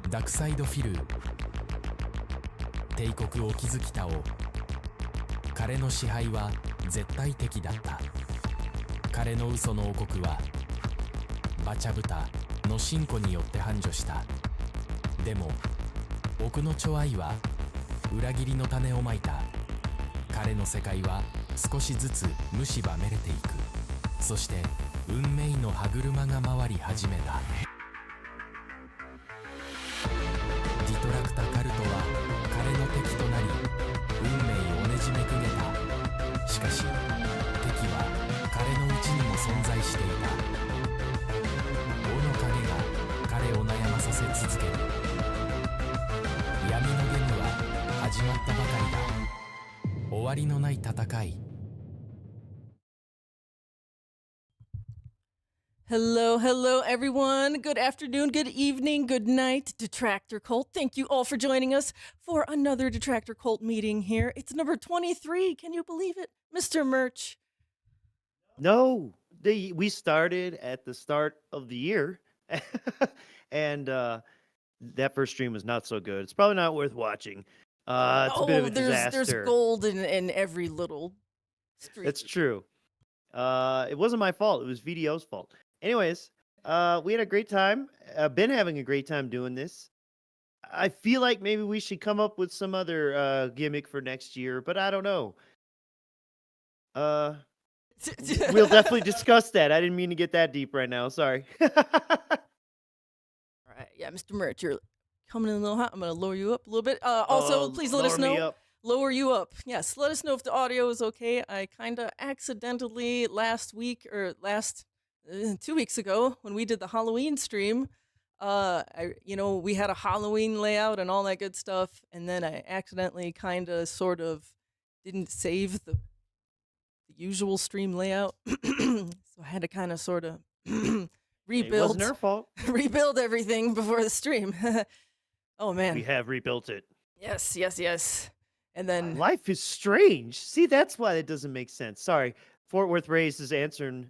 ダクサイドフィル帝国を築きたおう。彼の支配は絶対的だった。彼の嘘の王国はバチャブタの進歩によって繁盛した。でも奥のチョアイは裏切りの種をまいた。彼の世界は少しずつ蝕めれていく。そして運命の歯車が回り始めた。ディトラクタカルトは彼の敵となり運命をねじめくねた。しかし敵は彼のうちにも存在していた。王の影が彼を悩まさせ続ける。闇のゲームは始まったばかりだ。終わりのない戦い。Hello, hello, everyone. Good afternoon, good evening, good night, Detractor Cult. Thank you all for joining us for another Detractor Cult meeting here. It's number 23. Can you believe it, Mr. Merch? No, we started at the start of the year, and that first stream was not so good. It's probably not worth watching. It's a bit of a disaster. There's gold in every little street. It's true. It wasn't my fault. It was VDO's fault. Anyways, we had a great time. Been having a great time doing this. I feel like maybe we should come up with some other gimmick for next year, but I don't know. We'll definitely discuss that. I didn't mean to get that deep right now. Sorry. All right, yeah, Mr. Merch, you're coming in a little hot. I'm gonna lower you up a little bit. Also, please let us know. Lower you up. Yes, let us know if the audio is okay. I kind of accidentally last 2 weeks ago when we did the Halloween stream, we had a Halloween layout and all that good stuff, and then I accidentally kind of sort of didn't save the usual stream layout, so I had to kind of sort of rebuild. It wasn't her fault. Rebuild everything before the stream. Oh man, we have rebuilt it. Yes. And then life is strange. See, that's why it doesn't make sense. Sorry, Fort Worth Raised is answering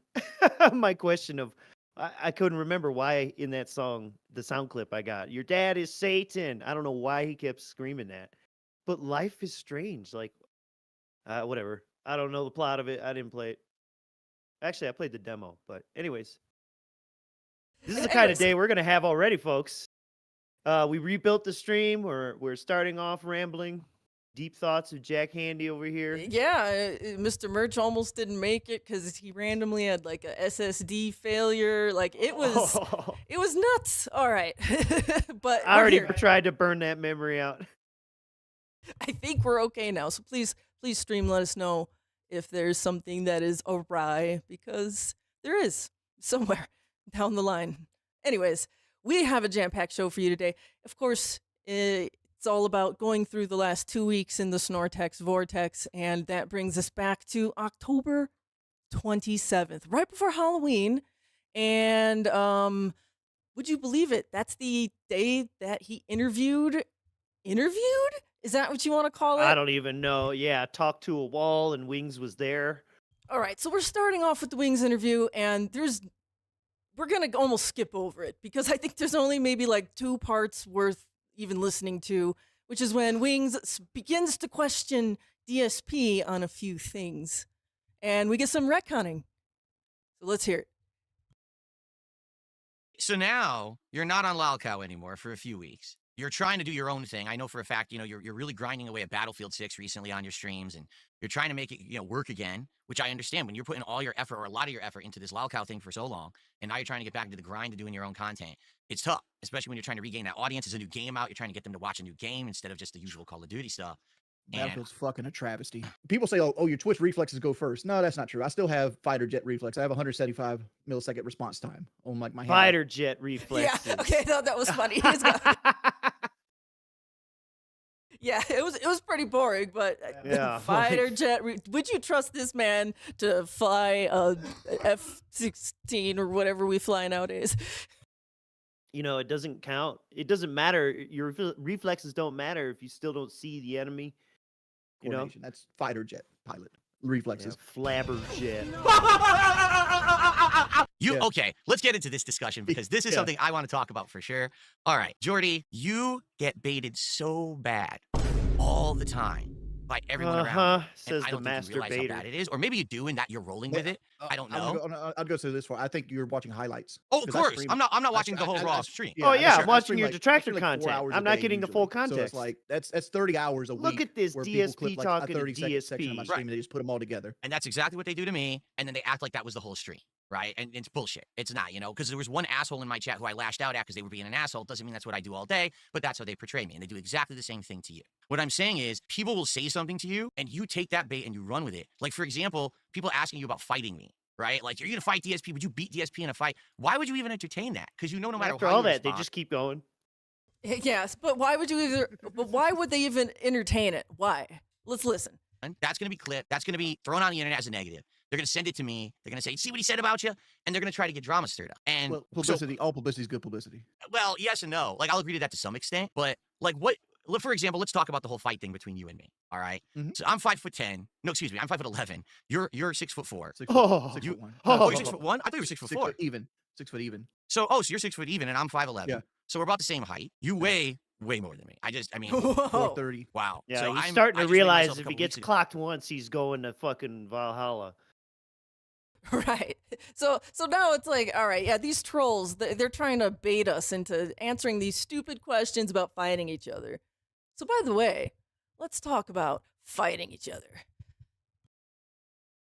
my question of I couldn't remember why in that song, the sound clip I got, your dad is Satan. I don't know why he kept screaming that, but life is strange. Like, whatever. I don't know the plot of it. I didn't play it. Actually, I played the demo. But anyways, this is the kind of day we're gonna have already, folks. We rebuilt the stream. We're starting off rambling. Deep thoughts of Jack Handy over here. Yeah, Mr. Merch almost didn't make it because he randomly had like a SSD failure. Like it was nuts. All right, but I already tried to burn that memory out. I think we're okay now. So please stream. Let us know if there's something that is awry, because there is somewhere down the line. Anyways, we have a jam-packed show for you today. Of course, it's all about going through the last 2 weeks in the Snortex vortex, and that brings us back to October 27th, right before Halloween. And would you believe it? That's the day that he interviewed? Is that what you want to call it? I don't even know. Yeah, talked to a wall and Wings was there. All right, so we're starting off with the Wings interview, and we're going to almost skip over it because I think there's only maybe like 2 parts worth even listening to, which is when Wings begins to question DSP on a few things. And we get some retconning. So let's hear it. So now you're not on Lalcow anymore for a few weeks. You're trying to do your own thing. I know for a fact, you're really grinding away at Battlefield 6 recently on your streams, and you're trying to make it, work again, which I understand when you're putting all your effort or a lot of your effort into this Lalcow thing for so long, and now you're trying to get back into the grind of doing your own content. It's tough, especially when you're trying to regain that audience. There's a new game out. You're trying to get them to watch a new game instead of just the usual Call of Duty stuff. Battlefield's fucking a travesty. People say, oh, your Twitch reflexes go first. No, that's not true. I still have fighter jet reflex. I have 175 millisecond response time on like my hand. Fighter jet reflexes. Yeah, okay, I thought that was funny. Yeah, it was pretty boring, but yeah. Fighter jet. Would you trust this man to fly a F-16 or whatever we fly nowadays? It doesn't count. It doesn't matter. Your reflexes don't matter if you still don't see the enemy. That's fighter jet pilot. reflexes. Flabberjet. Yeah. Okay, let's get into this discussion because this is Yeah. something I want to talk about for sure. All right, Jordy, you get baited so bad all the time by everyone around you. Says And I the don't think you master realize how baiter. bad it is. Or maybe you do and that you're rolling with it. I don't know. I'd go say this far. I think you're watching highlights. Oh, of 'Cause I course. stream- I'm not watching the I- whole I- raw I- stream. Oh, yeah, I I'm watching stream your like- I Detractor stream like 4 content. hours I'm a not day getting the full usually. So context. it's like that's 30 hours a week. Look at this where people DSP clip like talking a to 30-second section of my DSP. stream and they just put them all together. And that's exactly what they do to me. And then they act like that was the whole stream. Right. And it's bullshit. It's not, because there was one asshole in my chat who I lashed out at because they were being an asshole. Doesn't mean that's what I do all day, but that's how they portray me. And they do exactly the same thing to you. What I'm saying is people will say something to you and you take that bait and you run with it. Like, for example, people asking you about fighting me, right? Like, are you going to fight DSP? Would you beat DSP in a fight? Why would you even entertain that? Because no matter After how all you that, they respond- just keep going. Yes, but why would they even entertain it? Why? Let's listen. That's going to be clipped. That's going to be thrown on the internet as a negative. They're going to send it to me. They're going to say, see what he said about you? And they're going to try to get drama stirred up. And Well, publicity, all publicity is good publicity. well, yes and no. Like, I'll agree to that to some extent. But, like, for example, let's talk about the whole fight thing between you and me. All right? Mhm. So I'm 5'10". No, excuse me. I'm 5'11". You're 6'4". 6 Oh. foot, 6'1". Oh, you're 6'1"? I thought you were 6'4". 6 foot even. 6 foot even. So, so you're 6 foot even, and I'm 5'11". Yeah. So we're about the same height. You weigh way more than me. I mean, Whoa. 430. wow. Yeah, so he's I'm starting I to just weighed realize myself a if he couple gets weeks ago. clocked once, he's going to fucking Valhalla. Right. So now it's like, all right, yeah, these trolls, they're trying to bait us into answering these stupid questions about fighting each other. So by the way, let's talk about fighting each other.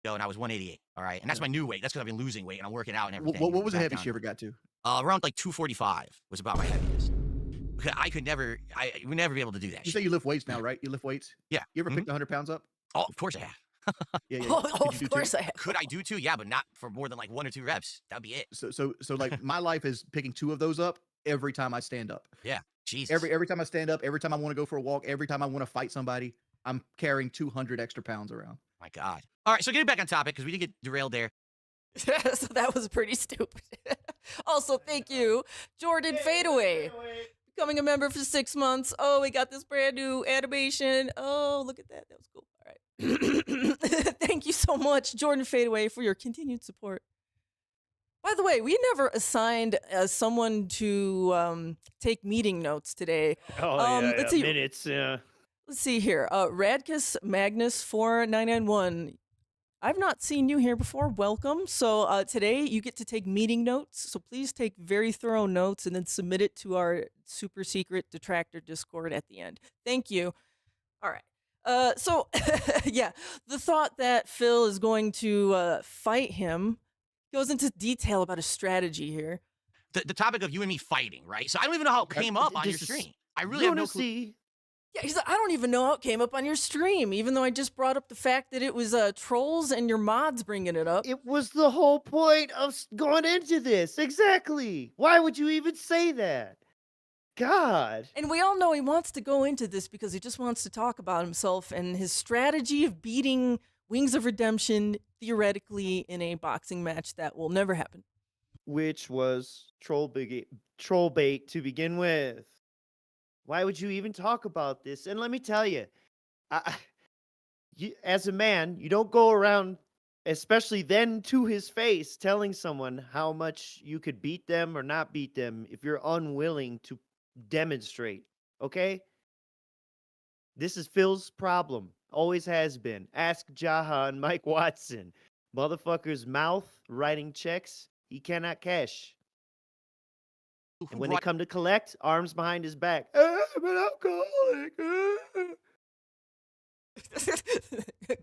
And I was 188. All right, and that's my new weight. That's because I've been losing weight and I'm working out and everything. What was the Back heaviest down. you ever got to? Around like 245 was about my heaviest. I would never be able to do that. You shit. say you lift weights now, right? You lift weights? Yeah. You ever Mhm. picked 100 pounds up? Oh, of course I have. Yeah, yeah. Oh, Could you of do course two? I have. Could I do two? Yeah, but not for more than like 1 or 2 reps. That'd be it. So like my life is picking 2 of those up every time I stand up. Jesus. Every time I stand up, every time I want to go for a walk, every time I want to fight somebody, I'm carrying 200 extra pounds around. My God. All right, so getting back on topic because we did get derailed there. So that was pretty stupid. Also, thank you, Jordan Fadeaway, becoming a member for 6 months. Oh, we got this brand new animation. Oh, look at that. That was cool. All right. Thank you so much, Jordan Fadeaway, for your continued support. By the way, we never assigned someone to take meeting notes today. Oh, let's see. minutes. Yeah. Let's see here. Radkus Magnus 4991. I've not seen you here before. Welcome. So today you get to take meeting notes. So please take very thorough notes and then submit it to our super secret Detractor Discord at the end. Thank you. All right. So yeah, the thought that Phil is going to fight him goes into detail about his strategy here. The topic of you and me fighting, right? So I don't even know how it came up on your This is stream. I really have no clue. lunacy. Yeah, he's like, I don't even know how it came up on your stream, even though I just brought up the fact that it was trolls and your mods bringing it up. It was the whole point of going into this. Exactly. Why would you even say that? God. And we all know he wants to go into this because he just wants to talk about himself and his strategy of beating Wings of Redemption theoretically in a boxing match that will never happen. Which was troll bait to begin with. Why would you even talk about this? And let me tell you, as a man, you don't go around, especially then to his face, telling someone how much you could beat them or not beat them if you're unwilling to demonstrate. Okay? This is Phil's problem. Always has been. Ask Jaha and Mike Watson. Motherfucker's mouth writing checks he cannot cash. And when they come to collect, arms behind his back. I'm an alcoholic.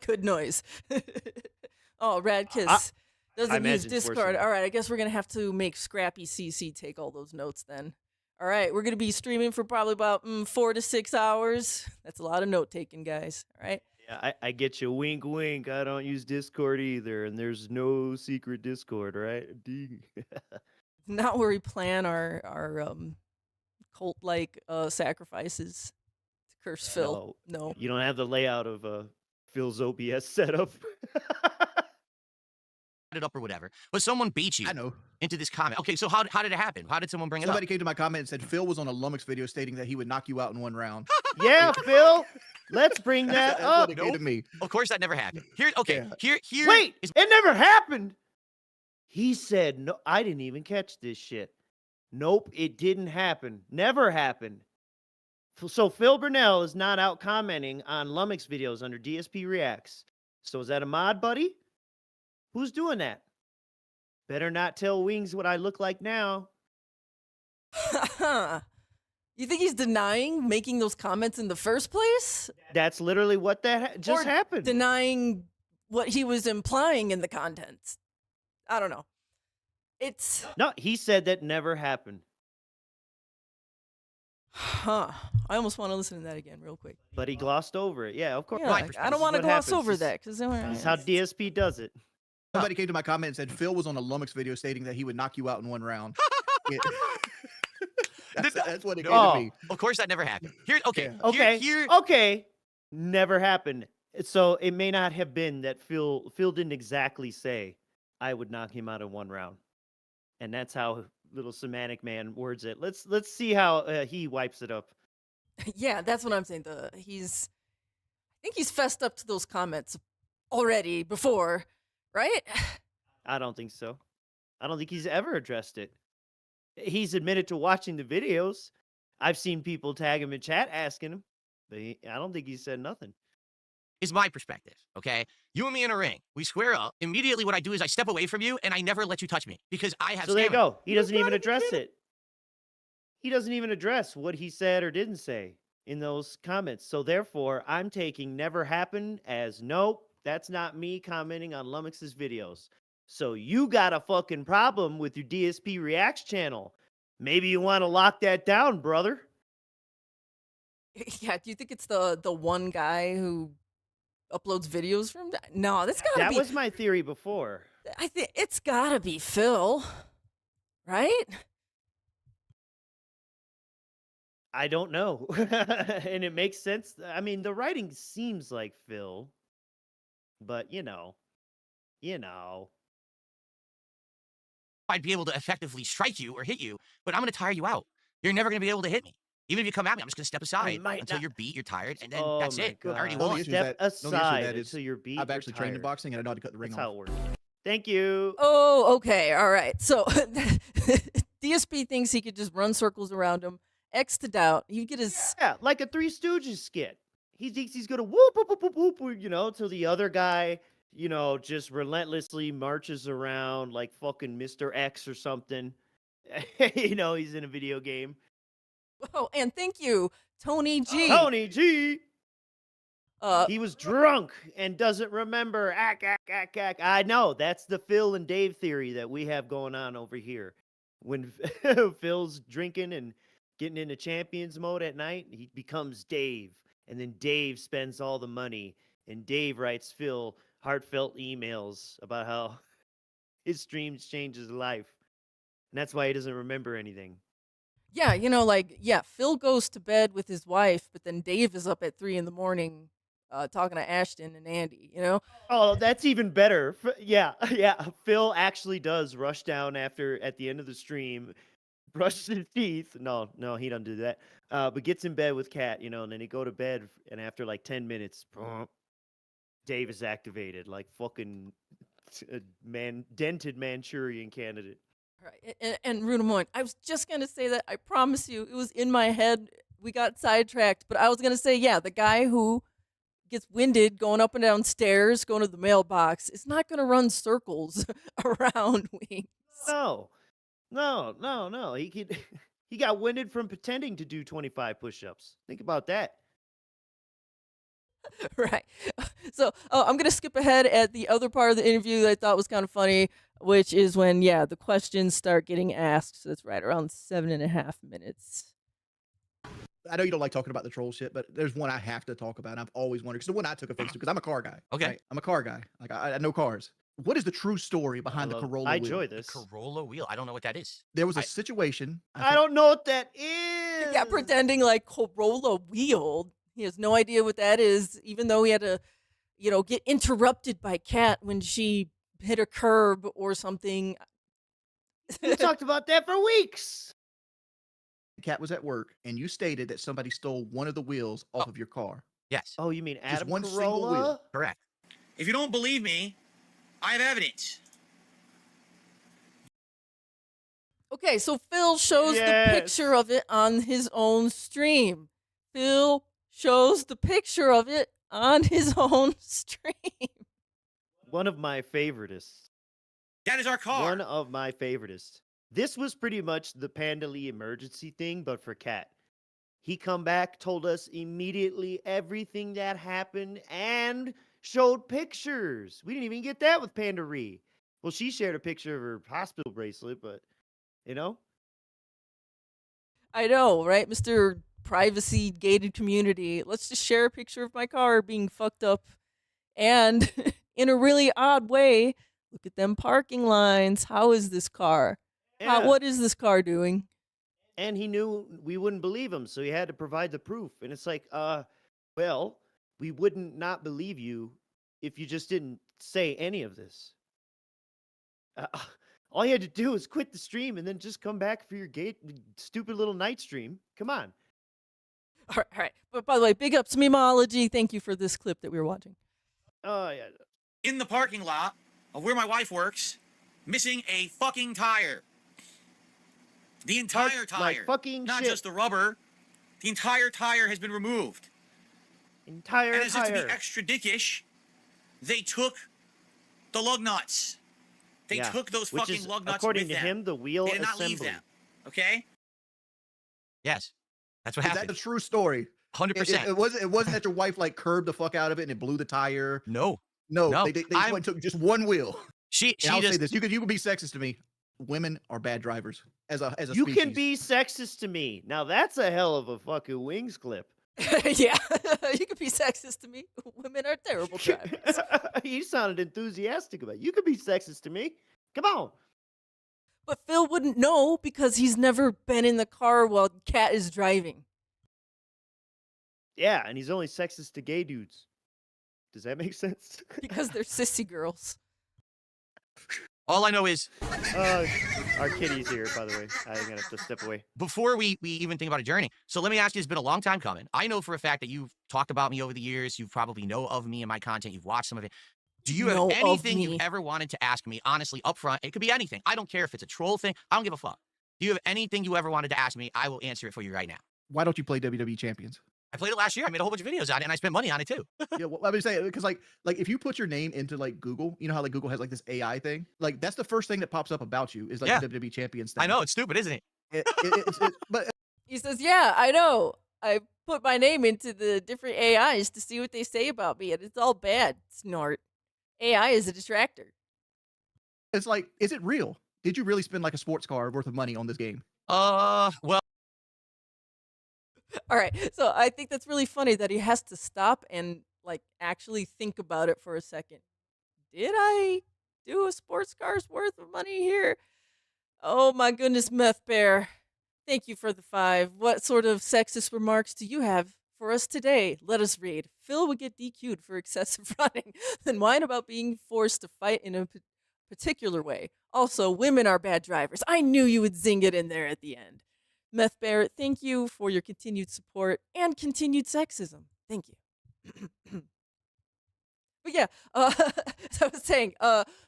Good noise. Oh, Radkiss doesn't use imagine it's worse than Discord. that. All right, I guess we're going to have to make Scrappy CC take all those notes then. All right, we're going to be streaming for probably about 4 to 6 hours. That's a lot of note taking, guys. All right. Yeah, I get you. Wink, wink. I don't use Discord either, and there's no secret Discord, right? Not where we plan our cult-like sacrifices to curse Phil. No. You don't have the layout of Phil's OBS setup. it up or whatever, but someone beat you I know. into this comment. Okay, so how did it happen? How did someone bring Somebody it came to my comment and said Phil was on a Lummox video stating that he would knock you out in 1 round. Yeah, Phil. Let's bring that That's up. what it came to me. up? Of course that never happened. Here, okay, Yeah. here Wait, is it never happened. He said, no, I didn't even catch this shit. Nope, it didn't happen. Never happened. So Phil Burnell is not out commenting on Lummox videos under DSP Reacts. So is that a mod, buddy? Who's doing that? Better not tell Wings what I look like now. You think he's denying making those comments in the first place? That's literally what that just Or happened. Denying what he was implying in the content. I don't know. It's No, he said that never happened. I almost want to listen to that again real quick. But he glossed over it. Yeah, of course. Yeah, My I perspective, don't want to what gloss happens. over This- that because This is how DSP does it. Somebody came to my comment and said Phil was on a Lummox video stating that he would knock you out in 1 round. Yeah. That's what it came Oh. to me. of course that never happened. Here, okay, Yeah. Okay. here Okay. Never happened. So it may not have been that Phil didn't exactly say I would knock him out in 1 round. And that's how little semantic man words it. Let's see how he wipes it up. Yeah, that's what I'm saying. I think he's fessed up to those comments already before, right? I don't think so. I don't think he's ever addressed it. He's admitted to watching the videos. I've seen people tag him in chat asking him, but I don't think he said nothing. is my perspective, okay? You and me in a ring, we square up. Immediately what I do is I step away from you and I never let you touch me because I have So there you stamina. go. He doesn't even address it. He doesn't even address what he said or didn't say in those comments. So therefore, I'm taking never happened as nope, that's not me commenting on Lummox's videos. So you got a fucking problem with your DSP Reacts channel. Maybe you want to lock that down, brother. Yeah, do you think it's the one guy who uploads videos from that? No, that's gotta That be. was my theory before. I think it's gotta be Phil, right? I don't know. And it makes sense. I mean, the writing seems like Phil, but you know. I'd be able to effectively strike you or hit you, but I'm going to tire you out. You're never going to be able to hit me. Even if you come at me, I'm just going to step aside might until not- you're beat, you're tired, and then Oh that's my it. I already God. won. issue Step the issue with aside that is until you're beat. I've or actually trained in tired. boxing and I know how to cut the ring That's how off. it works. Thank you. Oh, okay, all right. So DSP thinks he could just run circles around him. X to doubt. You get his. Yeah, like a Three Stooges skit. He thinks he's gonna whoop, whoop, whoop, whoop, whoop, you know, till the other guy, you know, just relentlessly marches around like fucking Mr. X or something. You know, he's in a video game. Oh, and thank you, Tony G. Tony G. Uh, He was drunk and doesn't remember. Ack, ack, ack, ack. I know. That's the Phil and Dave theory that we have going on over here. When Phil's drinking and getting into champions mode at night, he becomes Dave. And then Dave spends all the money. And Dave writes Phil heartfelt emails about how his streams change his life. And that's why he doesn't remember anything. yeah, you know, like, yeah, Phil goes to bed with his wife, but then Dave is up at 3 in the morning talking to Ashton and Andy, you know? Oh, that's even better. Yeah. Phil actually does rush down at the end of the stream, brushes his teeth. No, he doesn't do that. But gets in bed with Kat, you know, and then he go to bed, and after like 10 minutes, Dave is activated like fucking dented Manchurian candidate. Right. And Rudemoin, I was just going to say that. I promise you, it was in my head. We got sidetracked, but I was going to say, yeah, the guy who gets winded going up and down stairs, going to the mailbox, is not going to run circles around Wings. No. He got winded from pretending to do 25 push-ups. Think about that. Right. So I'm going to skip ahead at the other part of the interview that I thought was kind of funny, which is when, yeah, the questions start getting asked. So that's right around 7.5 minutes. I know you don't like talking about the troll shit, but there's one I have to talk about. And I've always wondered, because the one I took offense to, because I'm a car guy. Okay. Right? I'm a car guy. Like I know cars. What is the true story behind the Corolla I wheel? enjoy this. Corolla wheel. I don't know what that is. There was a situation. I don't know what that is. Yeah, pretending like Corolla wheel. He has no idea what that is, even though he had to, you know, get interrupted by Kat when she hit a curb or something. We talked about that for weeks. Cat was at work, and you stated that somebody stole one of the wheels off of your car. Yes, Oh, you mean Adam one single wheel. Carolla? correct. If you don't believe me, I have evidence. Okay, so Phil shows the picture of it on his own stream. Phil shows the picture of it on his own stream. One of my favoritist. That is our car. One of my favoritist. This was pretty much the Pandali emergency thing, but for Cat. He come back, told us immediately everything that happened, and showed pictures. We didn't even get that with Pandari. Well, she shared a picture of her hospital bracelet, but, you know. I know, right? Mr. Privacy gated community. Let's just share a picture of my car being fucked up. And in a really odd way, look at them parking lines. How is this car? Yeah. What is this car doing? And he knew we wouldn't believe him, so he had to provide the proof. And it's like, well, we wouldn't not believe you if you just didn't say any of this. All you had to do was quit the stream and then just come back for your stupid little night stream. Come on. All right. But by the way, big ups Memology. Thank you for this clip that we were watching. Oh, yeah. In the parking lot of where my wife works, missing a fucking tire. The entire tire. Like fucking not shit. just the rubber. The entire tire has been removed. Entire And as if to tire. be extra dickish, they took the lug nuts. They Yeah, took those which fucking is, lug nuts according with to them. him, the wheel They did not assembly. leave them. Okay? Yes. That's what Is that happened. the true story? 100%. It wasn't that your wife like curbed the fuck out of it and it blew the tire. No. No, No, they just went and took just one wheel. She And I'll say just this: you can be sexist to me. Women are bad drivers as a You species. can be sexist to me. Now that's a hell of a fucking Wings clip. Yeah, you could be sexist to me. Women are terrible drivers. He sounded enthusiastic about it. You could be sexist to me. Come on. But Phil wouldn't know because he's never been in the car while Cat is driving. Yeah, and he's only sexist to gay dudes. Does that make sense? Because they're sissy girls. all I know is Our kitty's here, by the way. I'm gonna have to step away. before we even think about a journey. So let me ask you, it's been a long time coming. I know for a fact that you've talked about me over the years. You probably know of me and my content. You've watched some of it. Do you have Know of anything me. you've ever wanted to ask me, honestly, up front? It could be anything. I don't care if it's a troll thing. I don't give a fuck. Do you have anything you ever wanted to ask me? I will answer it for you right now. Why don't you play WWE Champions? I played it last year. I made a whole bunch of videos on it, and I spent money on it too. Yeah, well, I was saying because like if you put your name into like Google, you know how like Google has like this AI thing. Like that's the first thing that pops up about you is like Yeah. the WWE Champions thing. I know, it's stupid, isn't it? But He says, yeah, I know. I put my name into the different AIs to see what they say about me, and it's all bad, Snort. AI is a distractor. it's like, is it real? Did you really spend like a sports car worth of money on this game? Well, All right, so I think that's really funny that he has to stop and like actually think about it for a second. Did I do a sports car's worth of money here? Oh my goodness, Meth Bear. Thank you for the 5. What sort of sexist remarks do you have for us today? Let us read. Phil would get DQ'd for excessive running, then whine about being forced to fight in a particular way. Also, women are bad drivers. I knew you would zing it in there at the end. Meth Bear, thank you for your continued support and continued sexism. Thank you. But yeah, as I was saying,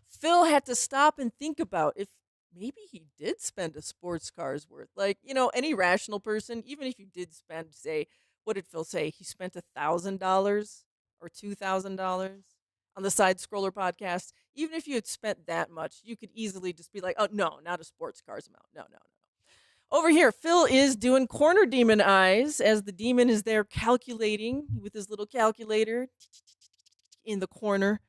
Phil had to stop and think about if maybe he did spend a sports car's worth. Like, you know, any rational person, even if you did spend, say, what did Phil say? He spent $1,000 or $2,000 on the Side Scroller podcast. Even if you had spent that much, you could easily just be like, oh, no, not a sports car's amount. No. Over here, Phil is doing corner demon eyes as the demon is there calculating with his little calculator in the corner.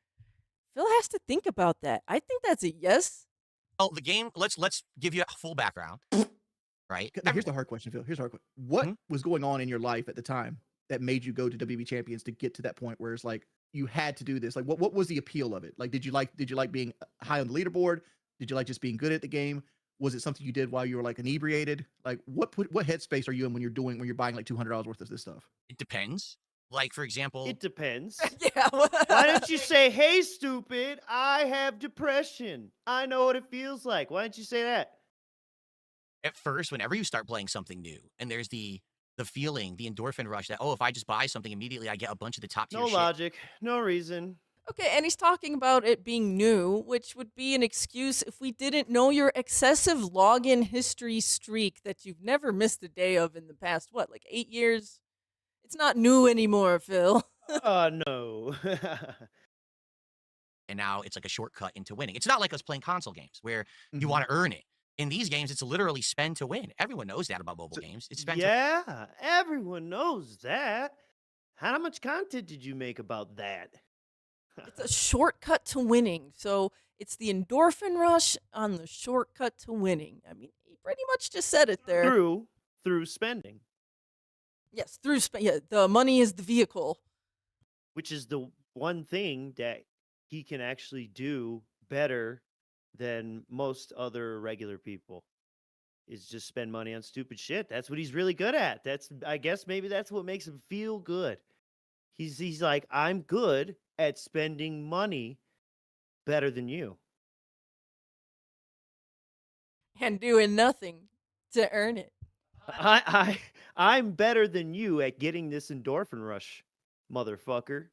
Phil has to think about that. I think that's a yes. well, the game. Let's give you a full background, right? Now, here's the hard question, Phil. Here's the hard question. What Mhm. was going on in your life at the time that made you go to WWE Champions to get to that point where it's like you had to do this? Like, what was the appeal of it? Like, did you like being high on the leaderboard? Did you like just being good at the game? Was it something you did while you were like inebriated? Like, what headspace are you in when you're buying like $200 worth of this stuff? It depends. Like, for example, It depends. Yeah. Why don't you say, "Hey, stupid, I have depression. I know what it feels like." Why don't you say that? at first, whenever you start playing something new, and there's the feeling, the endorphin rush that, oh, if I just buy something immediately, I get a bunch of the top tier No shit. logic, no reason. Okay, and he's talking about it being new, which would be an excuse if we didn't know your excessive login history streak that you've never missed a day of in the past, what, like 8 years? It's not new anymore, Phil. Oh, no. And now it's like a shortcut into winning. It's not like us playing console games where you Mhm. want to earn it. In these games, it's literally spend to win. Everyone knows that about mobile games. It's spend to Yeah, everyone knows that. How much content did you make about that? It's a shortcut to winning. So it's the endorphin rush on the shortcut to winning. I mean, he pretty much just said it there. Through spending, Yes, yeah, the money is the vehicle. which is the one thing that he can actually do better than most other regular people, is just spend money on stupid shit. That's what he's really good at. I guess maybe that's what makes him feel good. He's like, "I'm good at spending money better than you." And doing nothing to earn it. I'm better than you at getting this endorphin rush, motherfucker.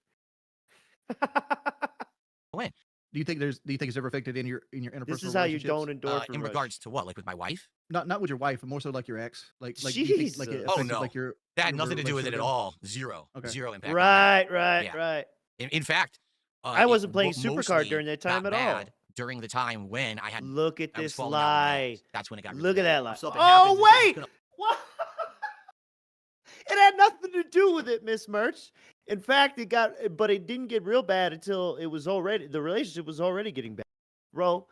win. Do you think it's ever affected in your interpersonal This is how you relationships? don't endorphin In rush. regards to what? Like with my wife? Not with your wife, but more so like your ex. Like do you think, like it Jesus. Oh, affected no. like your That had your nothing to do with it relationship at with them? all. Zero. Okay. Zero impact. On that. Right. Yeah. In fact, I it wasn't playing mo- Supercard mostly during that time got at all. bad during the time when I had Look at I was this falling out with my lie. ex. That's when it got really Look at bad. that lie. Something Oh, happens, it's wait! gonna- What? It had nothing to do with it, Miss Merch. In fact, but it didn't get real bad until the relationship was already getting bad. Bro,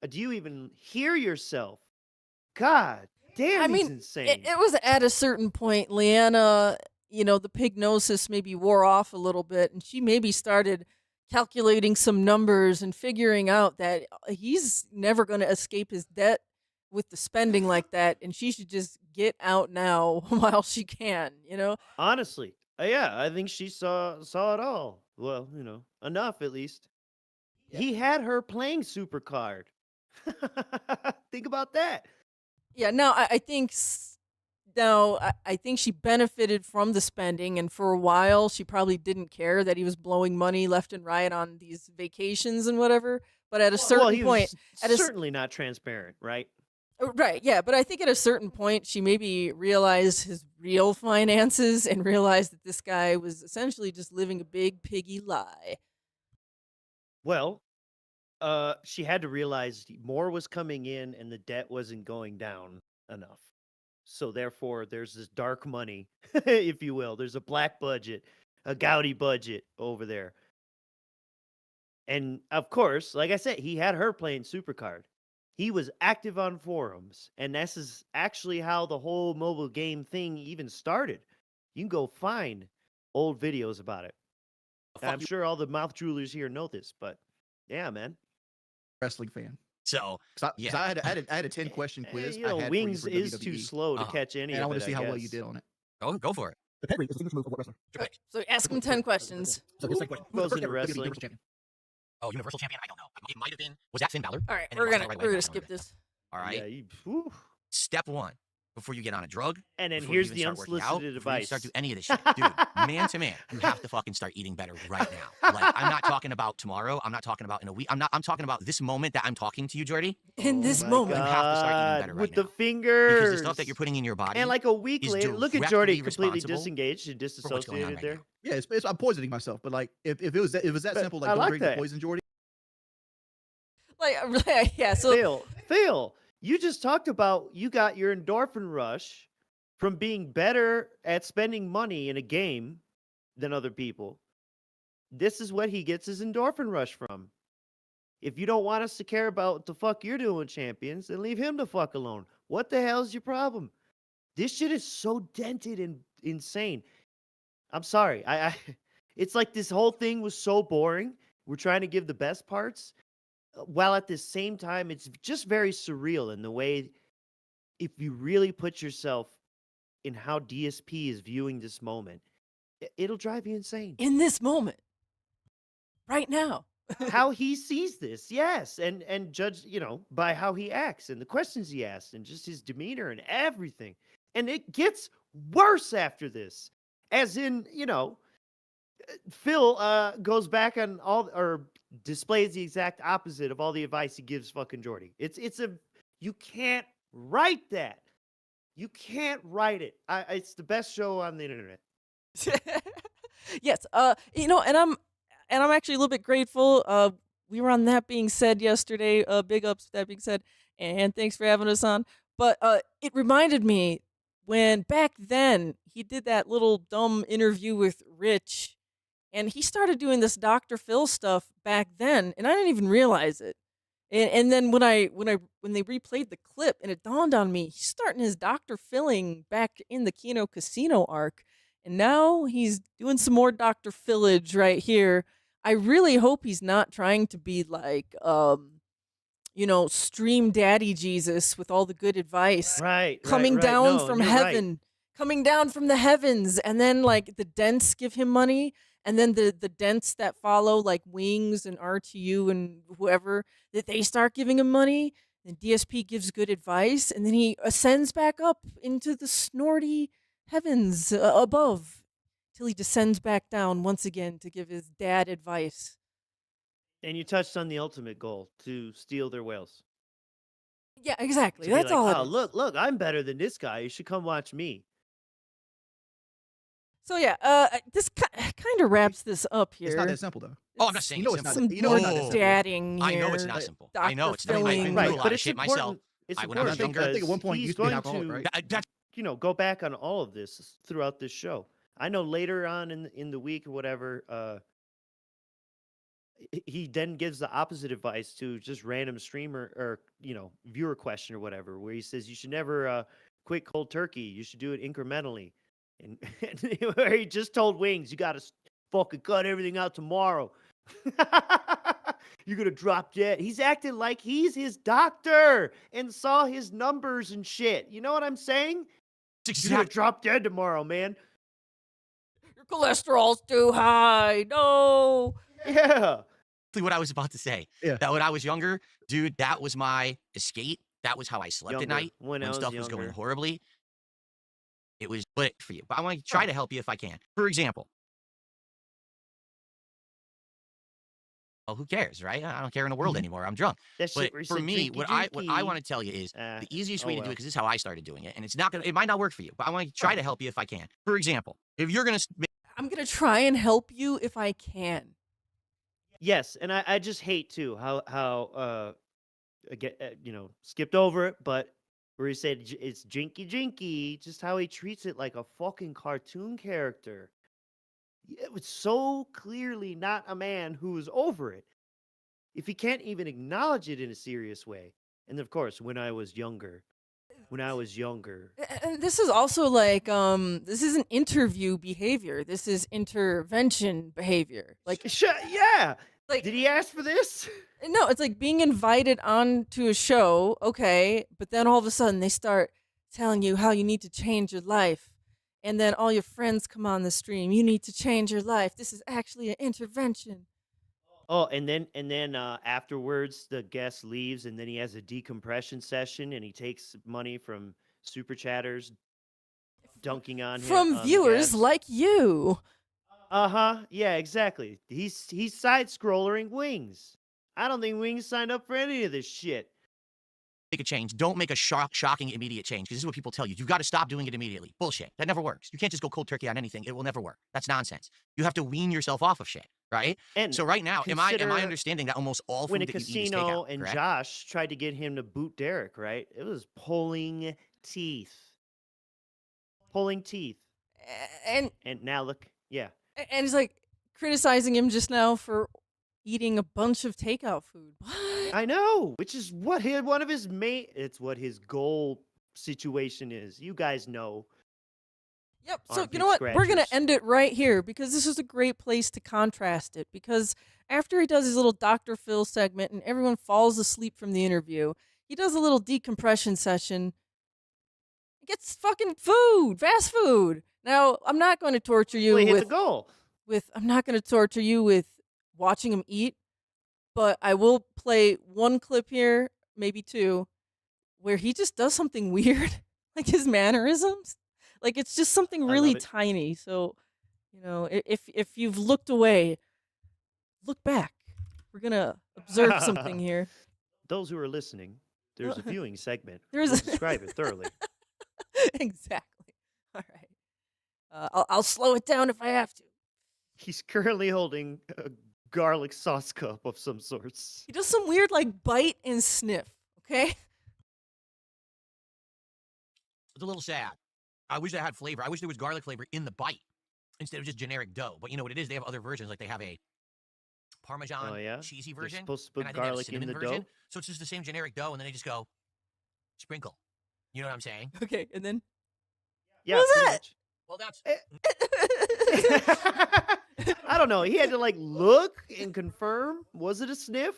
do you even hear yourself? God damn, I he's mean, insane. it was at a certain point, Leanna, the pignosis maybe wore off a little bit, and she maybe started calculating some numbers and figuring out that he's never going to escape his debt with the spending like that, and she should just get out now while she can, Honestly, yeah, I think she saw it all. Well, enough at least. Yeah. He had her playing Supercard. Think about that. Yeah, no, I think I think she benefited from the spending, and for a while she probably didn't care that he was blowing money left and right on these vacations and whatever. But at a certain he point, was certainly not transparent, right? right, yeah, but I think at a certain point she maybe realized his real finances and realized that this guy was essentially just living a big piggy lie. Well, she had to realize more was coming in and the debt wasn't going down enough. So therefore, there's this dark money, if you will. There's a black budget, a gaudy budget over there. And of course, like I said, he had her playing Supercard. He was active on forums, and this is actually how the whole mobile game thing even started. You can go find old videos about it. And I'm sure all the mouth droolers here know this, but yeah, man. Wrestling fan. So, 'Cause yeah. I had a 10-question quiz. You know, I had Wings for you for is too WWE, slow to Uh-huh. catch any and I of want it, to see how well you guess. did on it. Go for it. The pedigree is a distinguished move of what wrestler? Triple H. So ask him 10 questions. So here's the question. Who Goes was the first into ever WWE wrestling. Universal Champion? Oh, Universal Champion? I don't know. It might have been. Was that Finn Balor? All right, And it we're wasn't gonna right away, I don't skip remember. this. All right. Yeah, whew. Step one, before you get on a drug, And then before you here's even the start working out, unsolicited before you advice. start doing any of this shit, dude, man to man, you have to fucking start eating better right now. Like, I'm not talking about tomorrow. I'm not talking about in a week. I'm talking about this moment that I'm talking to you, Jordy. In this my moment. You have to start eating God, better with right the now. fingers. Because the stuff that you're putting in your body, and like a week is later, look at Jordy directly completely responsible disengaged and for what's going on disassociated right there. now. Yeah, I'm poisoning myself, but like if it was that But simple, I like don't like drink that. the poison, Jordy. Yeah, so Phil, you just talked about you got your endorphin rush from being better at spending money in a game than other people. This is what he gets his endorphin rush from. If you don't want us to care about what the fuck you're doing, champions, then leave him the fuck alone. What the hell's your problem? This shit is so dented and insane. I'm sorry. I it's like this whole thing was so boring. We're trying to give the best parts, while at the same time it's just very surreal in the way, if you really put yourself in how DSP is viewing this moment, It'll drive you insane. In this moment, right now. How he sees this, yes, and judge, by how he acts and the questions he asks and just his demeanor and everything. And it gets worse after this, as in, Phil goes back on all, or displays the exact opposite of all the advice he gives fucking Jordy. You can't write that. You can't write it. It's the best show on the internet. Yes, and I'm actually a little bit grateful. We were on That Being Said yesterday. Big ups, That Being Said, and thanks for having us on. But it reminded me when back then he did that little dumb interview with Rich, and he started doing this Dr. Phil stuff back then, and I didn't even realize it. And then when they replayed the clip, and it dawned on me, he's starting his Dr. Philling back in the Kino Casino arc, and now he's doing some more Dr. Phillage right here. I really hope he's not trying to be like, stream daddy Jesus with all the good advice. Right. Coming right. down No, from you're heaven. right. Coming down from the heavens. And then like the dents give him money. And then the dents that follow, like Wings and RTU and whoever, that they start giving him money. And DSP gives good advice. And then he ascends back up into the snorty heavens above. Till he descends back down once again to give his dad advice. And you touched on the ultimate goal, to steal their whales. Yeah, exactly. To be That's like, all. oh, look, I'm better than this guy. You should come watch me. So yeah, this kind of wraps this up here. It's not that simple though. Oh, I'm not saying You know it's it's simple. not. You know it's not that simple. dadding I here. know it's not simple. I know it's not. Dr. I've been Philling. through a Right, lot but of it's shit important. myself. It's When I was important I think at one because point he's you've been an going alcoholic, to, right? That's go back on all of this throughout this show. I know later on in the week or whatever, he then gives the opposite advice to just random streamer or viewer question or whatever, where he says you should never quit cold turkey. You should do it incrementally, and where he just told Wings, you got to fucking cut everything out tomorrow. You're gonna drop dead. He's acting like he's his doctor and saw his numbers and shit. You know what I'm saying? You're gonna drop dead tomorrow, man. Your cholesterol's too high. No. Yeah. what I was about to say. Yeah. That when I was younger, dude, that was my escape. That was how I slept at night when I was stuff was going younger. horribly. It was lit for you. But I want to try to help you if I can. For example, well, who cares, right? I don't care in the world anymore. I'm drunk. That But shit where he for said, me, "Drinky, what I drinky." want to tell you is the easiest way to do it, well. because this is how I started doing it, and it might not work for you, but I want to try to help you if I can. For example, if you're gonna I'm gonna try and help you if I can. Yes, and I just hate too how again skipped over it, but where he said it's jinky, just how he treats it like a fucking cartoon character. It was so clearly not a man who was over it. If he can't even acknowledge it in a serious way, and of course, when I was younger. And this is also like this isn't interview behavior. This is intervention behavior. Like yeah. Like- Did he ask for this? no, it's like being invited onto a show, okay, but then all of a sudden they start telling you how you need to change your life. And then all your friends come on the stream. You need to change your life. This is actually an intervention. Oh, and then afterwards the guest leaves, and then he has a decompression session, and he takes money from super chatters, dunking on him From on the viewers guests. like you. Yeah, exactly. He's side scrolling Wings. I don't think Wings signed up for any of this shit. make a change, don't make a shocking immediate change, because this is what people tell you. You've got to stop doing it immediately. Bullshit. That never works. You can't just go cold turkey on anything. It will never work. That's nonsense. You have to wean yourself off of shit, right? And so right now, am I consider understanding that almost all when food a that you eat is casino takeout, and correct? Josh tried to get him to boot Derek, right? It was pulling teeth. And now look, yeah. and he's like criticizing him just now for eating a bunch of takeout food. What? I know, which is what one of his main. It's what his goal situation is. You guys know. Yep. So Armpit you know what? We're gonna scratchers. end it right here because this is a great place to contrast it. Because after he does his little Dr. Phil segment and everyone falls asleep from the interview, he does a little decompression session. He gets fucking food, fast food. Now, I'm not going to torture you Well, he hit the with goal. I'm not going to torture you with watching him eat, but I will play one clip here, maybe two, where he just does something weird, like his mannerisms. Like it's just something I really love it. tiny. So, you know, if you've looked away, look back. We're gonna observe something here. Those who are listening, there's a viewing segment. There's We'll a- describe it thoroughly. Exactly. All right. I'll slow it down if I have to. He's currently holding a garlic sauce cup of some sorts. He does some weird like bite and sniff. Okay. It's a little sad. I wish I had flavor. I wish there was garlic flavor in the bite instead of just generic dough. But you know what it is? They have other versions. Like they have a Parmesan Oh, yeah? cheesy They're version. supposed to put and I think they have a garlic in cinnamon the version. dough? So it's just the same generic dough, and then they just go sprinkle. You know what I'm saying? Okay. And then Yeah, was pretty that? Well, that's much. I don't know. He had to like look and confirm. Was it a sniff?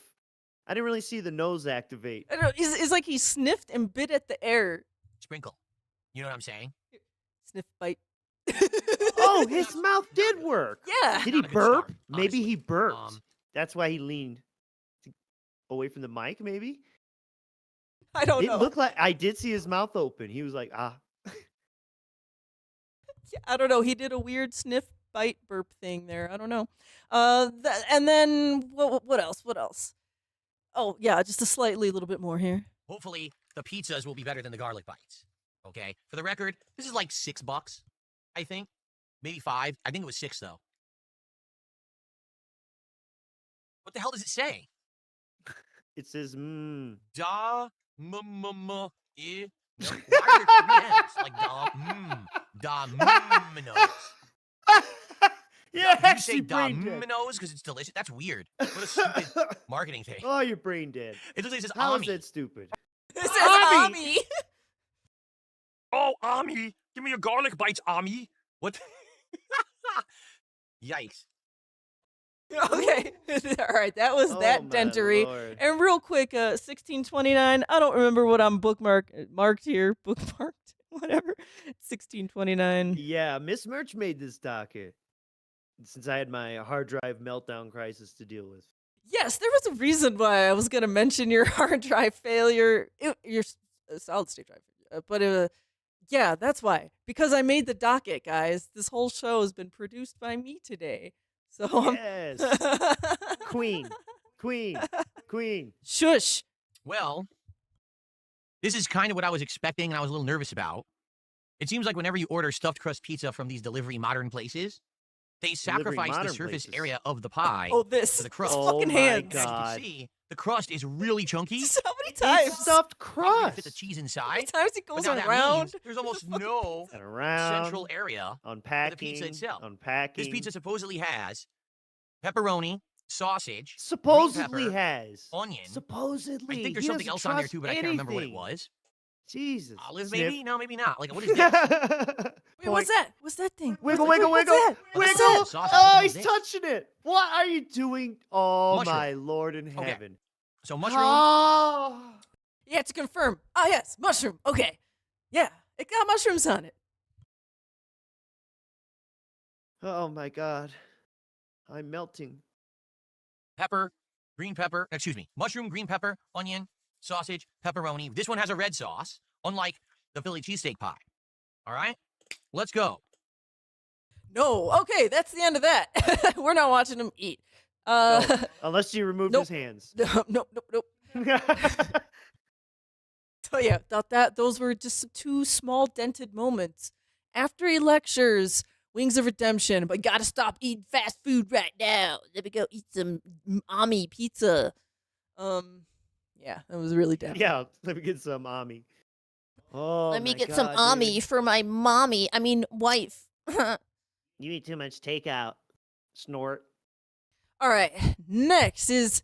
I didn't really see the nose activate. I don't know. It's like he sniffed and bit at the air. sprinkle. You know what I'm saying? Sniff bite. Oh, his mouth did work. Yeah. Did he Not a good burp? start, Maybe he honestly. burped. That's why he leaned away from the mic, maybe? I don't It know. looked like I did see his mouth open. He was like, ah. Yeah, I don't know. He did a weird sniff, bite, burp thing there. I don't know. And then what else? What else? Oh yeah, just a little bit more here. Hopefully, the pizzas will be better than the garlic bites. Okay. For the record, this is like $6, I think. Maybe 5. I think it was 6 though. What the hell does it say? It says, Da e. No, why are there 3 M's? Like Domino's. Yeah, Do you say actually brain dead. Domino's because it's delicious? That's weird. What a stupid marketing thing. Oh, you're brain dead. It literally says How is Ami. that stupid? It says Ami. Oh, Ami, give me your garlic bites, Ami. What? Yikes. Okay. All right. That was Oh, that my dentery. Lord. And real quick, 1629. I don't remember what I'm marked here. Bookmarked. Whatever. 1629. Yeah, Miss Merch made this docket since I had my hard drive meltdown crisis to deal with. Yes, there was a reason why I was going to mention your hard drive failure, your solid state drive failure. But yeah, that's why. Because I made the docket, guys. This whole show has been produced by me today. So Yes. Queen. Shush. Well, this is kind of what I was expecting and I was a little nervous about. It seems like whenever you order stuffed crust pizza from these delivery modern places, they sacrifice the modern surface places. area of the pie. Oh, this. For the crust. This Oh fucking my hands. God. As you can see, the crust is really chunky. So many It's times. stuffed Probably to crust. fit the cheese How many inside. times it But goes now that around. means there's almost no And around. central area. Unpacking. pizza itself. Unpacking. This pizza supposedly has pepperoni, sausage, supposedly pepper, has. onion. Supposedly. I think there's He something doesn't else on there trust too, but I can't remember what it anything. was. Jesus. Olive, Sniff. maybe? No, maybe not. Like, what is this? Wait, what's that? What's that thing? Wiggle, What's wiggle, what's wiggle, that? What's wiggle. that? Sausage, Oh, what he's is this? touching it. What are you doing? Oh, Mushroom. my Lord in Okay. heaven. So mushroom. Oh. Yeah, to confirm. Ah, yes, mushroom. Okay. Yeah, it got mushrooms on it. Oh, my God. I'm melting. Pepper, green pepper, excuse me, mushroom, green pepper, onion, sausage, pepperoni. This one has a red sauce, unlike the Philly cheesesteak pie. All right, let's go. No. Okay, that's the end of that. We're not watching him eat. No, unless you remove nope. his hands. Nope. So yeah, thought that those were just 2 small dented moments. After he lectures Wings of Redemption, but gotta stop eating fast food right now. Let me go eat some Ami pizza. Yeah, that was really down. Yeah, let me get some Ami. Oh, Let me my get some God, Ami dude. for my mommy. I mean, wife. You eat too much takeout. Snort. All right, next is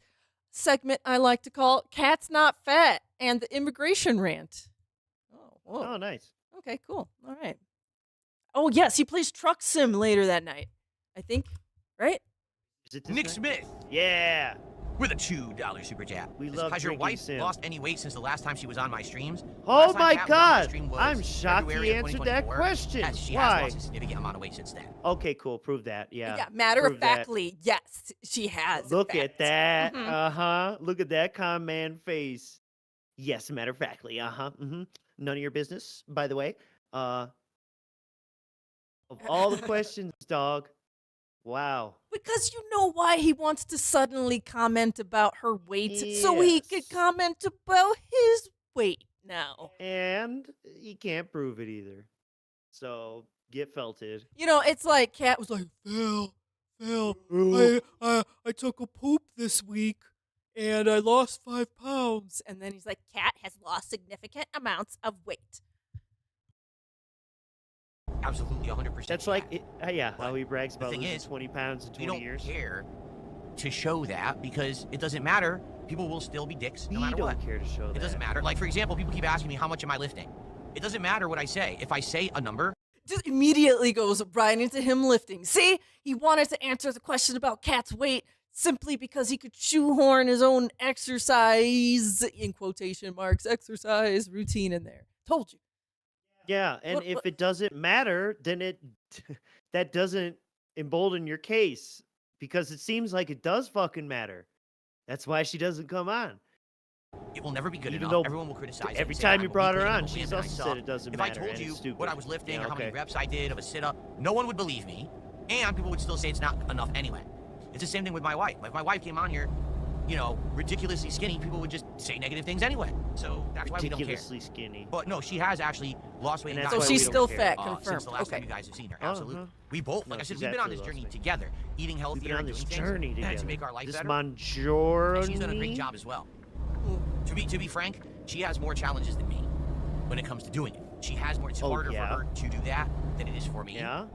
segment I like to call "Cat's Not Fat" and the immigration rant. Oh, whoa. Oh, nice. Okay, cool. All right. Oh yes, he plays Truck Sim later that night. I think, right? Is it this Nick night? Smith. Yeah. with a $2 super chat. We love Has your drinking wife sim. lost any weight since the last time she was on my streams? Oh Last time my Kat was on my God! stream was I'm shocked February he of answered that 2024. question. Yes, she Why? has lost a significant amount of weight since then. Okay, cool. Prove that. Yeah. Yeah, matter of prove that. factly, yes, she has. in Look at fact. that. Mhm. Uh-huh. Look at that calm man face. Yes, matter of factly. Uh-huh. None of your business, by the way. Of all the questions, dog. Wow. Because you know why he wants to suddenly comment about her weight, so he could Yes. comment about his weight now. And he can't prove it either. So get felted. You know, it's like Kat was like, Phil, I took a poop this week and I lost 5 pounds. And then he's like, Kat has lost significant amounts of weight. Absolutely, 100%. That's she like, has. yeah, how he brags about thing losing is, 20 pounds in We 20 don't years. care to show that because it doesn't matter. People will still be dicks no We matter don't what. care to show that. It doesn't matter. Like, for example, people keep asking me, how much am I lifting? It doesn't matter what I say. If I say a number, Just immediately goes right into him lifting. See, he wanted to answer the question about Kat's weight simply because he could shoehorn his own exercise, in quotation marks, exercise routine in there. Told you. Yeah, and What- if what- it doesn't matter, then it that doesn't embolden your case because it seems like it does fucking matter. That's why she doesn't come on. it will never be good Even enough. though Everyone will criticize it Every and say time I'm you a brought her weakling, I'm on, a she's wimp, and I also said suck. it doesn't If matter. I told and you it's stupid. what I was lifting Yeah, and how many okay. reps I did of a sit-up, no one would believe me, and people would still say it's not enough anyway. It's the same thing with my wife. If my wife came on here, you know, ridiculously skinny, people would just say negative things anyway. So that's why we don't care. Ridiculously skinny. But no, she has actually lost weight And and that's So gotten why she's we better, don't still care. fat, confirmed. since the last Okay. time you guys have seen her. Uh-huh. Absolutely. We both, like No, I said, she's we've been on this actually journey lost weight. together, eating We've healthier been on and this doing journey things together. to make our life This better. Manjorani. And she's done a great job as well. To be frank, she has more challenges than me when it comes to doing it. She has more. It's Oh, harder yeah? for her to do that than it is for me. Yeah.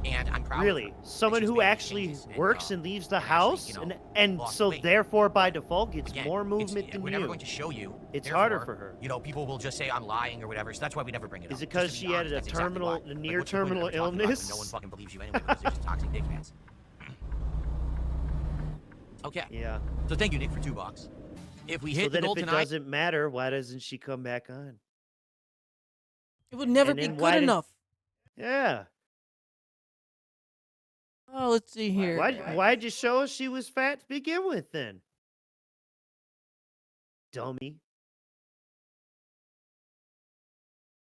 And I'm proud. Really? Of her that Someone she's who made these actually changes and, works and leaves the and actually, house you know, and lost so weight. therefore by default gets Again, more it's- movement than we're you. never going to show you. It's harder Therefore, for her. You know, people will just say I'm lying or whatever. So that's why we never bring it up. Is it Just 'cause to she be had honest, a that's exactly terminal- why. a Like, near what's the point of terminal ever talking about it when No illness? one fucking believes you anyway because they're just toxic dick fans. Okay. Yeah. So thank you, Nick, for $2. If we hit So the then goal if it tonight, doesn't matter, why doesn't she come back on? It would never And be then good why did- enough. Yeah. Oh, let's see here. Why'd you show us she was fat to begin with then? Dummy.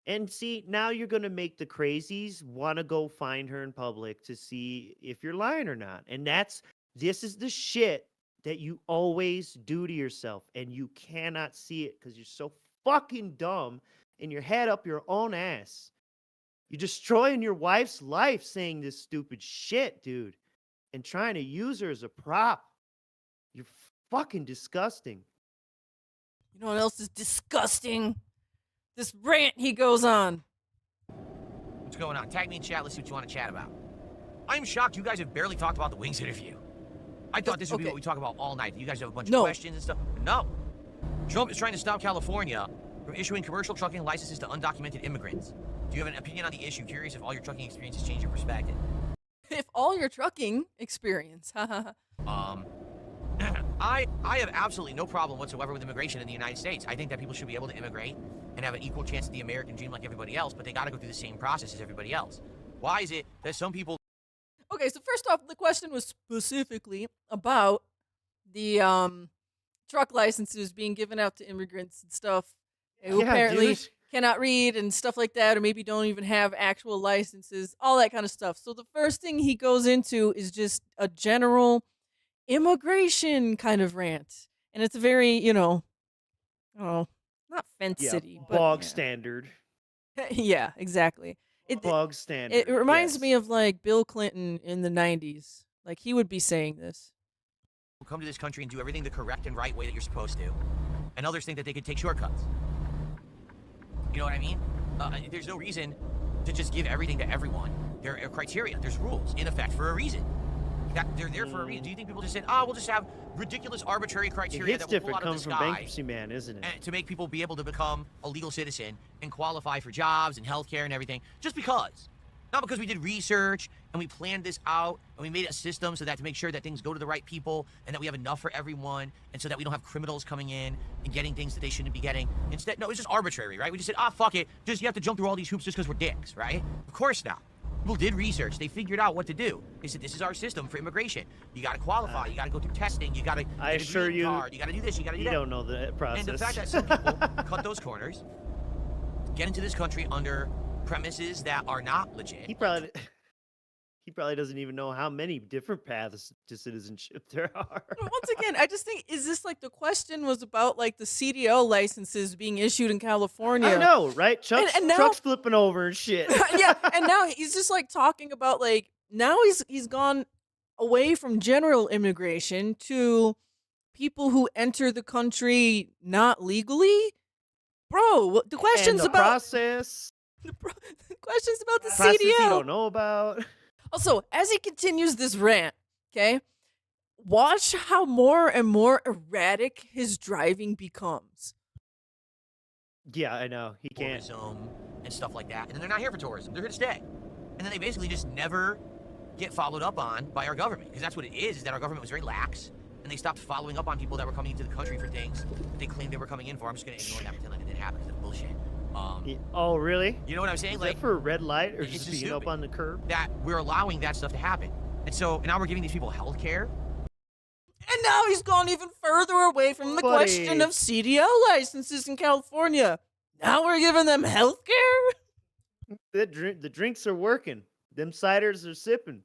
And see, now you're going to make the crazies want to go find her in public to see if you're lying or not. And this is the shit that you always do to yourself. And you cannot see it because you're so fucking dumb and your head up your own ass. You're destroying your wife's life saying this stupid shit, dude. And trying to use her as a prop. You're fucking disgusting. You know what else is disgusting? This rant he goes on. what's going on? Tag me in chat. Let's see what you want to chat about. I'm shocked you guys have barely talked about the Wings interview. I thought this would be Okay. what we talk about all night. You guys have a bunch of No. questions and stuff. No. Trump is trying to stop California from issuing commercial trucking licenses to undocumented immigrants. Do you have an opinion on the issue? Curious if all your trucking experiences change your perspective. If all your trucking experience, I have absolutely no problem whatsoever with immigration in the United States. I think that people should be able to immigrate and have an equal chance at the American dream like everybody else, but they got to go through the same process as everybody else. Why is it that some people Okay, so first off, the question was specifically about the truck licenses being given out to immigrants and stuff who Yeah, apparently dude. cannot read and stuff like that, or maybe don't even have actual licenses, all that kind of stuff. So the first thing he goes into is just a general immigration kind of rant. And it's a very, not fence Yeah, city, but bog yeah. standard. Yeah, exactly. Bog standard. It reminds yes. me of like Bill Clinton in the 90s. Like he would be saying this. come to this country and do everything the correct and right way that you're supposed to, and others think that they could take shortcuts. You know what I mean? There's no reason to just give everything to everyone. There are criteria. There's rules in effect for a reason. That they're there for a reason. Do you think people just said, we'll just have ridiculous arbitrary It criteria hits that we'll pull different out of coming the from sky Bankruptcy Man, isn't it? and to make people be able to become a legal citizen and qualify for jobs and healthcare and everything just because? Not because we did research and we planned this out and we made a system so that to make sure that things go to the right people and that we have enough for everyone and so that we don't have criminals coming in and getting things that they shouldn't be getting. Instead, no, it's just arbitrary, right? We just said, fuck it. Just you have to jump through all these hoops just because we're dicks, right? Of course not. People did research. They figured out what to do. They said, this is our system for immigration. You got to qualify. You got to go through testing. You got to I assure you, you got to do this. You got to do you that. don't know the process. And the fact that some people cut those corners, get into this country under premises that are not legit. He probably doesn't even know how many different paths to citizenship there are. Once again, I just think, is this like the question was about like the CDL licenses being issued in California? I know, right? Chuck's, and now, Chuck's flipping over and shit. Yeah, and now he's just like talking about like, now he's gone away from general immigration to people who enter the country not legally. Bro, the question's and the about process. The question's about the Process CDL. you don't know about. Also, as he continues this rant, okay, watch how more and more erratic his driving becomes. Yeah, I know. He can't. Tourism and stuff like that. And then they're not here for tourism. They're here to stay. And then they basically just never get followed up on by our government. Because that's what it is that our government was very lax. And they stopped following up on people that were coming into the country for things they claimed they were coming in for. I'm just going to ignore that, pretend like it didn't happen because it's bullshit. Oh, really? You know what I'm saying? Is like, that for a red light or it's just just being up stupid on the curb? that we're allowing that stuff to happen. And so now we're giving these people health care. And now he's gone even further away from the question of CDL licenses in California. Now we're giving them health care? The drinks are working. Them ciders are sipping.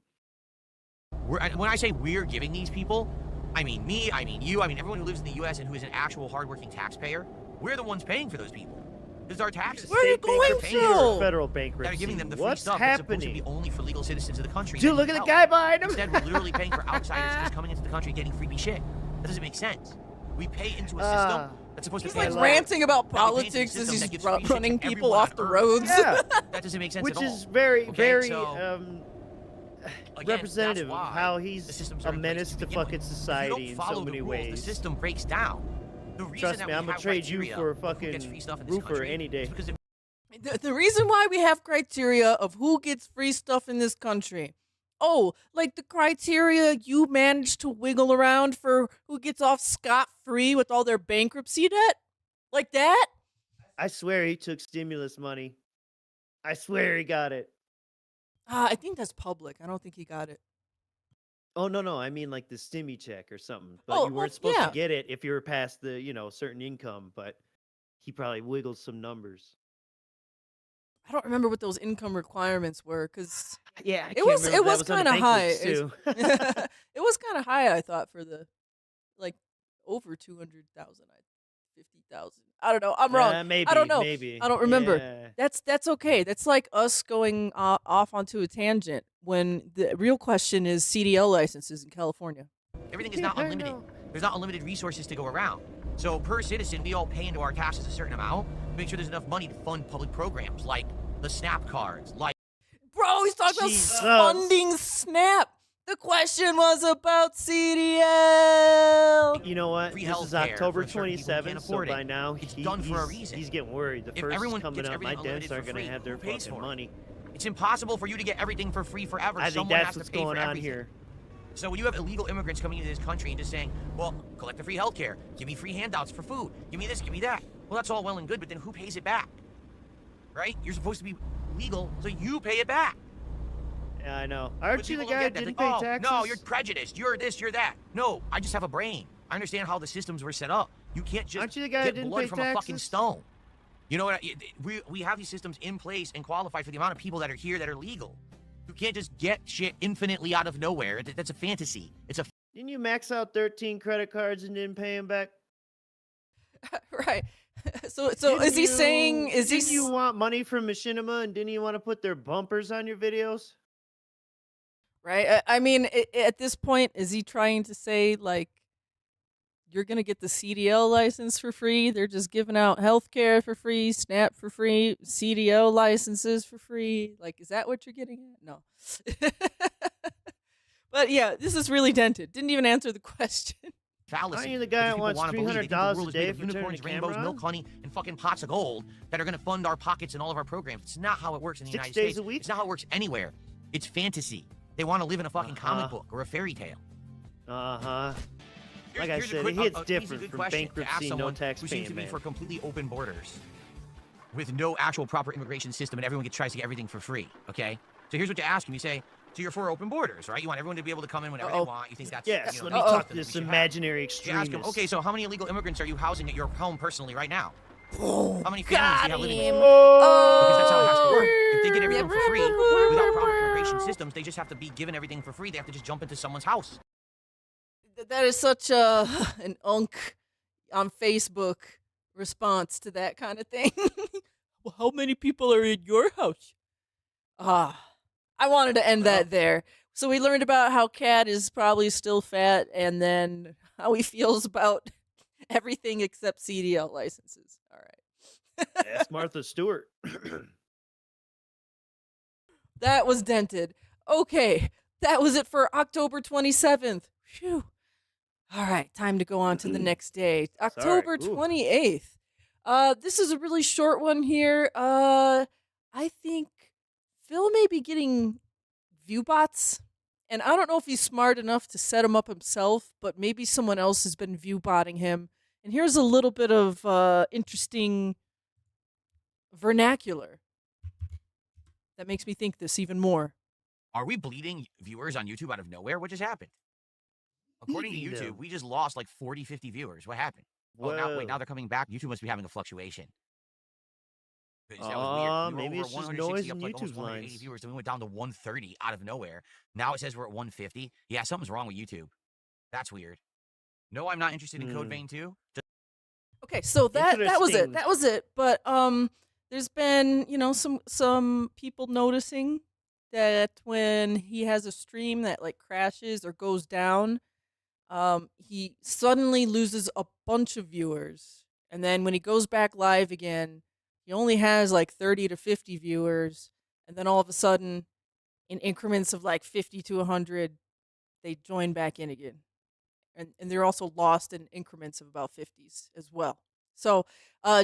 When I say we're giving these people, I mean me, I mean you, I mean everyone who lives in the U.S. and who is an actual hardworking taxpayer. We're the ones paying for those people. It's our taxes. Where are you going to? Federal bankruptcy. That are giving them the free What's stuff that's happening? supposed to be only for legal citizens of the country. Dude, look at the guy behind him. Instead, we're literally paying for outsiders just coming into the country and getting freebie shit. That doesn't make sense. We pay into a system that's supposed He's to pay like us ranting about Now we pay into a politics as system he's that gives free shit to running people everyone off on the Earth. roads. Yeah. That doesn't make sense Which at all. is very, Okay, very so, again, representative that's of why how the he's systems a are in place menace to begin with. fucking If you society don't in follow so the many rules, ways. the system breaks down. The reason Trust that me, we I'm gonna have trade you criteria for a of who gets fucking free stuff in this roofer country any day. is because The reason why we have criteria of who gets free stuff in this country. Oh, like the criteria you managed to wiggle around for who gets off scot-free with all their bankruptcy debt? Like that? I swear he took stimulus money. I swear he got it. I think that's public. I don't think he got it. Oh, no. I mean like the stimmy check or something. But Oh, you well, weren't supposed yeah. to get it if you were past the, certain income. But he probably wiggled some numbers. I don't remember what those income requirements were because Yeah, I it can't was remember if that on kind the of high. bankruptcy too. It was kind of high, I thought, for the like over 200,000, 50,000. I don't know. I'm wrong. Maybe, I don't know. Maybe. I don't remember. Yeah. That's okay. That's like us going off onto a tangent when the real question is CDL licenses in California. everything is not I unlimited. know. There's not unlimited resources to go around. So per citizen, we all pay into our taxes a certain amount to make sure there's enough money to fund public programs like the SNAP cards, like Bro, he's talking Jesus. about funding SNAP. The question was about CDL. You know what? Free This is healthcare October for certain people who 27th, can't so afford by it. now It's done for a he's- reason. He's getting worried. The If first everyone coming gets up, my everything dents unlimited are for going to free, have their who pays fucking for it? money. It's impossible for you to get everything for free forever. I think Someone that's has what's to pay going for on everything. here. So when you have illegal immigrants coming into this country and just saying, well, collect the free healthcare, give me free handouts for food, give me this, give me that. Well, that's all well and good, but then who pays it back? Right? You're supposed to be legal, so you pay it back. Yeah, I know. But Aren't you the people don't guy get that that. didn't Like, pay oh, taxes? no, you're prejudiced. You're this, you're that. No, I just have a brain. I understand how the systems were set up. You can't just Aren't you the guy that get didn't blood pay from a fucking taxes? stone. You know what? We have these systems in place and qualified for the amount of people that are here that are legal. You can't just get shit infinitely out of nowhere. That's a fantasy. It's a Didn't you max out 13 credit cards and didn't pay him back? Right. So Didn't is he you- saying, is he Didn't you want money from Machinima and didn't you want to put their bumpers on your videos? right? I mean, at this point, is he trying to say, like, you're going to get the CDL license for free? They're just giving out healthcare for free, SNAP for free, CDL licenses for free. Like, is that what you're getting at? No. But yeah, this is really dented. Didn't even answer the question. fallacy. Aren't you the that guy these that people wants wanna believe. They think the $300 world a is made day of for turning unicorns, the rainbows, camera milk, on? honey, and fucking pots of gold that are gonna fund our pockets and all of our programs. It's not how it works in the 6 United days States. a week? It's not how it works anywhere. It's fantasy. They want to live in a fucking comic book or a fairy tale. Uh-huh. Like I Here's a said, quick- it hits an easy, different good from question to ask bankruptcy, no someone tax who seems paying to be man. for completely open borders with no actual proper immigration system, and everyone tries to get everything for free. Okay, so here's what you ask him. You say, "So you're for open borders, right? You want everyone to be able to come in whenever they want. You think that's Yes, you know, let that's me talk something to that we this should have." imaginary You ask extremist. him, "Okay, so how many illegal immigrants are you housing at your home personally right now? Oh, How many families do you have living with you?" Oh, Because that's how it has to work. If they get Oh, everything for free without proper immigration systems, they just have to be given everything for free. They have to just jump into someone's house. That is such a an unk on Facebook response to that kind of thing. Well, how many people are in your house? I wanted to end that there. So we learned about how Cat is probably still fat, and then how he feels about everything except CDL licenses. All right. That's Martha Stewart. That was dented. Okay, that was it for October 27th. Phew. All right, time to go on to the next day. October Ooh. 28th. This is a really short one here. I think Phil may be getting ViewBots, and I don't know if he's smart enough to set them up himself, but maybe someone else has been ViewBotting him. And here's a little bit of interesting vernacular that makes me think this even more. Are we bleeding viewers on YouTube out of nowhere? What just happened? According to Bleeding YouTube, them. we just lost like 40, 50 viewers. What happened? Oh, now, wait, now Whoa. they're coming back. YouTube must be having a fluctuation. 'Cause that was weird. We were Maybe over it's just 160 noise up in to like almost YouTube's 180 lines. viewers. Then we went down to 130 out of nowhere. Now it says we're at 150. Yeah, something's wrong with YouTube. That's weird. No, I'm not interested in Code Vein 2. Okay, so that was it. Interesting. That was it. But there's been, some people noticing that when he has a stream that like crashes or goes down, he suddenly loses a bunch of viewers. And then when he goes back live again, he only has like 30 to 50 viewers, and then all of a sudden in increments of like 50 to 100, they join back in again. And they're also lost in increments of about 50s as well. So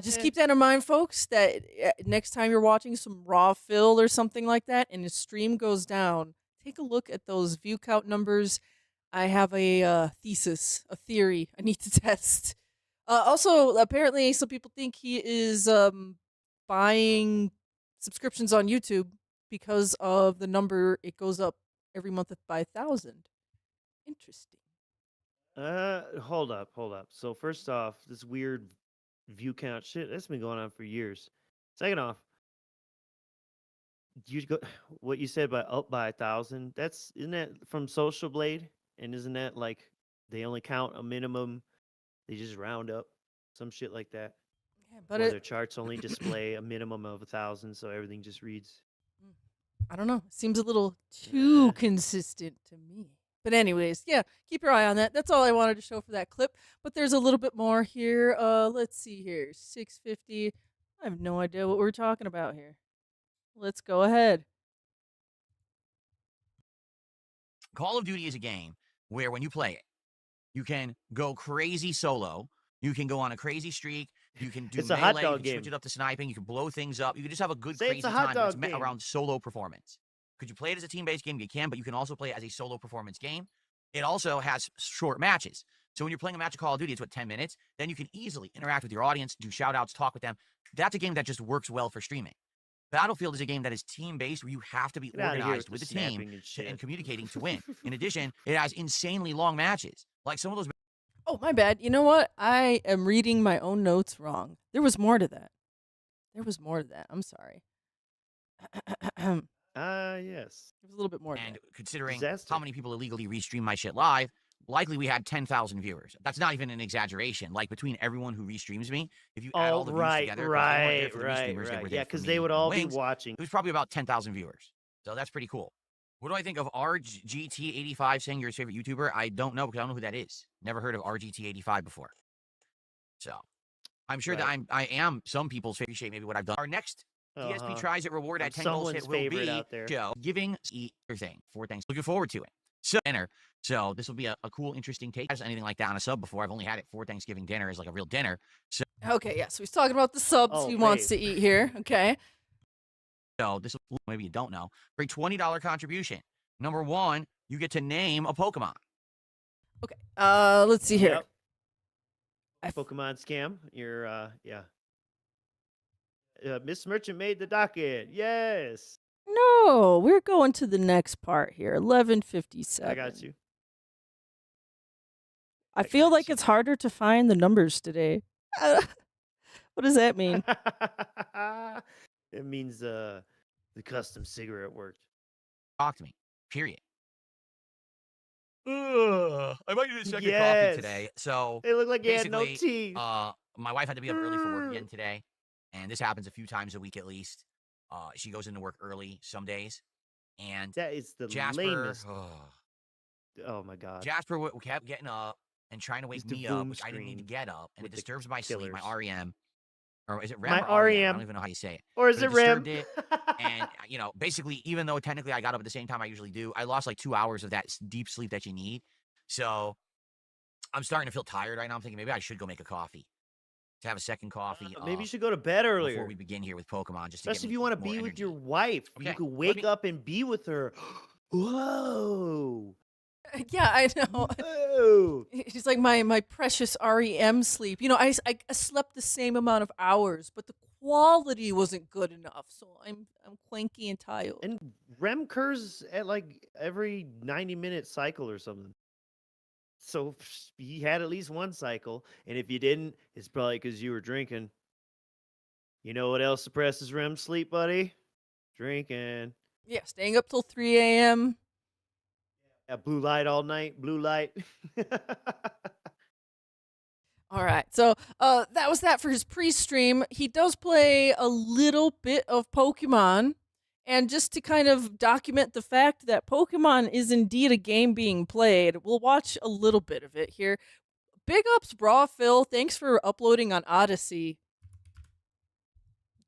just keep that in mind, folks, that next time you're watching some raw fill or something like that and his stream goes down, take a look at those view count numbers. I have a thesis, a theory I need to test. Also, apparently some people think he is buying subscriptions on YouTube because of the number. It goes up every month by 1,000. Interesting. Hold up. So first off, this weird view count shit, that's been going on for years. Second off, what you said about up by 1,000, isn't that from Social Blade? And isn't that like they only count a minimum, they just round up some shit like that? Yeah, but Or their charts only display a minimum of 1,000, so everything just reads. I don't know. It seems a little too consistent to me. But anyways, yeah, keep your eye on that. That's all I wanted to show for that clip. But there's a little bit more here. Let's see here. 650. I have no idea what we're talking about here. Let's go ahead. Call of Duty is a game where when you play it, you can go crazy solo. You can go on a crazy streak. You can do It's a melee. hot You dog can game. switch it up to sniping. You can blow things up. You can just have a good Say crazy it's a hot time. But it's dog meant game. around solo performance. Could you play it as a team-based game? You can, but you can also play it as a solo performance game. It also has short matches. So when you're playing a match of Call of Duty, it's 10 minutes. Then you can easily interact with your audience, do shout-outs, talk with them. That's a game that just works well for streaming. Battlefield is a game that is team-based, where you have to be Get outta here organized with with the the team snapping and shit. and communicating to win. In addition, it has insanely long matches. Like some of those. Oh, my bad. You know what? I am reading my own notes wrong. There was more to that. I'm sorry. Yes. There was a little bit more to And that. considering Disaster. how many people illegally restream my shit live, likely we had 10,000 viewers. That's not even an exaggeration. Like between everyone who restreams me, if you add all the views together, 'cause they weren't there for the restreamers, they were there Yeah, for because me they would and all be Wings. watching. It was probably about 10,000 viewers. So that's pretty cool. What do I think of RGT85 saying you're his favorite YouTuber? I don't know because I don't know who that is. Never heard of RGT85 before. So I'm sure that I am some people's favorite. Appreciate maybe what I've done. Our next DSP tries it reward I'm at 10 goals hit someone's will favorite be out there. show giving thing 4 things. Looking forward to it. So dinner. So this will be a cool, interesting take. Has anything like that on a sub before? I've only had it for Thanksgiving dinner as like a real dinner. So Okay, yeah. So he's talking about the subs Oh, he wants babe. to eat here. Okay. this will, maybe you don't know. For a $20 contribution, number one, you get to name a Pokemon. Okay. Let's see here. Yep. I- Pokemon scam. You're yeah. Miss Merchant made the docket. Yes. No, we're going to the next part here. 11:57. I got you. I I feel got like you. it's harder to find the numbers today. What does that mean? It means the custom cigarette worked. Talk to me. Period. I might need a second Yes. coffee today. So It looked like you had no basically, teeth. my wife had to be up early for work again today, and this happens a few times a week at least. She goes into work early some days, and That is the Jasper, lamest. Oh my god. Jasper kept getting up and trying to wake Just a me up, boom which I didn't need to screen get up, and it with the disturbs my sleep, my killers. REM. Or is it REM My or REM? I REM. don't even know how you say it. Or is But it REM? disturbed it, and basically, even though technically I got up at the same time I usually do, I lost like 2 hours of that deep sleep that you need. So I'm starting to feel tired right now. I'm thinking maybe I should go make a coffee, to have a second coffee. Maybe you should go to bed earlier. Before we begin here with Pokemon, just to Especially if get you me want to more be with energy. your wife. Okay, You could let wake me- up and be with her. Whoa. Yeah, I know. Whoa. He's like my precious REM sleep. You know, I slept the same amount of hours, but the quality wasn't good enough. So I'm cranky and tired. And REM occurs at like every 90-minute cycle or something. So he had at least one cycle. And if you didn't, it's probably because you were drinking. You know what else suppresses REM sleep, buddy? Drinking. Yeah, staying up till 3 a.m. Yeah, blue light all night. Blue light. All right. So that was that for his pre-stream. He does play a little bit of Pokemon. And just to kind of document the fact that Pokemon is indeed a game being played, we'll watch a little bit of it here. Big ups, BYE-dent. Thanks for uploading on Odyssey.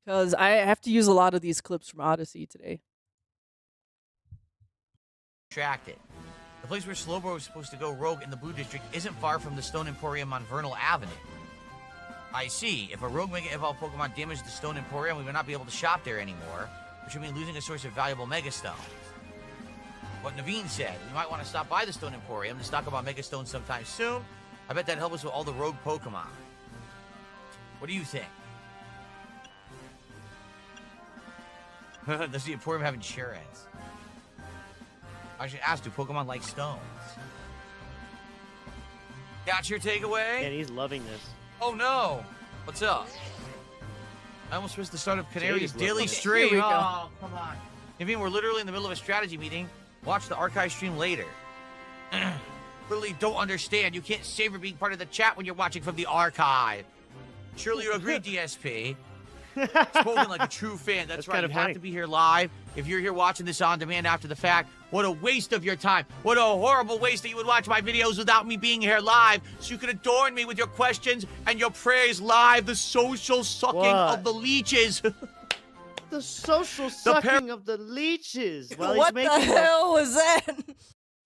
Because I have to use a lot of these clips from Odyssey today. Distracted. The place where Slowbro was supposed to go rogue in the Blue District isn't far from the Stone Emporium on Vernal Avenue. I see. If a rogue Mega Evolved Pokemon damaged the Stone Emporium, we would not be able to shop there anymore, which would mean losing a source of valuable Mega Stones. What Naveen said, we might want to stop by the Stone Emporium to stock about Mega Stones sometime soon. I bet that'd help us with all the rogue Pokemon. What do you think? Does the Emporium have insurance? I should ask, do Pokemon like stones? Got your takeaway? And he's loving this. Oh no! What's up? I almost missed the start of Canary's Jay's daily loving it. stream. Here we go. Oh, come on. I mean, we're literally in the middle of a strategy meeting. Watch the archive stream later. Literally don't understand. You can't savor being part of the chat when you're watching from the archive. Surely you agree, DSP. Spoken like a true fan. That's right. kinda You have funny. to be here live. If you're here watching this on demand after the fact, what a waste of your time. What a horrible waste that you would watch my videos without me being here live so you could adorn me with your questions and your praise live. The social sucking What? of the leeches. The social par- sucking of the leeches. While What the he's making hell was that?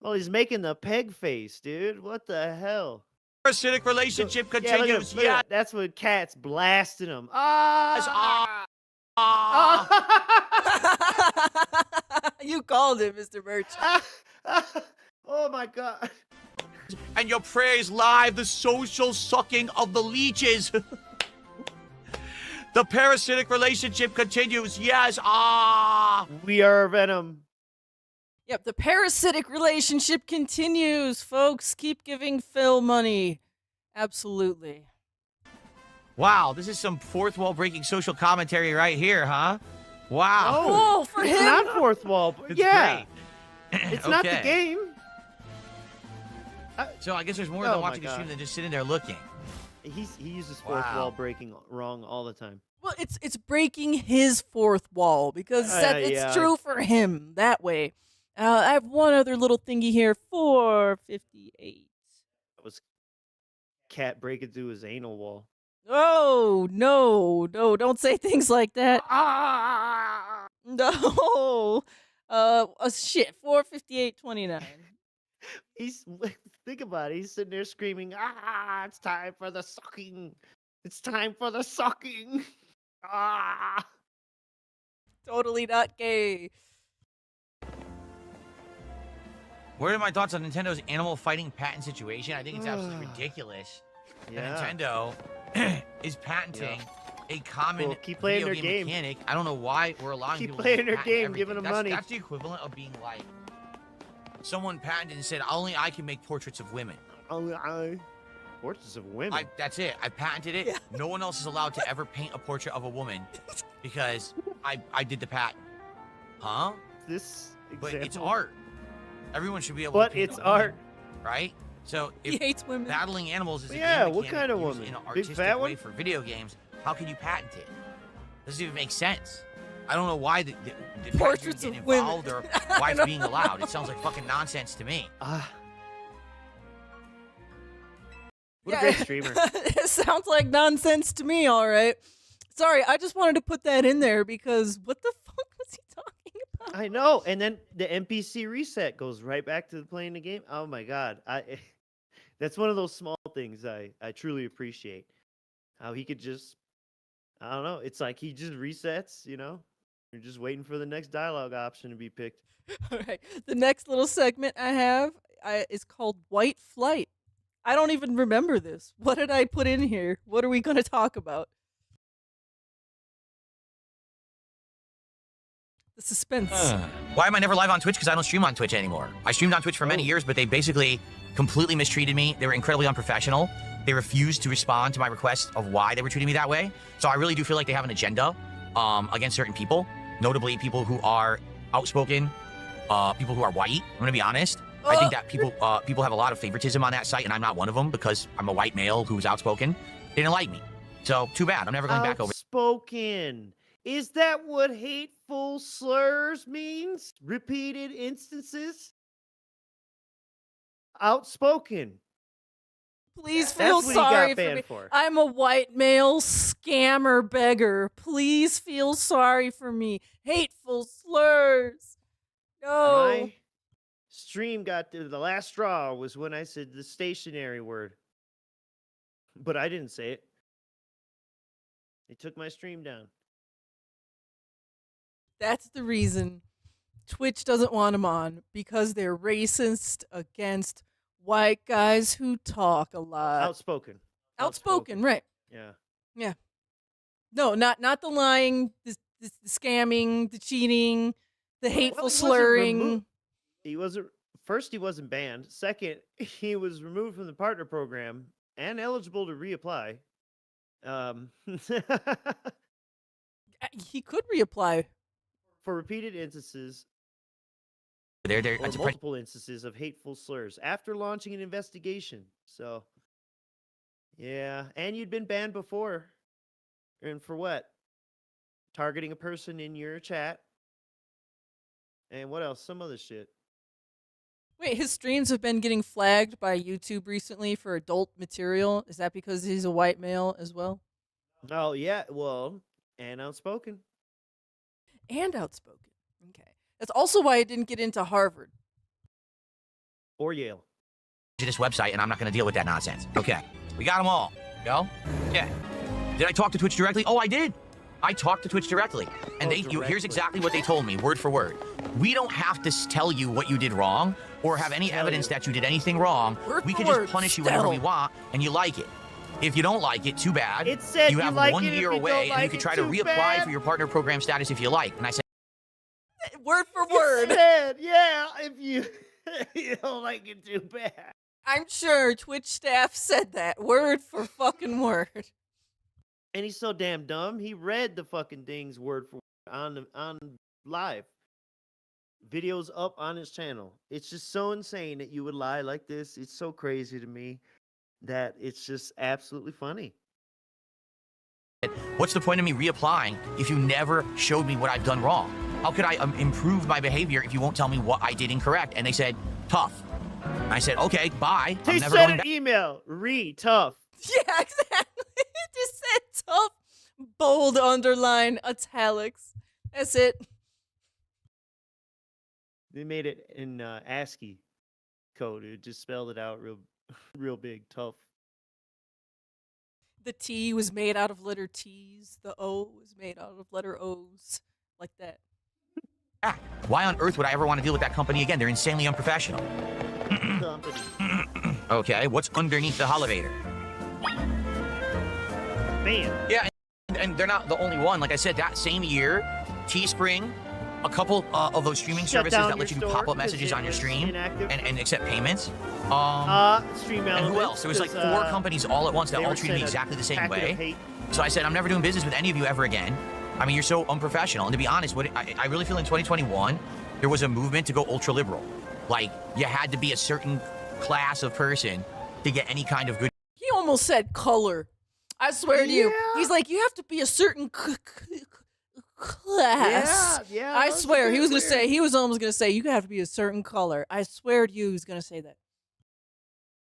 Well, he's making the peg face, dude. What the hell? Parasitic relationship Yeah, look at him, continues. look at Yeah. him. That's when Cat's blasting him. Yes, Ah! You called it, Mr. Birch. Oh my god. And your praise live the social sucking of the leeches. The parasitic relationship continues. Yes. We are Venom. Yep, the parasitic relationship continues, folks. Keep giving Phil money. Absolutely. Wow, this is some fourth wall breaking social commentary right here, huh? Wow. Oh, for It's him. not fourth wall. It's Yeah. great. It's not the Okay. game. So I guess there's more Oh than my watching a stream God. than just sitting there looking. He uses fourth Wow. wall breaking wrong all the time. Well, it's breaking his fourth wall because it's yeah. true for him that way. I have one other little thingy here. 458. That was Cat breaking through his anal wall. Oh, no, don't say things like that. Ah! No. Shit, 458.29. He's think about it. He's sitting there screaming, "Ah, it's time for the sucking! It's time for the sucking!" Ah. Totally not gay. What are my thoughts on Nintendo's animal fighting patent situation? I think it's absolutely ridiculous Yeah. that Nintendo is patenting a common Well, keep playing video their game game. mechanic. I don't know why we're allowing Keep people playing to their patent game, everything. giving them That's- money. That's the equivalent of being like someone patented and said, only I can make portraits of women. Portraits of women. That's it. I patented it. Yeah. No one else is allowed to ever paint a portrait of a woman because I did the patent. Huh? This But example. it's art. Everyone should be able But to paint it's a woman, art. right? So He if hates women. battling animals is a Yeah, game what mechanic kind of used woman? in an Big artistic fat way one? for video games, how can you patent it? Doesn't even make sense. I don't know why the Portraits get of women. involved or why it's being allowed. It sounds like fucking nonsense to me. What a great streamer. It sounds like nonsense to me, all right. Sorry, I just wanted to put that in there because what the fuck was he talking about? I know. And then the NPC reset goes right back to playing the game. Oh my god. That's one of those small things I truly appreciate. How he could just, I don't know. It's like he just resets, you know? You're just waiting for the next dialogue option to be picked. All right. The next little segment I have is called White Flight. I don't even remember this. What did I put in here? What are we going to talk about? The suspense. Why am I never live on Twitch? Because I don't stream on Twitch anymore. I streamed on Twitch for many years, but they basically completely mistreated me. They were incredibly unprofessional. They refused to respond to my request of why they were treating me that way. So I really do feel like they have an agenda against certain people, notably people who are outspoken, people who are white. I'm gonna be honest. I think that people have a lot of favoritism on that site, and I'm not one of them because I'm a white male who's outspoken. They didn't like me. So too bad. I'm never going back over. Outspoken. Is that what hateful slurs means? Repeated instances? Outspoken. Please That's feel what he sorry got for banned me. for. I'm a white male scammer beggar. Please feel sorry for me. Hateful slurs. No. My stream got to the last straw was when I said the stationary word. But I didn't say it. They took my stream down. That's the reason Twitch doesn't want them on, because they're racist against white guys who talk a lot. Outspoken. Outspoken, right. Yeah. No, not the lying, the scamming, the cheating, the hateful Well, he wasn't slurring. removed. He wasn't. First, he wasn't banned. Second, he was removed from the partner program and eligible to reapply. He could reapply. For repeated instances They're or multiple instances of hateful slurs after launching an investigation. So, yeah, and you'd been banned before. And for what? Targeting a person in your chat. And what else? Some other shit. Wait, his streams have been getting flagged by YouTube recently for adult material. Is that because he's a white male as well? Oh, yeah. Well, and outspoken. And outspoken. Okay. That's also why I didn't get into Harvard. Or Yale. to this website, and I'm not going to deal with that nonsense. Okay, we got them all. Go. Yeah. Did I talk to Twitch directly? Oh, I did. I talked to Twitch directly, and here's directly. exactly what they told me, word for word. We don't have to tell you what you did wrong or have any evidence that you did anything wrong. Word We for can word, just punish you whenever we still. want, and you like it. If you don't like it, too bad. It said you you have like 1 it if year you away, don't and you like can it, try to too reapply bad. for your partner program status if you like. And I said, Word for You word. said, yeah, if you, you don't like it too bad. I'm sure Twitch staff said that word for fucking word. And he's so damn dumb. He read the fucking things word for word on live. Videos up on his channel. It's just so insane that you would lie like this. It's so crazy to me that it's just absolutely funny. what's the point of me reapplying if you never showed me what I've done wrong? How could I improve my behavior if you won't tell me what I did incorrect? And they said, tough. And I said, okay, bye. He I'm never said going an back. email. Tough. Yeah, exactly. It just said tough, bold underline, italics. That's it. They made it in ASCII code. It just spelled it out real big, tough. The T was made out of letter T's. The O was made out of letter O's. Like that. Why on earth would I ever want to deal with that company again? They're insanely unprofessional. Company. Okay, what's underneath the elevator? Bam. Yeah, and they're not the only one. Like I said, that same year, Teespring, a couple of those streaming Shut services down that let your you do store pop-up 'cause messages it on your was stream inactive. and accept payments. Stream And Elements. who else? There was like 4 companies all at once that they all were treated me sent a exactly the same packet of way. hate. So I said, I'm never doing business with any of you ever again. I mean, you're so unprofessional. And to be honest, I really feel in 2021, there was a movement to go ultra-liberal. Like, you had to be a certain class of person to get any kind of good. He almost said color. I swear to you. Yeah. He's like, you have to be a certain class. Yeah. I those are swear. He very was going to weird. say, he was almost going to say, you have to be a certain color. I swear to you, he was going to say that.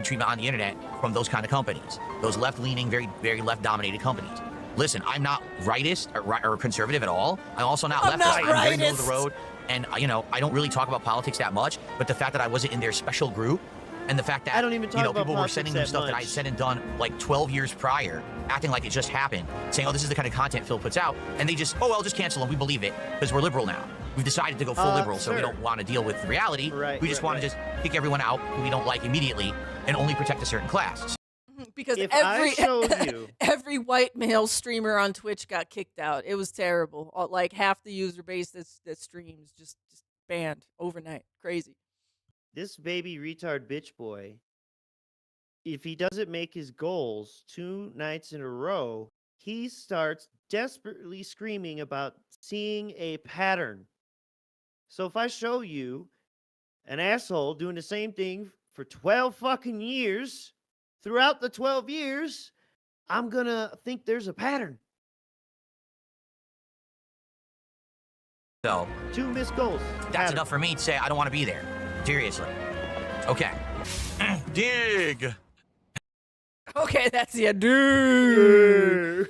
treatment on the internet from those kind of companies, those left-leaning, very, very left-dominated companies. Listen, I'm not rightist or conservative at all. I'm also not I'm leftist. not I'm very middle of rightist. the road, and you know, I don't really talk about politics that much. But the fact that I wasn't in their special group, and the fact that I don't even talk you know, about people were politics sending them that stuff that I much. had said and done like 12 years prior, acting like it just happened, saying, "Oh, this is the kind of content Phil puts out," and they just, "Oh, well, just cancel them. We believe it because we're liberal now. We've decided to go full liberal, so we sure. don't want to deal with reality. Right, we just right, want to right. just kick everyone out who we don't like immediately, and only protect a certain class." Because If I showed you- every white male streamer on Twitch got kicked out. It was terrible. Like half the user base that streams just banned overnight. Crazy. This baby retard bitch boy, if he doesn't make his goals 2 nights in a row, he starts desperately screaming about seeing a pattern. So if I show you an asshole doing the same thing for 12 fucking years, throughout the 12 years, I'm gonna think there's a pattern. So 2 missed goals. that's Pattern. enough for me to say I don't want to be there. Seriously. Okay. Dig. Okay, that's the dude.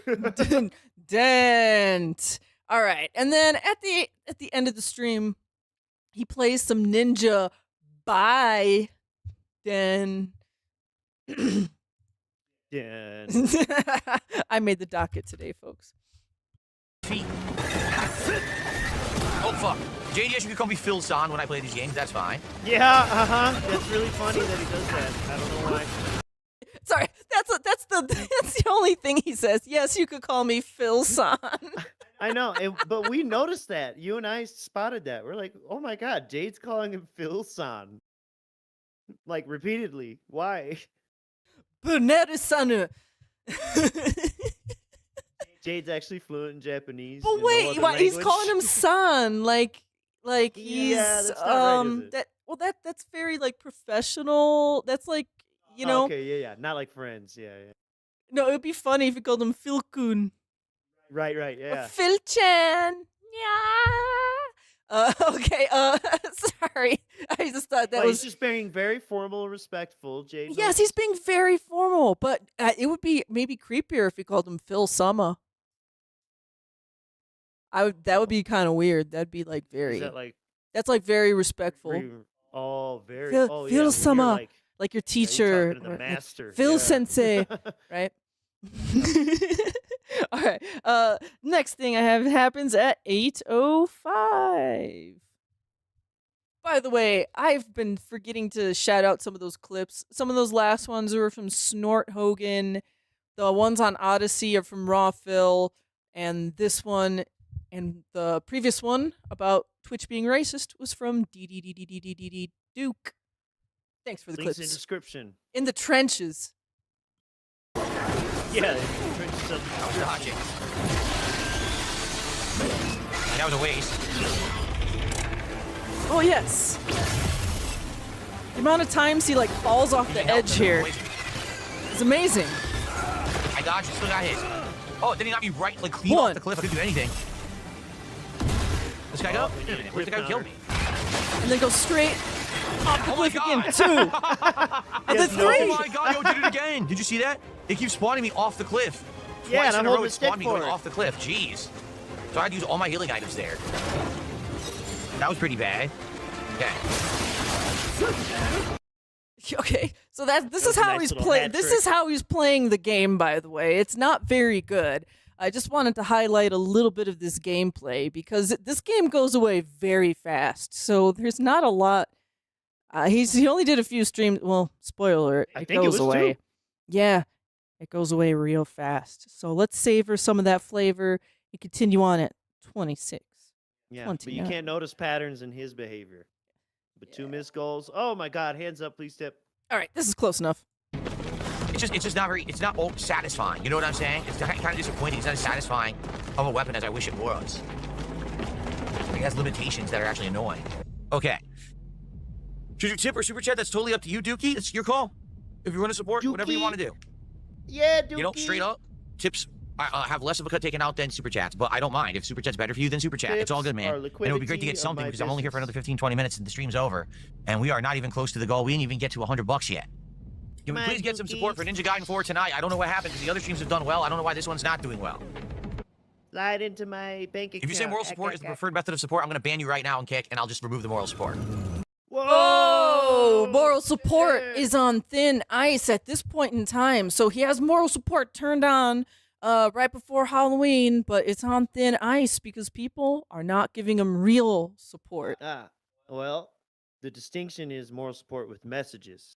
Dent. All right, and then at the end of the stream, he plays some Ninja BYE-dent. Yeah. I made the docket today, folks. Feet. Oh, fuck. JDS, you can call me Phil Son when I play these games. That's fine. Yeah, That's really funny that he does that. I don't know why. Sorry, that's the only thing he says. Yes, you could call me Phil Son. I know, but we noticed that. You and I spotted that. We're like, oh my god, Jade's calling him Phil Son. Like, repeatedly. Why? Bernard-san. Jade's actually fluent in Japanese. But in no wait, other why, he's language. calling him son, like he's Yeah, that's not right, is it? that's very like professional. That's like you know. Okay, yeah. Not like friends. Yeah. No, it would be funny if you called him Phil-kun. Right, Or yeah. Phil-chan. Yeah. Okay. Sorry. I just thought that Well, was. he's just being very formal and respectful, Jade. Yes, knows. he's being very formal, but it would be maybe creepier if you called him Phil Summer. That would be kind of weird. That'd be like very. Is that like That's like very respectful. very? Oh, very. Phil- oh, Phil yeah. when Summer, you're like, Like your yeah, you're teacher, talking to the master. Phil yeah. Sensei, right? All right. Next thing I have happens at 8:05. By the way, I've been forgetting to shout out some of those clips. Some of those last ones were from Snort Hogan. The ones on Odyssey are from RAPIDFIRE, and this one and the previous one about Twitch being racist was from DDDDDDD Duke. Thanks for the Links in clips. description. In the trenches. Yeah. Trenches of I was dodging. That was a waste. Oh yes. The amount of times he like falls off the edge here is amazing. I dodged and still got hit. Oh, did he not be right, like clean One. off the cliff? I couldn't do anything. This guy go? Oh, Wait a minute, where's the guy who killed me? And then go straight off the Oh my cliff again. God. 2. And then Yes, no. 3. Oh my god, yo, did it again. Did you see that? It keeps spawning me off the cliff. Yeah, Twice and I'm in a row, holding it the stick spawned me going for it. off the cliff. Jeez. So I had to use all my healing items there. That was pretty bad. Okay. Okay, so this That is was a how nice he's little playing. hat This trick. is how he's playing the game. By the way, it's not very good. I just wanted to highlight a little bit of this gameplay because this game goes away very fast. So there's not a lot. He only did a few streams. Well, spoiler, I it think it goes was away. 2. Yeah, it goes away real fast. So let's savor some of that flavor and continue on at 26. Yeah, but you 29. can't notice patterns in his behavior. But 2 missed goals. Oh my God! Hands up, please tip. All right, this is close enough. It's just not very, it's not satisfying. You know what I'm saying? It's kind of disappointing. It's not as satisfying of a weapon as I wish it was. It has limitations that are actually annoying. Okay. Should you tip or super chat? That's totally up to you, Dookie. It's your call. If you want to support, whatever you Dookie. want to do. Yeah, Dookie. You know, straight up, tips have less of a cut taken out than super chats, but I don't mind. If super chat's better for you than super chat, it's all good, man. And it would be great to get something because I'm only here for another 15, 20 minutes and the stream's over. And we are not even close to the goal. We didn't even get to $100 yet. Can we please get some support for Ninja Gaiden 4 tonight? I don't know what happened because the other streams have done well. I don't know why this one's not doing well. Slide into my bank account. If you say moral support is the preferred method of support, I'm going to ban you right now and kick, and I'll just remove the moral support. Whoa! Moral support is on thin ice at this point in time. So he has moral support turned on right before Halloween, but it's on thin ice because people are not giving him real support. Well, the distinction is moral support with messages.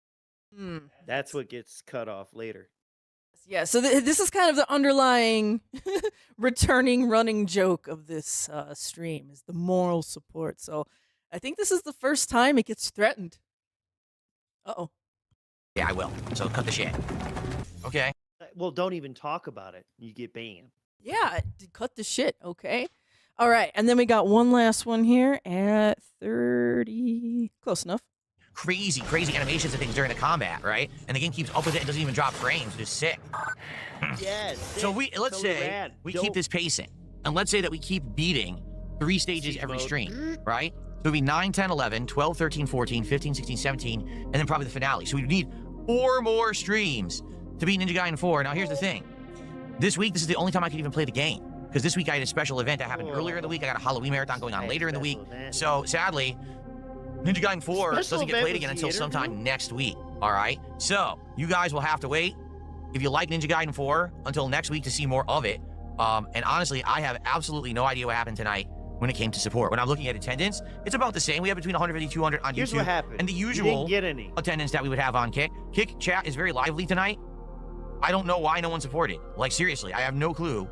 That's what gets cut off later. Yeah, so this is kind of the underlying returning running joke of this stream is the moral support. So I think this is the first time it gets threatened. Uh-oh. Yeah, I will. So cut the shit. Okay. Well, don't even talk about it. You get banned. Yeah, cut the shit, okay? All right, and then we got one last one here at 30. Close enough. Crazy animations and things during the combat, right? And the game keeps up with it and doesn't even drop frames. It's just sick. Yes. So let's say we keep this pacing. And let's say that we keep beating 3 stages Siege every mode. stream, right? So it'd be 9, 10, 11, 12, 13, 14, 15, 16, 17, and then probably the finale. So we need 4 more streams to beat Ninja Gaiden 4. Now here's the thing. This week, this is the only time I can even play the game. Because this week I had a special event that happened earlier in the week. I got a Halloween marathon going on later in the week. So sadly, Ninja Gaiden 4 doesn't get played again until sometime next week. All right? So you guys will have to wait, if you like Ninja Gaiden 4, until next week to see more of it. And honestly, I have absolutely no idea what happened tonight when it came to support. When I'm looking at attendance, it's about the same. We have between 150 200 on Here's YouTube. what happened. And the You usual didn't get any. attendance that we would have on Kick. Kick chat is very lively tonight. I don't know why no one supported. Like, seriously, I have no clue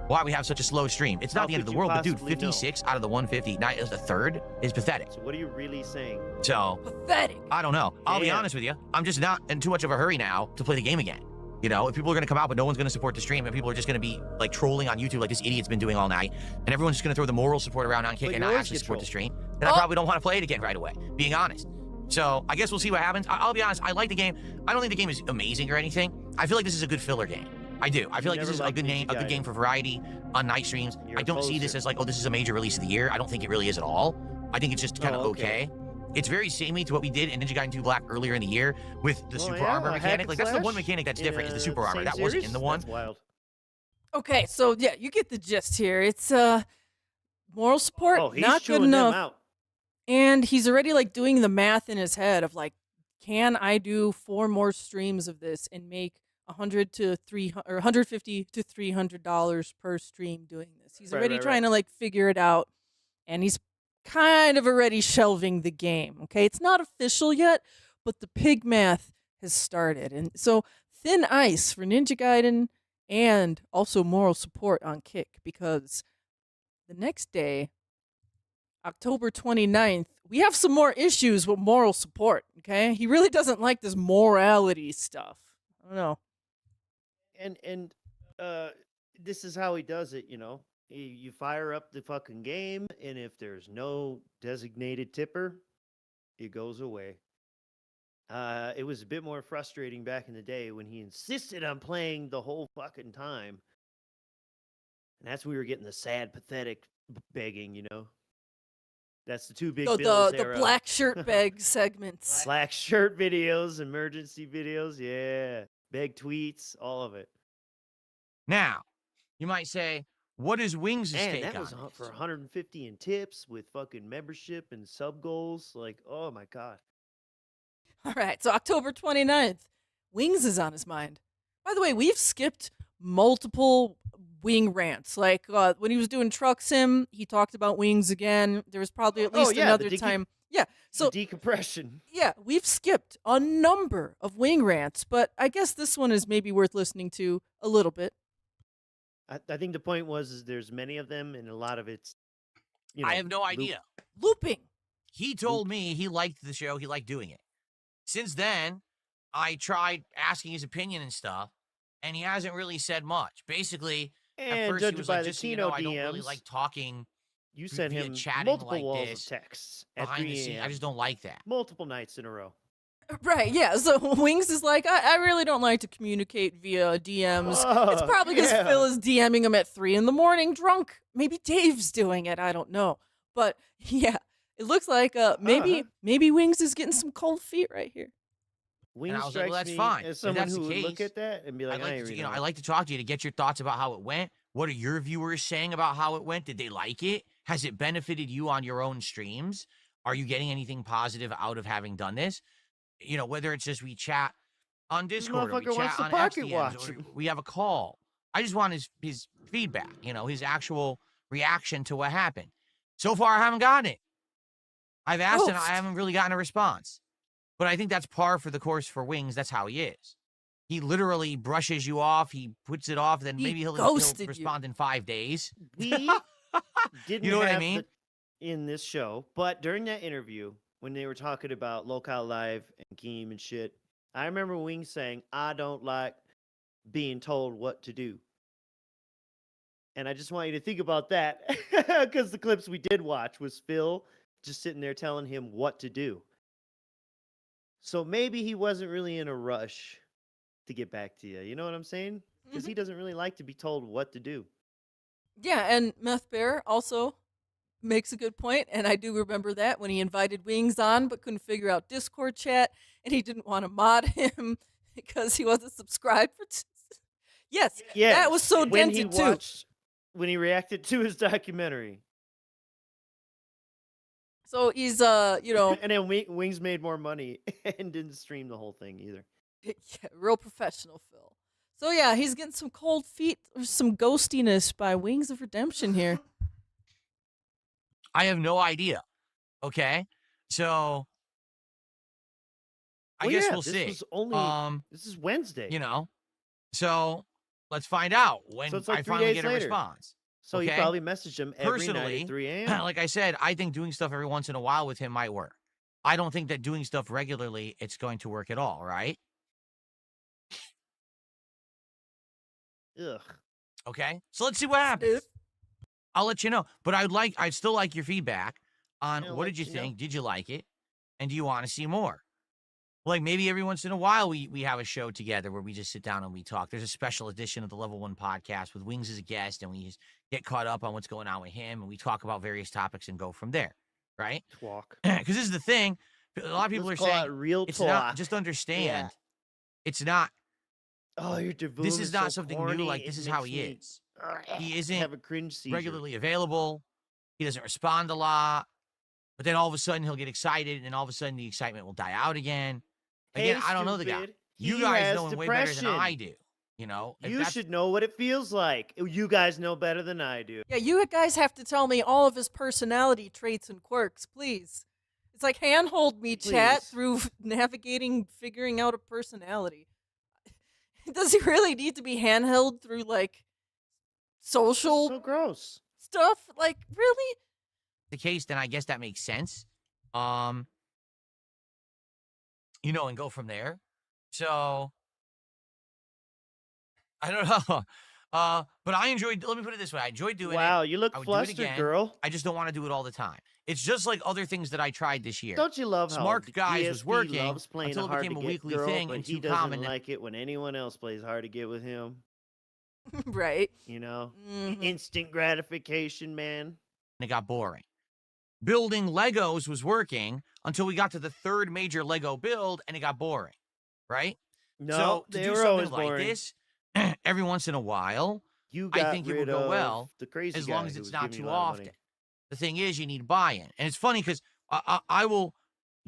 why we have such a slow stream. It's not How the end of could the you world, but dude, possibly know? 56 out of the 150, not a third, is pathetic. So what are you really saying? So, Pathetic. I don't know. I'll be Damn. honest with you. I'm just not in too much of a hurry now to play the game again. You know, if people are going to come out, but no one's going to support the stream, and people are just going to be, like, trolling on YouTube like this idiot's been doing all night, and everyone's just going to throw the moral support around on Kick But and you not always actually get support the trolled. stream, then I probably don't want to play it again right away, being honest. So, I guess we'll see what happens. I'll be honest, I like the game. I don't think the game is amazing or anything. I feel like this is a good filler game. I do. I feel like this never is a liked good Ninja game, a good Gaiden. game for variety on night streams. You're I a don't see this poser. as like, oh, this is a major release of the year. I don't think it really is at all. I think it's just kind of okay. It's very samey to what we did in Ninja Gaiden 2 Black earlier in the year with the super armor a hack mechanic. and Like, that's the one slash mechanic that's in different is the super armor. same That wasn't series? in the one. That's wild. Okay, so yeah, you get the gist here. It's moral support, Oh, he's not good chewing them enough. out. And he's already like doing the math in his head of like, can I do 4 more streams of this and make $100 to $300 or $150 to $300 per stream doing this? He's already trying to like figure it out, and he's kind of already shelving the game. Okay, it's not official yet, but the pig math has started, and so thin ice for Ninja Gaiden and also moral support on Kick, because the next day, October 29th, we have some more issues with moral support, okay? He really doesn't like this morality stuff. I don't know. And this is how he does it, you know. You fire up the fucking game, and if there's no designated tipper, it goes away. It was a bit more frustrating back in the day when he insisted on playing the whole fucking time. And that's when we were getting the sad, pathetic begging, you know. That's the 2 big bills The era. black shirt bag segments. Black shirt videos, emergency videos, yeah. Beg tweets, all of it. Now, you might say, what is Wings' Man, take that on was this? for 150 in tips with fucking membership and sub goals. Like, oh my god. All right, so October 29th, Wings is on his mind. By the way, we've skipped multiple Wing rants. Like when he was doing Truck Sim, he talked about Wings again. There was probably at least yeah, another time. Yeah, so the decompression. yeah, we've skipped a number of Wing rants, but I guess this one is maybe worth listening to a little bit. I think the point was is there's many of them, and a lot of it's. I have no idea. Looping. He told me he liked the show. He liked doing it. Since then, I tried asking his opinion and stuff, and he hasn't really said much. Basically, at And first he judging was by like, the just so you Tino know, I don't really DMs, like talking you sent via him chatting multiple like walls this of texts at behind 3 the scenes. a.m. I just don't like that. multiple nights in a row. Right, yeah. So Wings is like, I really don't like to communicate via DMs. It's probably because yeah. Phil is DMing him at 3 a.m. drunk. Maybe Dave's doing it. I don't know. But yeah, it looks like maybe Wings is getting some cold feet right here. Wings I was like, strikes well, that's me fine. as If someone that's who the would look case, at that and be like, I'd like I to, ain't you know, reading I all like to talk to you to get your thoughts about how it went. What are your viewers saying about how it went? Did they like it? Has it benefited you on your own streams? Are you getting anything positive out of having done this? You know, whether it's just we chat on This Discord or we motherfucker wants chat to on pocket XDMs watch or him. we have a call. I just want his feedback, you know, his actual reaction to what happened. So far, I haven't gotten it. I've asked and I haven't really gotten a response. But I think that's par for the course for Wings. That's how he is. He literally brushes you off. He puts it off. Then maybe he'll respond in 5 days. We didn't You know what I have mean? in this show, but during that interview, when they were talking about Locale Live and Game and shit, I remember Wings saying, I don't like being told what to do. And I just want you to think about that, because the clips we did watch was Phil just sitting there telling him what to do. So maybe he wasn't really in a rush to get back to you. You know what I'm saying? Because he doesn't really like to be told what to do. Yeah, and Meth Bear also makes a good point, and I do remember that when he invited Wings on but couldn't figure out Discord chat, and he didn't want to mod him because he wasn't subscribed for Yes, that was so when dented he too. When he reacted to his documentary. So he's you know, and then Wings made more money and didn't stream the whole thing either. yeah, real professional Phil. So yeah, he's getting some cold feet or some ghostiness by Wings of Redemption here. I have no idea. Okay. So I guess we'll see. This is Wednesday. You know. So let's find out when So it's like I 3 finally days get a later. response. So okay? you probably messaged him every Personally, night at 3 a.m. Like I said, I think doing stuff every once in a while with him might work. I don't think that doing stuff regularly, it's going to work at all, right? Ugh. Okay. So let's see what happens. I'll let you know. But I'd still like your feedback on what did you think? Did you like it? And do you want to see more? Like maybe every once in a while we have a show together where we just sit down and we talk. There's a special edition of the Level 1 podcast with Wings as a guest, and we just get caught up on what's going on with him, and we talk about various topics and go from there, right? Talk. Because this is the thing. A lot of people are saying real it's talk. not. Just understand, it's not. Oh, you're devoted. This is not something new. Like this is how he is. He isn't have a cringe seizure. regularly available. He doesn't respond a lot. But then all of a sudden he'll get excited, and then all of a sudden the excitement will die out again. Again, I don't know the guy. You guys know him way better than I do. You know, you should know what it feels like. You guys know better than I do. Yeah, you guys have to tell me all of his personality traits and quirks, please. It's like handhold me, chat, through navigating, figuring out a personality. Does he really need to be handheld through, like, social so gross stuff? Like, really? The case, then I guess that makes sense. You know, and go from there. So I don't know. But I enjoyed, let me put it this way. I enjoyed doing it. Wow, you look I would flustered, do it again. girl. I just don't want to do it all the time. It's just like other things that I tried this year. Don't you love how Smart the Guys was DSP working loves playing until a it hard became to a get weekly girl, thing but and he too doesn't common. like it when anyone else plays hard to get with him. Right. You know? Instant gratification, man. And it got boring. Building Legos was working until we got to the third major Lego build, and it got boring, right? No, so to they do were something always like boring. this every once in a while, I think it would go well, the crazy as guy long as who it's was not giving you too a lot of money. often. The thing is, you need buy-in, and it's funny because I will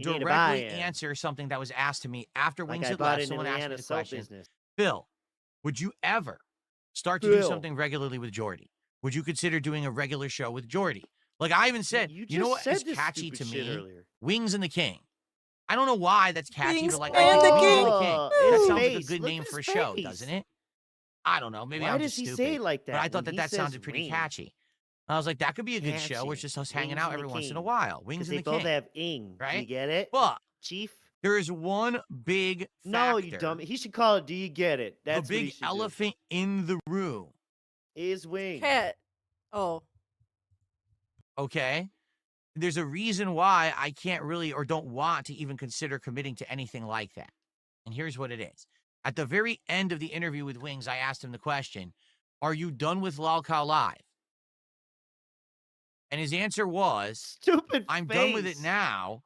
You need to directly buy in. answer something that was asked to me after Like Wings I had bought left. into Someone asked me Leanna's the soap question, business. Phil, would you ever start to do Phil. something regularly with Jordy? Would you consider doing a regular show with Jordy? Like I even said, You you know just what said is this catchy stupid to shit me? earlier. Wings and the King. I don't know why that's catchy, Wings but like and I the think Wings King. and the King. Oh, That his sounds like a face. good Look name at for a his show, face. doesn't it? I don't know. Maybe Why I'm does just he stupid. say it like that? But I thought when that he says sounded pretty ring? catchy. I was like, that could be a good show where it's just us hanging Wings out and every the once in a King. while. Wings Because and they the both King. have ing. Do you Right? get it, But Chief? there is one big No, factor. you dumb. He should call it. Do you get it? That's the what he big should elephant in the room. do. Is wing. Cat. Oh. Okay? There's a reason why I can't really or don't want to even consider committing to anything like that. And here's what it is. At the very end of the interview with Wings, I asked him the question, are you done with Lolcow Live? And his answer was, Stupid I'm face. done with it now,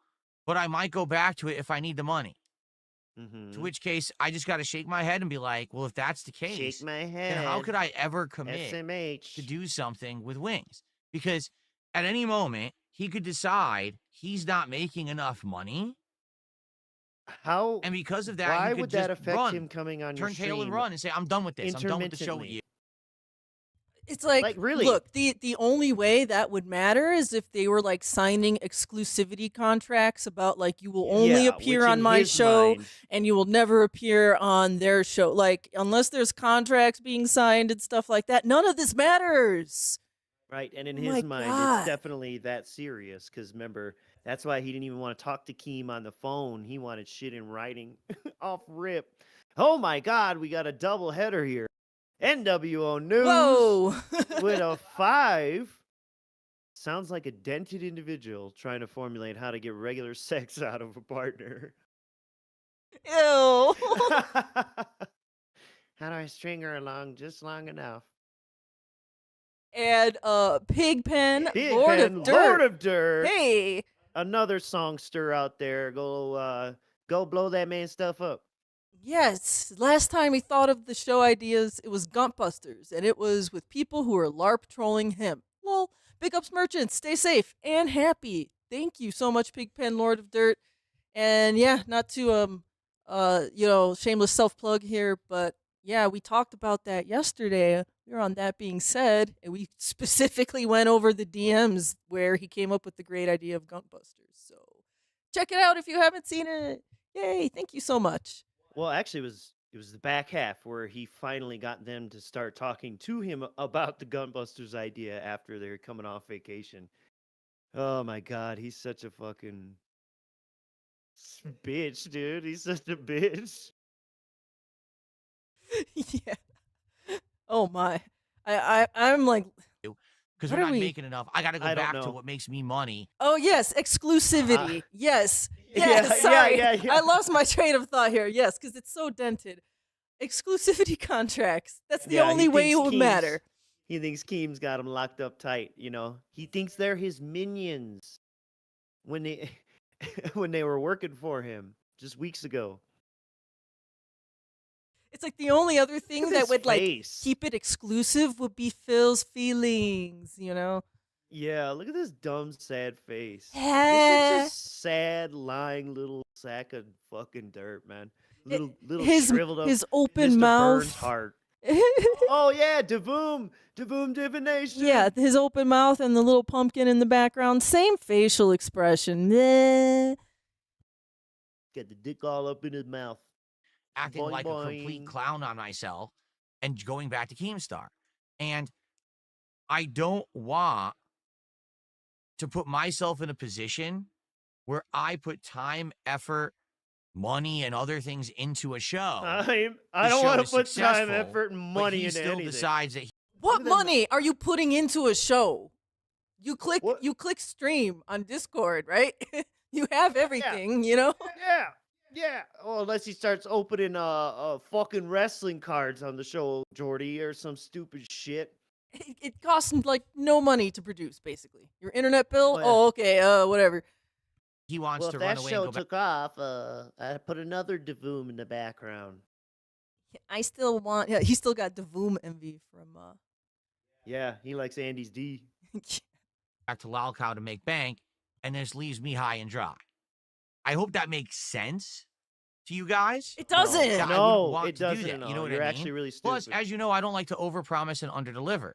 but I might go back to it if I need the money. Mm-hmm. To which case, I just got to shake my head and be like, well, if that's the case, Shake my head. then how could I ever commit SMH. to do something with Wings? Because at any moment, he could decide he's not making enough money. How? And because of that, Why he could would just that affect run, him coming on your turn stream? tail and run and say, I'm done with this. I'm done with the show with intermittently? you. It's like, really? look, the only way that would matter is if they were like signing exclusivity contracts about like you will only Yeah, appear which on in my his show mind- and you will never appear on their show. Like unless there's contracts being signed and stuff like that, none of this matters. Right, and in Oh his my mind, God. it's definitely that serious. Because remember, that's why he didn't even want to talk to Keem on the phone. He wanted shit in writing, off rip. Oh my God, we got a double header here. NWO News Whoa. with a 5. Sounds like a dented individual trying to formulate how to get regular sex out of a partner. Ew. How do I string her along just long enough? And Pigpen, Big Lord Ben, of Dirt. Lord of Dirt. Hey. Another songster out there. Go blow that man's stuff up. Yes, last time he thought of the show ideas, it was Gumpbusters, and it was with people who were LARP trolling him. Lol, big ups merchants, stay safe and happy. Thank you so much, Pigpen, Lord of Dirt. And yeah, not to shameless self plug here, but yeah, we talked about that yesterday. We were on That Being Said, and we specifically went over the DMs where he came up with the great idea of Gumpbusters. So check it out if you haven't seen it. Yay, thank you so much. Well, actually, it was the back half where he finally got them to start talking to him about the Gunbusters idea after they were coming off vacation. Oh my God, he's such a fucking bitch, dude. He's such a bitch. Yeah. Oh my. I'm like, Because What we're are not we- making enough. I got to go I don't back to know. what makes me money. oh yes, exclusivity. Yes. yeah, Yes. yeah, Sorry. yeah, yeah. I lost my train of thought here. Yes, because it's so dented. Exclusivity contracts. That's the Yeah, he only way it thinks would Keem's- matter. He thinks Keem's got him locked up tight, you know. He thinks they're his minions when they when they were working for him just weeks ago. It's like the only other Look thing at that his would like face. keep it exclusive would be Phil's feelings, you know? Yeah, look at this dumb, sad face. This Yeah. is just sad, lying little sack of fucking dirt, man. Little his shriveled up, his open Mr. Burns mouth. heart. Oh yeah, Davoom divination. Yeah, his open mouth and the little pumpkin in the background. Same facial expression. Meh. Got the dick all up in his mouth. Acting Boing, like a complete boing. clown on myself and going back to Keemstar. And I don't want to put myself in a position where I put time, effort, money, and other things into a show. I The don't show want to is put time, successful, effort, and but money he into still anything. decides that What at that- money are you putting into a show? You click What? you click stream on Discord, right? You have everything, you know? Yeah, yeah. Well, unless he starts opening fucking wrestling cards on the show, Jordy, or some stupid shit. It costs like no money to produce, basically. Your internet bill? Oh, yeah. Oh, okay, whatever. he wants Well, to if run that away show and go back. took off, I put another Davoom in the background. I still want he still got Davoom envy from Yeah, he likes Andy's D. Back to Lolcow to make bank, and this leaves me high and dry. I hope that makes sense to you guys. It doesn't. Yeah, I wouldn't No, want it to do doesn't that. at all. You know what You're I mean? actually really stupid. Plus, as you know, I don't like to overpromise and underdeliver.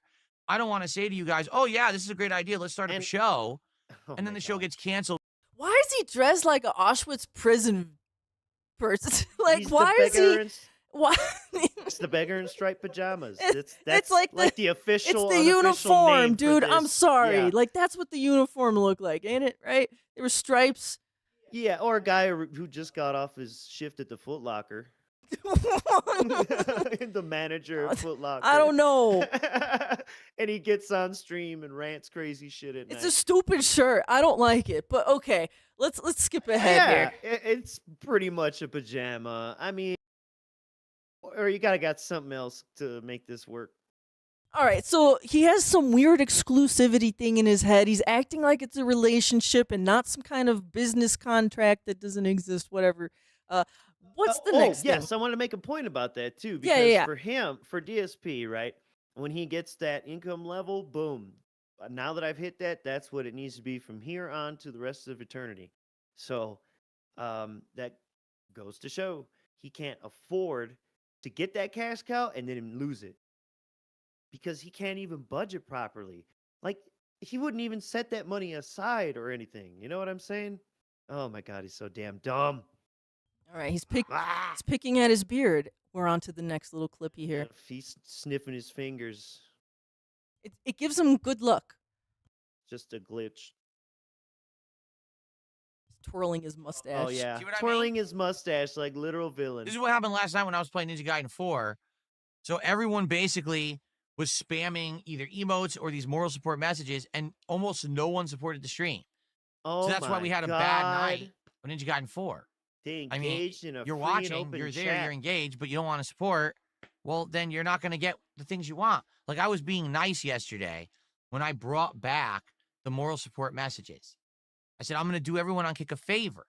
I don't want to say to you guys, "Oh yeah, this is a great idea. Let's start up a And- show," Oh and then my the show God. gets canceled. Why is he dressed like an Auschwitz prison person? Like, He's why the is beggar he? in- Why? It's the beggar in striped pajamas. It's That's like like the- the official. It's the unofficial uniform, name for dude. I'm this. sorry. Yeah. Like, that's what the uniform looked like, ain't it? Right? There were stripes. Yeah, or a guy who just got off his shift at the Foot Locker. The manager of Foot Locker. I don't know. And he gets on stream and rants crazy shit at It's night. a stupid shirt. I don't like it. But okay, let's skip ahead here. It's pretty much a pajama. I mean, or you gotta got something else to make this work. All right, so he has some weird exclusivity thing in his head. He's acting like it's a relationship and not some kind of business contract that doesn't exist. Whatever. What's the next yes, thing? I want to make a point about that too. Yeah, Because yeah. for him, for DSP, right, when he gets that income level, boom. Now that I've hit that, that's what it needs to be from here on to the rest of eternity. So that goes to show he can't afford to get that cash cow and then lose it. Because he can't even budget properly. Like, he wouldn't even set that money aside or anything. You know what I'm saying? Oh my God, he's so damn dumb. All right, he's Ah! picking at his beard. We're on to the next little clippy here. He's sniffing his fingers. It gives him good luck. Just a glitch. He's twirling his mustache. Oh yeah, See what I twirling his mustache like literal villain. This is what happened last night when I was playing Ninja Gaiden 4. So everyone basically was spamming either emotes or these moral support messages, and almost no one supported the stream. Oh So that's why my we had a bad God. night with Ninja Gaiden 4. They I mean, engaged in a You're free and watching, open you're there, chat. you're engaged, but you don't want to support. Well, then you're not going to get the things you want. Like, I was being nice yesterday when I brought back the moral support messages. I said, I'm going to do everyone on Kick a favor.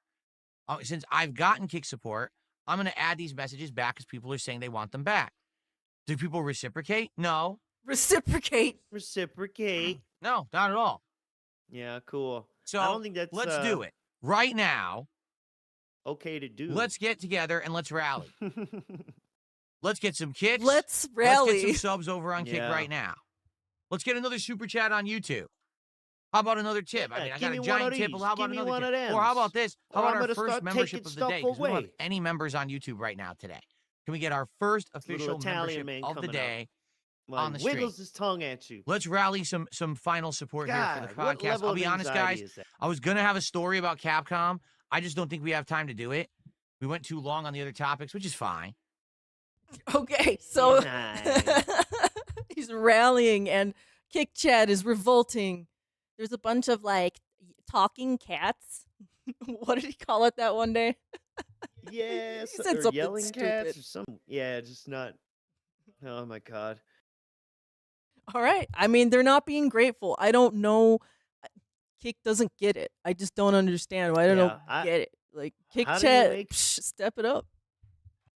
Since I've gotten Kick support, I'm going to add these messages back because people are saying they want them back. Do people reciprocate? No. Reciprocate. Reciprocate. No, not at all. Yeah, cool. So I don't think that's let's do it. Right now, okay to do. let's get together and let's rally. Let's get some kicks. Let's Let's rally. get some subs over on Kick Yeah. right now. Let's get another super chat on YouTube. How about another tip? I Yeah, mean, I give got me a one giant of tip. these. Well, how Give about me another one tip? of Or how thems. about this? How Or about I'm our gonna first start membership taking of the day? stuff 'Cause we don't have away. any members on YouTube right now today. Can we get our first official Italian membership man of the coming out. day? Like, on the stream. wiggles his tongue at you. Let's rally some final support here for the God, what podcast. level I'll of be honest, anxiety guys. is that? I was going to have a story about Capcom. I just don't think we have time to do it. We went too long on the other topics, which is fine. Okay, so Nice. he's rallying and Kick Chat is revolting. There's a bunch of like talking cats. What did he call it that one day? Yes, He said or something yelling cats stupid. or some. Yeah, just not. Oh my God. All right. I mean, they're not being grateful. I don't know. Kick doesn't get it. I just don't understand why I don't Yeah, get it. Like Kick how do you Chat, make- step it up.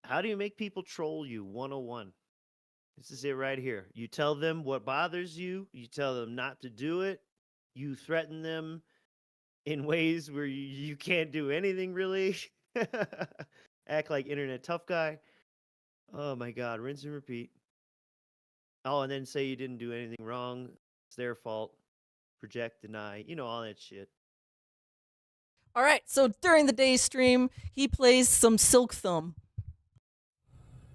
How do you make people troll you? 101. This is it right here. You tell them what bothers you. You tell them not to do it. You threaten them in ways where you can't do anything really. Act like internet tough guy. Oh my God. Rinse and repeat. Oh, and then say you didn't do anything wrong. It's their fault. Project, deny. You know, all that shit. All right. So during the day stream, he plays some Silk Thumb.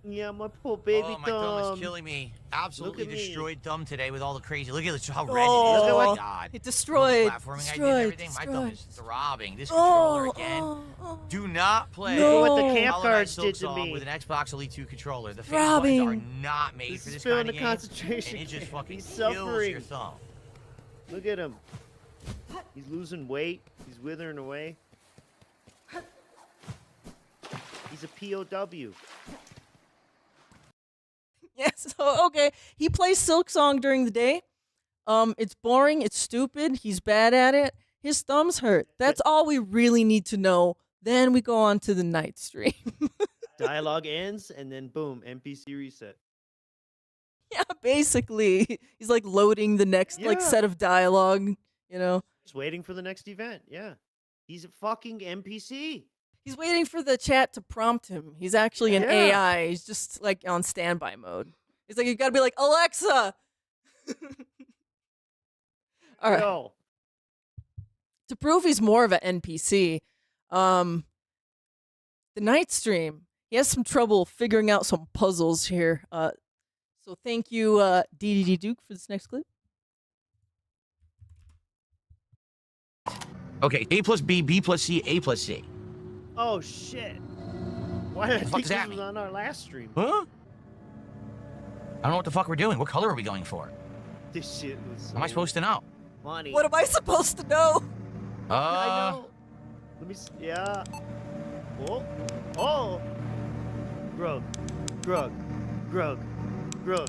Yeah, my poor baby oh, my thumb thumb. is killing me. Absolutely at me. destroyed thumb today with all the crazy. Look at how red it is. Oh, Oh, Look at my God. It All the destroyed. platforming I did and Destroyed. everything. My thumb is Destroyed. throbbing. This controller Oh, again. oh. Do not play No. Look what the Oh. camp Hollow Knight guards Silk did to Song me. with an Xbox Elite 2 controller. The face buttons are Throbbing. not made This for is this feeling kind of the game. concentration And it just camp. fucking He's kills suffering. your thumb. Look at him. He's losing weight. He's withering away. He's a POW. Yes. So okay, he plays Silk Song during the day. It's boring. It's stupid. He's bad at it. His thumbs hurt. That's all we really need to know. Then we go on to the night stream. Dialogue ends, and then boom, NPC reset. Yeah, basically, he's like loading the next like Yeah. set of dialogue. You know. Just waiting for the next event. Yeah. He's a fucking NPC. He's waiting for the chat to prompt him. He's actually an Yeah. AI. He's just like on standby mode. He's like, you gotta be like, Alexa! All right. No. To prove he's more of an NPC, the night stream, he has some trouble figuring out some puzzles here. So thank you, DDD Duke, for this next clip. Okay, A plus B, B plus C, A plus C. Oh shit. Why did I The fuck think does this that was mean? on our last stream? Huh? I don't know what the fuck we're doing. What color are we going for? This shit was so Am I supposed to know? funny. What am I supposed to know? I know. Let me see. Yeah. Oh. Oh. Grug. Grug. Grug. Grug.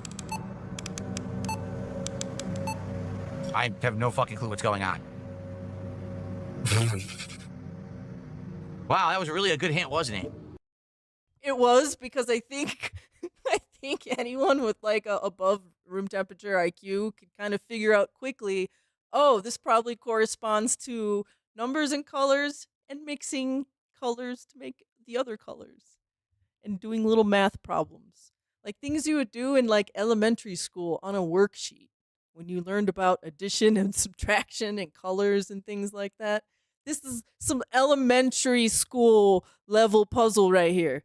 I have no fucking clue what's going on. Wow, that was really a good hint, wasn't it? It was because I think I think anyone with like a above room temperature IQ could kind of figure out quickly, oh, this probably corresponds to numbers and colors and mixing colors to make the other colors and doing little math problems. Like things you would do in like elementary school on a worksheet when you learned about addition and subtraction and colors and things like that. This is some elementary school level puzzle right here.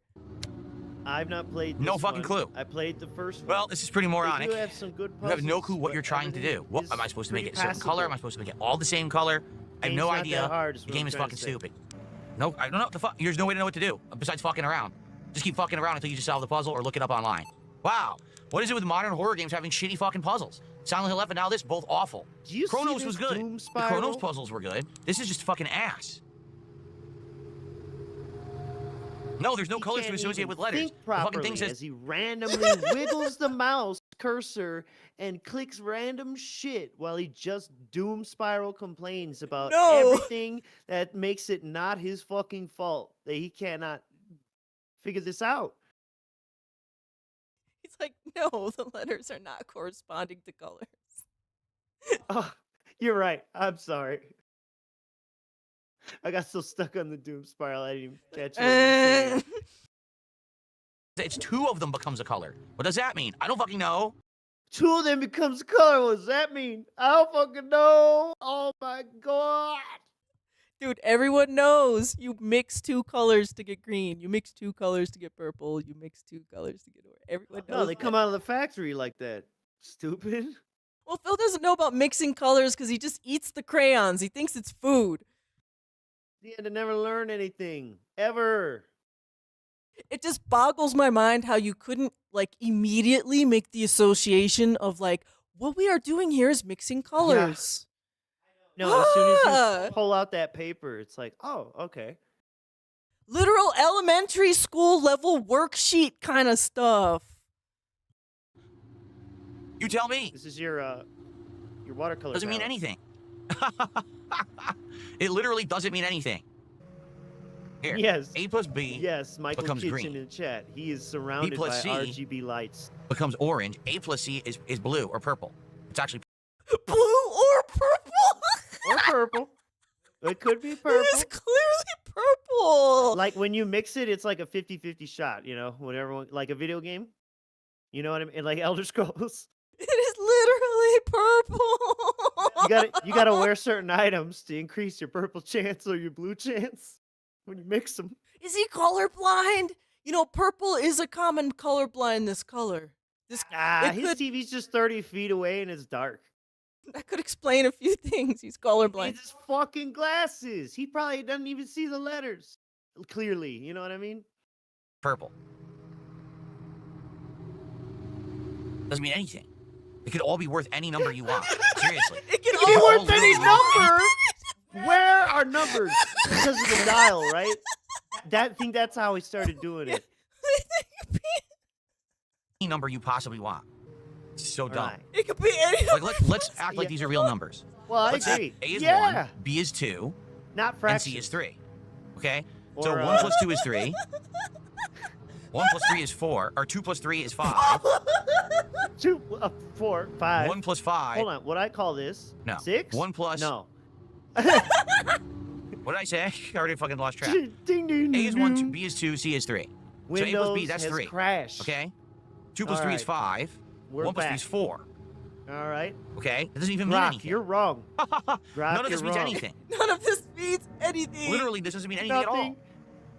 I've not played this No fucking one. clue. I played the first one. Well, this is pretty moronic. They do have some good You have no puzzles, clue what but you're trying to do. everything What is am I supposed to make it a pretty certain color? Am I passable. supposed to make it all the same color? I have Game's no not that idea. hard, is The what game I'm is trying to fucking say. stupid. No, I don't know what the fuck. There's no way to know what to do besides fucking around. Just keep fucking around until you just solve the puzzle or look it up online. Wow. What is it with modern horror games having shitty fucking puzzles? Silent Hill F and now this, both awful. Do you Chronos see was this good. Doom The spiral? Chronos puzzles were good. This is just fucking ass. No, there's no He colors to can't associate even with letters. Think The fucking properly thing says as he randomly wiggles the mouse cursor and clicks random shit while he just doom spiral complains about No. everything that makes it not his fucking fault that he cannot figure this out. He's like, no, the letters are not corresponding to colors. Oh, you're right. I'm sorry. I got so stuck on the doom spiral I didn't even catch what he was saying. it's two of them becomes a color. What does that mean? I don't fucking know. Two of them becomes color. What does that mean? I don't fucking know. Oh my god. Dude, everyone knows you mix two colors to get green. You mix two colors to get purple. You mix two colors to get orange. Everyone knows. No, they come out of the factory like that. Stupid. Well, Phil doesn't know about mixing colors because he just eats the crayons. He thinks it's food. The end to never learn anything. Ever. It just boggles my mind how you couldn't like immediately make the association of like what we are doing here is mixing colors. No, as soon as Ah! you pull out that paper, it's like, oh, okay. Literal elementary school level worksheet kind of stuff. You tell me. This is your watercolor. Doesn't mean palette. anything. It literally doesn't mean anything. Here. Yes. A plus B Yes, Michael becomes Kitchen green. in the chat. He is surrounded by plus C. RGB lights. becomes orange. A plus C is blue or purple. It's actually Blue or purple? Or purple. It could be It purple. is clearly purple. Like when you mix it, it's like a 50-50 shot, you know, when everyone, like a video game. You know what I mean? Like Elder Scrolls. It is literally purple. You gotta wear certain items to increase your purple chance or your blue chance when you mix them. Is he colorblind? You know, purple is a common colorblindness color. This Ah, it his could- TV's just 30 feet away and it's dark. that could explain a few things. He's He colorblind. needs his fucking glasses. He probably doesn't even see the letters clearly. You know what I mean? purple. Doesn't mean anything. It could all be worth any number you want. Seriously. It can It can be all worth any number. Where are numbers? Because of the dial, right? That's how he started doing it. Any number you possibly want. It's so dumb. Right. It could be any. Like let's act like Yeah. these are real numbers. Well, I Let's say agree. A is yeah, 1, B is 2, not and fractions. C is 3. Okay? So Or, 1 plus 2 is 3. 1 plus 3 is 4. Or 2 plus 3 is 5. 2, 4, 5. 1 plus 5. Hold on. What I call this? No. 6? 1 plus. No. Wait, What did I say? I already fucking lost track. Ding, ding, A is ding, 1, ding. B is 2, C is 3. So A Windows plus B, that's has 3. crashed. Okay? 2 plus 3 is Alright. 5. We're 1 plus 3 back. is 4. All right. Okay? That doesn't even mean Grok, anything. you're wrong. Grok, None of this you're means wrong. anything. None of this means anything. Literally, this doesn't mean anything at all. Nothing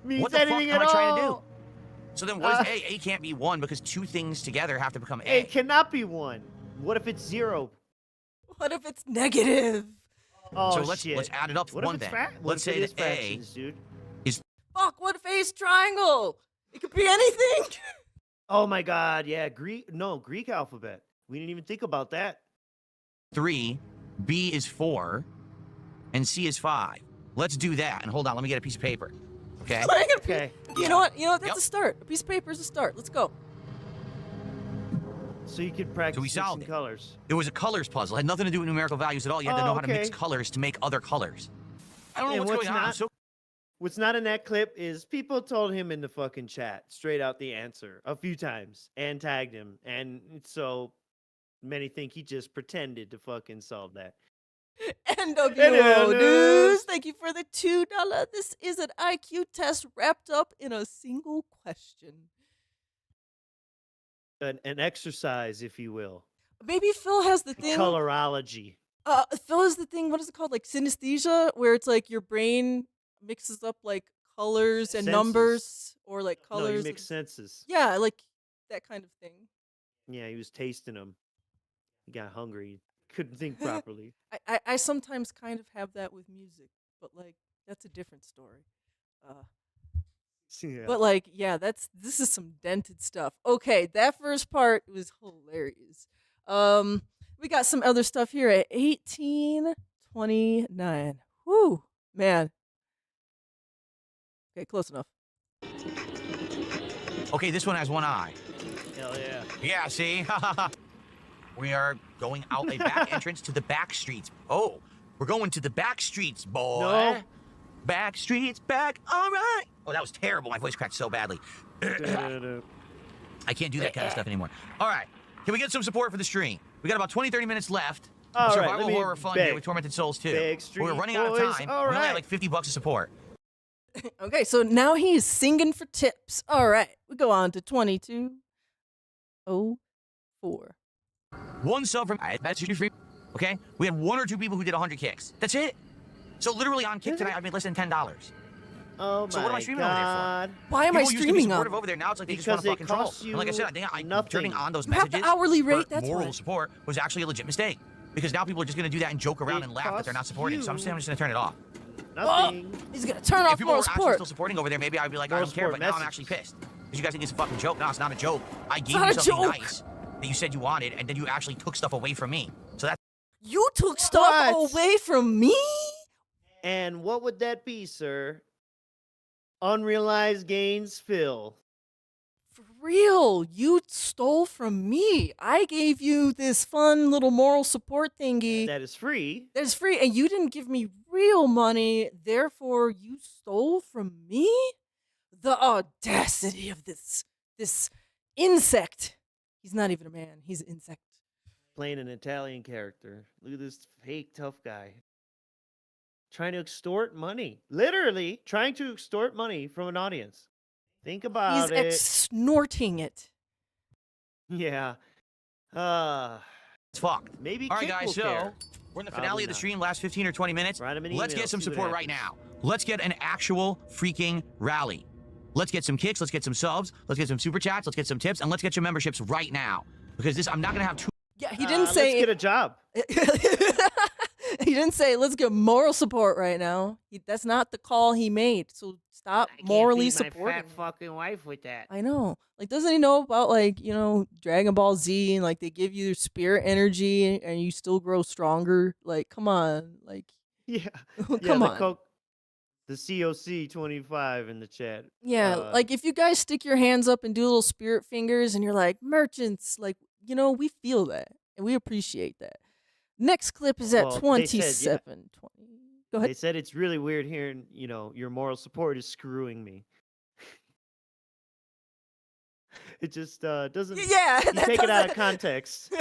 means What the fuck anything am at I trying to do? all. So then what is A? A can't be 1 because 2 things together have to become A. It cannot be 1. What if it's 0? What if it's negative? Oh, So let's shit. add it up to What if 1 it's then. what Let's if say it is that A fractions, dude? Fuck, what if A's triangle? It could be anything. Oh my God, yeah, Greek alphabet. We didn't even think about that. 3, B is 4, and C is 5. Let's do that. And hold on, let me get a piece of paper. Okay? Okay. You know what? That's Yep. a start. A piece of paper is a start. Let's go. So you could practice we solved mixing it. colors. It was a colors puzzle. It had nothing to do with numerical values at all. You had to know how to mix okay. colors to make other colors. I don't know And what's what's going on. I'm not- so What's not in that clip is people told him in the fucking chat straight out the answer a few times and tagged him. And so many think he just pretended to fucking solve that. NWO News. Thank you for the $2. This is an IQ test wrapped up in a single question. An exercise, if you will. Maybe Phil has the thing. Colorology. Phil has the thing. What is it called? Like synesthesia, where it's like your brain mixes up like colors and Senses. numbers, or like colors. No, you and- make senses. Yeah, like that kind of thing. Yeah, he was tasting them. He got hungry. Couldn't think properly. I sometimes kind of have that with music, but like that's a different story. Yeah. But like, yeah, this is some dented stuff. Okay, that first part was hilarious. We got some other stuff here at 18:29. Whoo, man. Okay, close enough. Okay, this one has 1 eye. Hell yeah. Yeah, see? We are going out a back entrance to the back streets. Oh, we're going to the back streets, boy. No. Back streets, back, all right. Oh, that was terrible. My voice cracked so badly. Da-da-da. I can't do that kind of stuff anymore. All right, can we get some support for the stream? We got about 20, 30 minutes left. All right, Survival let me horror fun here beg. with Tormented Souls 2. Beg We're street running out of boys. time. All We only have right. like $50 of support. Okay, so now he's singing for tips. All right, we go on to 22:04. 1 sub from that's your free. Okay, we had 1 or 2 people who did 100 kicks. That's it. So literally on kick tonight, I made less than $10. Oh my So what am I streaming over there for? God. Why am I People used to be streaming supportive on? over there. Now it's like they just Because want to it fucking troll. costs And like I said, I think nothing. turning on those You have messages the hourly rate. for That's moral why. support was actually a legit mistake. Because now people are just going to do that and joke around It and laugh that they're not costs supporting. So I'm you just going to turn it off. Nothing. He's gonna turn If off people moral were actually support. still supporting over there, maybe I'd be like, I Moral don't care. support But now I'm actually messages. pissed. Because you guys think it's a fucking joke. No, it's not a joke. I gave not you a something joke. nice that you said you wanted, and then you actually took stuff away from me. So that's You took stuff What? away from me? And what would that be, sir? Unrealized gains, Phil. For real, you stole from me. I gave you this fun little moral support thingy That is free. that is free, and you didn't give me real money. Therefore, you stole from me? The audacity of this insect. He's not even a man. He's an insect. Playing an Italian character. Look at this fake tough guy. Trying to extort money. Literally trying to extort money from an audience. Think about He's it. snorting it. Yeah. it's fucked. Maybe All right, Kit guys, will so care. we're in the Probably finale of the not. stream, last 15 or 20 minutes. Write him an Let's email, get some see what support right happens. now. Let's get an actual freaking rally. Let's get some kicks, let's get some subs, let's get some super chats, let's get some tips, and let's get your memberships right now. Because I'm not going to have two. Yeah, he didn't say. Let's get a job. He didn't say, let's get moral support right now. That's not the call he made. So stop morally supporting. fucking wife with that. I know. Like, doesn't he know about, like, Dragon Ball Z and, like, they give you spirit energy and you still grow stronger? Like, come on. Like, Yeah. come the on. The COC 25 in the chat. Yeah, like, if you guys stick your hands up and do little spirit fingers and you're like, merchants, like, we feel that and we appreciate that. Next clip is at Well, they said, 27:20. Go ahead. They said it's really weird hearing, your moral support is screwing me. It just doesn't. Yeah, You that take it out of doesn't- context.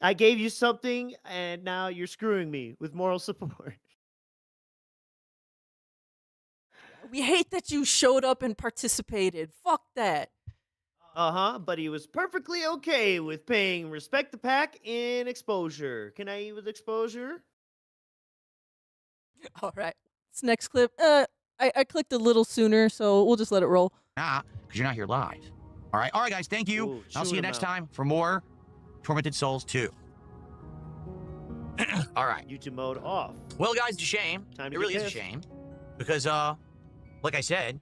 I gave you something, and now you're screwing me with moral support. We hate that you showed up and participated. Fuck that. But he was perfectly okay with paying respect the pack in exposure. Can I eat with exposure? All right. This next clip. I clicked a little sooner, so we'll just let it roll. Nah, because you're not here live. All right, guys. Thank you. Ooh, I'll see you chewing 'em next out. time for more Tormented Souls 2. All right. YouTube mode off. Well, guys, it's a shame. Time to It get really is a pissed. shame because, like I said,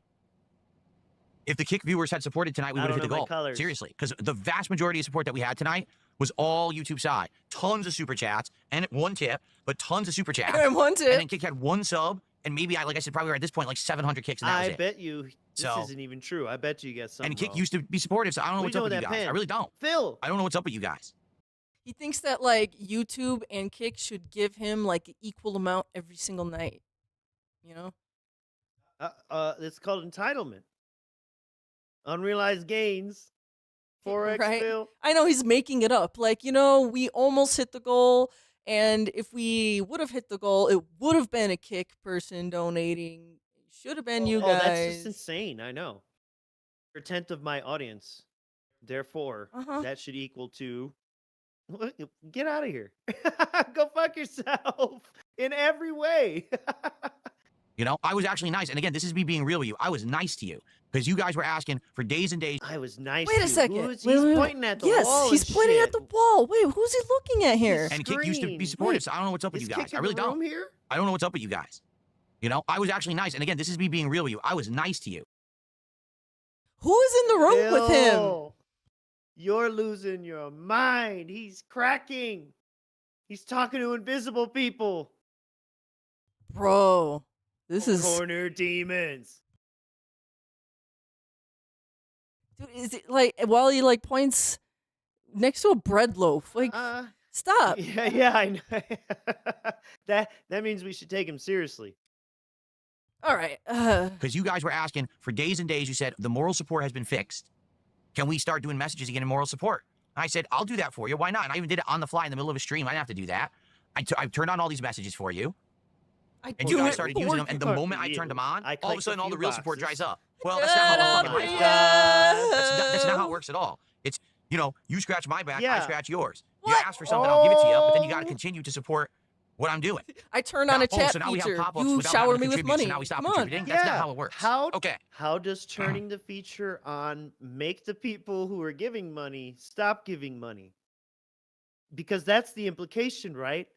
if the Kick viewers had supported tonight, we I would have don't hit the know my goal. colors. Seriously, because the vast majority of support that we had tonight was all YouTube side. Tons of super chats and one tip, but tons of super chats. And one And tip. then Kick had one sub, and maybe like I said, probably at this point like 700 kicks, and that was I it. bet you this So- isn't even true. I bet you get something. And Kick wrong. used to be supportive, so I don't know What what's are you up with doing you with that guys. pen? I really don't. Phil. I don't know what's up with you guys. He thinks that like YouTube and Kick should give him like an equal amount every single night. You know? It's called entitlement. Unrealized gains. Forex Right. Phil. I know he's making it up. Like, we almost hit the goal, and if we would have hit the goal, it would have been a Kick person donating. It should have been you guys. That's just insane. I know. A tenth of my audience. Therefore, Uh-huh. that should equal to. Get out of here. Go fuck yourself in every way. I was actually nice. And again, this is me being real with you. I was nice to you because you guys were asking for days and days. I was nice. Wait to a you. second. He's Wait. pointing at the Yes, wall. he's and pointing at shit. the wall. Wait, who's he looking at here? And Kick used to be Screen. supportive, Wait, so I don't know what's up with Is you guys. Kick I in really the don't. room here? I don't know what's up with you guys. I was actually nice. And again, this is me being real with you. I was nice to you. Who is in the room with him? Phil, you're losing your mind. He's cracking. He's talking to invisible people. Bro, this is... Corner demons. Dude, is it like, while he like points next to a bread loaf? Like, stop. Yeah, I know. that means we should take him seriously. All right. Because you guys were asking for days and days. You said the moral support has been fixed. Can we start doing messages again in moral support? I said, I'll do that for you. Why not? And I even did it on the fly in the middle of a stream. I didn't have to do that. I turned on all these messages for you. I And do you guys it started for using them. you. And the Not moment I you. turned them on, I all of a clicked sudden a all the few real support boxes. dries up. Well, that's not how it Oh fucking my works. God. That's not how it works at all. It's, you scratch my back, I Yeah. scratch yours. You What? ask for something, I'll give it to you, but then you got to Oh. continue to support what I'm doing. I turned on a chat so now we have feature. pop-ups You without shower having to me with contribute, money. So now we stop Come on. contributing. That's not how it works. How Okay. does turning the feature on make the people who are giving money stop giving money? Because that's the implication, right?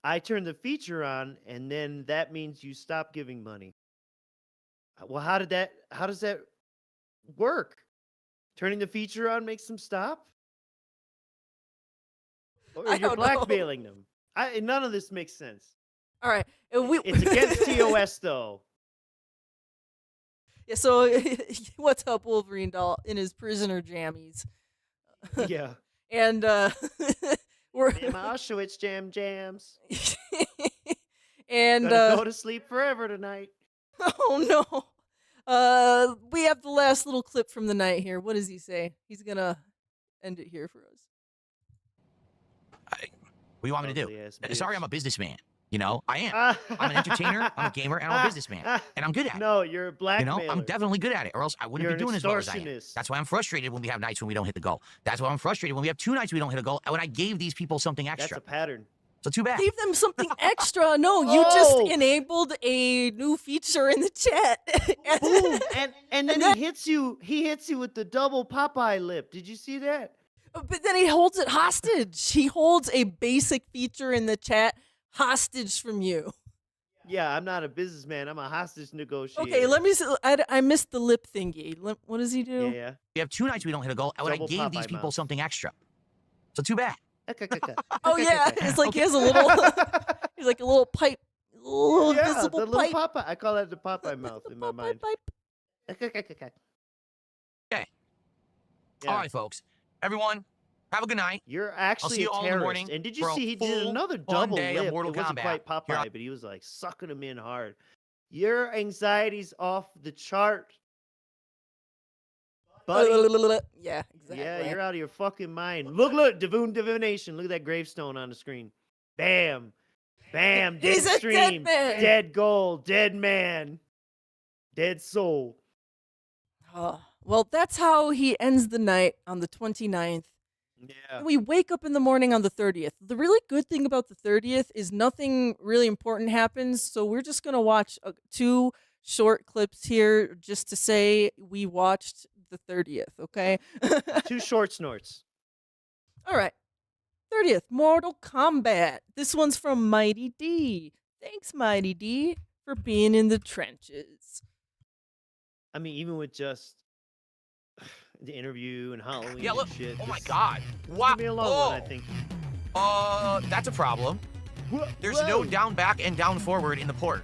I turn the feature on, and then that means you stop giving money. Well, how does that work? Turning the feature on makes them stop? Or I you're don't know. blackmailing them? None of this makes sense. All right. We, It's against TOS, though. Yeah, so what's up, Wolverine doll, in his prisoner jammies? Yeah. And we're In my Auschwitz jams. and Gonna go to sleep forever tonight. oh no. We have the last little clip from the night here. What does he say? He's gonna end it here for us. What do you want me to do? Ugly-ass Sorry, bitch. I'm a businessman. I am. I'm an entertainer, I'm a gamer, and I'm a businessman. And I'm good at it. No, you're a blackmailer. I'm definitely good at it, or else I wouldn't You're be an doing as well as I am. extortionist. That's why I'm frustrated when we have nights when we don't hit the goal. That's why I'm frustrated when we have 2 nights we don't hit a goal, and when I gave these people something That's extra. a pattern. So too bad. Gave them something extra. No, you just Oh. enabled a new feature in the chat. Boom! And then then- he hits you. He hits you with the double Popeye lip. Did you see that? But then he holds it hostage. He holds a basic feature in the chat hostage from you. Yeah, I'm not a businessman. I'm a hostage negotiator. Okay, let me see. I missed the lip thingy. What does he do? Yeah, We have 2 nights we don't hit a goal, and when I Double gave these Popeye people mouth. something extra. So too bad. Oh yeah, it's like he has a little. He's like a little pipe, a little yeah, visible the little pipe. Popeye. I call that the Popeye mouth in my mind. Pipe. Okay. Yeah. All right, folks. Everyone, have a good night. You're actually see you a all in the terrorist. morning And did you for a see he did full, another fun double day of lip? Mortal It wasn't Kombat. quite Popeye, You're- but he was like sucking him in hard. Your anxiety's off the chart, buddy. Yeah, exactly. Yeah, you're out of your fucking mind. Look, divination. Look at that gravestone on the screen. Bam. Bam. Dead He's a stream. dead man. Dead gold. Dead man. Dead soul. Well, that's how he ends the night on the 29th. Yeah. We wake up in the morning on the 30th. The really good thing about the 30th is nothing really important happens, so we're just going to watch 2 short clips here just to say we watched the 30th, okay? 2 short snorts. All right. 30th, Mortal Kombat. This one's from Mighty D. Thanks, Mighty D, for being in the trenches. I mean, even with just the interview and Halloween Yeah, look. and shit. Oh my this- God. this is Wow. gonna be a long one, I think. That's a problem. There's no down back and down forward in the port.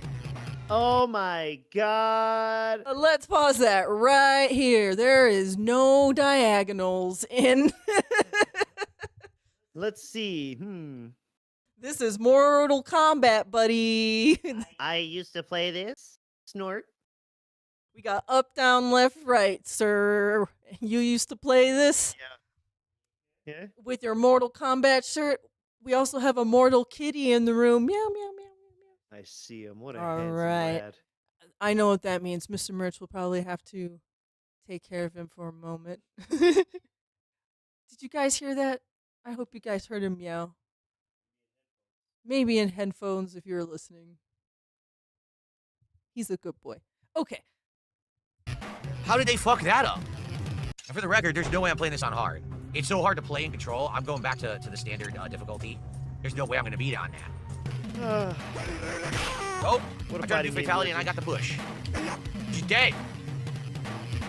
Oh my god. Let's pause that right here. There is no diagonals in. Let's see. This is Mortal Kombat, buddy. I used to play this. Snort. We got up, down, left, right, sir. You used to play this Yeah. with your Mortal Kombat shirt. We also have a Mortal Kitty in the room. Meow, meow, meow, meow, meow. I see him. What a All handsome right. lad. I know what that means. Mr. Merch will probably have to take care of him for a moment. Did you guys hear that? I hope you guys heard him meow. Maybe in headphones if you're listening. He's a good boy. Okay. How did they fuck that up? And for the record, there's no way I'm playing this on hard. It's so hard to play and control. I'm going back to the standard difficulty. There's no way I'm going to beat on that. Oh, What I a tried to do fighting game fatality and I got the bush. She's dead.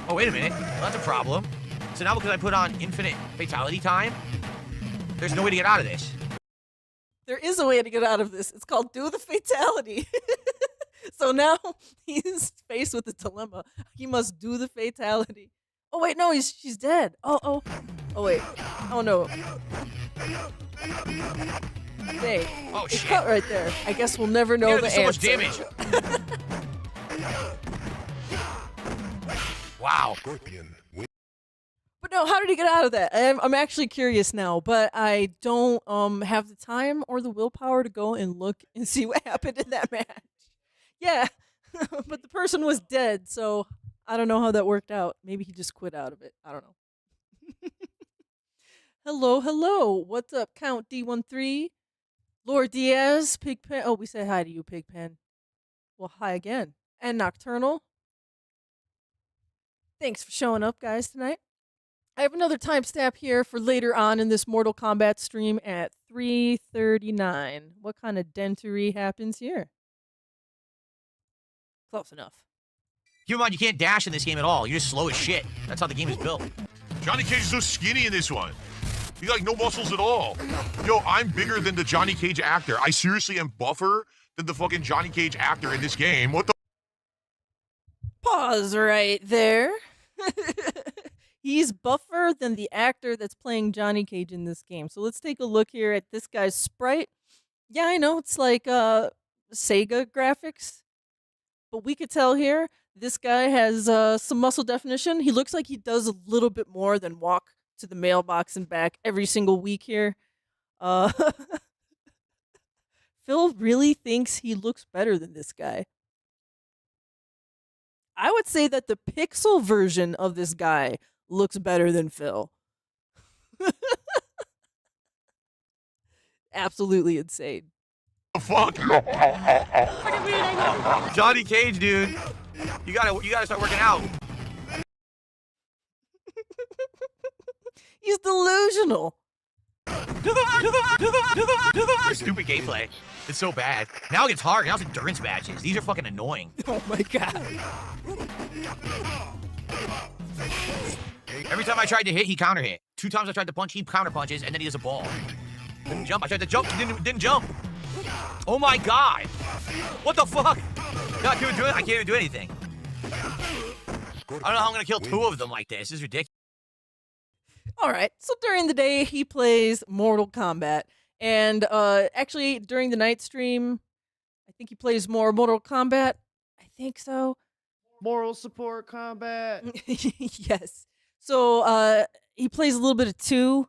Oh, wait a minute. Well, that's a problem. So now because I put on infinite fatality time, there's no way to get out of this. There is a way to get out of this. It's called do the fatality. So now he's faced with a dilemma. He must do the fatality. Oh wait, no, she's dead. Oh wait. Oh no. Hey, Oh, it shit. cut right there. I guess we'll never know Yeah, the there's so much answer. damage. Wow. But no, how did he get out of that? I'm actually curious now, but I don't have the time or the willpower to go and look and see what happened in that match. Yeah, but the person was dead, so I don't know how that worked out. Maybe he just quit out of it. I don't know. Hello. What's up, Count D13? Lord Diaz, Pigpen. Oh, we said hi to you, Pigpen. Well, hi again. And Nocturnal. Thanks for showing up, guys, tonight. I have another timestamp here for later on in this Mortal Kombat stream at 3:39. What kind of dentery happens here? Close enough. Keep in mind, you can't dash in this game at all. You're just slow as shit. That's how the game is built. Johnny Cage is so skinny in this one. He got like no muscles at all. Yo, I'm bigger than the Johnny Cage actor. I seriously am buffer than the fucking Johnny Cage actor in this game. What the? Pause right there. He's buffer than the actor that's playing Johnny Cage in this game. So let's take a look here at this guy's sprite. Yeah, I know it's like Sega graphics, but we could tell here this guy has some muscle definition. He looks like he does a little bit more than walk to the mailbox and back every single week here. Phil really thinks he looks better than this guy. I would say that the pixel version of this guy looks better than Phil. Absolutely insane. Fuck. Johnny Cage, dude. You gotta start working out. He's delusional. Stupid gameplay. It's so bad. Now it gets hard. Now it's endurance matches. These are fucking annoying. Oh my god. Every time I tried to hit, he counter hit. 2 times I tried to punch, he counter punches, and then he does a ball. Didn't jump. I tried to jump, he didn't jump. Oh my god. What the fuck? No, I can't even do anything. I don't know how I'm gonna kill 2 of them like this. This is ridiculous. All right. So during the day, he plays Mortal Kombat. And actually, during the night stream, I think he plays more Mortal Kombat. I think so. Moral support combat. Yes. So he plays a little bit of 2.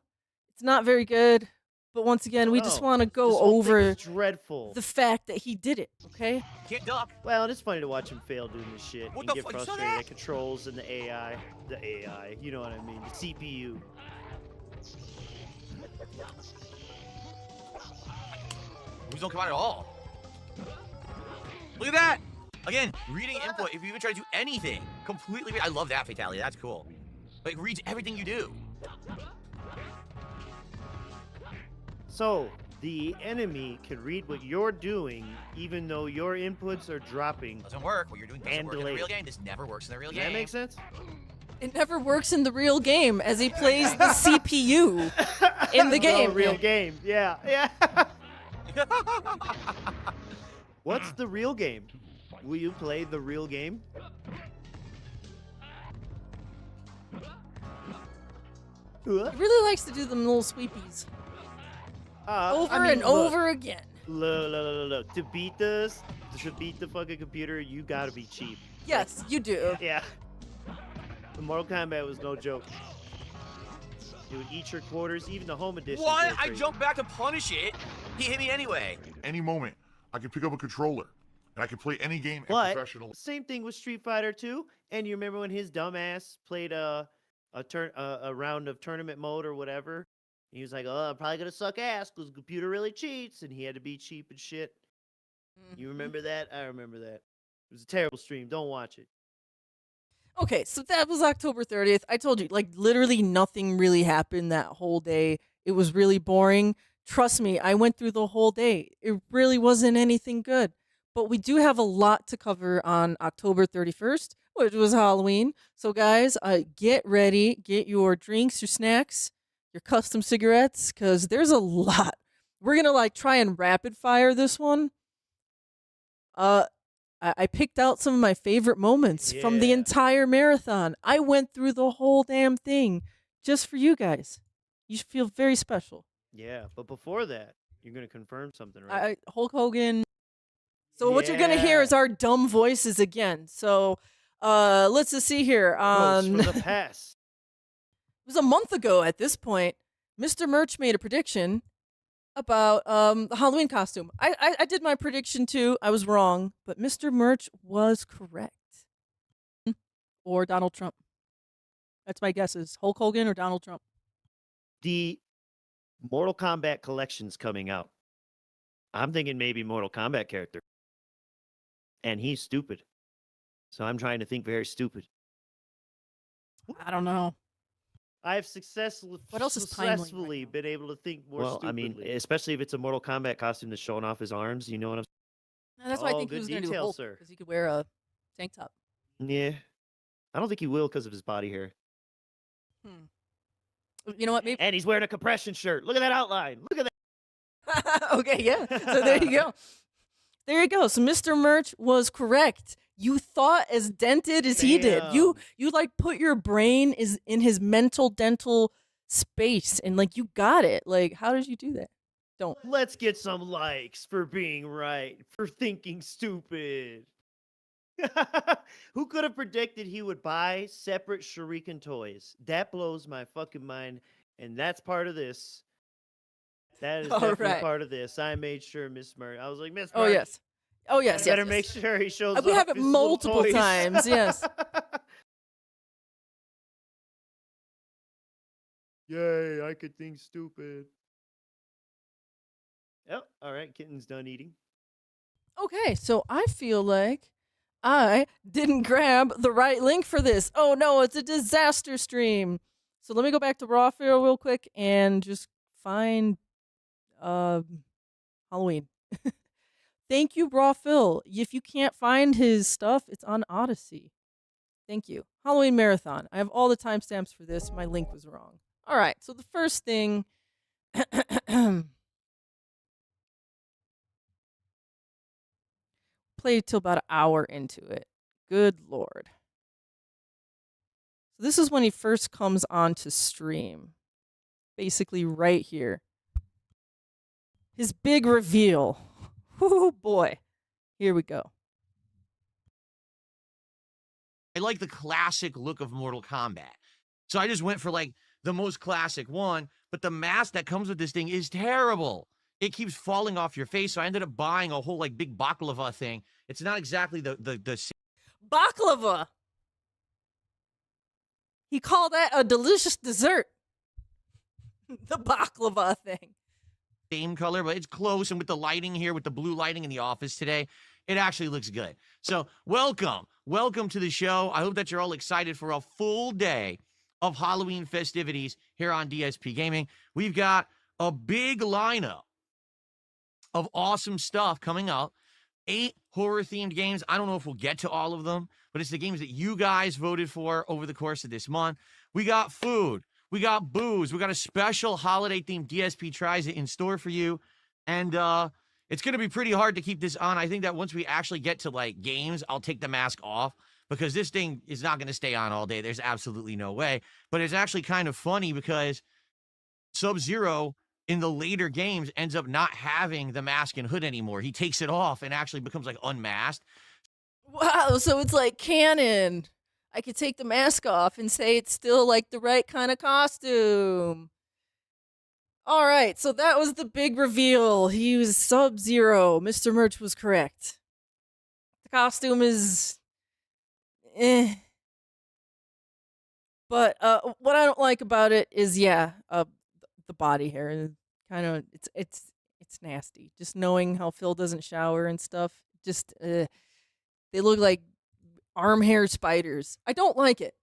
It's not very good, But once again, we just Oh, want to this go whole thing over is dreadful. the fact that he did it, okay? Can't duck. Well, it's funny to watch him fail doing this shit What and the get fuck? You saw frustrated that? at controls and the AI. The AI, you know what I mean? The CPU. Moves don't come out at all. Look at that! Again, reading input, if you even try to do anything, completely. I love that fatality. That's cool. But it reads everything you do. So, the enemy can read what you're doing, even though your inputs are dropping. Doesn't work. What you're doing doesn't And work in the delayed. real game. This never works in the real Does game. that make sense? It never works in the real game as he plays the CPU in the game. Real game. Yeah, yeah. What's the real game? Will you play the real game? He really likes to do them little sweepies over I mean, and look, over again. Look. To beat this, to beat the fucking computer, you gotta be cheap. Yes, you do. Yeah. The Mortal Kombat was no joke. It would eat your quarters, even the home edition. What? I jumped back to punish it. He hit me anyway. Any moment, I can pick up a controller and I can play any game at But professional. same thing with Street Fighter 2. And you remember when his dumbass played a round of tournament mode or whatever? He was like, "Oh, I'm probably gonna suck ass because the computer really cheats," and he had to be cheap and shit. You remember that? I remember that. It was a terrible stream. Don't watch it. Okay, so that was October 30th. I told you, like, literally nothing really happened that whole day. It was really boring. Trust me, I went through the whole day. It really wasn't anything good. But we do have a lot to cover on October 31st, which was Halloween. So, guys, get ready. Get your drinks, your snacks, your custom cigarettes, because there's a lot. We're going to, like, try and rapid fire this one. I picked out some of my favorite moments from the Yeah. entire marathon. I went through the whole damn thing just for you guys. You should feel very special. Yeah, but before that, you're gonna confirm something, right? Hulk Hogan. So what you're gonna hear is our dumb voices again. So let's just see here. Votes It for the pass. was a month ago at this point. Mr. Merch made a prediction about the Halloween costume. I did my prediction too. I was wrong, but Mr. Merch was correct. Or Donald Trump. That's my guesses. Hulk Hogan or Donald Trump. The Mortal Kombat collection's coming out. I'm thinking maybe Mortal Kombat character. And he's stupid. So I'm trying to think very stupid. I don't know. I've successfully What else is timely right successfully now? been able to think more Well, stupidly. I I mean, especially if it's a Mortal Kombat costume that's showing off his arms, you know what I'm And that's why I Oh, think he good was going to do detail, Hulk sir. because he could wear a tank top. saying? Yeah. I don't think he will because of his body hair. You know what? Maybe. And he's wearing a compression shirt. Look at that outline. Look at that. Okay, yeah. So there you go. There you go. So Mr. Merch was correct. You thought as dented as he did. You like put your brain is in his mental dental space and like you got it. Like how did you do that? Don't. Let's get some likes for being right, for thinking stupid. Who could have predicted he would buy separate Shuriken toys? That blows my fucking mind, and that's part of this. That is All definitely right. part of this. I made sure Miss Murray. I was like, Miss Oh Murray, yes. Oh yes. better yes, make yes. sure he shows We off have it his little multiple toys." times, yes. Yay! I could think stupid. Oh, all right. Kitten's done eating. Okay, so I feel like I didn't grab the right link for this. Oh no, it's a disaster stream. So let me go back to RAPIDFIRE real quick and just find Halloween. Thank you, BYE-dent. If you can't find his stuff, it's on Odyssey. Thank you. Halloween Marathon. I have all the timestamps for this. My link was wrong. All right, so the first thing played till about an hour into it. Good Lord. So this is when he first comes onto stream. Basically right here. His big reveal. Whoo boy. Here we go. I like the classic look of Mortal Kombat. So I just went for like the most classic one, but the mask that comes with this thing is terrible. It keeps falling off your face, so I ended up buying a whole like big baklava thing. It's not exactly the Baklava. He called that a delicious dessert. The baklava thing. same color, but it's close. And with the lighting here, with the blue lighting in the office today, it actually looks good. So welcome to the show. I hope that you're all excited for a full day of Halloween festivities here on DSP Gaming. We've got a big lineup of awesome stuff coming up. 8 horror-themed games. I don't know if we'll get to all of them, but it's the games that you guys voted for over the course of this month. We got food. We got booze. We got a special holiday-themed DSP Tries It in store for you. And it's going to be pretty hard to keep this on. I think that once we actually get to, like, games, I'll take the mask off because this thing is not going to stay on all day. There's absolutely no way. But it's actually kind of funny because Sub-Zero in the later games ends up not having the mask and hood anymore. He takes it off and actually becomes like unmasked. Wow, so it's like canon. I could take the mask off and say it's still like the right kind of costume. All right, so that was the big reveal. He was Sub-Zero. Mr. Merch was correct. The costume is But what I don't like about it is the body hair and kind of it's nasty. Just knowing how Phil doesn't shower and stuff, just they look like arm hair spiders. I don't like it.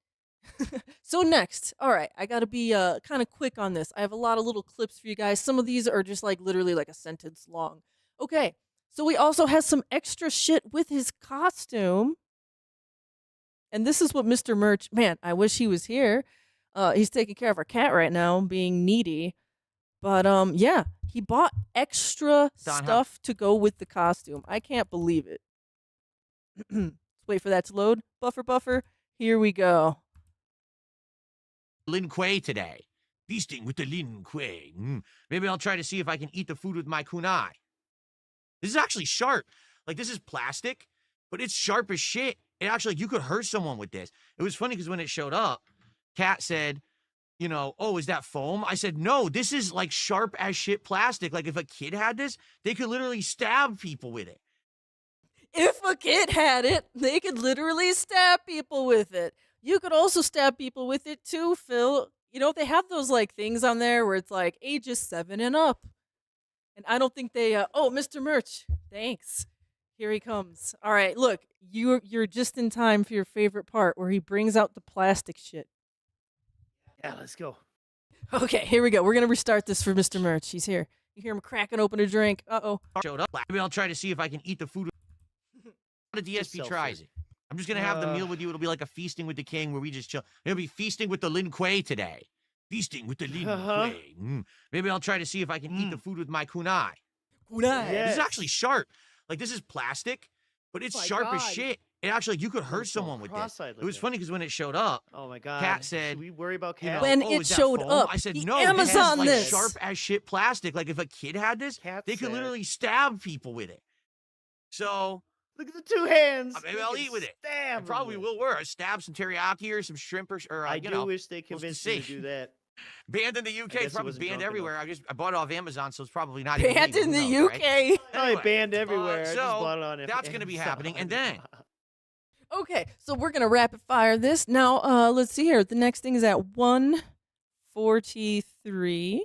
So next, all right, I gotta be kind of quick on this. I have a lot of little clips for you guys. Some of these are just like literally like a sentence long. Okay, so we also have some extra shit with his costume. And this is what Mr. Merch, man, I wish he was here. He's taking care of our cat right now, being needy. But yeah, he bought extra stuff to go with the costume. I can't believe it. Let's wait for that to load. Buffer. Here we go. Lin Kuei today. Feasting with the Lin Kuei. Maybe I'll try to see if I can eat the food with my kunai. This is actually sharp. Like, this is plastic, but it's sharp as shit. It actually, you could hurt someone with this. It was funny because when it showed up, Kat said, you know, oh, is that foam? I said, no, this is like sharp as shit plastic. Like if a kid had this, they could literally stab people with it. If a kid had it, they could literally stab people with it. You could also stab people with it too, Phil. You know, they have those like things on there where it's like ages 7 and up. And I don't think they, oh, Mr. Merch, thanks. Here he comes. All right, look, you're just in time for your favorite part where he brings out the plastic shit. Yeah, let's go. Okay, here we go. We're going to restart this for Mr. Merch. He's here. You hear him cracking open a drink. Uh-oh. Showed up. Maybe I'll try to see if I can eat the food. The DSP tries it. I'm just going to have the meal with you. It'll be like a feasting with the king where we just chill. It'll be feasting with the Lin Kuei today. Feasting with the Lin Kuei. Maybe I'll try to see if I can eat the food with my kunai. Kunai. Yes. This is actually sharp. Like, this is plastic, but it's sharp as shit. It actually, you could hurt someone with this. It was funny because when it showed up, oh my god, Kat said, should we worry about you know, Kat? When oh, it is that showed foam? up, I said, he no, Amazon like this. sharp as shit plastic. Like if a kid had this, Kat they could said- literally stab people with it. So Look at the 2 hands. maybe We I'll can eat with it. stab I them probably with. will wear. Stab some teriyaki or some shrimp or I you do know, wish they we'll convinced see. me to do that. Banned in the UK. guess It's he probably wasn't banned drunk everywhere. enough. I bought it off Amazon, so it's probably not even Banned legal. in Who the knows, UK. right? Oh, Anyway, it banned everywhere. I just so bought it on that's going to be happening. And Amazon. then Okay, so we're going to rapid fire this. Now, let's see here. The next thing is at 1:43.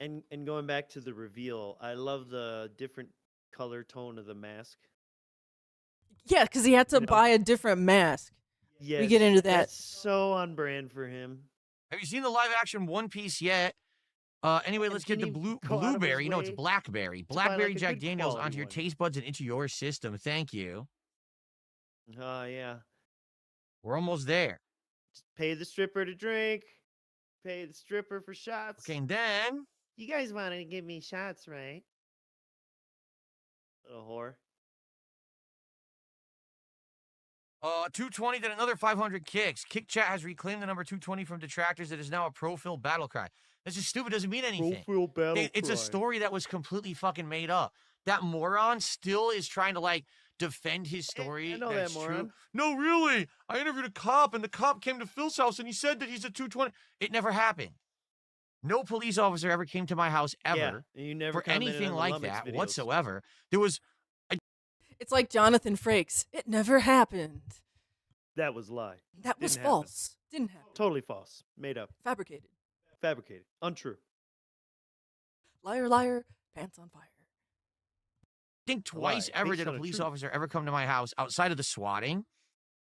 and going back to the reveal, I love the different color tone of the mask. Yeah, because he had to You know? buy a different mask. Yes, get into that. That's so on brand for him. have you seen the live action One Piece yet? Anyway, And let's get the didn't he go out of his blueberry. No, it's way blackberry. buy, Blackberry like, a Jack good Daniels quality onto your one? taste buds and into your system. Thank you. Oh yeah. We're almost there. Just pay the stripper to drink. Pay the stripper for shots. Okay, and then You guys want to give me shots, right? Little whore. 220, then another 500 kicks. Kick Chat has reclaimed the number 220 from detractors. It is now a pro-Phil battle cry. This is stupid. Doesn't mean anything. Profile battle It's a cry. story that was completely fucking made up. That moron still is trying to like defend his story. I know that's that, true. moron. No, really. I interviewed a cop, and the cop came to Phil's house, and he said that he's a 220. It never happened. No police officer ever came to my house ever Yeah, and you never for commented anything on the like Lummox that videos. whatsoever. There was It's like Jonathan Frakes. It never happened. That was a lie. That was Didn't happen. false. Didn't happen. Totally false. Made up. Fabricated. Fabricated. Untrue. Liar, liar, pants on fire. I think twice ever based did a on a police truth. officer ever come to my house outside of the swatting.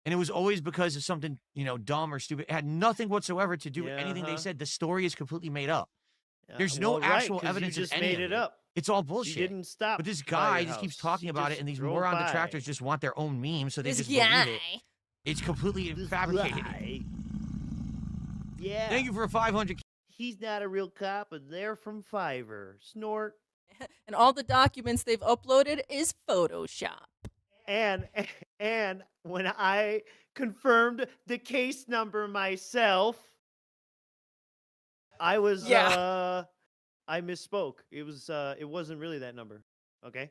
And it was always because of something, dumb or stupid. It had nothing whatsoever to do with Yeah, anything they uh-huh. said. The story is completely made up. Yeah, There's no well, right, actual 'cause evidence You of just any made of it up. It's all You bullshit. didn't stop. But this by guy your just keeps house. talking You about it, just and these drove moron by. detractors just want their own meme, so they This just believe guy. it. It's completely This fabricated. guy. Yeah. Thank you for a 500. He's not a real cop, and they're from Fiverr. Snort. And all the documents they've uploaded is Photoshop. And when I confirmed the case number myself, I was I misspoke. It wasn't really that number. Okay?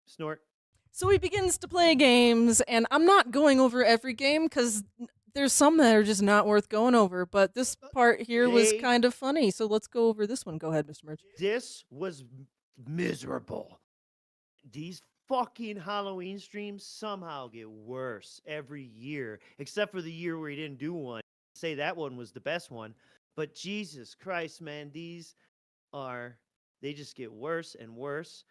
Snort. So he begins to play games, and I'm not going over every game because there's some that are just not worth going over. But this part here was They- kind of funny, so let's go over this one. Go ahead, Mr. Merch. This was miserable. These fucking Halloween streams somehow get worse every year, except for the year where he didn't do one. Say that one was the best one, but Jesus Christ, man, they just get worse and worse.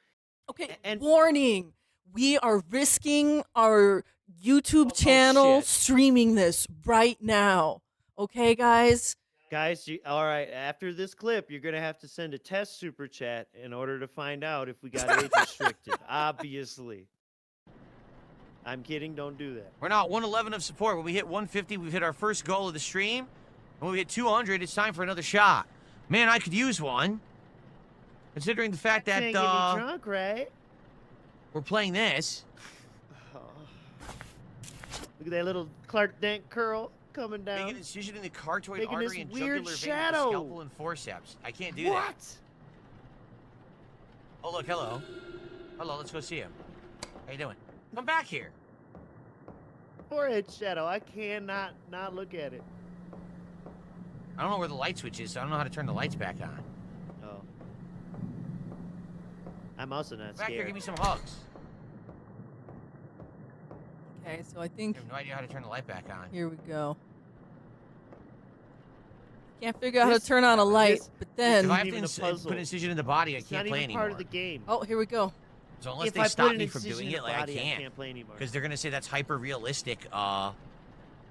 Okay, And- warning. We are risking our YouTube Oh, channel shit. streaming this right now. Okay, guys? Guys, all right, after this clip, you're going to have to send a test super chat in order to find out if we got age restricted. Obviously. I'm kidding, don't do that. We're not 111 of support. When we hit 150, we've hit our first goal of the stream. When we hit 200, it's time for another shot. Man, I could use one. Considering the fact that Can't get me drunk, right? we're playing this. Oh. Look at that little Clark Dent curl coming Make an down. incision in the carotid Making artery this and weird jugular vein with the shadow. scalpel and forceps. I can't do that. What? Oh, look, hello. Hello, let's go see him. How you doing? Come back here. Forehead shadow. I cannot not look at it. I don't know where the light switch is, so I don't know how to turn the lights back on. Oh. I'm also not Back here, scared. give me some hugs. Okay, so I I think have no idea how to turn the light back on. here we go. Can't figure out how This- to turn on a light, this- but If then... I have even to a puzzle. put an incision in the body, I It's can't not play even anymore. part of the game. Oh, here we go. So unless If they I stop put an me from incision doing in it, the like body, I can't. play anymore. Because they're gonna say that's hyper realistic,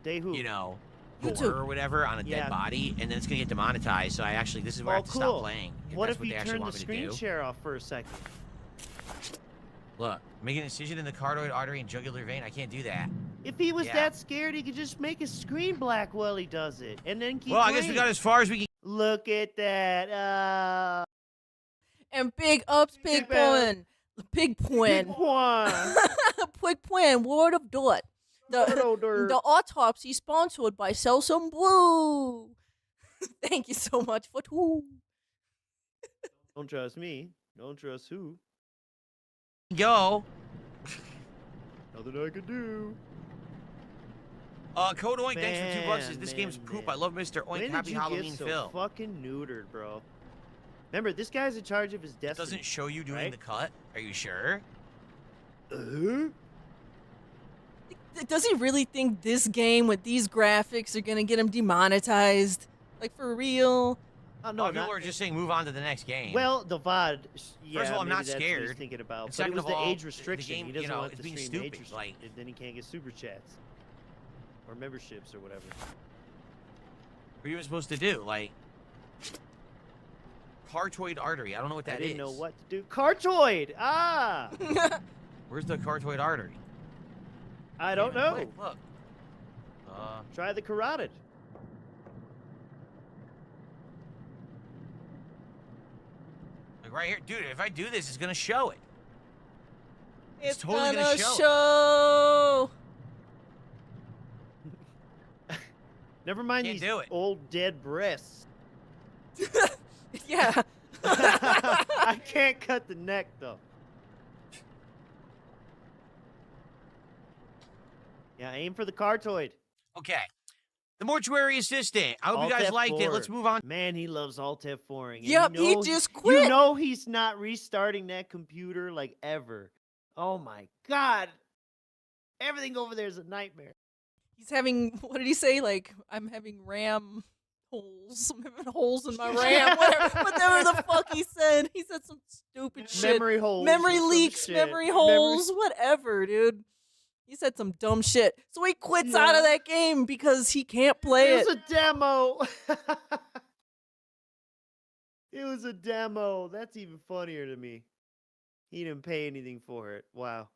They who? gore YouTube. or whatever on a Yeah. dead body, and then it's gonna get demonetized. So this is where I Oh, have to stop cool. playing. What that's if what you they actually turn the want me to screen do. share off for a second? Look, make an incision in the carotid artery and jugular vein. I can't do that. If he was Yeah. that scared, he could just make his screen black while he does it, and then keep Well, I guess we playing. got as far as we can. Look at that. And big ups, Big big point. Big point. Big one. Big point. Word of dot. The The autopsy sponsored by Sell Some Blue. Thank you so much for two. Don't trust me. Don't trust who. Go. Nothing I could do. Code Oink, thanks for $2. Says, Man, this man, game's poop. man. I love Mr. Oink. When did Happy you Halloween, get so Phil. fucking neutered, bro? Remember, this guy's in charge of his It destiny. doesn't show you doing right? the cut. Are you sure? Does he really think this game with these graphics are gonna get him demonetized? Like for real? Oh, No, no, people not, are just saying move on to the next game. Well, the VOD. Yeah, First of all, I'm maybe not that's what he's scared. thinking about. And But it second was of the all, age the restriction. game, He doesn't want it's the being stream stupid. age restricted. Like, Then he can't get super chats or memberships or whatever. what are you even supposed to do? Like, carotid artery. I don't know what that I is. didn't know what to do. Cartoid. Ah, Where's the carotid artery? I don't know. Wait, look. Try the carotid. Like right here, dude. If I do this, it's gonna show it. It's totally gonna gonna show. show. Never mind Can't these do it. old dead breasts. Yeah. I can't cut the neck though. Yeah, aim for the Cartoid. Okay. The mortuary assistant. I hope you guys Alt liked it. Let's F4. move on. Man, he loves Alt F4ing. And Yep, you know he just You quit. know he's not restarting that computer like ever. Oh my god. Everything over there is a nightmare. He's having, what did he say? Like, I'm having RAM holes. I'm having holes in my RAM. Whatever the fuck he said. He said some stupid shit. Memory holes. Memory or some leaks, shit. memory holes, whatever, dude. He said some dumb shit. So he quits out of that game because he can't play It it. was a demo. It was a demo. That's even funnier to me. He didn't pay anything for it. Wow.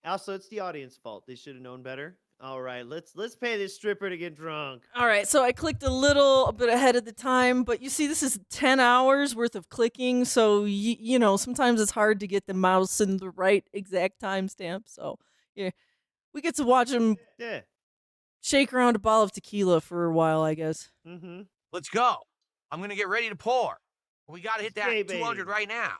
Also, it's the audience fault. They should have known better. All right, let's pay this stripper to get drunk. All right, so I clicked a bit ahead of the time, but you see, this is 10 hours worth of clicking, so you know sometimes it's hard to get the mouse in the right exact timestamp. So yeah, we get to watch him Yeah. shake around a bottle of tequila for a while, I guess. Mm-hmm. Let's go. I'm going to get ready to pour. We got to hit that Hey, 200 baby. right now.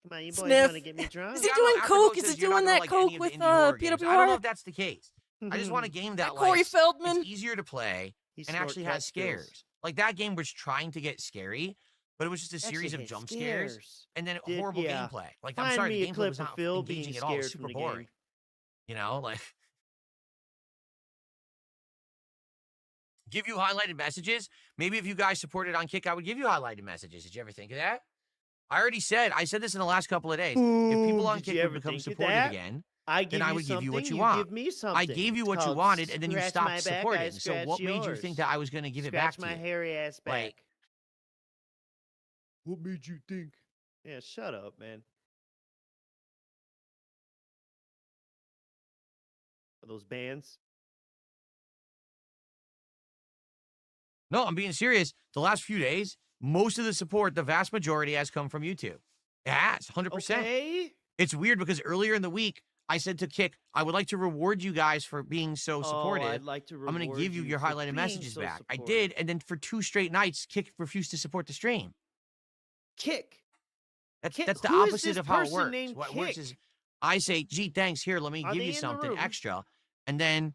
Come on, you boys Sniff. want to get me drunk? Is he I don't know, doing Afterglow coke? Is says he you're not doing gonna that like any coke of the with indie horror games. I don't know PWR? if that's the case. I just want a game that, Corey like, Feldman? it's easier to play He and actually snort has cat pills. scares. Like, that game was trying to get scary, but it was just a series of Actually, jump scares and then Did- horrible yeah. gameplay. Like, I'm Find sorry, me the a gameplay clip was of not Phil engaging being at all. It was scared from super the boring. game. You know, like... Give you highlighted messages? Maybe if you guys supported on Kick, I would give you highlighted messages. Did you ever think of that? I said this in the last couple of days. If people on Did you Kick would ever become think of supportive that? again, I give then I you would give you what something, you want. give me something. I gave you It's what you called wanted, and then you scratch stopped my back, I supporting. So scratch what made you yours. think that I was going to give it Scratch back to my you? hairy ass back. Like- What made you think? Yeah, shut up, man. Are those bands? No, I'm being serious. The last few days, most of the support, the vast majority, has come from YouTube. It has, 100%. Okay. It's weird because earlier in the week, I said to Kick, I would like to reward you guys for being so supportive. Oh, I'd like to I'm going reward to give you your for highlighted being messages so back. I supportive. did, and then for 2 straight nights, Kick refused to support the stream. Kick. That's Kick- the who is opposite this of how it person works. named What works Kick? is I say, gee, thanks, here, let me Are give they you in the something room? extra. And then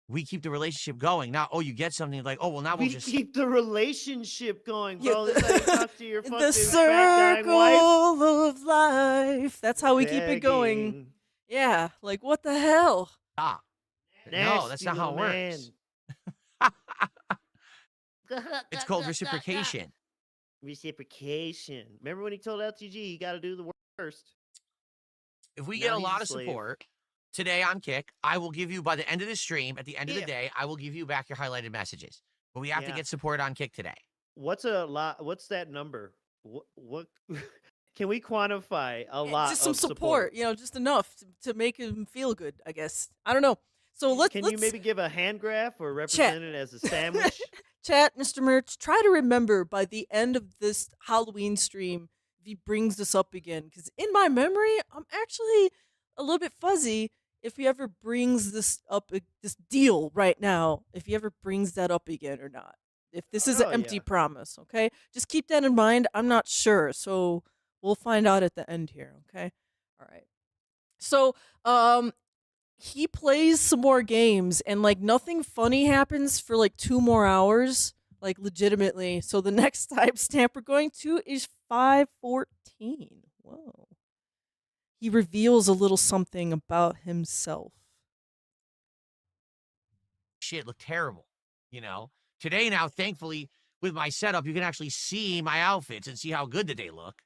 we keep the relationship going. Now, oh, you get something like, oh, well, now we'll We just... keep the relationship going, Yeah, bro. This is how you talk to your The fucking fat dying wife. circle of life. That's how we keep it going. Begging. Yeah, like what the hell? Stop. No, that's Nasty not how it little works. It's called reciprocation. Reciprocation. Remember when he told LTG you got to do the work first? If we Now get a he's lot a of slave. support today on Kick, I will give you, by the end of the stream, at the end of the If. day, I will give you back your highlighted messages. But we have to Yeah. get support on Kick today. What's a lot? What's that number? What can we quantify a lot? Just some of support, you know, just enough to make him feel good, I guess. I don't know. So let's Can you maybe give a hand graph or represent it as a sandwich? chat, Mr. Merch, try to remember by the end of this Halloween stream if he brings this up again. Because in my memory, I'm actually a little bit fuzzy if he ever brings this up, this deal right now, if he ever brings that up again or not. If this is an empty promise, okay? Just keep that in mind. I'm not sure. So we'll find out at the end here, okay? All right. So, he plays some more games and like nothing funny happens for like 2 more hours, like legitimately. So the next timestamp we're going to is 5:14. Whoa. He reveals a little something about himself. Shit looked terrible, you know? Today now, thankfully, with my setup, you can actually see my outfits and see how good that they look.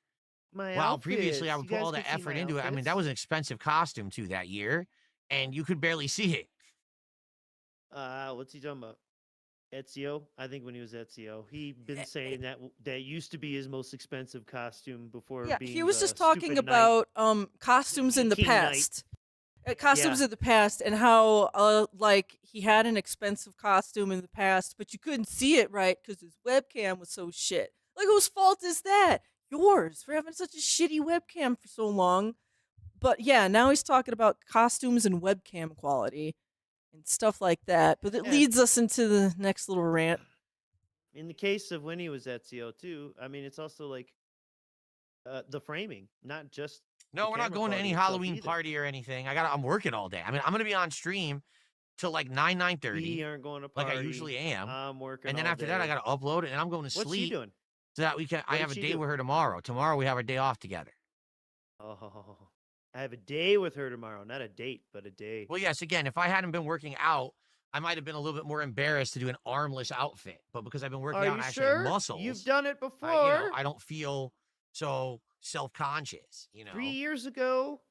Well, previously, I would put all the effort into it. I mean, that was an expensive costume, too, that year. And you could barely see it. What's he talking about? Ezio? I think when he was Ezio, he'd been saying that that used to be his most expensive costume before Yeah, being he was the just talking stupid knight. about costumes in the King Knight. past. Costumes Yeah. in the past and how like he had an expensive costume in the past, but you couldn't see it right because his webcam was so shit. Like whose fault is that? Yours for having such a shitty webcam for so long. But yeah, now he's talking about costumes and webcam quality and stuff like that. But it Yeah. leads us into the next little rant. In the case of when he was Ezio too, I mean, it's also like the framing, not just No, we're not camera going to any quality itself Halloween either. party or anything. I'm working all day. I mean, I'm gonna be on stream till like 9:30, We aren't going to like party. I usually am. I'm working And then all after that, I day. gotta upload it, and I'm going to What's she sleep doing? so that we can. I What have did a she day do? with her tomorrow. Tomorrow we have a day off together. Oh, I have a day with her tomorrow. Not a date, but a day. Well, yes. Again, if I hadn't been working out, I might have been a little bit more embarrassed to do an armless outfit. But because I've been working Are out you and I actually sure? have muscles, You've done it before. I don't feel so self-conscious. You know. 3 years ago.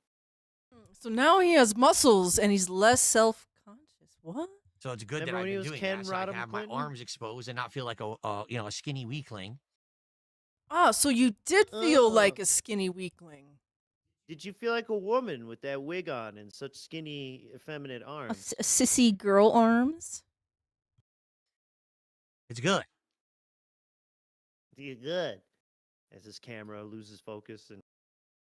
So now he has muscles and he's less self-conscious. What? So it's good Remember that when I've he been was doing Ken that, so I can Rodham have my Clinton? arms exposed and not feel like a skinny weakling. Ah, so you did feel like a skinny weakling. Did you feel like a woman with that wig on and such skinny, effeminate arms? Sissy girl arms? It's good. You're good. As his camera loses focus and,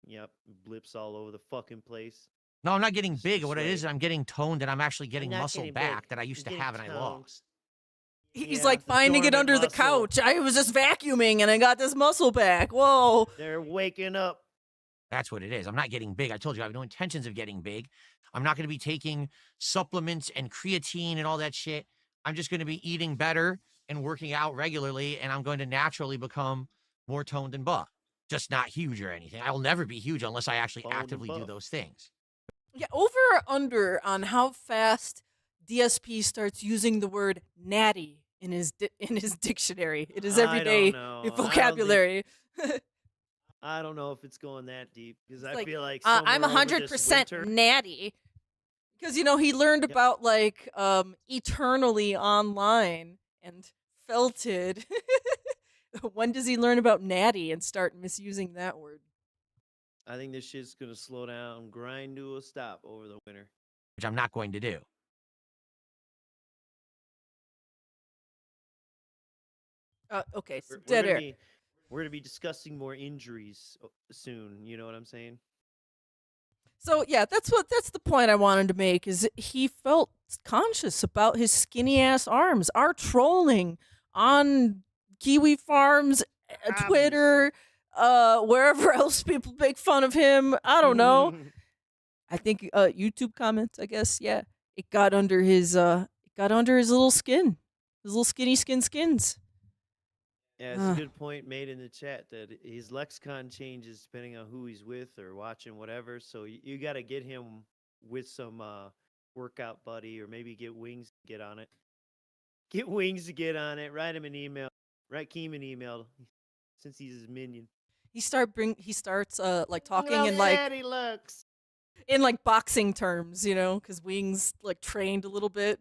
yep, blips all over the fucking place. No, I'm not getting It's big. this What it is, way. I'm getting toned and I'm actually getting not muscle getting back big. that I used to I'm have and getting I toned. lost. He's Yeah, like the finding it dormant under the muscle. couch. I was just vacuuming and I got this muscle back. Whoa. They're waking up. That's what it is. I'm not getting big. I told you I have no intentions of getting big. I'm not going to be taking supplements and creatine and all that shit. I'm just going to be eating better and working out regularly, and I'm going to naturally become more toned and buff. Just not huge or anything. I will never be huge unless I actually Toned and actively do buff. those things. Yeah, over or under on how fast DSP starts using the word natty in his dictionary. It is I everyday don't know. vocabulary. I don't know if it's going that deep because I like, feel like I'm somewhere over this 100% winter- natty. Because he learned Yep. about like eternally online and felted. When does he learn about natty and start misusing that word? I think this shit's gonna slow down, grind to a stop over the winter. Which I'm not going to do. Okay, so We're dead gonna air. be- we're gonna be discussing more injuries soon. You know what I'm saying? So yeah, that's the point I wanted to make is he felt conscious about his skinny ass arms. Our trolling on Kiwi Farms, Twitter, wherever else people make fun of him. I don't know. I think YouTube comments, I guess, yeah. It got under his little skin. His little skinny skins. Yeah, it's a good point made in the chat that his lexicon changes depending on who he's with or watching, whatever. So you got to get him with some workout buddy, or maybe get Wings to get on it. Get Wings to get on it. Write him an email. Write Keem an email, since he's his minion. He starts like talking Look in how like bad he looks. in like boxing terms, because Wings like trained a little bit.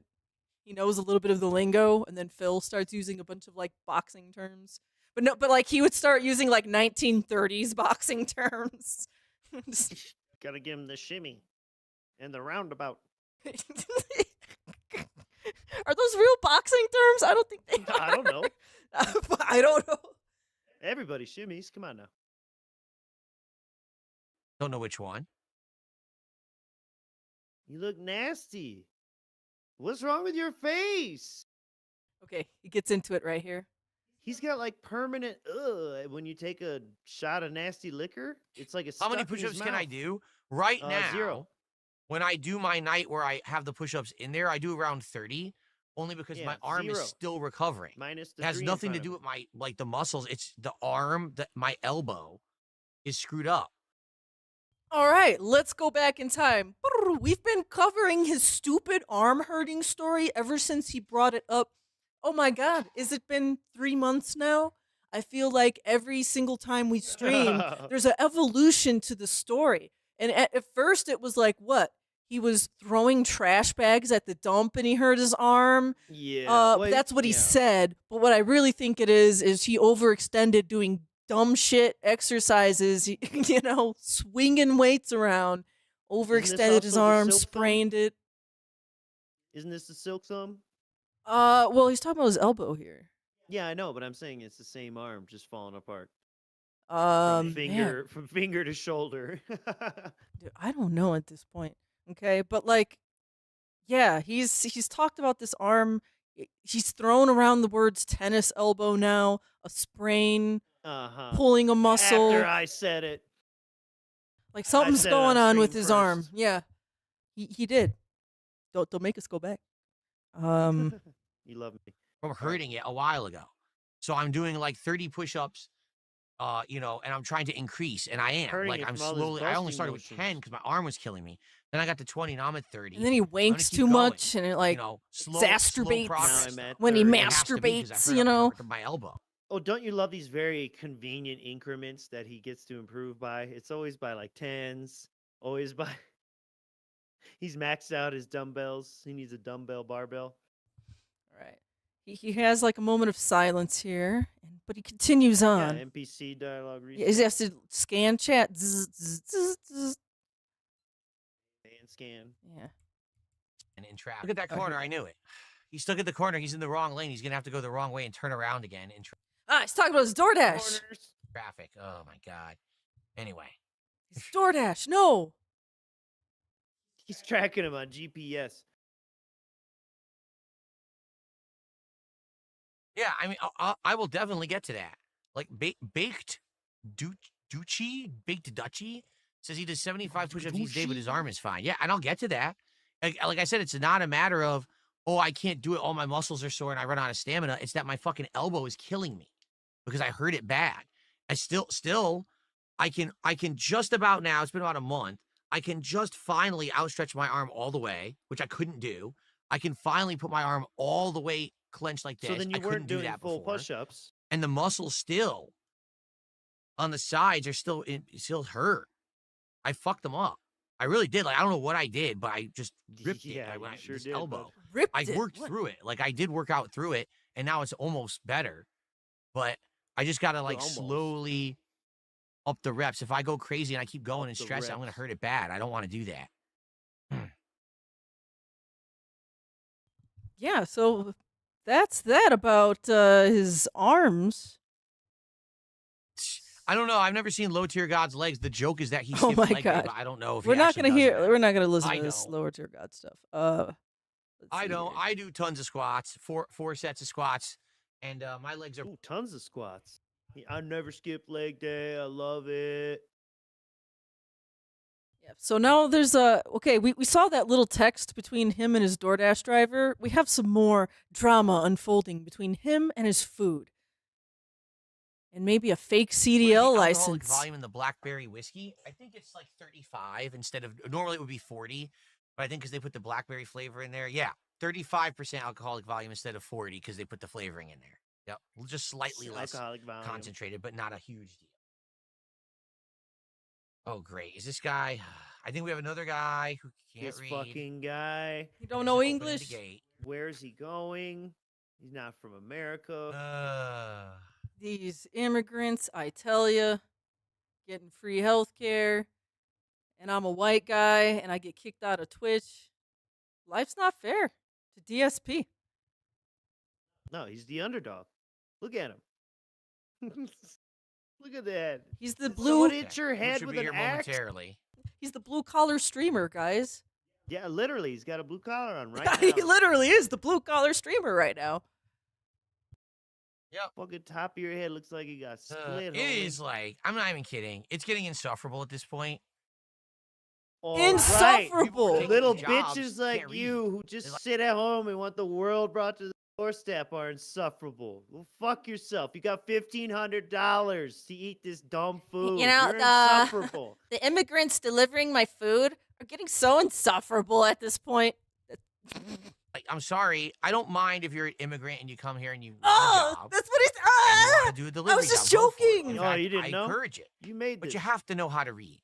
He knows a little bit of the lingo, and then Phil starts using a bunch of like boxing terms. But like he would start using like 1930s boxing terms. Gotta give him the shimmy and the roundabout. Are those real boxing terms? I don't think they are. I don't know. I don't know. Everybody shimmies. Come on now. Don't know which one. You look nasty. What's wrong with your face? Okay, he gets into it right here. He's got like permanent when you take a shot of nasty liquor. It's like a How many push-ups can I do? Right now, 0. when I do my night where I have the push-ups in there, I do around 30, only because my arm 0. is still recovering. Minus the It has 3 in nothing to front do of with my the muscles. It's the arm, my elbow is screwed up. All right, let's go back in time. We've been covering his stupid arm hurting story ever since he brought it up. Oh my God, has it been 3 months now? I feel like every single time we stream, there's an evolution to the story. And at first it was like, what? He was throwing trash bags at the dump and he hurt his arm. Yeah. That's what he said. But what I really think it is he overextended doing dumb shit exercises, swinging weights around, overextended his also the arm, silk thumb? sprained it. Isn't this the silk thumb? Well, he's talking about his elbow here. Yeah, I know, but I'm saying it's the same arm just falling apart. Man, From finger to shoulder. dude, I don't know at this point. Okay, but like, yeah, he's talked about this arm. He's thrown around the words tennis elbow now, a sprain, Uh-huh. pulling a muscle. After I said it. Like something's said it on going on with stream his arm. first. Yeah, he did. Don't make us go back. You love me. from hurting it a while ago. So I'm doing like 30 push-ups, you know, and I'm trying to increase, and I am. Hurting Like it I'm from all this slowly. I only busting started with motions. 10 because my arm was killing me. Then I got to 20. Now I'm at 30. And then he wanks keep too going, much, and it like you know, slow exacerbates progress, Now I'm though. at when he 30. It has to be 'cause I masturbates. hurt You know. my elbow. Oh, don't you love these very convenient increments that he gets to improve by? It's always by like tens. Always by. He's maxed out his dumbbells. He needs a dumbbell barbell. All right. He has like a moment of silence here, but he continues Yeah, on. NPC dialogue. Yeah, he has to scan chat. Zzz, zzz, zzz, zzz. And scan. Yeah. And in traffic. Look at that corner. I knew it. He's stuck at the corner. He's in the wrong lane. He's gonna have to go the wrong way and turn around again in He's talking about his DoorDash. Corners. traffic. Oh my god. Anyway. His DoorDash. No. He's tracking him on GPS. Yeah, I mean, I will definitely get to that. Like baked Dutchy says he does 75 push-ups each day, but his arm is fine. Yeah, and I'll get to that. Like I said, it's not a matter of, oh, I can't do it. All my muscles are sore and I run out of stamina. It's that my fucking elbow is killing me because I hurt it bad. I still, I can just about now. It's been about a month. I can just finally outstretch my arm all the way, which I couldn't do. I can finally put my arm all the way clenched like this. So then you I couldn't weren't do doing that full before. push-ups. And the muscles still on the sides are still hurt. I fucked them up. I really did. Like I don't know what I did, but I just ripped Yeah, it. you I sure this did, bud. elbow. Ripped I it. worked What? through it. Like I did work out through it, and now it's almost better. But I just gotta like Almost. slowly up the reps. If I go crazy and I keep going Up and the stress, I'm gonna reps. hurt it bad. I don't want to do that. Yeah. So that's that about his arms. I don't know. I've never seen Low Tier God's legs. The joke is that he Oh skips my leg day, God. but I don't know if We're he not actually gonna does hear. that. We're not gonna listen I to this know. lower tier god stuff. Let's I see know. here. I do tons of squats, four sets of squats, and my legs are. Ooh, tons of squats. I never skip leg day. I love it. Yeah. So now there's okay, we saw that little text between him and his DoorDash driver. We have some more drama unfolding between him and his food. And maybe a fake What is CDL the alcoholic license. volume in the blackberry whiskey? I think it's like 35 instead of normally it would be 40, but I think because they put the blackberry flavor in there, yeah, 35% alcoholic volume instead of 40 because they put the flavoring in there. Yep, just slightly less Alcoholic volume. concentrated, but not a huge deal. Oh, great! Is this guy? I think we have another guy who can't This read. fucking guy. You don't He's know opening the English? gate. Where's he going? He's not from America. These immigrants, I tell you, getting free health care, and I'm a white guy, and I get kicked out of Twitch. Life's not fair to DSP. No, he's the underdog. Look at him. Look at that. He's the Did blue. someone hit your Which head will with be an here axe? momentarily. He's the blue collar streamer, guys. Yeah, literally, he's got a blue collar on right he now. literally is the blue collar streamer right now. Fucking top of your head looks like he got split. It is like I'm not even kidding. It's getting insufferable at this point. Insufferable. Taking Little these jobs, bitches like can't read. you who just They're like- sit at home and want the world brought to the doorstep are insufferable. Well, fuck yourself. You got $1,500 to eat this dumb food. You know, You're insufferable. The immigrants delivering my food are getting so insufferable at this point. Like, I'm sorry. I don't mind if you're an immigrant and you come here and you want a Oh, job that's what he's. and you Ah! want to do a delivery was just job, go for it. joking. In Oh, fact, you didn't I know? encourage it. You made But this. you have to know how to read.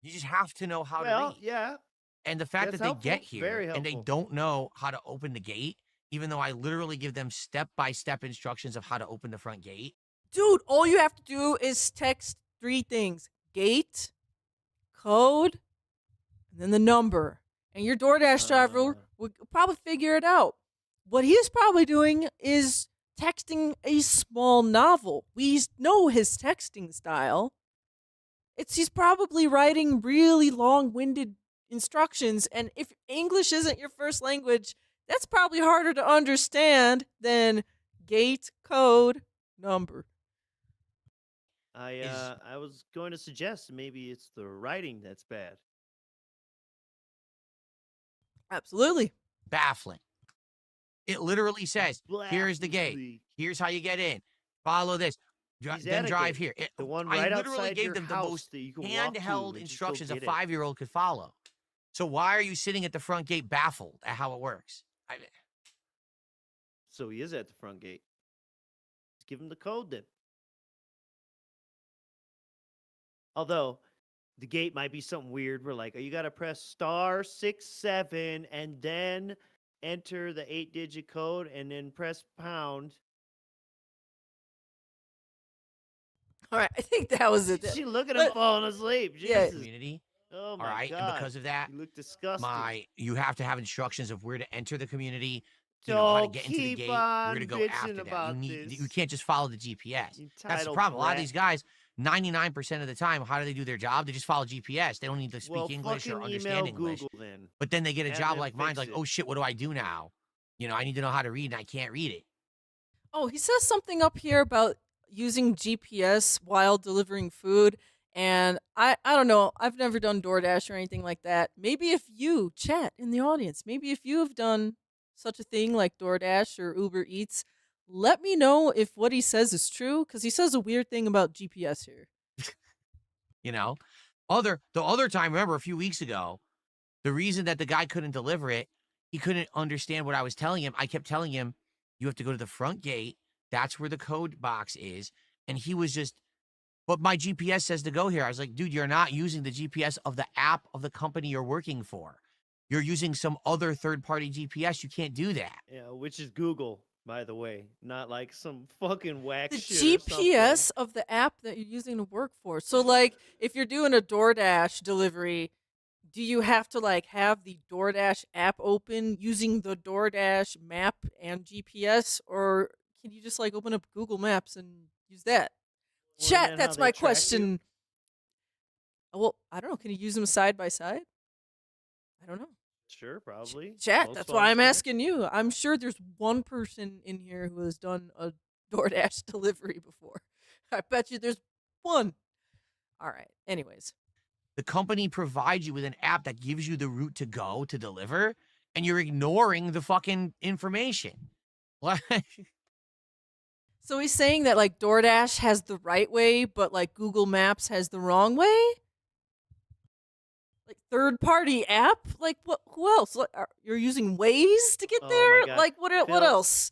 You just have to know how to well, read. yeah. And the fact that's that they get helpful. here Very and they helpful. don't know how to open the gate, even though I literally give them step-by-step instructions of how to open the front gate. Dude, all you have to do is text 3 things: gate, code, and then the number. And your DoorDash driver would probably figure it out. What he's probably doing is texting a small novel. We know his texting style. He's probably writing really long-winded instructions, and if English isn't your first language, that's probably harder to understand than gate, code, number. I was going to suggest maybe it's the writing that's bad. Absolutely. Baffling. It literally says, here's the gate. Bafflingly. Here's how you get in. Follow this. He's Then at a drive gate. here. The one I right literally outside gave your them the house most that you can walk to handheld and just go instructions a get it. 5-year-old could follow. So why are you sitting at the front gate baffled at how it works? So he is at the front gate. Let's give him the code then. Although the gate might be something weird. We're like, oh, you got to press *67 and then enter the 8-digit code and then press pound. All right, I think that was it. She look at him falling asleep. Yeah. Jesus. Community. Oh my All right. God. And because of that, You look disgusting. you have to have instructions of where to enter the community, you know, how to Don't get into the keep gate, on where to go bitching after that. about You this. can't just follow the GPS. You That's the entitled problem. A lot of brat. these guys, 99% of the time, how do they do their job? They just follow GPS. They don't need to speak Well, English or fucking understand email English. Google then. But then they get a Have job them like mine, fix like, it. oh shit, what do I do now? You know, I need to know how to read and I can't read it. Oh, he says something up here about using GPS while delivering food. And I don't know. I've never done DoorDash or anything like that. Maybe if you, chat in the audience, maybe if you have done such a thing like DoorDash or Uber Eats, let me know if what he says is true, because he says a weird thing about GPS here. You know, the other time, remember a few weeks ago, the reason that the guy couldn't deliver it, he couldn't understand what I was telling him. I kept telling him, you have to go to the front gate. That's where the code box is. And he was just, but my GPS says to go here. I was like, dude, you're not using the GPS of the app of the company you're working for. You're using some other third-party GPS. You can't do that. Yeah, which is Google, by the way, not like some fucking whack The shit or GPS of the app that you're using to work for. So, like, if you're doing a DoorDash delivery, do you have to, like, have the DoorDash app open using the DoorDash map and GPS? Or can you just, like, open up Google Maps and use that? Well, isn't Chat, that that's how they my track you? question. Well, I don't know. Can you use them side by side? I don't know. Sure, probably. Chat, Most that's why I'm phones can. asking you. I'm sure there's one person in here who has done a DoorDash delivery before. I bet you there's one. All right. Anyways. The company provides you with an app that gives you the route to go to deliver, and you're ignoring the fucking information. What? So he's saying that, like, DoorDash has the right way, but, like, Google Maps has the wrong way? Like, third-party app? Like, what? Who else? Like, you're using Waze to get Oh my there? God. Like, what Phil- else?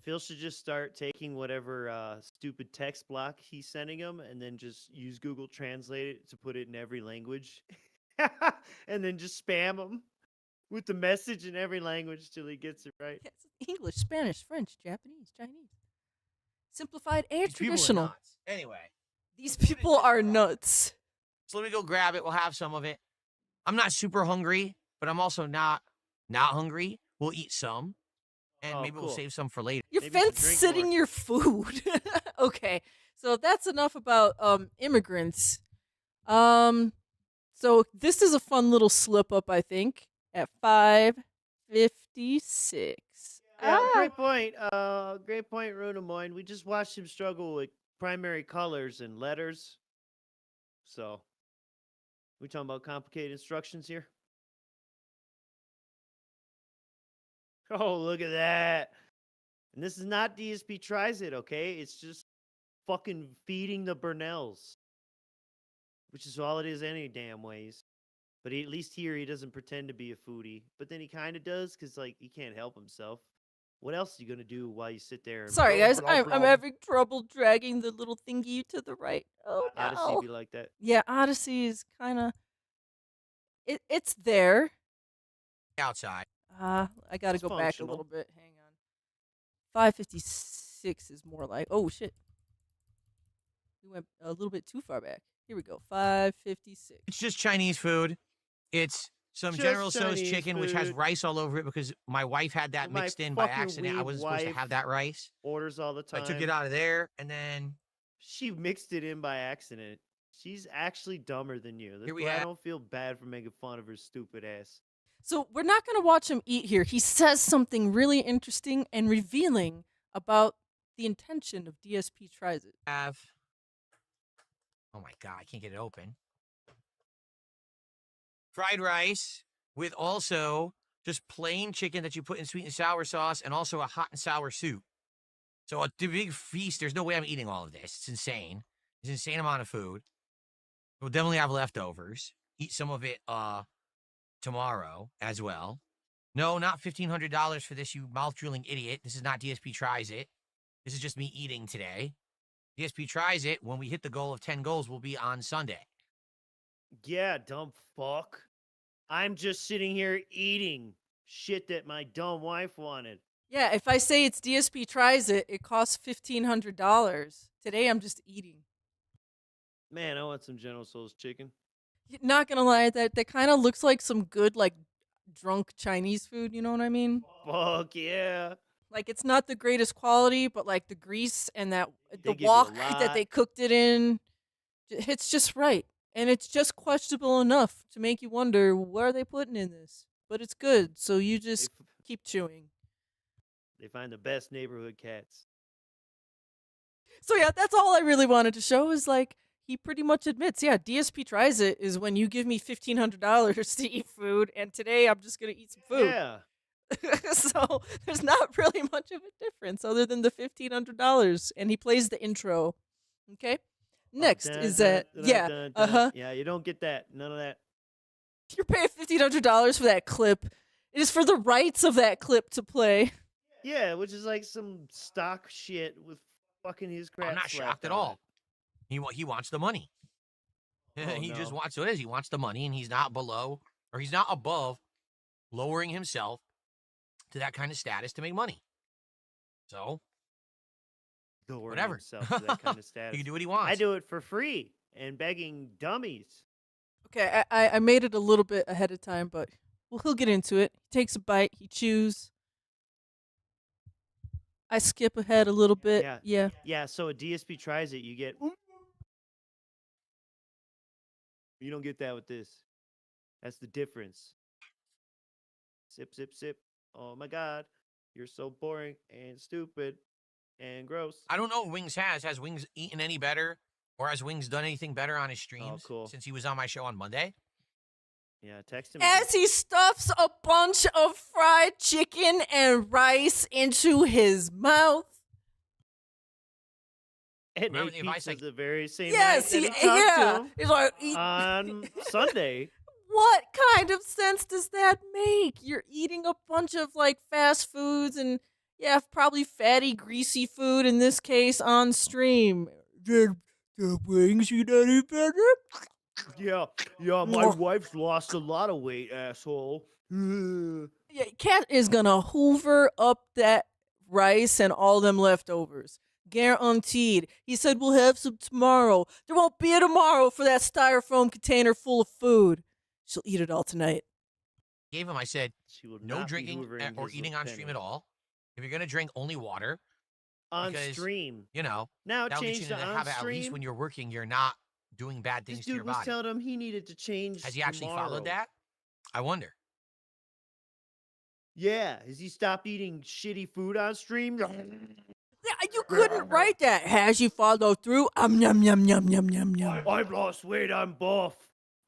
Phil should just start taking whatever stupid text block he's sending him and then just use Google Translate it to put it in every language. And then just spam him with the message in every language till he gets it right. Yes, English, Spanish, French, Japanese, Chinese. Simplified and These people are traditional. nuts. Anyway, These people are nuts. so let me go grab it. We'll have some of it. I'm not super hungry, but I'm also not hungry. We'll eat some, and Oh, maybe we'll cool. save some for later. You're Maybe you should fence drink sitting more. your food. Okay, so that's enough about immigrants. So this is a fun little slip up, I think, at 5:56. Yeah, Ah. great point. Great point, Runemoyne. We just watched him struggle with primary colors and letters. So, we talking about complicated instructions here? Oh, look at that. And this is not DSP tries it, okay? It's just fucking feeding the Burnells. Which is all it is any damn ways. But at least here he doesn't pretend to be a foodie. But then he kind of does because, like, he can't help himself. What else are you going to do while you sit there? And Sorry, blah, guys. blah, I'm blah? having trouble dragging the little thingy to the right. Oh, Odyssey no. be like that. Yeah, Odyssey is kind of... It's there. Outside. I got to It's go back a functional. little bit. Hang on. 5:56 is more like... Oh, shit. We went a little bit too far back. Here we go. 5:56. It's just Chinese food. It's some Just General Tso's Chinese chicken, which has food. rice all over it because my wife had that My mixed in by fucking accident. I weeb wasn't supposed to wife have that rice. Orders all the So I time. took it out of there, and then She mixed it in by accident. She's actually dumber than you. That's Here we why I have- don't feel bad for making fun of her stupid ass. So we're not going to watch him eat here. He says something really interesting and revealing about the intention of DSP Tries It. have Oh my God, I can't get it open. Fried rice with also just plain chicken that you put in sweet and sour sauce and also a hot and sour soup. So a big feast. There's no way I'm eating all of this. It's insane. It's an insane amount of food. We'll definitely have leftovers. Eat some of it tomorrow as well. No, not $1,500 for this, you mouth-drooling idiot. This is not DSP Tries It. This is just me eating today. DSP Tries It, when we hit the goal of 10 goals, will be on Sunday. Yeah, dumb fuck. I'm just sitting here eating shit that my dumb wife wanted. Yeah, if I say it's DSP Tries It, it costs $1,500. Today I'm just eating. Man, I want some General Tso's chicken. Not gonna lie, that kind of looks like some good, like, drunk Chinese food, you know what I mean? Fuck yeah. Like, it's not the greatest quality, but, like, the grease and that They the give you a wok that lot. they cooked it in, it's just right. And it's just questionable enough to make you wonder, what are they putting in this? But it's good, so you just keep chewing. They find the best neighborhood cats. So yeah, that's all I really wanted to show is, like, he pretty much admits, yeah, DSP Tries It is when you give me $1,500 to eat food, and today I'm just gonna eat some food. Yeah. So there's not really much of a difference other than the $1,500, and he plays the intro. Okay, next is that Yeah, you don't get that. None of that. You're paying $1,500 for that clip. It is for the rights of that clip to play. Yeah, which is like some stock shit with fucking his crap. I'm not slapped shocked at on all. He wants the money. Oh, He just no. wants, so it is. He wants the money, and he's not below, or he's not above lowering himself to that kind of status to make money. So, it. Lowering whatever. himself to that kind of status. He can do what he wants. I do it for free and begging dummies. Okay, I made it a little bit ahead of time, but he'll get into it. He takes a bite, he chews. I skip ahead a little bit. Yeah. Yeah, so a DSP Tries It, you get. You don't get that with this. That's the difference. Sip, sip, sip. Oh my God. You're so boring and stupid and gross. I don't know what Wings has. Has Wings eaten any better? Or has Wings done anything better on his streams cool. since he was on my show on Monday? Yeah, text him. As he stuffs a bunch of fried chicken and rice into his mouth. And Remember ate the advice pizza I- the very same Yes, night that he talked to him He's like, on Sunday. what kind of sense does that make? You're eating a bunch of, like, fast foods and, yeah, probably fatty, greasy food in this case on stream. Did the wings eat any better? Yeah, my wife's lost a lot of weight, asshole. Yeah, Cat is gonna hoover up that rice and all them leftovers. Guaranteed. He said we'll have some tomorrow. There won't be a tomorrow for that styrofoam container full of food. She'll eat it all tonight. Gave him, I said, She will no not be drinking hoovering or his eating on stream penny. at all. If you're going to drink, only water. On because, stream. You know, Now it that'll get you changed into to the on habit. At least stream. when you're working, you're not doing bad things This to your dude was body. telling him he needed to change. Has he actually followed tomorrow. that? I wonder. Yeah, has he stopped eating shitty food on stream? Yeah, you couldn't write that. Has you followed through? Yum yum yum yum yum yum. I've lost weight. I'm buff.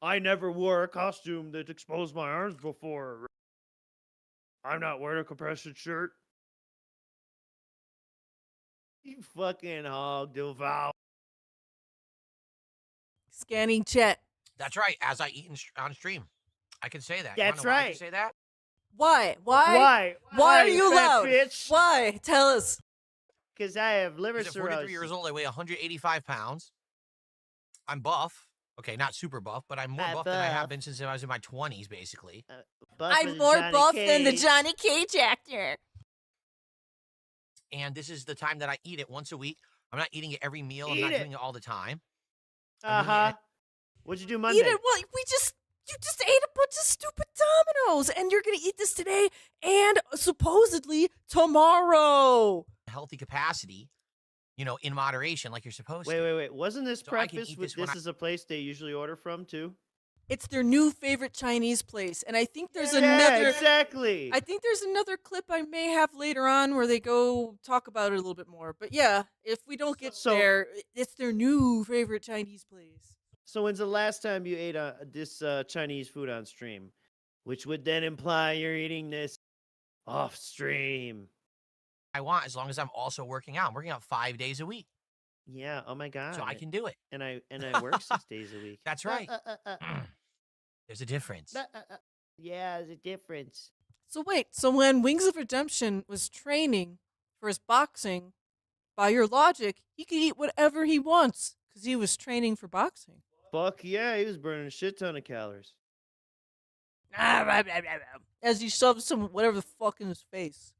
I never wore a costume that exposed my arms before. I'm not wearing a compression shirt. You fucking hog, Duval. Scanning chat. That's right. As I eat on stream, I can say that. That's you wanna know why I right. can say that? Why? Why are you fat loud? bitch? Why? Tell us. Because I have liver Because at 43 cirrhosis. years old, I weigh 185 pounds. I'm buff. Okay, not super buff, but I'm more Fat buff than I have buff. been since I was in my 20s, basically. Buff I'm as more Johnny buff than the Cage. Johnny Cage actor. And this is the time that I eat it once a week. I'm not eating it every meal. I'm Eat not it. doing it all the time. Uh-huh. What'd you do Monday? Eat it. Well, you just ate a bunch of stupid Dominoes, and you're gonna eat this today and supposedly tomorrow. Healthy capacity, you know, in moderation, like you're supposed to. Wait. Wasn't this So I can prefaced eat with this when this is a place they usually order from, too? it's their new favorite Chinese place. And I think there's Yeah, another exactly. I think there's another clip I may have later on where they go talk about it a little bit more. But yeah, if we don't get So- there, it's their new favorite Chinese place. So when's the last time you ate this Chinese food on stream? Which would then imply you're eating this off stream. I want, as long as I'm also working out. I'm working out 5 days a week, Yeah. Oh my god. so I can do it. And I work 6 days a week. That's right. There's a difference. Yeah, there's a difference. So wait, so when Wings of Redemption was training for his boxing, by your logic, he could eat whatever he wants because he was training for boxing. Fuck yeah, he was burning a shit ton of calories. As he shoves some whatever the fuck in his face.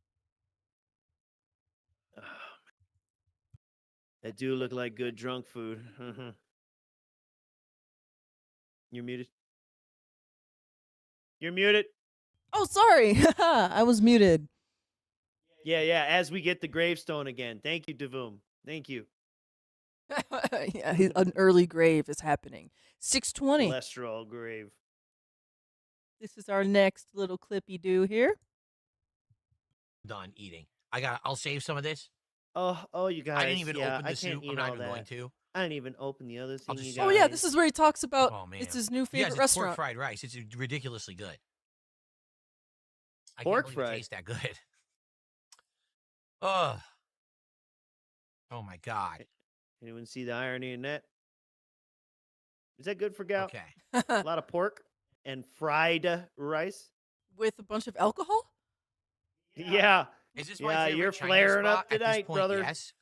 That do look like good drunk food. You're muted. You're muted. Oh, sorry. I was muted. Yeah. As we get the gravestone again. Thank you, Devum. Thank you. Yeah, an early grave is happening. 6:20. Cholesterol grave. This is our next little clippy do here. Done eating. I'll save some of this. Oh, you guys. I didn't even yeah, open I the can't soup. eat I'm not all even going that. to. I didn't even open the other thing. just You say- Oh yeah, guys. this is where he talks about Oh man, it's his new yes, favorite it's restaurant. pork fried rice. It's ridiculously good. I Pork can't believe it fried? tastes that good. Ugh. Oh my god. Anyone see the irony in that? Is that good for gout? Okay. A lot of pork and fried rice. With a bunch of alcohol? Yeah. Is this my Yeah, favorite you're Chinese flaring up spot? At this tonight, point, brother. Yes.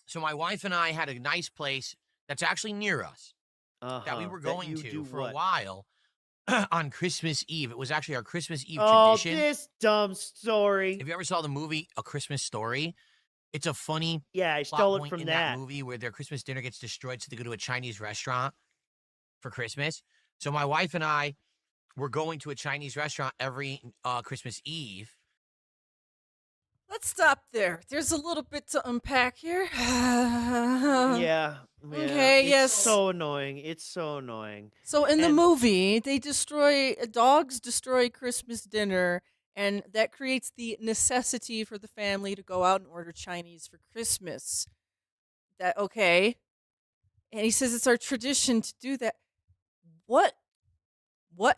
So my wife and I had a nice place that's actually near us that we were going to for a while on Christmas Eve. It was actually our Christmas Eve Oh, tradition. this dumb story. If you ever saw the movie A Christmas Story, it's a funny Yeah, I plot stole it point from in that movie where their Christmas dinner gets destroyed, so they go to a Chinese restaurant for Christmas. So my wife and I were going to a Chinese restaurant every Christmas Eve. Let's stop there. There's a little bit to unpack here. Yeah. Okay, it's yes. so annoying. It's so annoying. So in the And- movie, they dogs destroy Christmas dinner, and that creates the necessity for the family to go out and order Chinese for Christmas. Okay? And he says it's our tradition to do that. What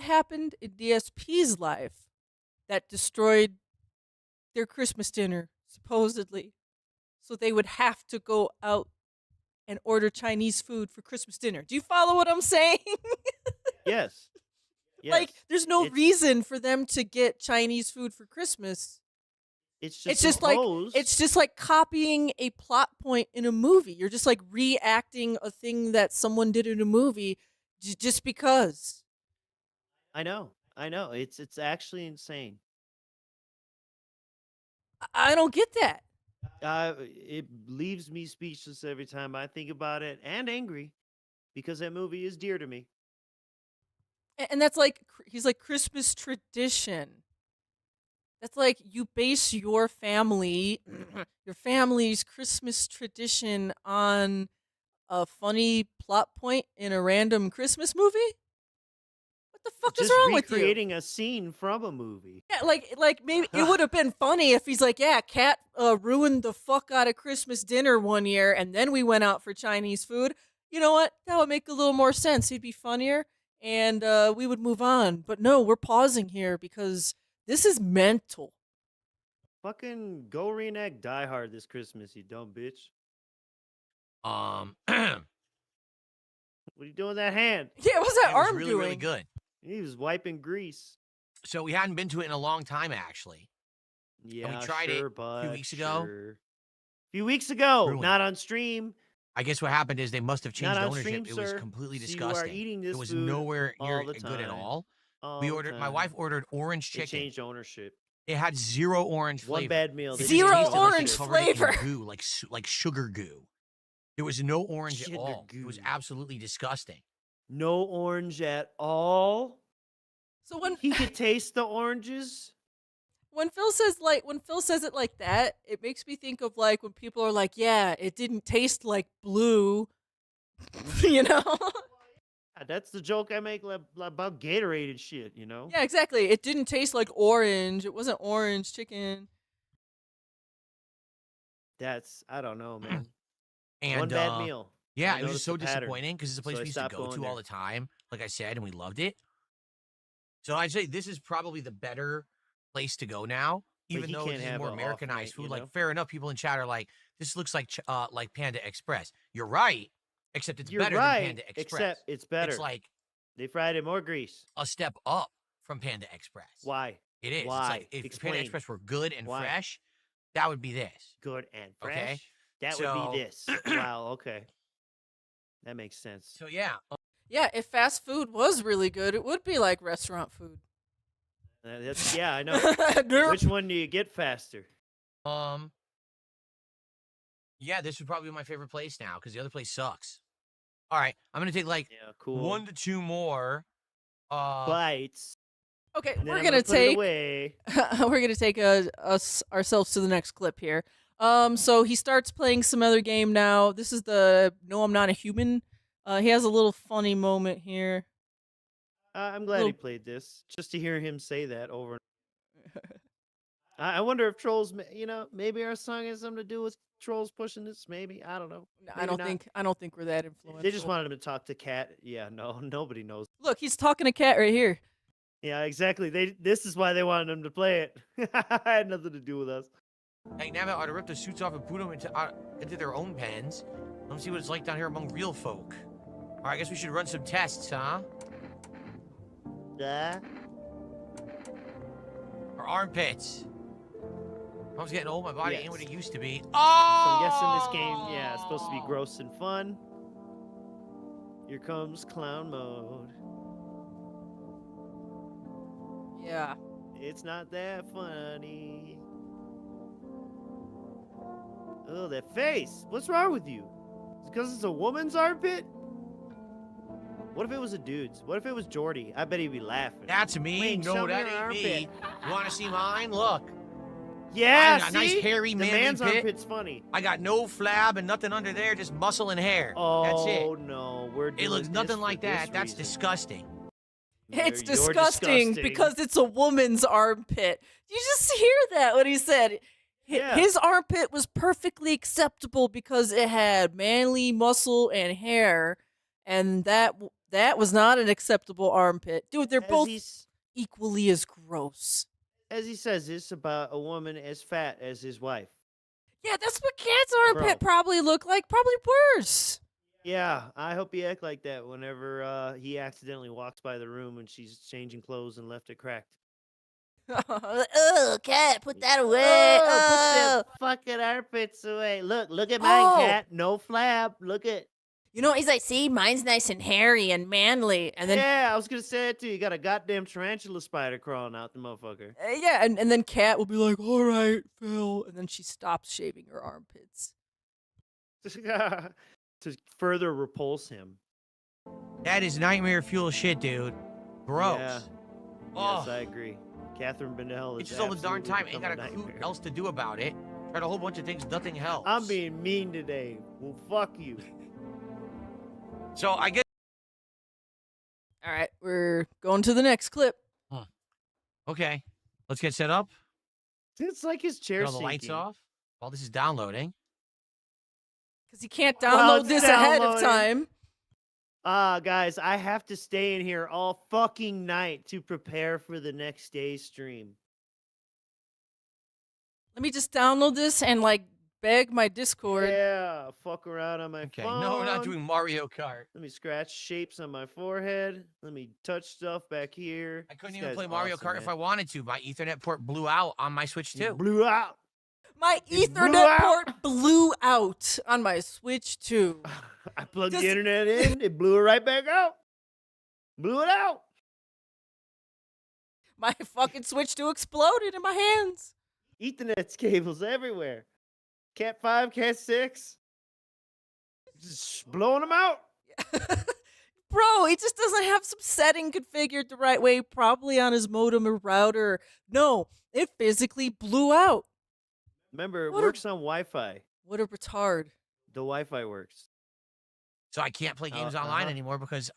happened in DSP's life that destroyed their Christmas dinner, supposedly, so they would have to go out and order Chinese food for Christmas dinner? Do you follow what I'm saying? Yes. Like, Yes. there's no It's- reason for them to get Chinese food for Christmas. It's It's just just like copying a plot point in a movie. You're just like reacting a thing that someone did in a movie just because. I know. It's actually insane. I don't get that. It leaves me speechless every time I think about it, and angry, because that movie is dear to me. And that's like, he's like, Christmas tradition. That's like, you base your family's Christmas tradition on a funny plot point in a random Christmas movie? What the fuck is Just wrong with you? recreating a scene from a movie. Yeah, like maybe it would have been funny if he's like, yeah, Kat ruined the fuck out of Christmas dinner one year, and then we went out for Chinese food. You know what? That would make a little more sense. He'd be funnier, and we would move on. But no, we're pausing here because this is mental. Fucking go reenact Die Hard this Christmas, you dumb bitch. What are you doing with that hand? Yeah, what's that it was arm really, doing? really good. He was wiping grease. So we hadn't been to it in a long time, actually. Yeah, tried it sure, a few bud, weeks ago. sure. A few weeks ago, Ruined. not on stream. I guess what happened is they must have changed Not on ownership. stream, It was sir. completely So you are disgusting. eating this It was food nowhere near all the good at time. all. All We the ordered. My time. wife ordered orange They chicken. changed ownership. It had zero orange One flavor. bad meal. They It Zero changed tasted like they orange covered it in flavor. Goo, like sugar goo. There was no orange at Sugar all. It was goo. absolutely disgusting. No orange at all. So when He could taste the oranges. when Phil says it like that, it makes me think of like when people are like, "Yeah, it didn't taste like blue," you know. That's the joke I make about Gatorade and shit, you know? Yeah, exactly. It didn't taste like orange. It wasn't orange chicken. I don't know, man. And One bad meal. yeah, I it was just noticed so the pattern, disappointing because it's a place so I we used to stopped go going to all there. the time, like I said, and we loved it. So I'd say this is probably the better place to go now, But even he though can't this is have more a off Americanized night, food. you Like, know? fair enough, people in chat are like, this looks like Panda Express. You're right, except it's You're better right, than Panda Express. except it's better. It's like They fried it more grease. a step up from Panda Express. Why? It is. It's Why? like if Explain. Panda Express were good and Why? fresh, that would be this. Good and fresh? Okay. That would be this. Wow, okay. That makes sense. So yeah, Yeah, if fast food was really good, it would be like restaurant food. Yeah, I know. Which one do you get faster? yeah, this would probably be my favorite place now because the other place sucks. All right, I'm gonna take like Yeah, cool. 1 to 2 more. Bites. Okay, And then we're I'm gonna put it take away. we're gonna take us ourselves to the next clip here. So he starts playing some other game now. This is the No, I'm Not a Human. He has a little funny moment here. I'm glad he played this, just to hear him say that over. I wonder if trolls, maybe our song has something to do with trolls pushing this. Maybe, I don't know. I don't think we're that influential. They just wanted him to talk to Cat. Yeah, no, nobody knows. Look, he's talking to Cat right here. Yeah, exactly. This is why they wanted him to play it. Had nothing to do with us. Hey, Nava ought to rip the suits off and put them into their own pens. Let me see what it's like down here among real folk. All right, I guess we should run some tests, huh? Yeah. Our armpits. I'm getting old. My body ain't what it used to be. So Oh! I'm guessing this game, yeah, it's supposed to be gross and fun. Here comes clown mode. Yeah. It's not that funny. Oh, that face. What's wrong with you? Because it's a woman's armpit? What if it was a dude's? What if it was Jordy? I bet he'd be laughing. That's me. Wings, No, show me that your ain't armpit. me. You want to see mine? Look. Yeah, I got a nice see? hairy The manly man's pit. armpit's funny. I got no flab and nothing under there, just muscle and hair. Oh, That's it. no. We're It doing looks this nothing for like this that. That's reason. disgusting. It's You're disgusting because it's a woman's armpit. Did you just hear that, what he said? Yeah. His armpit was perfectly acceptable because it had manly muscle and hair, and that was not an acceptable armpit. Dude, they're both equally as gross. As he says, it's about a woman as fat as his wife. Yeah, that's what Cat's armpit Bro. probably looked like. Probably worse. Yeah, I hope he act like that whenever he accidentally walks by the room and she's changing clothes and left it cracked. Oh, Cat, put that away. Put Oh. them fucking armpits away. Look at mine, Cat. No flab. Look at. You know, he's like, see, mine's nice and hairy and manly. And then, Yeah, I was gonna say it too. You got a goddamn tarantula spider crawling out the motherfucker. Yeah, and then Cat will be like, all right, Phil. And then she stops shaving her armpits. To further repulse him. That is nightmare fuel shit, dude. Gross. Yeah. Oh. Yes, I agree. Catherine Bennell is It's just all the darn absolutely time. Ain't become got a clue nightmare. else to do about it. Tried a whole bunch of things. Nothing helps. I'm being mean today. Well, fuck you. So I guess. All right, we're going to the next clip. Okay. Let's get set up. It's like his chair Turn all the lights sinking. off while this is downloading. Because you can't Well, download it's this ahead of downloading. time. Guys, I have to stay in here all fucking night to prepare for the next day's stream. Let me just download this and like beg my Discord. Yeah, fuck around on my Okay. phone. No, we're not doing Mario Kart. Let me scratch shapes on my forehead. Let me touch stuff back here. I couldn't This even guy's play Mario awesome, Kart if man. I wanted to. My Ethernet port blew out on my Switch It too. blew out. My It blew Ethernet out. port blew out on my Switch too. I plugged Just- the internet in. It blew it right back out. Blew it out. My fucking Switch 2 exploded in my hands. Ethernet cables everywhere. Cat 5, Cat 6. Just blowing them out. Bro, he just doesn't have some setting configured the right way, probably on his modem or router. No, it physically blew out. Remember, it What a- works on Wi-Fi. What a retard. The Wi-Fi works. So I can't play games Uh-huh. online anymore because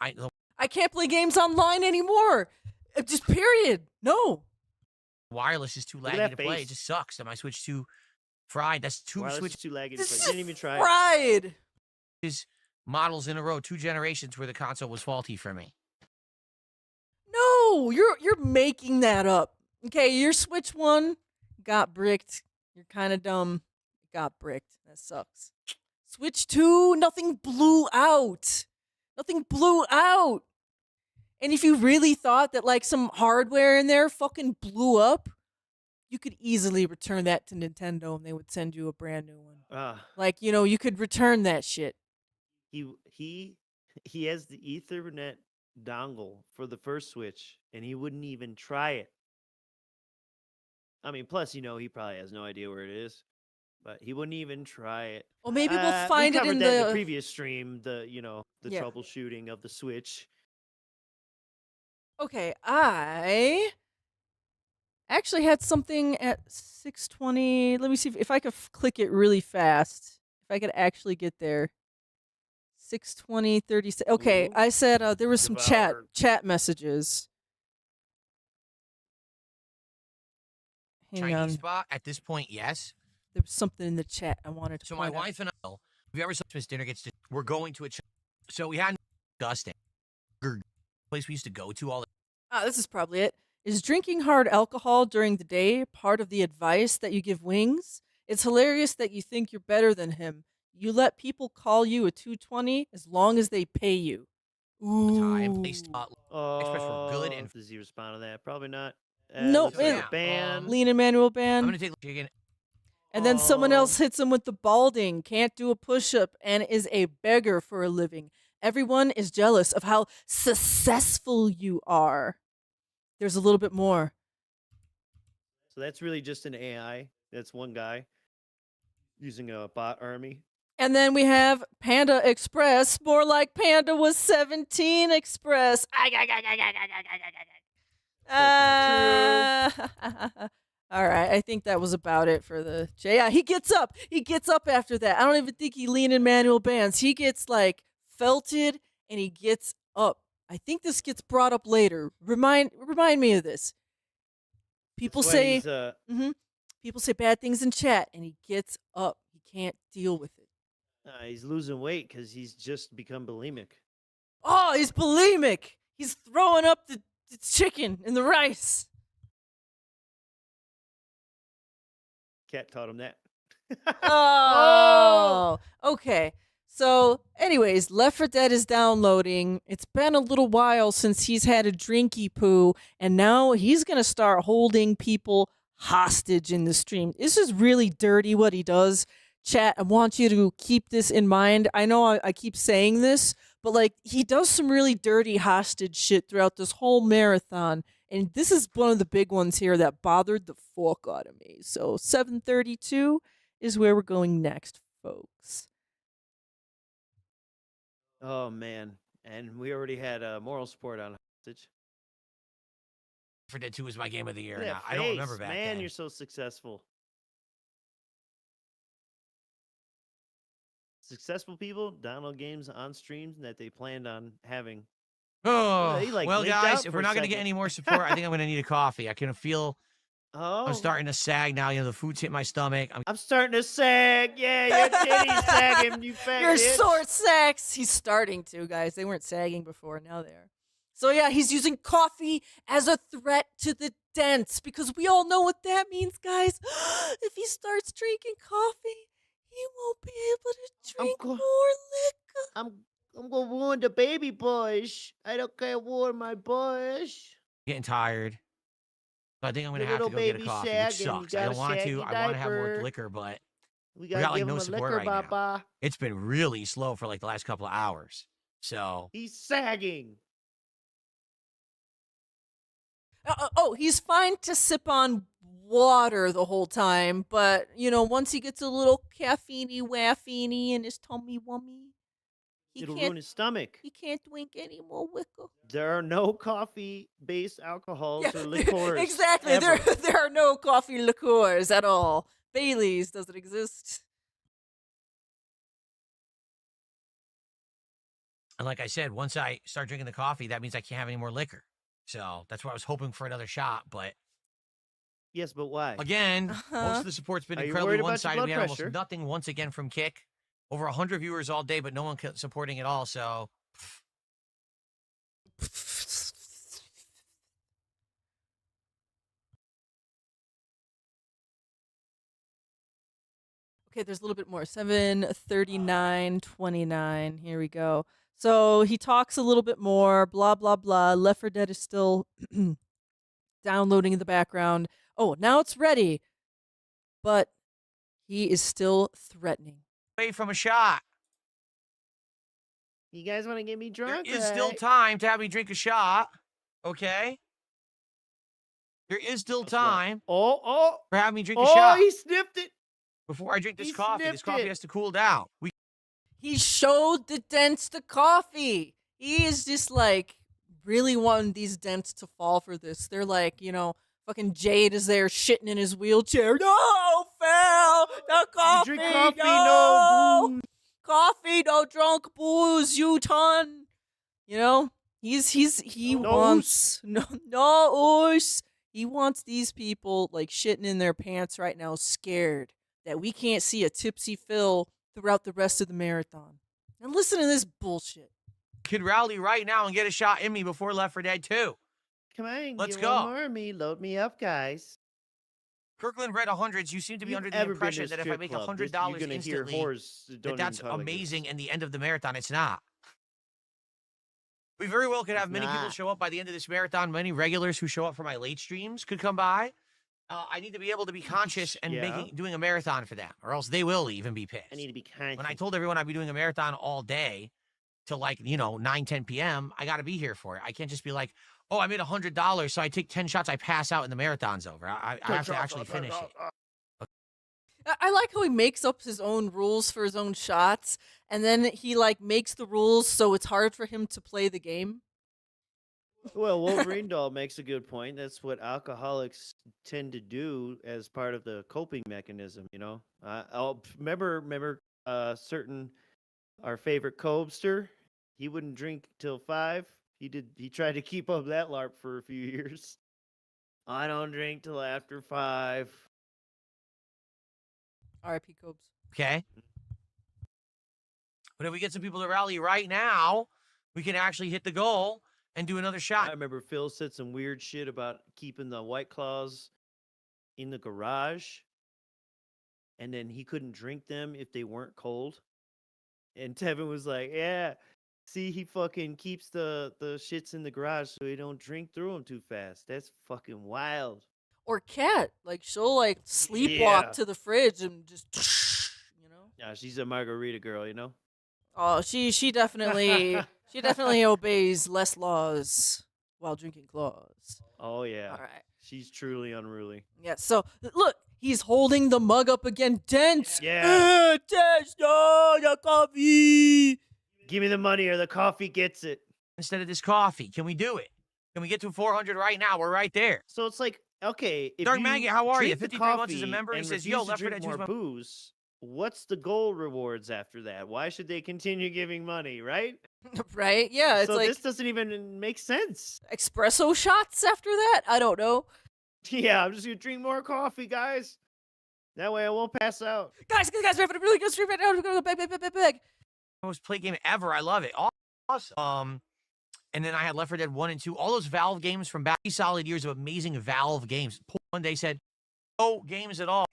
I can't play games online anymore. Just period. No. Wireless is too Look at laggy that to play. It face. just sucks. And my Switch 2 fried. That's two Wireless Switch is too laggy to This play. is Didn't even try it. fried. models in a row, 2 generations where the console was faulty for me. No, you're making that up. Okay, your Switch 1 got bricked. You're kind of dumb. Got bricked. That sucks. Switch 2, nothing blew out. Nothing blew out. And if you really thought that like some hardware in there fucking blew up, you could easily return that to Nintendo and they would send you a brand new one. Like, you know, you could return that shit. He has the Ethernet dongle for the first Switch, and he wouldn't even try it. I mean, plus, you know, he probably has no idea where it is, but he wouldn't even try it. Well, maybe we'll find we it covered in that in the the previous stream. The Yeah. troubleshooting of the Switch. Okay, I actually had something at 6:20. Let me see if I could click it really fast. If I could actually get there. 6:20, 30. Okay, Ooh. I said there was some Devoured. chat messages. Hang Chinese on. spot, at this point, yes. There was something in the chat I wanted to So my point out. wife and I, if you ever saw Christmas dinner gets to, we're going to a so we had disgusting place we used to go to all the This is probably it. Is drinking hard alcohol during the day part of the advice that you give Wings? It's hilarious that you think you're better than him. You let people call you a 220 as long as they pay you. time. They Ooh. thought Express were good and Does he respond to that? Probably not. Nope, Looks like it- a ban. Lean Emmanuel I'm Band. gonna take chicken. And then someone Oh. else hits him with the balding, can't do a push-up, and is a beggar for a living. Everyone is jealous of how successful you are. There's a little bit more. So that's really just an AI. That's one guy using a bot army. And then we have Panda Express, more like Panda was 17 Express. All right, I think that was about it for the J. Yeah, he gets up. He gets up after that. I don't even think he lean in manual bands. He gets like felted and he gets up. I think this gets brought up later. Remind me of this. People That's why say he's, people say bad things in chat and he gets up. He can't deal with it. he's losing weight because he's just become bulimic. Oh, he's bulimic. He's throwing up the chicken and the rice. Cat taught him that. Oh, okay. So, anyways, Left 4 Dead is downloading. It's been a little while since he's had a drinky poo, and now he's going to start holding people hostage in the stream. This is really dirty what he does. Chat, I want you to keep this in mind. I know I keep saying this, but like he does some really dirty hostage shit throughout this whole marathon. And this is one of the big ones here that bothered the fuck out of me. So 732 is where we're going next, folks. Oh man, and we already had moral support on hostage. For Dead 2 was my game of the year. Look at Now, that I don't remember face, back man, then. you're so successful. Successful people download games on streams that they planned on having. Oh, he, like, well, blinked guys, out if for we're a not going to get second. any more support, I think I'm going to need a coffee. I can feel Oh, I'm starting to sag now. You know, the food's hitting my stomach. I'm starting to sag. Yeah, your titties sagging, you fat Your bitch. sword sags. He's starting to, guys. They weren't sagging before. Now they are. So yeah, he's using coffee as a threat to the dents because we all know what that means, guys. If he starts drinking coffee, he won't be able to drink go- more liquor. I'm gonna ruin the baby bush. I don't care ruin my bush. Getting tired. So I think I'm going to Your have to little go get a baby coffee, sagging. which You sucks. I got don't a want to. saggy I want to have more diaper. liquor, but We got, gotta like, give no him a support liquor, right now. Baba. it's been really slow for like the last couple of hours. So He's sagging. He's fine to sip on water the whole time, but you know, once he gets a little caffeine-y, waffini in his tummy wummy, It'll ruin his stomach. he can't drink any more liquor. There are no coffee-based alcohols Yeah, or liqueurs. exactly. ever. There are no coffee liqueurs at all. Bailey's doesn't exist. And like I said, once I start drinking the coffee, that means I can't have any more liquor. So that's why I was hoping for another shot. But Yes, but why? again, most of the support's been Are you incredibly worried about your one-sided. blood We had almost pressure? nothing once again from Kick. Over 100 viewers all day, but no one supporting at all. So Okay, there's a little bit more. 7:39:29. Here we go. So he talks a little bit more. Blah blah blah. Left 4 Dead is still downloading in the background. Oh, now it's ready. But he is still threatening. away from a shot. You guys want to get me There drunk? is still right? time to have me drink a shot. Okay? There is still time Oh, for having me drink a oh, shot. he sniffed it. Before I drink this he coffee, this sniffed coffee it. has to cool down. He showed the dents the coffee. He is just like really wanting these dents to fall for this. They're like, fucking Jade is there shitting in his wheelchair. No, Phil, the coffee. You drink coffee, no no coffee, no drunk booze, you ton. He No wants no oos. He wants these people like shitting in their pants right now, scared that we can't see a tipsy Phil throughout the rest of the marathon. And listen to this bullshit. Could rally right now and get a shot in me before Left 4 Dead 2. Come on, Let's get go. one more of me. Load me up, guys. Kirkland read 100s. You seem to be You've under the ever been to impression a that if I strip make club, $100 you're gonna hear instantly, whores don't even that's talk like this. amazing and the end of the marathon. It's not. We very well could have It's many people not. show up by the end of this marathon. Many regulars who show up for my late streams could come by. I need to be able to be conscious and Yeah. doing a marathon for them, or else they will even be pissed. I need to be kind. When I told everyone I'd be doing a marathon all day till 9, 10 p.m., I got to be here for it. I can't just be like, oh, I made $100, so I take 10 shots, I pass out, and the marathon's over. I have to actually finish it. I like how he makes up his own rules for his own shots, and then he makes the rules so it's hard for him to play the game. Well, Wolverine Doll makes a good point. That's what alcoholics tend to do as part of the coping mechanism. I'll remember certain our favorite Cobster. He wouldn't drink till 5. He tried to keep up that LARP for a few years. I don't drink till after 5. R.I.P. Cobes. Okay? But if we get some people to rally right now, we can actually hit the goal and do another I shot. remember Phil said some weird shit about keeping the White Claws in the garage, and then he couldn't drink them if they weren't cold. And Tevin was like, "Yeah, see, he fucking keeps the shits in the garage so he don't drink through them too fast. That's fucking wild." Or Cat. She'll sleepwalk Yeah. to the fridge and just, Yeah, she's a margarita girl. Oh, she definitely obeys less laws while drinking claws. Oh yeah, All right. she's truly unruly. Yeah, so look, he's holding the mug up again. Dents. Yeah. Dents, no, the coffee. Give me the money or the coffee gets it. Instead of this coffee, can we do it? Can we get to 400 right now? We're right there. So it's like, okay, if Dark you Maggot, how are you? drink the 53 months as a coffee member. He and says, refuse yo, to Left 4 drink Dead 2's more my booze. What's the goal rewards after that? Why should they continue giving money, right? Right? Yeah, it's So this doesn't even make sense. espresso shots after that. I don't know. Yeah, I'm just gonna drink more coffee, guys. That way I won't pass out. Guys, we're having a really good stream right now. We're gonna go big. Most played game ever. I love it. Awesome. And then I had Left 4 Dead 1 and 2. All those Valve games from back 3 solid years of amazing Valve games. One day said, no games at all.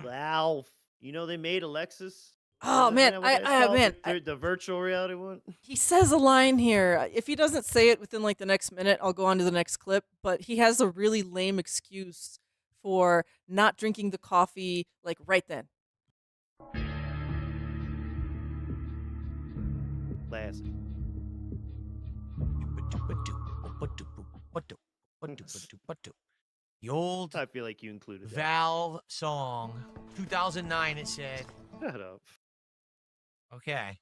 Valve. They made Alexis. Oh Isn't man, that what that's called? man. The virtual reality one. He says a line here. If he doesn't say it within the next minute, I'll go on to the next clip. But he has a really lame excuse for not drinking the coffee right then. Classic. The old I feel like you included that. Valve song. 2009, it said. Shut up. Okay.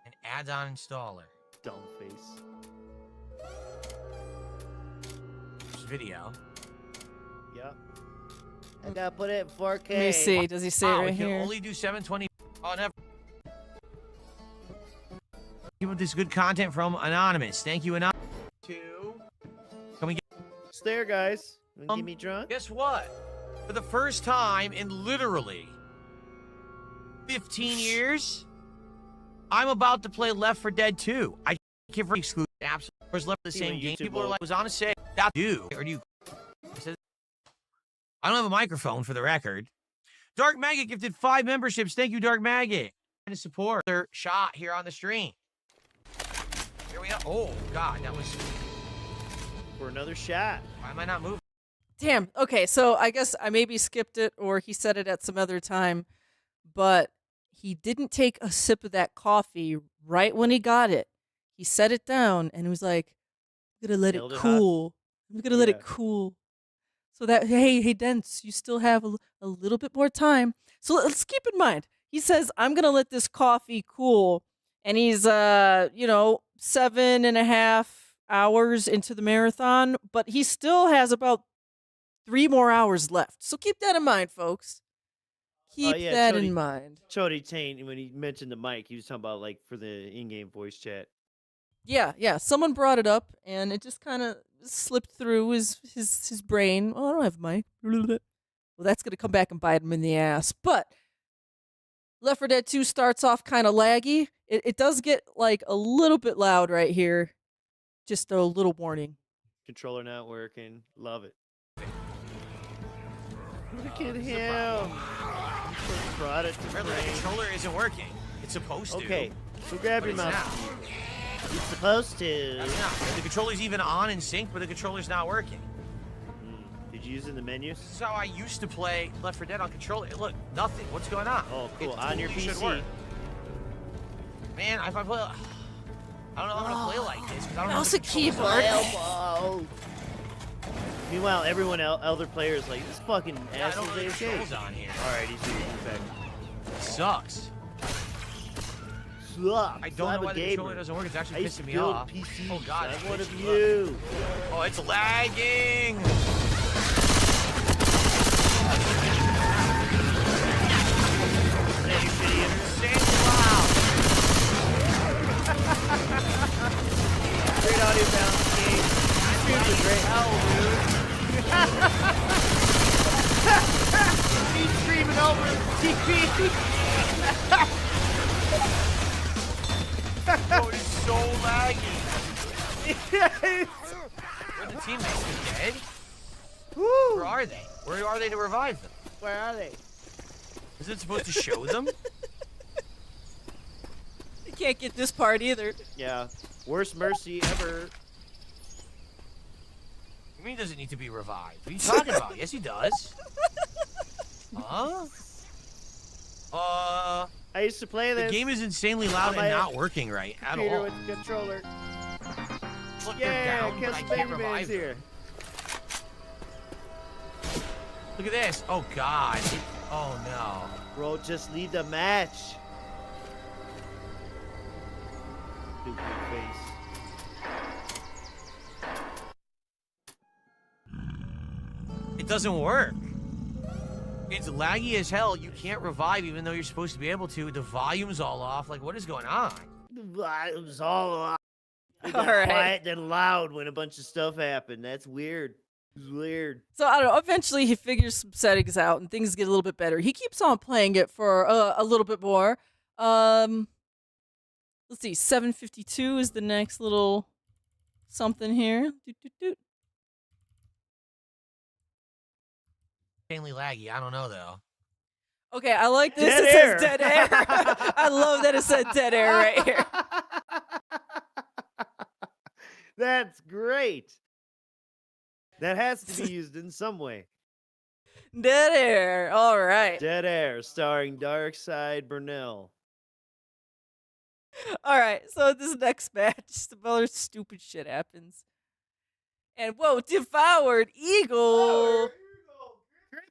An add-on installer. Dumb face. This video. Yeah. I gotta put it in 4K. Let me see. Does he say it Wow, right we can here? only do 720. Oh, never. Keep up this good content from Anonymous. Thank you, Anonymous. Can we get... It's there, guys. Wanna get me drunk? Guess what? For the first time in literally 15 years, I'm about to play Left 4 Dead 2. I can't for exclusive apps. Left the See you same on game. YouTube People are mode. like, was on to say that do or do you? I said, I don't have a microphone for the record. Dark Maggot gifted 5 memberships. Thank you, Dark Maggot. And to support their shot here on the stream. Here we go. Oh God, that was. For another shot. Why am I not moving? Damn. Okay, so I guess I maybe skipped it or he said it at some other time, but he didn't take a sip of that coffee right when he got it. He set it down and was like, I'm gonna let it Held it hot. cool. I'm gonna let it Yeah. cool. So that, hey, Dents, you still have a little bit more time. So let's keep in mind, he says, I'm gonna let this coffee cool. And he's, 7.5 hours into the marathon, but he still has about 3 more hours left. So keep that in mind, folks. Keep yeah, that Chody- in mind. Chody Taint, when he mentioned the mic, he was talking about like for the in-game voice chat. Yeah. Someone brought it up, and it just kind of slipped through his brain. Oh, I don't have a mic. Well, that's gonna come back and bite him in the ass. But Left 4 Dead 2 starts off kind of laggy. It does get like a little bit loud right here. Just a little warning. Controller not working. Love it. Look at This is a him. problem. He brought it to Apparently the frame. controller isn't working. It's supposed to. Okay, so grab But your it's mouse. not. It's supposed to. That's not. The controller's even on in sync, but the controller's not working. Did you use it in the menus? This is how I used to play Left 4 Dead on controller. Look, nothing. What's going on? Oh, cool. It On your totally should PC. work. Man, if I play, I don't know how I'm gonna play like this because I don't know. Mouse the and controls. keyboard. Elbow. Meanwhile, everyone other players like this fucking Yeah, I ass don't know the is controls AFK. on here. All right, he's doing back. It sucks. Sup? I don't know why the controller doesn't work. It's I actually used to pissing me build off. PCs. Oh God, it's I'm one of glitchy. Look. you. Oh, it's lagging. Hey, you idiot. Insanely loud. Great audio balance game. Streams are great. He's streaming over TV. Oh, it's so laggy. Where are the teammates? They're dead? Woo. Where are they? Where are they to revive them? Where are they? Is it supposed to show them? You can't get this part either. Yeah. Worst mercy ever. You mean he doesn't need to be revived? What are you talking about? Yes, he does. Huh? I used to play The this. game is insanely loud On my and not working right at computer all. with the controller. Look, they're Yeah, down, but I Castle can't Baby revive Man's them. here. Look at this. Oh, God. Oh, no. Bro, just lead the match. Stupid face. It doesn't work. It's laggy as hell. You can't revive even though you're supposed to be able to. The volume's all off. Like, what is going on? It was all it got All right. quiet then loud when a bunch of stuff happened. That's weird. It's weird. So I don't know. Eventually, he figures some settings out, and things get a little bit better. He keeps on playing it for a little bit more. Let's see. 752 is the next little something here. Doot, doot, doot. Insanely laggy. I don't know, though. Okay, I like this. Dead It air. says dead air. I love that it said dead air right here. That's great. That has to be used in some way. Dead air. All right. Dead Air, starring Darkside Burnell. All right. So this next match, some other stupid shit happens. And whoa, devoured eagle.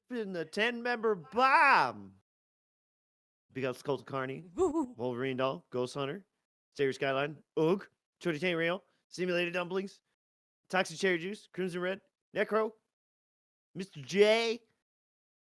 Gripping the 10-member bomb. Begacy Cult of Carney, Woo. Wolverine Doll, Ghost Hunter, Stereo Skyline, Oog, Chody Taint Real, Simulated Dumplings, Toxic Cherry Juice, Crimson Red, Necro, Mr. J,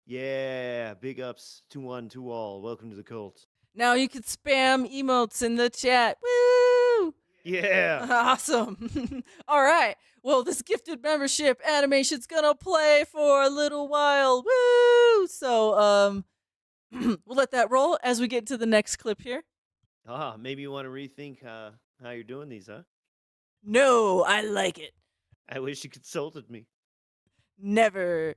Yeah, big ups to one, to all. Welcome to the cult. Now you can spam emotes in the chat. Woo! Yeah. Awesome. All right. Well, this gifted membership animation's gonna play for a little while. Woo! So, we'll let that roll as we get to the next clip here. Maybe you want to rethink how you're doing these, huh? No, I like it. I wish you consulted me. Never.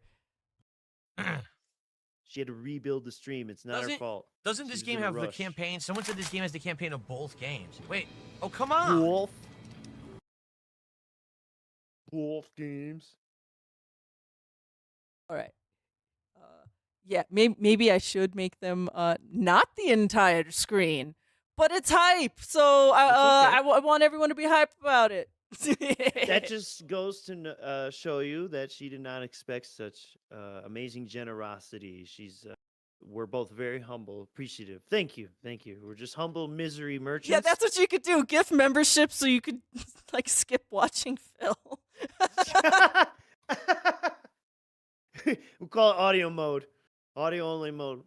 She had to rebuild the stream. It's not her fault. Doesn't this She's game in a have the rush. campaign? Someone said this game has the campaign of both games. Wait. Oh, come on. Wolf. Wolf games. All right. Yeah, maybe I should make them not the entire screen, but it's hype. So I want everyone to be hype about it. That just goes to show you that she did not expect such amazing generosity. We're both very humble, appreciative. Thank you. We're just humble misery merchants. Yeah, that's what you could do. Gift membership so you could like skip watching Phil. We'll call it audio mode. Audio only mode.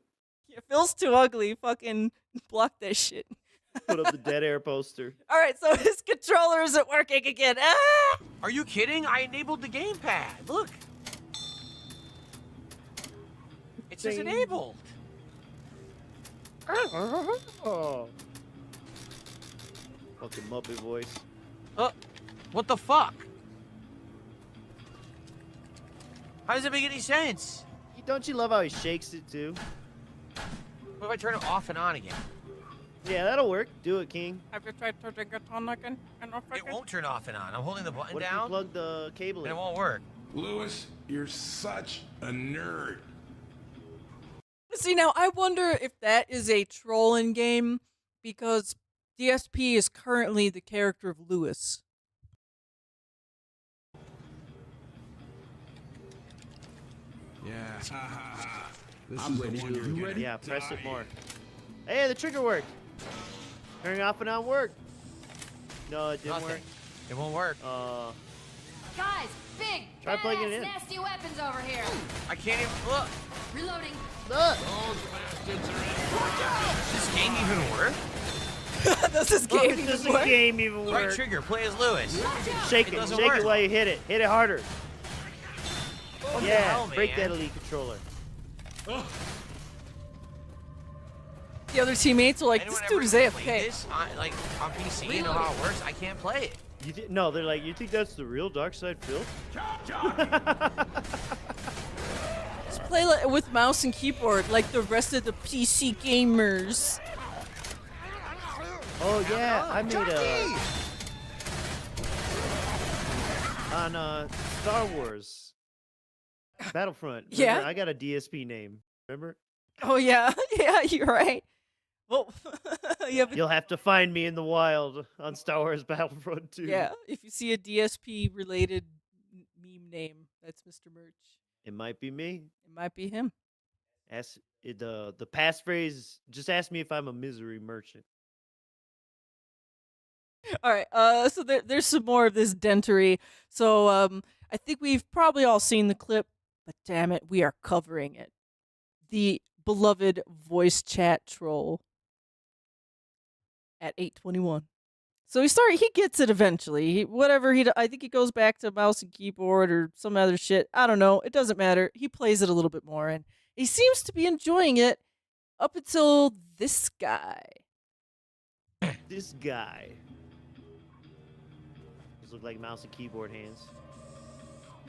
Yeah, Phil's too ugly. Fucking block that shit. Put up the dead air poster. All right, so his controller isn't working again. Ah! Are you kidding? I enabled the gamepad. Look. It says Ding. enabled. Oh. Fucking Muppet voice. What the fuck? How does it make any sense? Don't you love how he shakes it too? What if I turn it off and on again? Yeah, that'll work. Do it, King. Have you tried turning it on again? It won't turn off and on. I'm holding the button What if you down plug the cable and in? it won't work. Lewis, you're such a nerd. See, now I wonder if that is a troll in game because DSP is currently the character of Lewis. Yeah. Ha ha ha. This I'm is the ready one to- you're gonna Yeah, press die it more. in. Hey, the trigger worked. Turning off and on worked. No, it didn't Nothing. It won't work. work. Guys, big, Try plugging it badass, in. nasty weapons over here. I can't even look. Reloading. Look. Does this game even work? Does this Look, game does even the work? game even Right work? trigger, play as Lewis. Shake It it. doesn't Shake work. it while you hit it. Hit it harder. What the Yeah, hell, break man? that elite controller. The other teammates are like, Anyone this dude is ever played AFK. this on, like, on PC and know how it works? I can't play it. No, they're like, you think that's the real Dark Side Phil? Just play with mouse and keyboard like the rest of the PC gamers. Oh yeah, I made on Star Wars Battlefront. Yeah? Remember, I got a DSP name. Remember? Oh yeah, yeah, you're right. Well, yeah, but You'll have to find me in the wild on Star Wars Battlefront 2. yeah, if you see a DSP related meme name, that's Mr. Merch. It might be me. It might be him. Ask the passphrase. Just ask me if I'm a misery merchant. All right, so there's some more of this dentery. So I think we've probably all seen the clip, but damn it, we are covering it. The beloved voice chat troll at 8:21. So he gets it eventually. I think he goes back to mouse and keyboard or some other shit. I don't know. It doesn't matter. He plays it a little bit more, and he seems to be enjoying it up until this guy. This guy. These look like mouse and keyboard hands.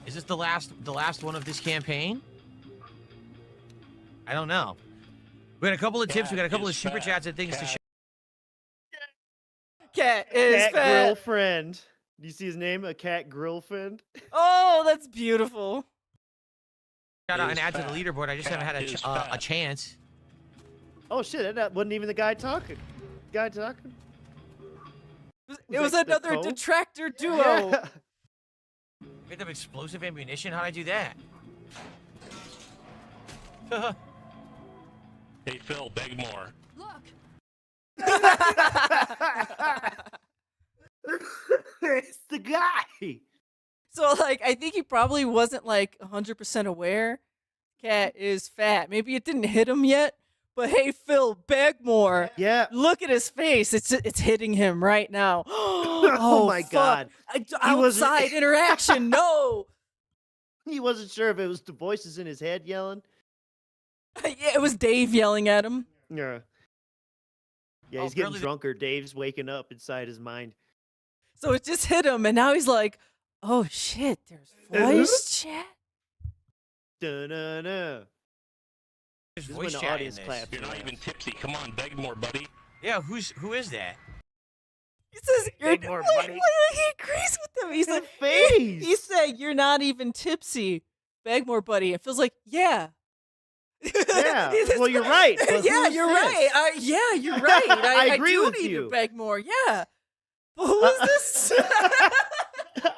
Is this the last one of this campaign? I don't know. We got a couple of tips. We got a couple of super chats and things to share. Cat is Cat fat. Girlfriend. Do you see his name? A cat girlfriend? Oh, that's beautiful. Shout out and add to the leaderboard. I just haven't had a chance. Oh shit, that wasn't even the guy talking. It was that the another code? detractor duo. Yeah. We have explosive ammunition. How'd I do that? Hey, Phil, beg more. Look, It's the guy. So, like, I think he probably wasn't, like, 100% aware cat is fat. Maybe it didn't hit him yet, but hey, Phil, beg more. Yeah. Look at his face. It's hitting him right now. Oh my fuck. God. He wasn't- Outside interaction. No. He wasn't sure if it was the voices in his head yelling. Yeah, it was Dave yelling at him. Yeah. Yeah, Oh, he's getting apparently drunker. Dave's waking up inside his mind. So it just hit him, and now he's like, "Oh shit, there's voice chat." Da-na-na. There's This is when voice the chat in audience this. claps. You're not even tipsy. Come on, beg more, buddy. Yeah, who is that? He says, "You're Beg more, like, buddy." he agrees with him. He's His like, face. He said, "You're not even tipsy. Beg more, buddy." It feels like, yeah. Yeah. Well, you're right. But Yeah, who's you're this? right. Yeah, you're right. I agree do with need you. to beg more. Yeah. But who is this?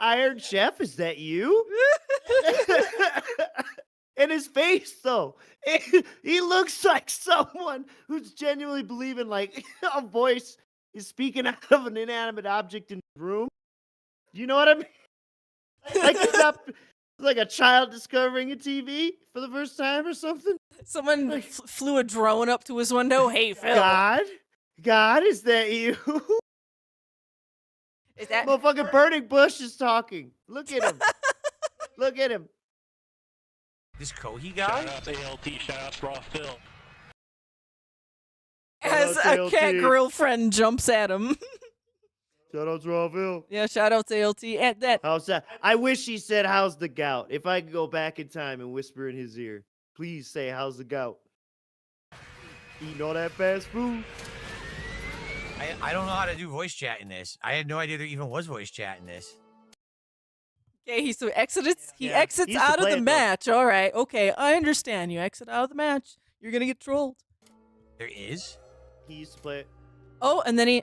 Iron Chef, is that you? And his face, though, he looks like someone who's genuinely believing like a voice is speaking out of an inanimate object in the room. You know what I mean? Like he's not like a child discovering a TV for the first time or something. Someone flew a drone up to his window. Hey, Phil. God, is that you? Is that Motherfucking burning bush is talking. Look at him. Look at him. This Kohi guy? Shout out to ALT, shout out to Raw Phil. as Shout out a to cat LT. girlfriend jumps at him? Shout out to Rawville. Yeah, shout out to LT. And that How's that? I wish he said, "How's the gout?" If I could go back in time and whisper in his ear, please say, "How's the gout?" Eating all that fast food. I don't know how to do voice chat in this. I had no idea there even was voice chat in this. okay, he exits Yeah, exits he used to out of play the it, though. match. All right, okay, I understand. You exit out of the match. You're gonna get trolled. There is? He used to play it. Oh, and then he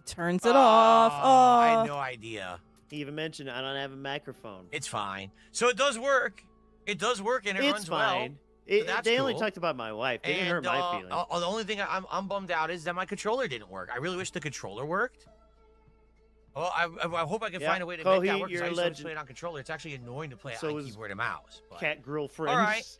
turns it off. Oh, I had no idea. He even mentioned, "I don't have a microphone." It's fine. So it does work. It does work and it It's runs fine. well. They that's only cool. talked about my wife. They didn't hurt my feelings. The only thing I'm bummed out is that my controller didn't work. I really wish the controller worked. Well, I hope I can Yeah, find a way to Kohi, make that work because you're I a used to legend. play it on controller. It's actually annoying to play it So on is keyboard and mouse. But Cat girlfriends. all right.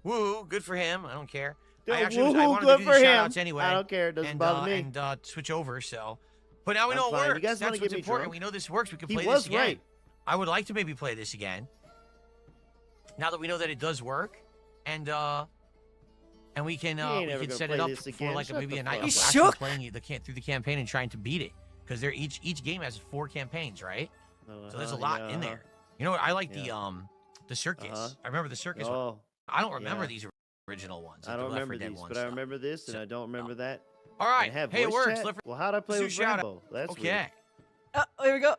Woo, good for him. I don't care. Yeah, I actually I woohoo, wanted good to do for these him. shout-outs anyway. I don't care. It doesn't and, bother me. And switch over, so. But now we I'm know it fine. You works. guys wanna That's get what's me important. drunk? We know this works. We can He play was this again. right. I would like to maybe play this again. Now that we know that it does work, and we can ain't ever we can gonna set play it up this for again. like Shut maybe the a night fuck of up. actually Shook. playing through the campaign and trying to beat it because they're each game has 4 campaigns, right? So there's a lot in there. You know what? I like the circus. Uh-huh. I remember the circus one. Oh, I don't remember yeah. these original ones. I like the don't Left 4 remember Dead these, one but I stuff. remember this, and So- I don't remember that. All right. And have Hey, it voice works. chat? Left 4 Well, how'd I play do with shout Rambo? That's Okay. here we go.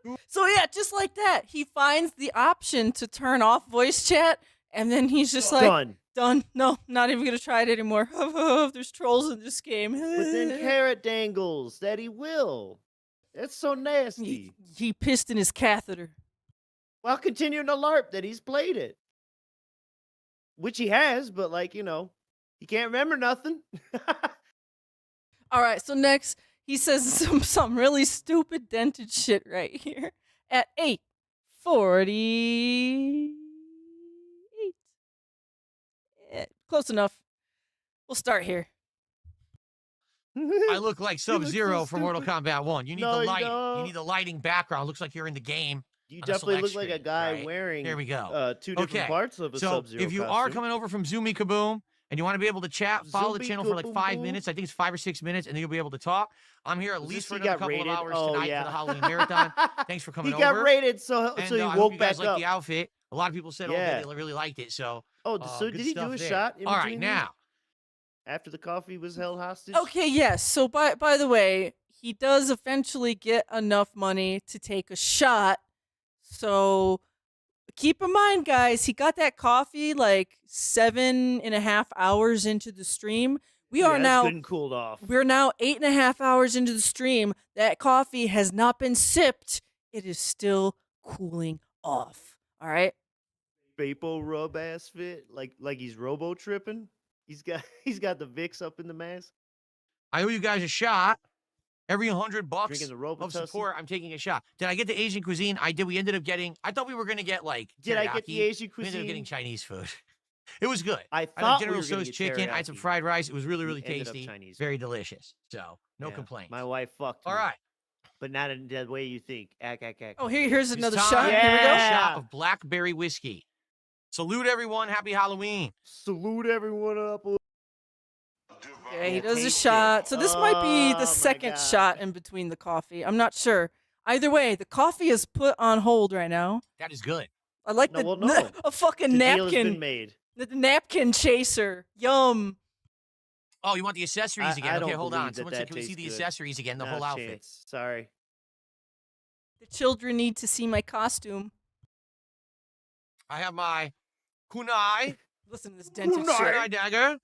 Bloop. So yeah, just like that, he finds the option to turn off voice chat, and then he's just like, Done. done. No, not even gonna try it anymore. There's trolls in this game. But then carrot dangles that he will. That's so nasty. he pissed in his catheter. While continuing to LARP that he's played it. Which he has, but like, he can't remember nothing. All right, so next he says some really stupid dented shit right here at 8:48. Close enough. We'll start here. I look like You look so Sub-Zero from Mortal stupid. Kombat 1. You need No, the you lighting. You don't. need the lighting background. Looks like you're in the game. You on a definitely select look like a screen, guy right? wearing There we go. 2 different parts of a So Sub-Zero if you are costume. coming over from Zoomy Kaboom and you want to be able to chat, follow the Zoomy channel for like 5 Kaboom. minutes. I think it's 5 or 6 minutes, and then you'll be able to talk. I'm here at Was least this for he another got couple rated? of hours Oh, tonight yeah. for the Halloween marathon. Thanks for coming He got over. rated, so And, he I woke hope you guys back like up. the outfit. A lot of people said, Yeah. they really liked it. So, Oh, so good did he do stuff a there. shot in All right, between now. after the coffee was held hostage? Okay, yes. So by the way, he does eventually get enough money to take a shot. So keep in mind, guys, he got that coffee like 7.5 hours into the stream. We Yeah, are it's now good and cooled off. we're now 8.5 hours into the stream. That coffee has not been sipped. It is still cooling off. All right. Vapo rub ass fit, like he's robo tripping. He's got the Vicks up in the mask. I owe you guys a shot. Every $100 Drinking the of Robitussin. support, I'm taking a shot. Did I get the Asian cuisine? I did. We ended up getting. I thought we were gonna get like. Did I get the teriyaki. Asian We ended up getting cuisine? Chinese food. It was good. I had thought we General were gonna Tso's get chicken. I had some teriyaki. fried rice. It was really, We really ended up tasty. Chinese Very delicious. So no Yeah, complaints. My wife fucked me. All right. But not in the way you think. Ack. Oh, here's It's another time shot. for Here we go. a Yeah. shot of blackberry whiskey. Salute everyone. Happy Halloween. Salute everyone up. Okay, he Yeah, does a taste it. shot. So this might be Oh, the my second God. shot in between the coffee. I'm not sure. Either way, the coffee is put on hold right now. That is good. I like No, the well, no. a fucking The deal has been napkin. made. The napkin chaser. Yum. Oh, you want the accessories I again? Okay, don't hold believe on. that Someone that said, can we see tastes the good. accessories again? The Not whole a outfit. chance. Sorry. The children need to see my costume. I have my kunai, Listen to this dented Kunai. shit. kunai dagger,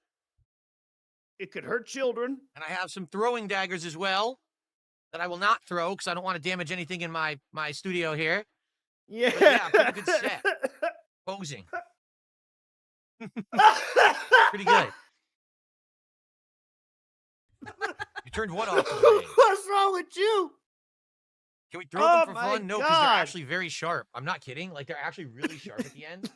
It could hurt children. and I have some throwing daggers as well that I will not throw because I don't want to damage anything in my studio here. Yeah. But yeah, pretty good set. Posing. Pretty good. You turned what off today? What's wrong with you? Can we throw Oh them for my fun? No, because they're God. actually very sharp. I'm not kidding. Like, they're actually really sharp at the end.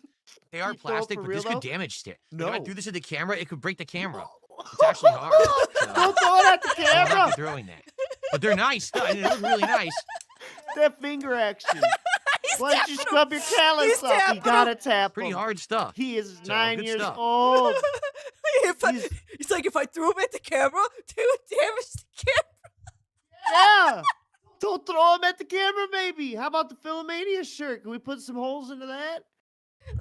They are You throw 'em plastic, for but real, this could though? damage it. No. Like, if I threw this at the camera, it could break the camera. It's actually hard. So, Don't throw it at the I will not camera. be throwing that. But they're nice. I mean, they look really nice. That finger action. He's Why don't you tapping scrub your callus He's off? You tapping gotta tap Pretty him. hard stuff. He is So, 9 good years stuff. old. He's, he's like, if I threw him at the camera, they would damage the camera. Yeah. Don't throw him at the camera, baby. How about the Philomania shirt? Can we put some holes into that?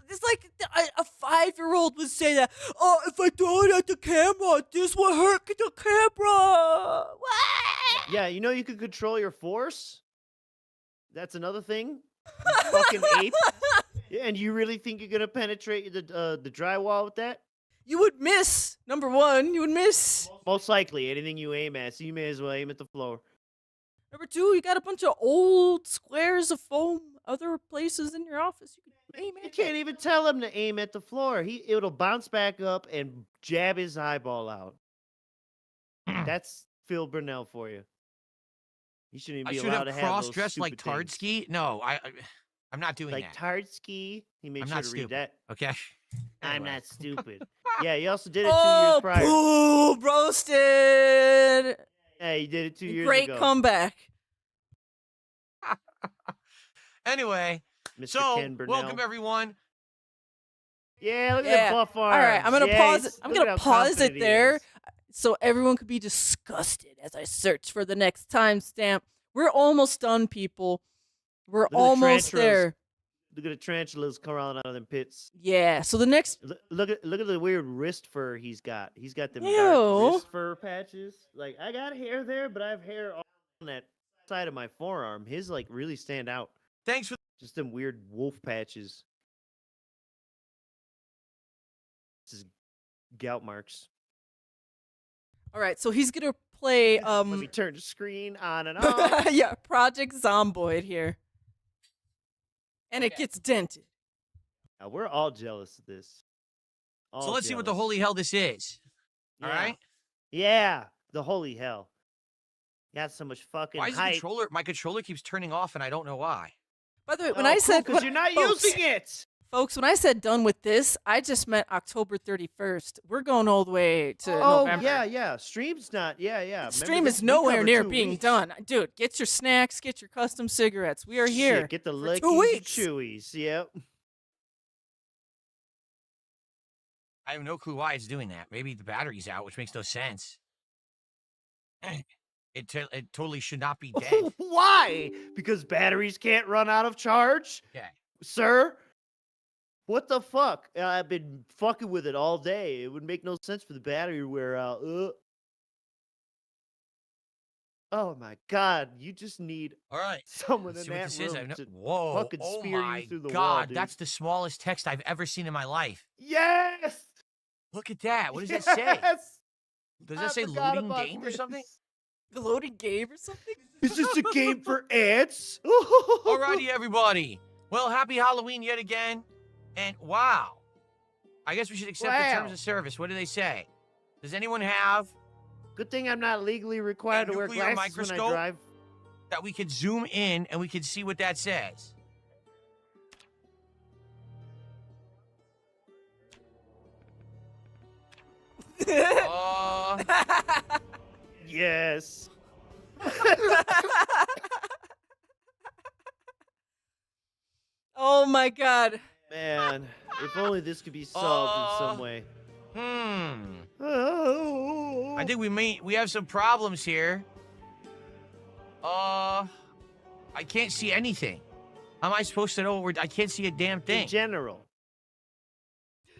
It's like a 5-year-old would say that. Oh, if I throw it at the camera, this will hurt the camera. What? Yeah, you know you can control your force. That's another thing. You fucking ape. Yeah, and you really think you're gonna penetrate the drywall with that? You would miss. Number one, you would miss. Most likely, anything you aim at, so you may as well aim at the floor. Number two, you got a bunch of old squares of foam. Other places in your office you can aim You at. can't even tell him to aim at the floor. It'll bounce back up and jab his eyeball out. That's Phil Burnell for you. You shouldn't even I be should allowed have to have cross-dressed those like stupid things. Tardsky. No, I'm not doing Like that. Tardsky. He made I'm sure not to stupid. read that. Okay. I'm Anyway. not stupid. Yeah, he also did it 2 Oh, years prior. boo, roasted. Yeah, he did it 2 years Great ago. comeback. Anyway, Mr. so Ken Burnell. welcome everyone. Yeah, look at Yeah. the buff arms. All right, I'm gonna Yeah, pause. he's- I'm look gonna at how pause confident it he there, is. so everyone could be disgusted as I search for the next timestamp. We're almost done, people. We're Look at the almost tarantulas. there. Look at the tarantulas crawling out of them pits. Yeah. So the next. Look at the weird wrist fur he's got. He's got them Ew. dark wrist fur patches. Like I got hair there, but I have hair on that side of my forearm. His like really stand out. Thanks for Just them weird wolf patches. This is gout marks. All right. So he's gonna play. Let me turn the screen on and off. yeah, Project Zomboid here, and it Okay. gets dented. Now, we're all jealous of this. So All let's see what the jealous. holy hell this is. All Yeah. right. Yeah, the holy hell. Got so much fucking Why is the hype. controller? My controller keeps turning off, and I don't know why. By the way, when Oh, I cool, said 'cause you're not folks, using it. folks, when I said done with this, I just meant October 31st. We're going all the way to Oh November. yeah. Stream's not. Yeah. Remember Stream this? is We nowhere covered near 2 being weeks. done. Dude, get your snacks, get your custom cigarettes. We are here. Shit, get the for 2 lickies and weeks. chewies. Yep. I have no clue why it's doing that. Maybe the battery's out, which makes no sense. It totally should not be dead. Why? Because batteries can't run out of charge, Okay. sir. What the fuck? I've been fucking with it all day. It would make no sense for the battery to wear out. Oh my god! You just need All right. someone Let's in see what that this is. room to Whoa. fucking Oh spear my you through the wall, God. dude. That's the smallest text I've ever seen in my life. Yes. Look at that. What does that say? Yes! Does I that say forgot loading about game or something? this. The loading game or something? Is this a game for ants? Alrighty, everybody. Well, happy Halloween yet again. And wow. I guess we should accept the terms Wow. of service. What do they say? Does anyone have Good thing I'm not legally required to wear nuclear glasses when I microscope? drive. That we could zoom in and we could see what that says. Yes. Oh my god. Man, if only this could be solved in some way. Oh. I think we have some problems here. I can't see anything. How am I supposed to know I can't see a damn thing? In general.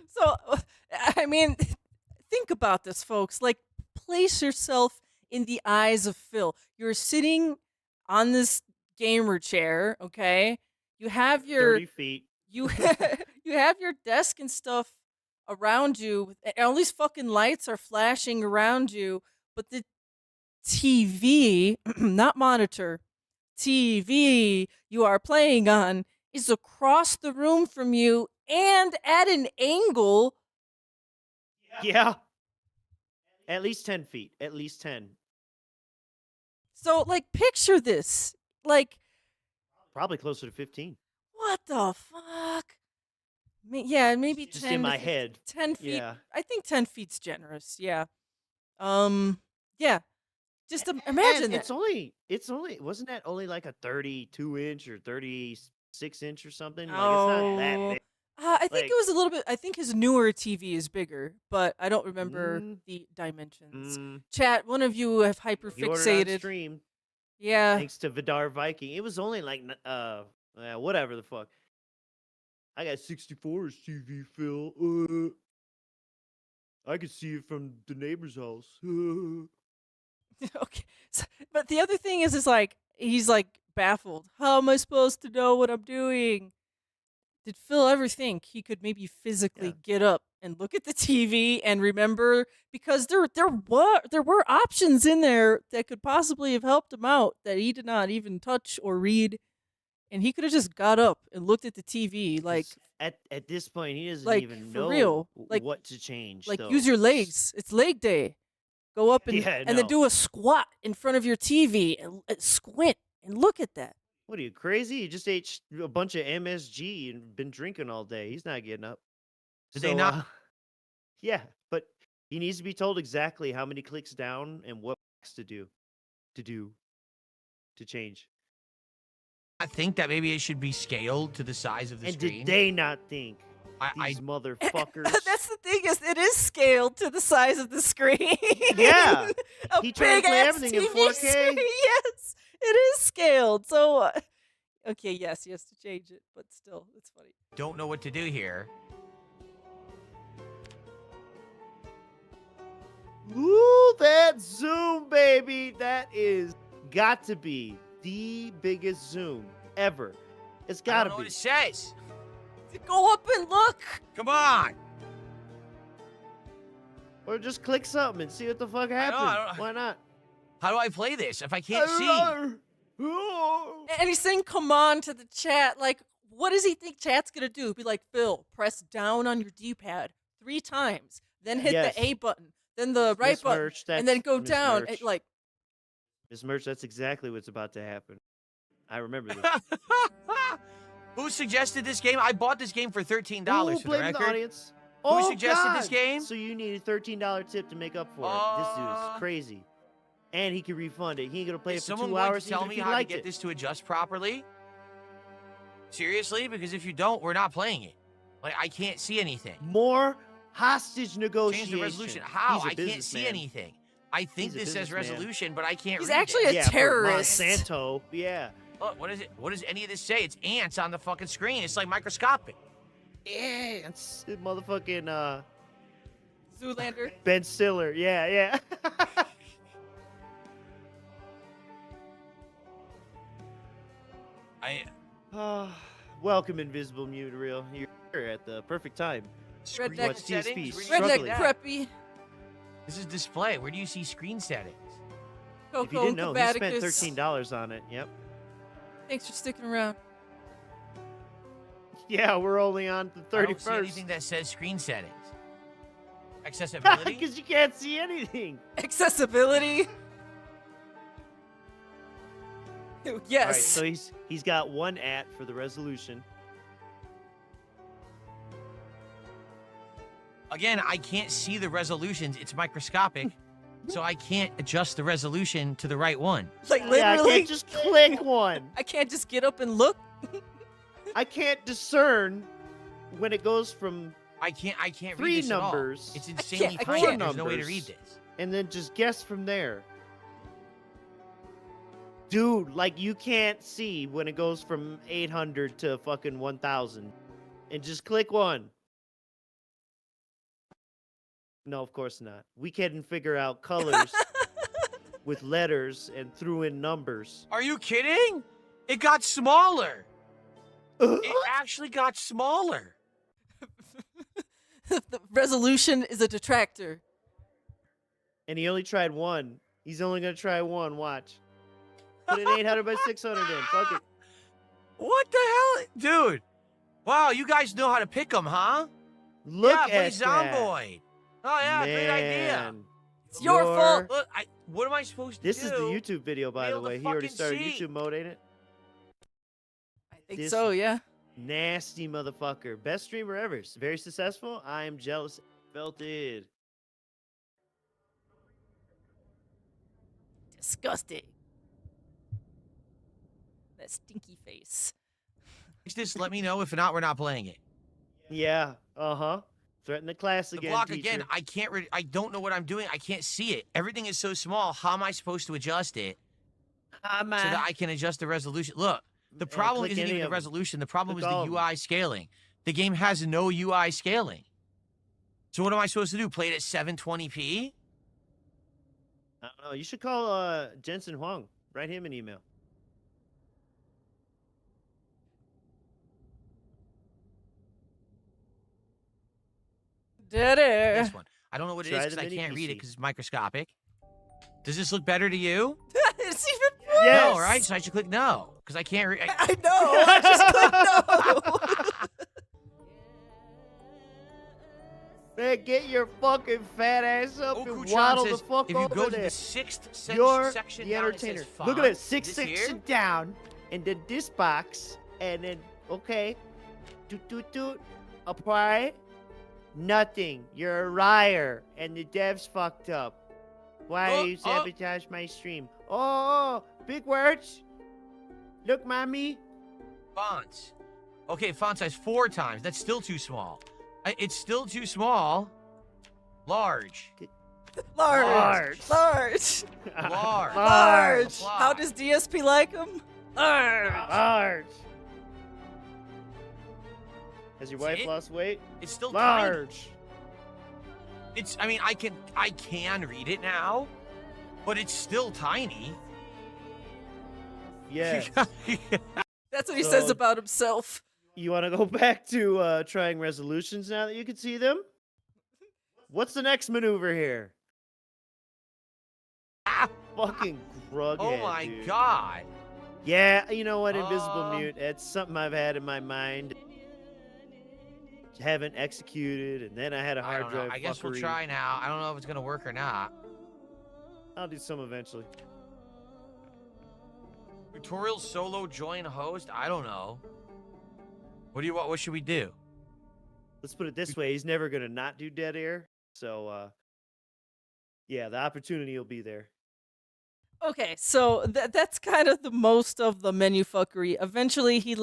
So, I mean, think about this, folks. Like, place yourself in the eyes of Phil. You're sitting on this gamer chair, okay? You have your 30 feet. you you have your desk and stuff around you, and all these fucking lights are flashing around you, but the TV, not monitor, TV you are playing on is across the room from you and at an angle. Yeah. At least 10 feet. At least 10. So, like, picture this. Like, Probably closer to 15. what the fuck? Yeah, maybe Just 10 in to my 15 head. 10 feet. Yeah. I think 10 feet's generous. Yeah. Yeah. Just imagine And that. it's only, wasn't that only like a 32-inch or 36-inch or something? Like, Oh. it's not that big. I think Like- it was a little bit. I think his newer TV is bigger, but I don't remember the dimensions. Chat, one of you have He ordered on hyperfixated. stream, Yeah. thanks to Vidar Viking. It was only like, whatever the fuck. I got 64's TV, Phil. I could see it from the neighbor's house. Okay. So, but the other thing is like he's like baffled. How am I supposed to know what I'm doing? Did Phil ever think he could maybe physically get up and look at the TV and remember? Because there were options in there that could possibly have helped him out that he did not even touch or read, and he could have just got up and looked at the TV like At this point, he doesn't like, even for know real. Like- what to change. like though. use your legs. It's leg day. Go up and Yeah, and then no. do a squat in front of your TV and squint and look at that. What are you, crazy? He just ate a bunch of MSG and been drinking all day. He's not getting up. Did they not- Yeah, but he needs to be told exactly how many clicks down and what to do. To change. I think that maybe it should be scaled to the size of the And screen. did they not think? I These motherfuckers. That's the thing is it is scaled to the size of the screen. Yeah. A He tried to play big-ass everything in TV 4K. screen. Yes, it is scaled. So, okay, yes, he has to change it, but still, it's funny. don't know what to do here. Ooh, that zoom, baby. That is got to be the biggest zoom ever. It's I gotta don't know be. what it says. Go up and look. Come on. Or just click something and see what the fuck happens. I don't- Why not? How do I play this if I can't see? And he's saying, come on to the chat. Like, what does he think chat's going to do? Be like, Phil, press down on your D-pad 3 times, then hit Yes. the A button, then the right Miss button, Merch, and then go Miss down. Merch. And, like, Miss Merch, that's exactly what's about to happen. I remember this. Who suggested this game? I bought this game for $13 Ooh, for the blame record. the audience. Who suggested this God! game? So you need a $13 tip to make up for it. This dude's crazy. And he can refund it. He ain't gonna play Is it for someone 2 going hours to tell even me if he how to liked get it. this to adjust properly? Seriously? Because if you don't, we're not playing it. Like, I can't see anything. More hostage negotiation. Change the resolution. How? He's a I can't see businessman. anything. I think He's a this says businessman. resolution, but I can't he's read actually it. a For terrorist. Monsanto. Yeah. Look, what is it? What does any of this say? It's ants on the fucking screen. It's like microscopic. Yeah. It's motherfucking Zoolander. Ben Stiller. Yeah, yeah. Welcome, Invisible Mute Real. You're here at the perfect time. Redneck Watch settings? TSP Where do you Redneck struggling. preppy. This is display. Where do you see screen settings? If you Coco didn't know, he spent Cabaticus. $13 on it. Yep. Thanks for sticking around. Yeah, we're only on the I don't see 31st. anything that says screen settings. Accessibility? Because you can't see anything. Accessibility. Yes. All right, so he's got one at for the resolution. Again, I can't see the resolutions. It's microscopic, so I can't adjust the resolution to the right one. Like Yeah, I literally, can't just click one. I can't just get up and look. I can't discern when it goes from I can't read three this at all. numbers. It's insanely I tiny. can't. There's no way to Numbers. read this. and then just guess from there. Dude, like you can't see when it goes from 800 to fucking 1000. And just click one. No, of course not. We couldn't figure out colors with letters and threw in numbers. Are you kidding? It got smaller. It actually got smaller. The resolution is a detractor. And he only tried one. He's only going to try one. Watch. Put an 800 by 600 in. Fuck it. What the hell? Dude. Wow, you guys know how to pick them, huh? Look yeah, play at that. Zomboid. Oh, yeah, great idea. Man, It's your fault. Look, what am I supposed to This do? is the YouTube video, by the able to way. He already fucking started see. YouTube mode, ain't it? I think This- so, yeah. Nasty motherfucker. Best streamer ever. Very successful. I am jealous. Felt it. Disgusting. That stinky face. Just let me know. If not, we're not playing it. Yeah. Uh-huh. Threaten the class The again, block teacher. again, I can't I don't know what I'm doing. I can't see it. Everything is so small. How am I supposed to adjust it so that I can adjust the resolution? Look, the problem click isn't any even the of 'em. resolution. The problem is Click all the of 'em. UI scaling. The game has no UI scaling. So what am I supposed to do? Play it at 720p? I don't know. You should call Jensen Huang. Write him an email. Dead air. This one. I don't know what it is Try because the I mini can't read it PC. because it's microscopic. Does this look better to you? It's even worse. Yes. No, right? So I should click no because I can't read. I know. I just clicked no. Man, get your fucking fat ass up and Okuchan waddle says, the fuck if you over go to there. the sixth You're section the down, it says entertainer. font. Look at it. Sixth This here? section down, and then this box, and then okay, doot. Apply. Nothing. You're a liar, and the devs fucked up. Why you sabotage my stream? Oh, big words. Look, mommy. Fonts. Okay, font size 4 times. That's still too small. It's still too small. Large. Large. Large. Large. Large. Large. How does DSP like him? Large. Large. Has your See wife it? lost weight? It's still tiny. Large. It's. I mean, I can read it now, but it's still tiny. Yeah. That's what he says So- about himself. You want to go back to trying resolutions now that you can see them? What's the next maneuver here? Fucking grughead, Oh my dude. god. Yeah, you know what? Invisible mute. It's something I've had in my mind. Haven't executed, and then I had a I hard don't know. drive. I guess we'll fuckery. try now. I don't know if it's gonna work or not. I'll do some eventually. Tutorial solo join host. I don't know. What do you want? What should we do? Let's put it this way: he's never gonna not do dead air. So, yeah, the opportunity will be there. Okay, so that's kind of the most of the menu fuckery. Eventually, he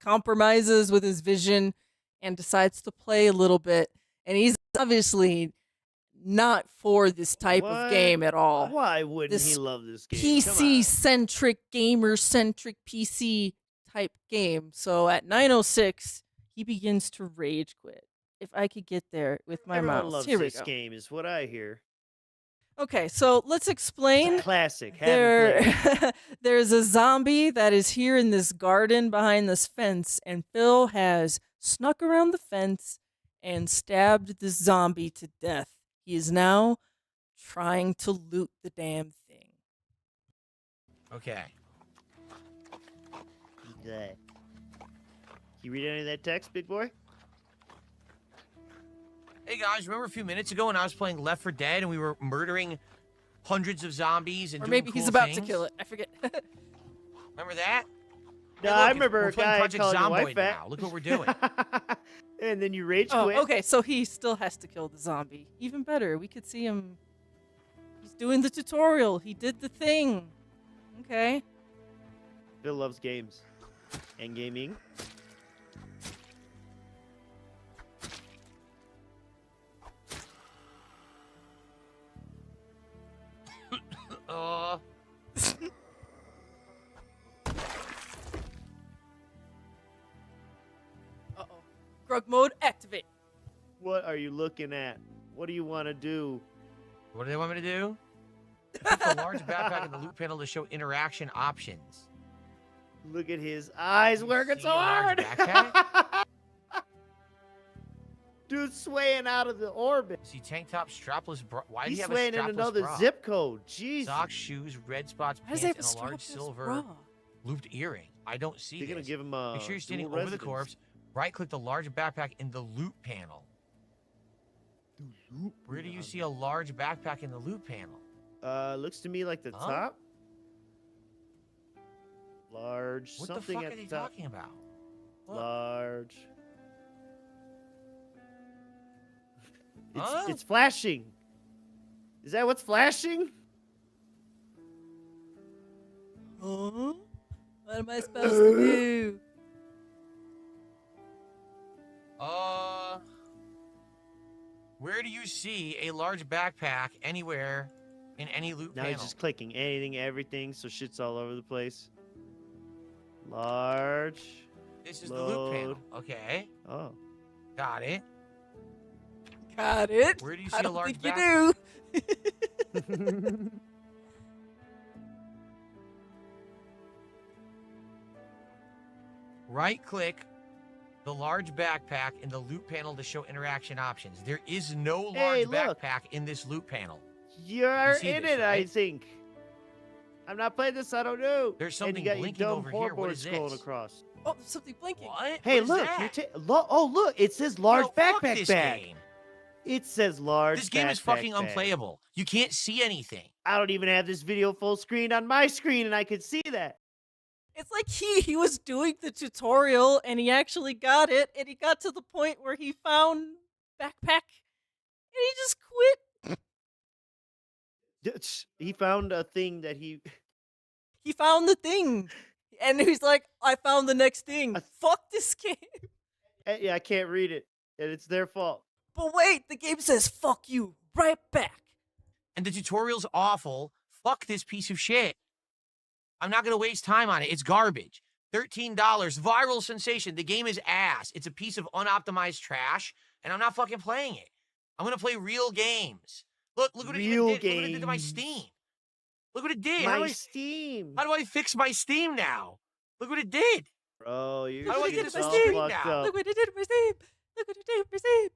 compromises with his vision and decides to play a little bit. And he's obviously not for this type of What? game at all. Why wouldn't he This love this game? PC centric, gamer centric PC type game. So at 9:06, he begins to rage quit. If I could get there with my Everyone mouse. loves Here we this go. game, is what I hear. Okay, so let's explain. Classic. Haven't played. There, there's a zombie that is here in this garden behind this fence, and Phil has snuck around the fence and stabbed the zombie to death. He is now trying to loot the damn thing. Okay. Good. You read any of that text, big boy? Hey guys, remember a few minutes ago when I was playing Left 4 Dead and we were murdering hundreds of zombies and Or doing maybe he's cool about things? to kill it. I forget. Remember that? No, Hey, I look, remember we're a playing guy Project calling your wife Zomboid fat. now. Look what we're doing. And then you rage Oh, quit. okay. So he still has to kill the zombie. Even better. We could see him. He's doing the tutorial. He did the thing. Okay. Phil loves games and gaming. Uh, Uh-oh. Grug mode activate. What are you looking at? What do you want to do? what do they want me to do? Click the large backpack in the loot panel to show interaction options. Look at his eyes You working see so a large hard. backpack? Dude swaying out of the orbit. See tank top, strapless bra. Why do He's you have a swaying in strapless another bra? zip code. Jeez. Socks, shoes, red spots, Why does he pants, have a and a large strapless silver bra? looped earring. I don't see They're gonna this. give him a. Make sure you're standing over the corpse. Right-click the large backpack in the loot panel. Where do you see a large backpack in the loot panel? Looks to me like the Huh? top. Large. What the something fuck at are they the top. talking about? Look. Large. Huh? It's flashing. Is that what's flashing? Huh? What am I supposed to do? Where do you see a large backpack anywhere in any loot Now panel? he's just clicking anything, everything, so shit's all over the place. Large. This is the loot panel. load. Okay, Oh. got it. Got it. Where do you I see a don't large think backpack? you do. Right-click the large backpack in the loot panel to show interaction options. There is no large Hey, look. backpack in this loot panel. You're see in this, it, I right? think. I'm not playing this, I don't know. There's And something you got blinking your dumb over here. What hoverboard is scrolling this? across. Oh, there's something blinking. What? Hey, What is look, that? oh, look, it says large No, fuck backpack this bag. game. It says large This game is backpack fucking bag. unplayable. You can't see anything. I don't even have this video full screen on my screen, and I could see that. It's like he was doing the tutorial and he actually got it, and he got to the point where he found backpack and he just quit. He found a thing that he. He found the thing. And he's like, I found the next thing. Fuck this game. Yeah, I can't read it, and it's their fault. But wait, the game says fuck you right back. And the tutorial's awful. Fuck this piece of shit. I'm not going to waste time on it. It's garbage. $13. Viral sensation. The game is ass. It's a piece of unoptimized trash, and I'm not fucking playing it. I'm going to play real games. Look what Real it did. Look what it did to my games. Steam. Look what it did. My Steam. How do I fix my Steam now? Look what it did. Bro, you're How do I getting get this all Steam fucked now? up. Look what it did to my Steam. Look what it did to my Steam.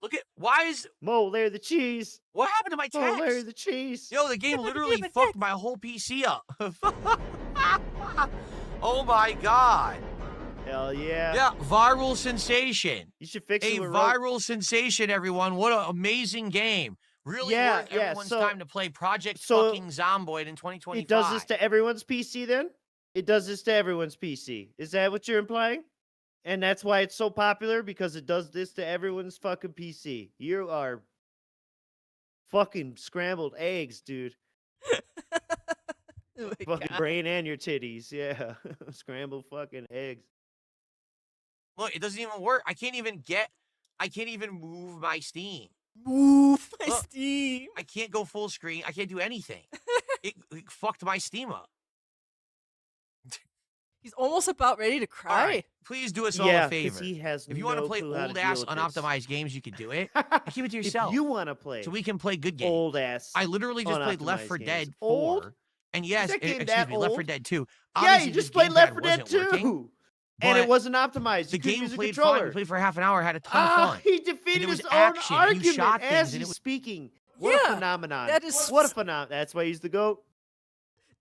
Look at, why is, Mo, Larry the cheese. what happened to my Mo, Larry text? the cheese. Yo, the game Look at literally my fucked text. my whole PC up. Oh my god. Hell yeah. Yeah, viral sensation. You should fix A it with viral sensation, everyone. What an amazing game. Really Yeah, worth yeah, everyone's so- time to play Project so fucking Zomboid in 2025. It does this to everyone's PC then? It does this to everyone's PC. Is that what you're implying? And that's why it's so popular, because it does this to everyone's fucking PC. You are fucking scrambled eggs, dude. Oh my Fucking God. brain and your titties. Yeah. Scrambled fucking eggs. Look, it doesn't even work. I can't even move my Steam. Move my Look. Steam. I can't go full screen. I can't do anything. it fucked my Steam up. He's almost about ready to All cry. right, please do us all Yeah, a because favor. he has If you want to no play clue how to old ass deal with this. unoptimized games, you can do it. Keep it to If yourself. you want to play So we can play good games. old ass. I literally just played Left unoptimized 4 games. Dead 4. Old? And yes, that game excuse that me, Left 4 old? Dead 2. Yeah, Obviously, you this just played gamepad Left 4 Dead wasn't 2. working, And it but wasn't optimized. The You couldn't game use a played fine. controller. We played for half an hour, had a ton of fun. He defeated it was his own action. You argument shot things, as and it he's was- speaking. What Yeah, a phenomenon. that is What a phenomenon. That's why he's the GOAT.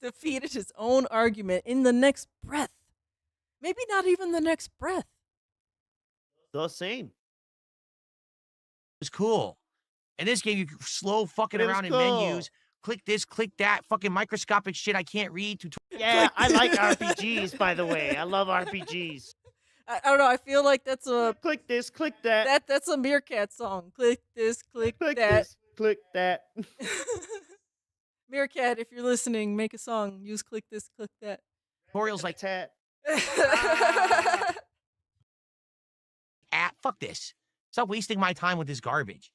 Defeated his own argument in the next breath. Maybe not even the next breath. The same. was cool. In this game, you slow fucking But it was around in cool. menus. Click this, click that, fucking microscopic shit I can't read. Yeah, I like RPGs, by the way. I love RPGs. I don't know. I feel like that's a Click this, click that. that's a Meerkat song. Click this, click Click that. this, click that. Meerkat, if you're listening, make a song. Use click this, click that. Tutorials like, Tat. fuck this. Stop wasting my time with this garbage.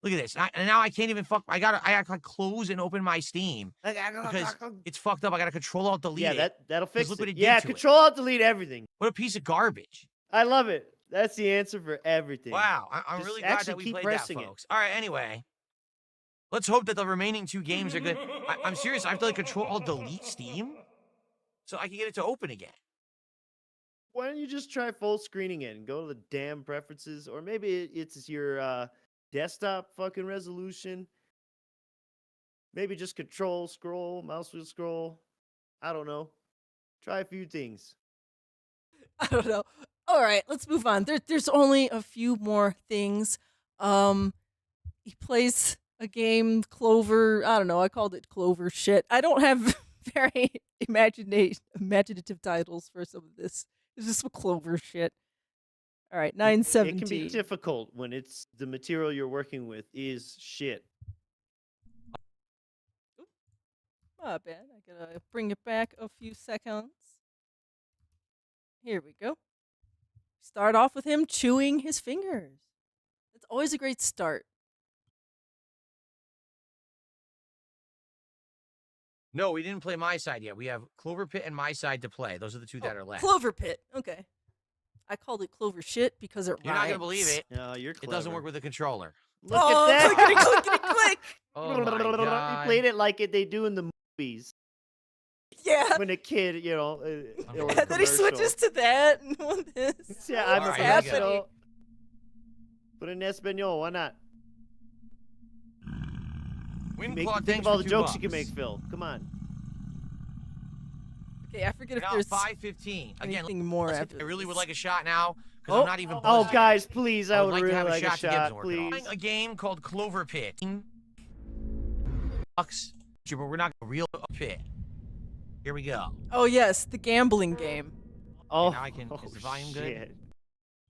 Look at this. And now I can't even I gotta close and open my Steam because it's fucked up. I gotta control alt delete Yeah, it. that'll fix look it. what it did Yeah, to it. control alt delete everything. What a piece of garbage. I love it. That's the answer for everything. Wow. I'm Just really glad actually that we keep played that, pressing it. folks. All right, anyway. Let's hope that the remaining 2 games are good. I'm serious. I have to like control alt delete Steam so I can get it to open again. Why don't you just try full screening it and go to the damn preferences? Or maybe it's your desktop fucking resolution. Maybe just control, scroll, mouse wheel scroll. I don't know. Try a few things. I don't know. All right, let's move on. There's only a few more things. He plays a game, Clover. I don't know. I called it Clover shit. I don't have very imaginative titles for some of this. It's just some Clover shit. All right, 917. It can be difficult when it's the material you're working with is shit. My bad. I gotta bring it back a few seconds. Here we go. Start off with him chewing his fingers. That's always a great start. No, we didn't play my side yet. We have Clover Pit and my side to play. Those are the 2 that are left. Clover Pit. Okay. I called it Clover shit because it You're rhymes. not gonna believe it. No, you're clever. It doesn't work with a controller. Look Oh, at clickety, that. clickety, click. Oh my He god. played it like they do in the movies. Yeah. When a kid, you know, or a And then he switches commercial. to that and on this. Yeah, I'm All a right, What's here we go. happening? Put in Espanol, why not? Windclaw, Think of all the jokes you can make, Phil. Come on. Okay, I forget if Now there's 5:15. Again, anything more listen, after I really would this. like a shot now because Oh, I'm not even. oh, buzzing. guys, please, I would like really to have like a to give shot, some work at all. please. A game called Clover Pit. Bucks, but we're not gonna reel pit. Here we go. Oh yes, the gambling game. Oh, now I can. Is the volume good? shit.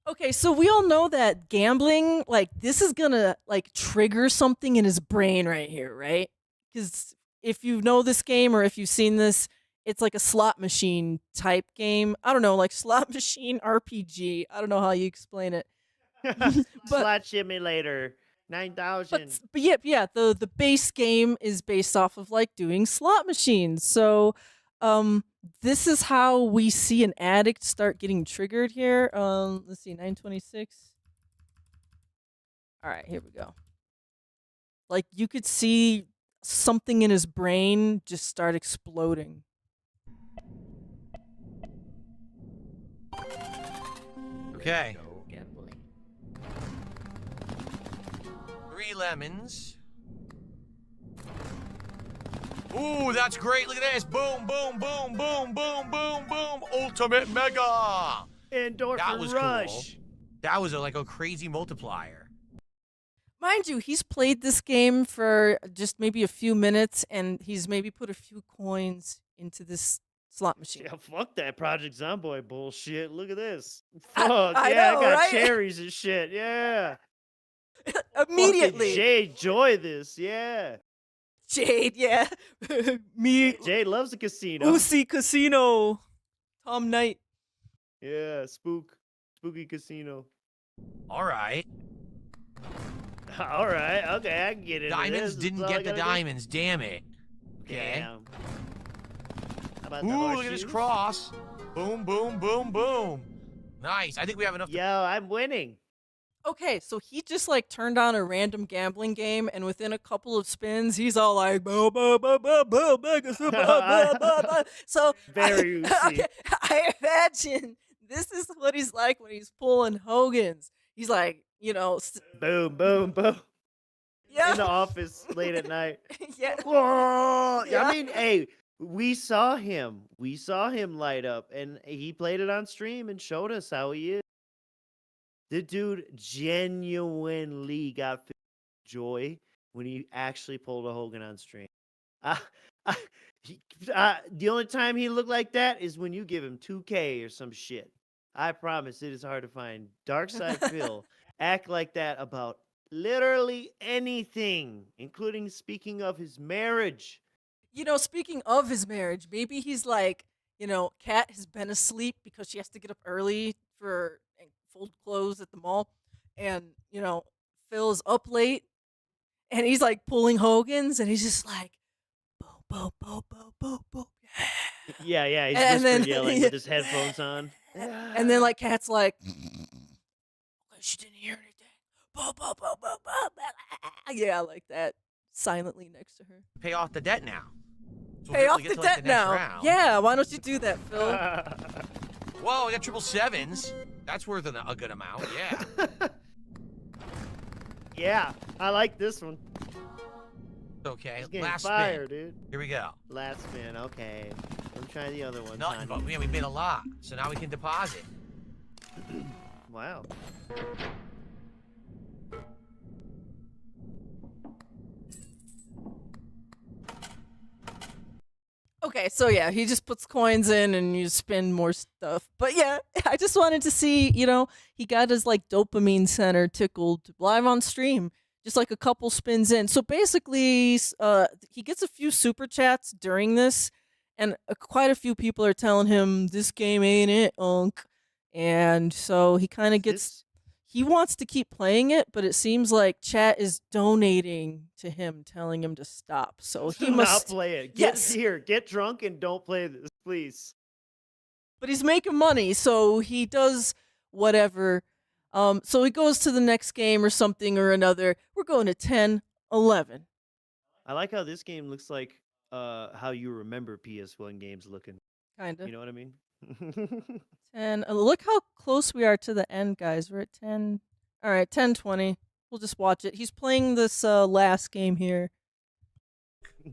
Okay, so we all know that gambling, like, this is gonna, like, trigger something in his brain right here, right? Because if you know this game or if you've seen this, it's like a slot machine type game. I don't know, like slot machine RPG. I don't know how you explain it. Slot simulator, 9,000. But yeah, the base game is based off of like doing slot machines. So this is how we see an addict start getting triggered here. Let's see, 926. All right, here we go. Like you could see something in his brain just start exploding. Okay. 3 lemons. Ooh, that's great. Look at this. Boom, boom, boom, boom, boom, boom, boom. Ultimate Mega. Endorphin That was rush. cool. That was like a crazy multiplier. Mind you, he's played this game for just maybe a few minutes, and he's maybe put a few coins into this slot machine. Yeah, fuck that Project Zomboid bullshit. Look at this. I Fuck, know, yeah, I got right? cherries and shit. Yeah. Immediately. Fucking Jade, enjoy this. Yeah. Jade, yeah. Me, Jade loves the casino. Uzi Casino. Tom Knight. Yeah, spooky casino. All right. All right, okay, I can get it. Diamonds didn't get the diamonds. Damn it. Okay. Damn. How about the Ooh, look at horseshoes? this cross. Boom, boom, boom, boom. Nice. I think we have enough. Yo, I'm winning. Okay, so he just like turned on a random gambling game, and within a couple of spins, he's all like, "Bo, bo, bo, bo, bo, Begacy, bo, bo, bo, bo." So Very Uzi. I imagine this is what he's like when he's pulling Hogan's. He's like, you know, Boom, boom, boom. yeah, In the office late at night. yeah. Whoa! Yeah. I mean, hey, we saw him. We saw him light up, and he played it on stream and showed us how he is. The dude genuinely got joy when he actually pulled a Hogan on stream. Uh, uh, the only time he looked like that is when you give him 2K or some shit. I promise it is hard to find. Darkside Phil act like that about literally anything, including speaking of his marriage. Speaking of his marriage, maybe he's like, Kat has been asleep because she has to get up early for fold clothes at the mall. And, Phil's up late and he's like pulling Hogan's and he's just like, bo, bo, bo, bo, bo, bo. Yeah, he's And whisper then- yelling with his headphones on. And then like Kat's like, she didn't hear anything. Bo, bo, bo, bo, bo, bo. Yeah, like that, silently next to her. Pay off the debt now. So Pay we'll off get the to, like, debt the next now. round. Yeah, why don't you do that, Phil? Whoa, I got 777s. That's worth a good amount. Yeah. Yeah, I like this one. Okay. He's getting Last fire, spin. dude. Here we go. Last spin, okay. I'm trying the other one. Nothing, but we made a lot. So now we can deposit. Wow. Okay, so yeah, he just puts coins in and you spend more stuff. But yeah, I just wanted to see, he got his like dopamine center tickled live on stream, just like a couple spins in. So basically, he gets a few super chats during this, and quite a few people are telling him this game ain't it, unk. And so he kind of gets. He wants to keep playing it, but it seems like chat is donating to him, telling him to stop. So he Do must not play it. Get drunk and don't play this, please. But he's making money, so he does whatever. So he goes to the next game or something or another. We're going to 10-11. I like how this game looks like how you remember PS1 games looking. Kind of. You know what I mean? 10. Look how close we are to the end, guys. We're at 10. All right, 10-20. We'll just watch it. He's playing this last game here.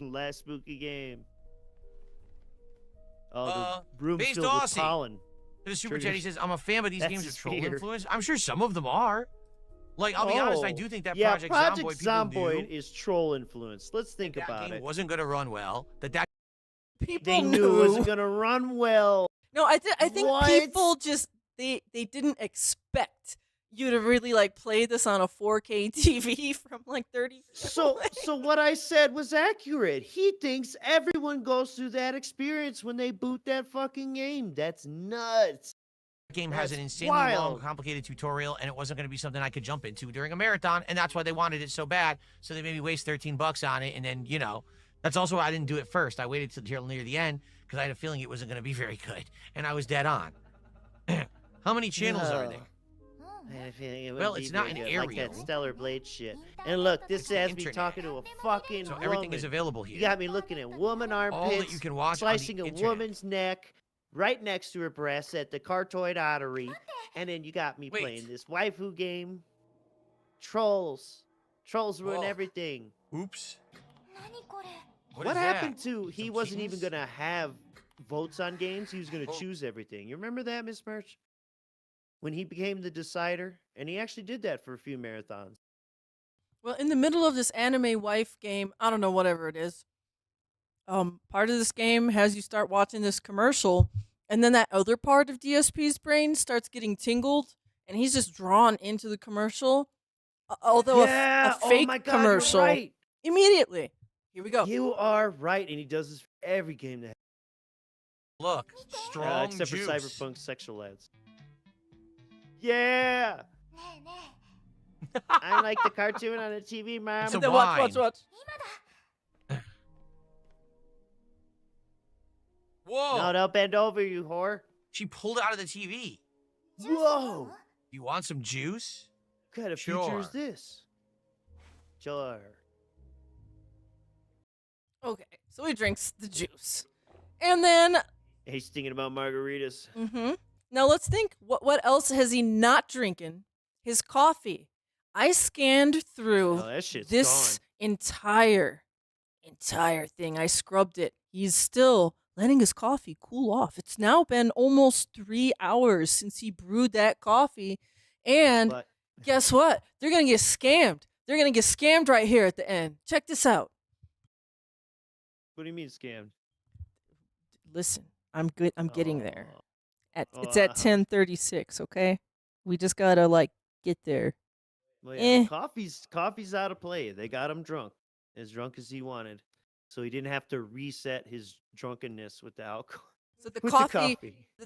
Last spooky game. Oh, the room's Based filled with Aussie. pollen. The super Triggers. chat, he says, I'm a fan, but these That's games are his troll fear. influenced. I'm sure some of them are. Like, I'll be honest, I do think that Project Zomboid people Zomboid knew is troll influenced. Let's think that about game it. wasn't going to run well. That People They knew it wasn't gonna run well. No, I think What? people just they didn't expect you to really like play this on a 4K TV from like 30 feet So away. what I said was accurate. He thinks everyone goes through that experience when they boot that fucking game. That's nuts. game That's has an insanely long, wild. complicated tutorial, and it wasn't going to be something I could jump into during a marathon, and that's why they wanted it so bad. So they made me waste $13 on it, and then, that's also why I didn't do it first. I waited till near the end because I had a feeling it wasn't going to be very good, and I was dead on. How many channels are there? I had a feeling it Well, wouldn't it's be not very an good, like that aerial. Stellar Blade shit. And look, this It's the has me internet. talking to a fucking So woman. everything is available here. You got me looking at woman armpits, All that you can watch on the slicing a internet. woman's neck right next to her breast at the cartoid artery, and then you got me Wait. playing this waifu game. Trolls. Trolls ruin Whoa. everything. Oops. What is happened that? to he Some wasn't even kittens? gonna have votes on games, he was gonna Oh. choose everything. You remember that, Miss Merch? When he became the decider? And he actually did that for a few marathons. Well, in the middle of this anime wife game, I don't know, whatever it is. Part of this game has you start watching this commercial, and then that other part of DSP's brain starts getting tingled, and he's just drawn into the commercial. Although a fake oh my God, commercial you're right. immediately. Here we go. You are right, and he does this for every game that Look, strong except juice. for Cyberpunk Sexual Ads. Yeah! I'm like the cartoon on the TV, Mom. It's a Then watch. Whoa! No, don't bend over, you whore. She pulled it out of the TV. Whoa! You want some juice? What kind of feature is Sure. this? Sure. Okay, so he drinks the juice. And then, He's thinking about margaritas. now let's think, what else has he not drinking? His coffee. I scanned through Oh, that shit's this gone. entire thing. I scrubbed it. He's still letting his coffee cool off. It's now been almost 3 hours since he brewed that coffee, And But guess what? They're going to get scammed. They're going to get scammed right here at the end. Check this out. what do you mean scammed? Listen, I'm good. I'm getting there. Oh. It's at 10:36, okay? We just got to like get there. Well, yeah, Eh. coffee's out of play. They got him drunk as he wanted. So he didn't have to reset his drunkenness with the alcohol. So the With coffee,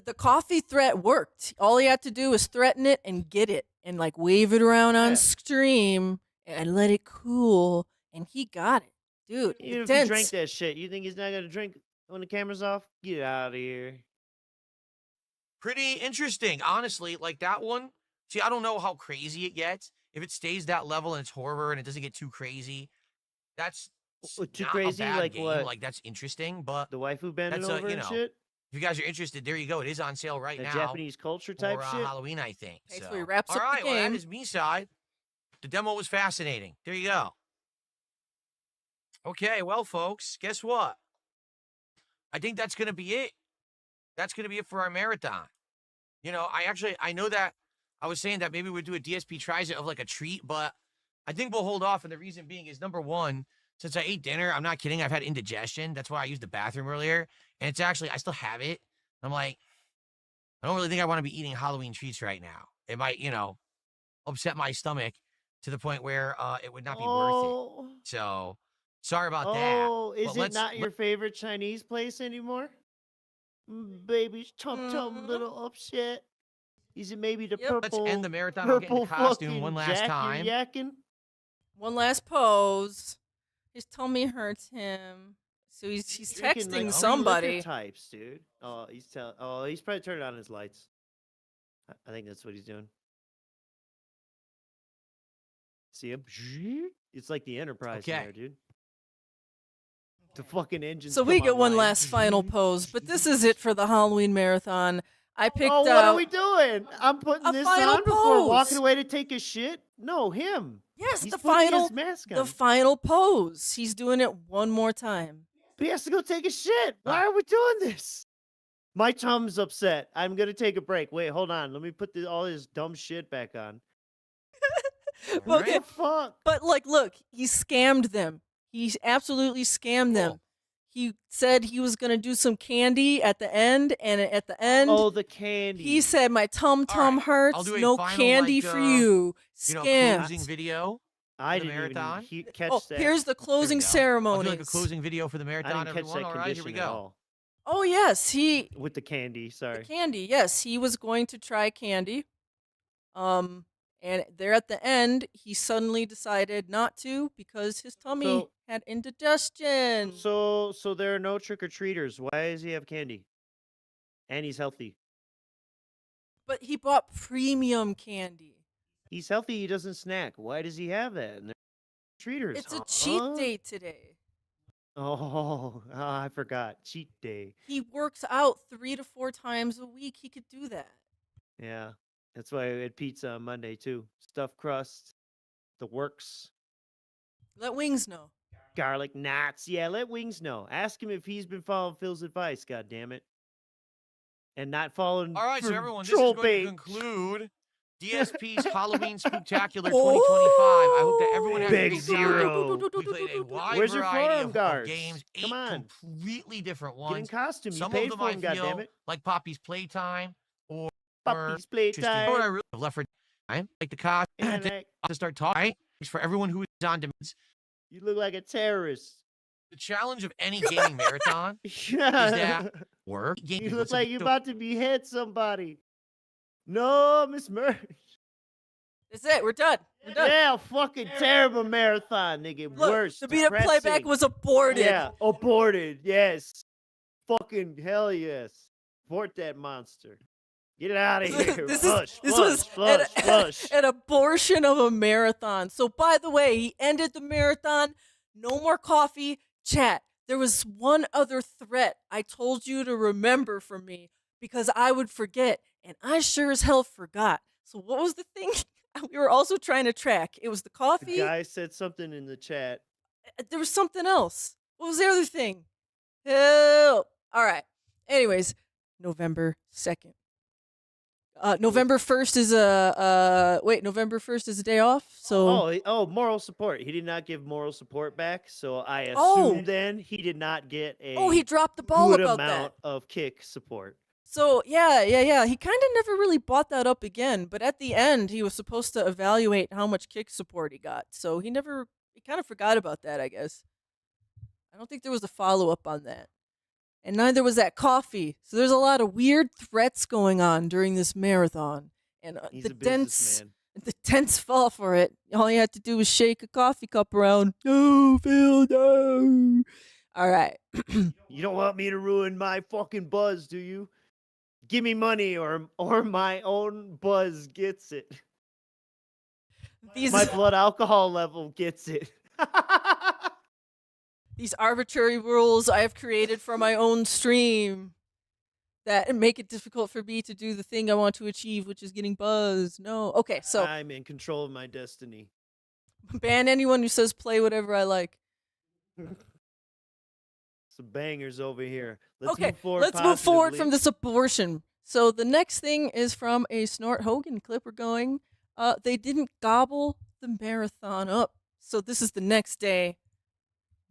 the coffee threat worked. All he had to do was threaten it and get it, and like wave it around on Yeah. stream and let it cool, and he got it, dude. Even if Dense. he drank that shit, you think he's not gonna drink when the camera's off? Get out of here. Pretty interesting, honestly. Like that one. See, I don't know how crazy it gets. If it stays that level and it's horror and it doesn't get too crazy, that's Too not crazy, a bad like game. what? Like that's interesting, but The waifu bending that's over you and know, shit. if you guys are interested, there you go. It is on sale right The now Japanese culture type for shit. Halloween, I think. Okay, so So he wraps all up the right, well, that game. is me side. The demo was fascinating. There you go. Okay, well, folks, guess what? I think that's gonna be it. That's gonna be it for our marathon. You know, I know that I was saying that maybe we'd do a DSP tries it of like a treat, but I think we'll hold off. And the reason being is number one, since I ate dinner, I'm not kidding, I've had indigestion. That's why I used the bathroom earlier. And it's actually, I still have it. I'm like, I don't really think I want to be eating Halloween treats right now. It might, you know, upset my stomach to the point where it would not be worth it. So sorry about that. Oh, is But it let's- not your favorite Chinese place anymore? Baby's tum little upset. Is it maybe the Yep. purple? Let's end the marathon. I'll get in the purple costume fucking one last jack time. you're yakking? One last pose. His tummy hurts him, so he's Drinking, texting like, liquor somebody. types, dude. Oh, he's probably turning on his lights. I think that's what he's doing. See him? It's like the Enterprise in Okay. there, dude. The fucking engines. So we come get one online. last final pose, but this is it for the Halloween marathon. I picked Oh, what out. are we doing? I'm putting a this final on before walking pose. away to take a shit? No, him. Yes, He's the putting final, his mask on. the final pose. He's doing it one more time. But he has to go take a shit. Why are we doing this? My tum's upset. I'm gonna take a break. Wait, hold on. Let me put all this dumb shit back on. Okay, What the fuck? but like, look, he scammed them. He absolutely scammed them. He said he was gonna do some candy at the end, and at the end, Oh, the candy. he said, "My tum All right, hurts. I'll do a No final, candy like, for you." You know, Scam. closing video. I for the didn't marathon? even catch Oh, that. here's the closing I'll do ceremony. like a closing video for the I marathon, didn't catch everyone. that All right, here we condition at go. all. Oh yes, With the candy, the sorry. candy. Yes, he was going to try candy. And there at the end, he suddenly decided not to because his tummy So- had indigestion. So there are no trick-or-treaters. Why does he have candy? And he's healthy. But he bought premium candy. He's healthy, he doesn't snack. Why does he have that? And they're treaters. It's a cheat huh? day today. Oh, I forgot. Cheat day. He works out 3 to 4 times a week. He could do that. Yeah. That's why I had pizza on Monday too. Stuffed crust, the works, Let Wings know. garlic knots. Yeah, let Wings know. Ask him if he's been following Phil's advice, god damn it. And not following All right, so for everyone, this is troll going bait. to conclude DSP's Halloween Spooktacular 2025. I hope that everyone had a Big great zero. time. We played a wide Where's your variety forum of guards? games, 8 Come on. completely different Get in ones. costume. You Some paid of them for I him, feel goddammit. like Poppy's Playtime or Puppy's interesting. You know what I playtime. really left for time? Like the costume And I- to start talking. Right? For everyone who is on demand. You look like a terrorist. The challenge of any gaming marathon Yeah. work. You look like you're about to behead somebody. No, Miss Murray. That's it. We're done. We're done. Yeah, fucking terrible marathon, nigga. Look, Worse. the beat up playback depressing. was aborted. Yeah, aborted. Yes. Fucking hell yes. Abort that monster. Get it out of here. This Flush, was flush, flush. an abortion of a marathon. So, by the way, he ended the marathon. No more coffee. Chat. There was one other threat I told you to remember from me because I would forget, and I sure as hell forgot. So, what was the thing we were also trying to track? It was the The coffee. guy said something in the chat. There was something else. What was the other thing? Help. All right. Anyways, November 2nd. November 1st is November 1st is a day off. So moral support. He did not give moral support back, so I Oh. assume then he did not get a he dropped the ball good about amount that. of kick support. So yeah. He kind of never really brought that up again. But at the end, he was supposed to evaluate how much kick support he got. So he kind of forgot about that, I guess. I don't think there was a follow up on that. And neither was that coffee. So there's a lot of weird threats going on during this marathon. And He's the a dents, businessman. the dents fall for it. All you had to do was shake a coffee cup around. No, Phil, no. All right. You don't want me to ruin my fucking buzz, do you? Give me money or my own buzz gets it. My blood alcohol level gets it. These arbitrary rules I have created for my own stream that make it difficult for me to do the thing I want to achieve, which is getting buzz. No. Okay, so I'm in control of my destiny. ban anyone who says play whatever I like. Some bangers over here. Let's Okay, move forward. let's move forward from positively. this abortion. So the next thing is from a Snort Hogan clip we're going. They didn't gobble the marathon up. So this is the next day,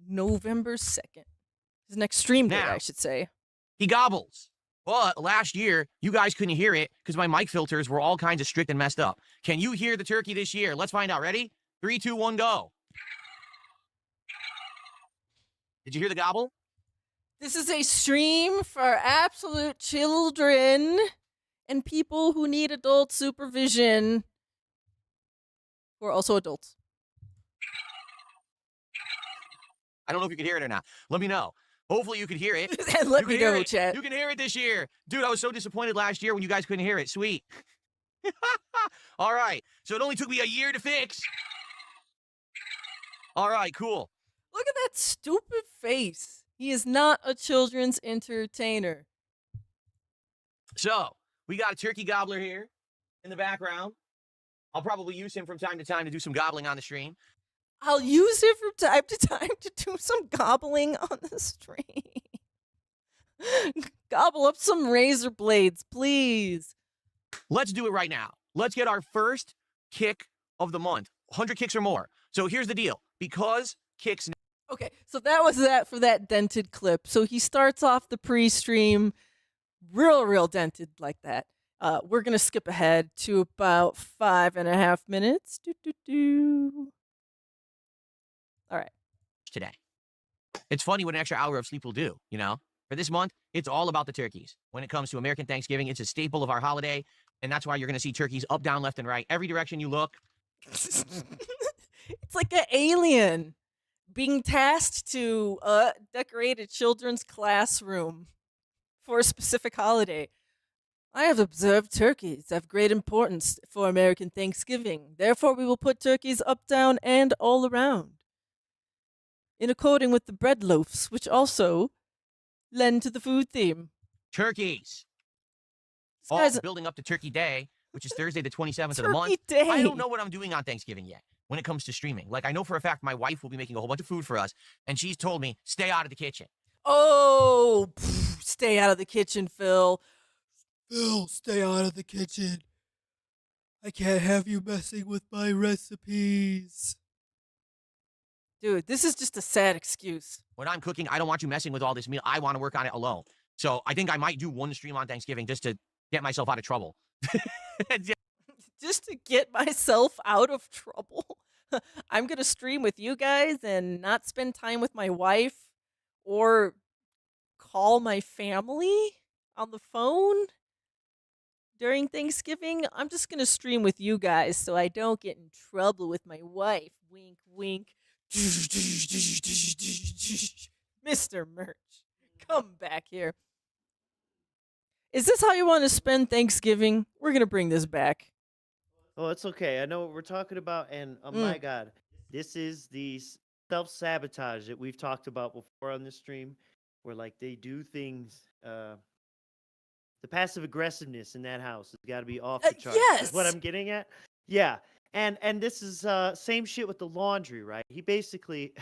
November 2nd. His next stream day, Now. I should say. He gobbles. But last year, you guys couldn't hear it because my mic filters were all kinds of strict and messed up. Can you hear the turkey this year? Let's find out. Ready? 3, 2, 1, go. Did you hear the gobble? This is a stream for absolute children and people who need adult supervision, who are also adults. I don't know if you can hear it or not. Let me know. Hopefully you could hear it. And let You me can hear know, it. chat. You can hear it this year. Dude, I was so disappointed last year when you guys couldn't hear it. Sweet. All right. So it only took me a year to fix. All right, cool. Look at that stupid face. He is not a children's entertainer. So we got a turkey gobbler here in the background. I'll probably use him from time to time to do some gobbling on the stream. I'll use it from time to time to do some gobbling on the stream. Gobble up some razor blades, please. Let's do it right now. Let's get our first kick of the month. 100 kicks or more. So here's the deal. Because kicks... Okay, so that was that for that dented clip. So he starts off the pre-stream real dented like that. We're going to skip ahead to about 5.5 minutes. All right. today. It's funny what an extra hour of sleep will do, you know? For this month, it's all about the turkeys. When it comes to American Thanksgiving, it's a staple of our holiday, and that's why you're going to see turkeys up, down, left, and right. Every direction you look. It's like an alien being tasked to decorate a children's classroom for a specific holiday. I have observed turkeys have great importance for American Thanksgiving. Therefore, we will put turkeys up, down, and all around, in according with the bread loaves, which also lend to the food theme. Turkeys. This guy's All building up to Turkey Day, which is Thursday the 27th of the Turkey month. Day. I don't know what I'm doing on Thanksgiving yet when it comes to streaming. Like, I know for a fact my wife will be making a whole bunch of food for us, and she's told me, stay out of the kitchen. Oh, stay out of the kitchen, Phil. Phil, stay out of the kitchen. I can't have you messing with my recipes. Dude, this is just a sad excuse. When I'm cooking, I don't want you messing with all this meal. I want to work on it alone. So I think I might do one stream on Thanksgiving just to get myself out of trouble. Just to get myself out of trouble. I'm going to stream with you guys and not spend time with my wife or call my family on the phone during Thanksgiving. I'm just going to stream with you guys so I don't get in trouble with my wife. Wink, wink. Mr. Merch, come back here. Is this how you want to spend Thanksgiving? We're going to bring this back. Oh, it's okay. I know what we're talking about, and oh my God, this is the self-sabotage that we've talked about before on this stream, where like they do things. The passive aggressiveness in that house has got to be off the charts. Yes! Is what I'm getting at. Yeah, and this is same shit with the laundry, right? He basically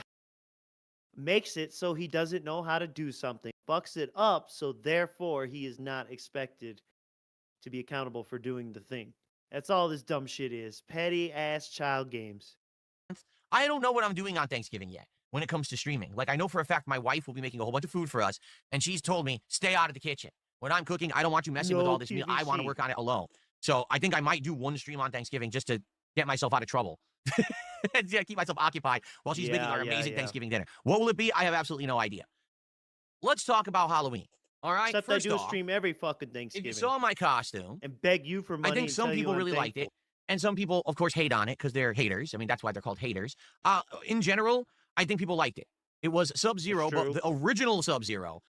makes it so he doesn't know how to do something, fucks it up, so therefore he is not expected to be accountable for doing the thing. That's all this dumb shit is. Petty ass child games. I don't know what I'm doing on Thanksgiving yet when it comes to streaming. Like, I know for a fact my wife will be making a whole bunch of food for us, and she's told me, stay out of the kitchen. When I'm cooking, I don't want you messing with No all this meal. I want to TVC. work on it alone. So I think I might do one stream on Thanksgiving just to get myself out of trouble. Yeah, keep myself occupied while she's making our amazing Thanksgiving dinner. What will it be? I have absolutely no idea. Let's talk about Halloween. All right. Except First I do a off, stream every fucking if Thanksgiving. you saw my costume, and beg you for money. I think and some tell you people I'm really liked it, thankful. and some people, of course, hate on it because they're haters. I mean, that's why they're called haters. In general, I think people liked it. It was Sub-Zero, It's but the original Sub-Zero.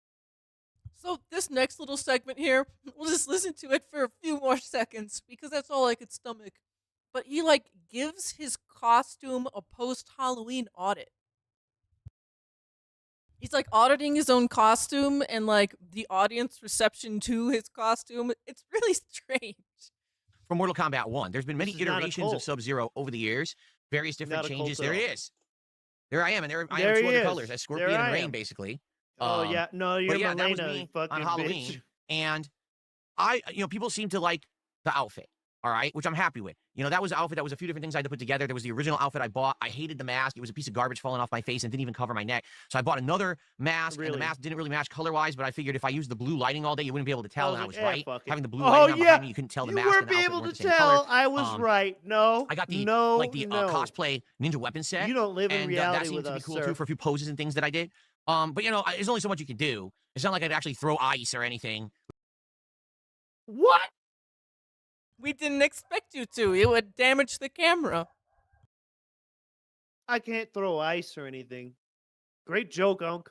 So this next little segment here, we'll just listen to it for a few more seconds because that's all I could stomach. But he like gives his costume a post-Halloween audit. He's like auditing his own costume and like the audience reception to his costume. It's really strange. From Mortal Kombat 1. There's been many This is not a iterations of cult. Sub-Zero over the years, various different Not a changes. cult at There he all. is. There I am, and I There am two he other is. colors, as Scorpion There and I Rain, am. basically. Oh yeah, no, you're But yeah, that was Milena, me you fucking on Halloween, bitch. and people seem to like the outfit, all right, which I'm happy with. That was the outfit. That was a few different things I had to put together. There was the original outfit I bought. I hated the mask. It was a piece of garbage falling off my face and didn't even cover my neck. So I bought another mask, and the Really? mask didn't really match color-wise, but I figured if I used the blue lighting all day, you wouldn't be able to tell, and I was right. fuck it. Having the blue Oh lighting on yeah, behind me, you couldn't tell the you mask weren't and the be outfit able weren't to the same tell. color. I was right. No, I got the no, cosplay ninja weapon set. You don't live in and reality that seemed with to be us, cool sir. too for a few poses and things that I did. But there's only so much you can do. It's not like I'd actually throw ice or anything. What? We didn't expect you to. It would damage the camera. I can't throw ice or anything. Great joke, Unc.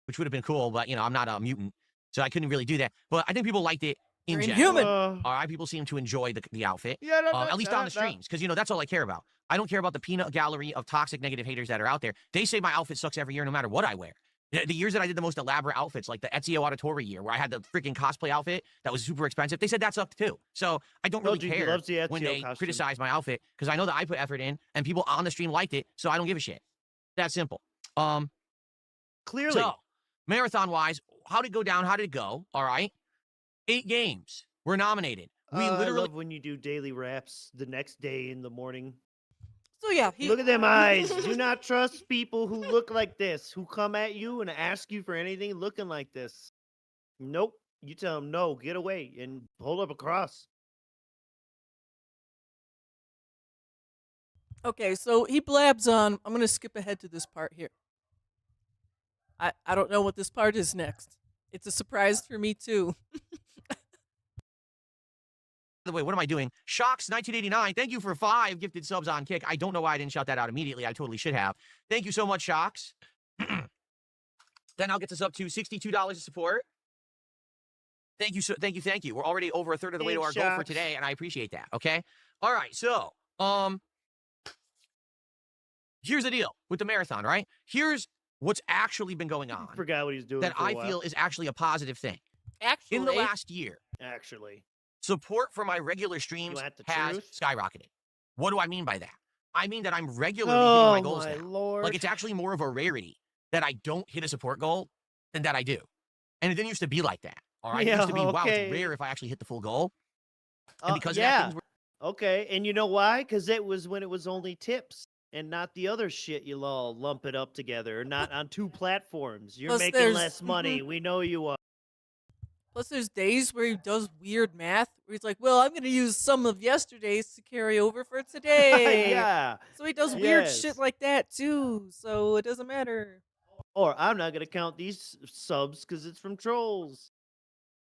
Which would have been cool, but I'm not a mutant, so I couldn't really do that. But I think people liked it in You're general. inhuman. All right, people seem to enjoy the outfit. Yeah, At least on the streams, because that's all I care about. I don't care about the peanut gallery of toxic negative haters that are out there. They say my outfit sucks every year, no matter what I wear. The years that I did the most elaborate outfits, like the Ezio Auditore year, where I had the freaking cosplay outfit that was super expensive, they said that sucked too. So I don't really Dude, he care loves the when Ezio they costume. criticize my outfit, because I know that I put effort in, and people on the stream liked it, so I don't give a shit. That simple. Clearly. So, marathon-wise, how did it go down? How did it go? All right. 8 games were nominated. We I literally... love when you do daily raps the next day in the morning. So yeah, Look at them eyes. Do not trust people who look like this, who come at you and ask you for anything looking like this. Nope. You tell them, no, get away, and hold up a cross. Okay, so he blabs on. I'm gonna skip ahead to this part here. I don't know what this part is next. It's a surprise for me too. By the way, what am I doing? Shocks 1989. Thank you for 5 gifted subs on Kick. I don't know why I didn't shout that out immediately. I totally should have. Thank you so much, Shocks. Then I'll get this up to $62 of support. Thank you. Thank you. We're already over a third of the way to our Thanks, goal for Shocks. today, and I appreciate that. Okay. All right. So, here's the deal with the marathon. Right. Here's what's actually been going on Forgot what he's doing. that for a I while. feel is actually a positive thing. Actually, In the last year, Actually. support for my regular streams want the has truth? skyrocketed. What do I mean by that? I mean that I'm regularly hitting Oh my goals my now. lord. Like, it's actually more of a rarity that I don't hit a support goal than that I do. And it didn't used to be like that. All right. It used to be, Yeah, wow, okay. it's rare if I actually hit the full goal. And because of that, yeah. things were Okay, and you know why? Because it was when it was only tips and not the other shit you all lump it up together, not on 2 platforms. You're Plus making there's- less money. We know you are. plus there's days where he does weird math where he's like, well, I'm gonna use some of yesterday's to carry over for today. Yeah. So he does weird Yes. shit like that too. So it doesn't matter. Or I'm not gonna count these subs because it's from trolls.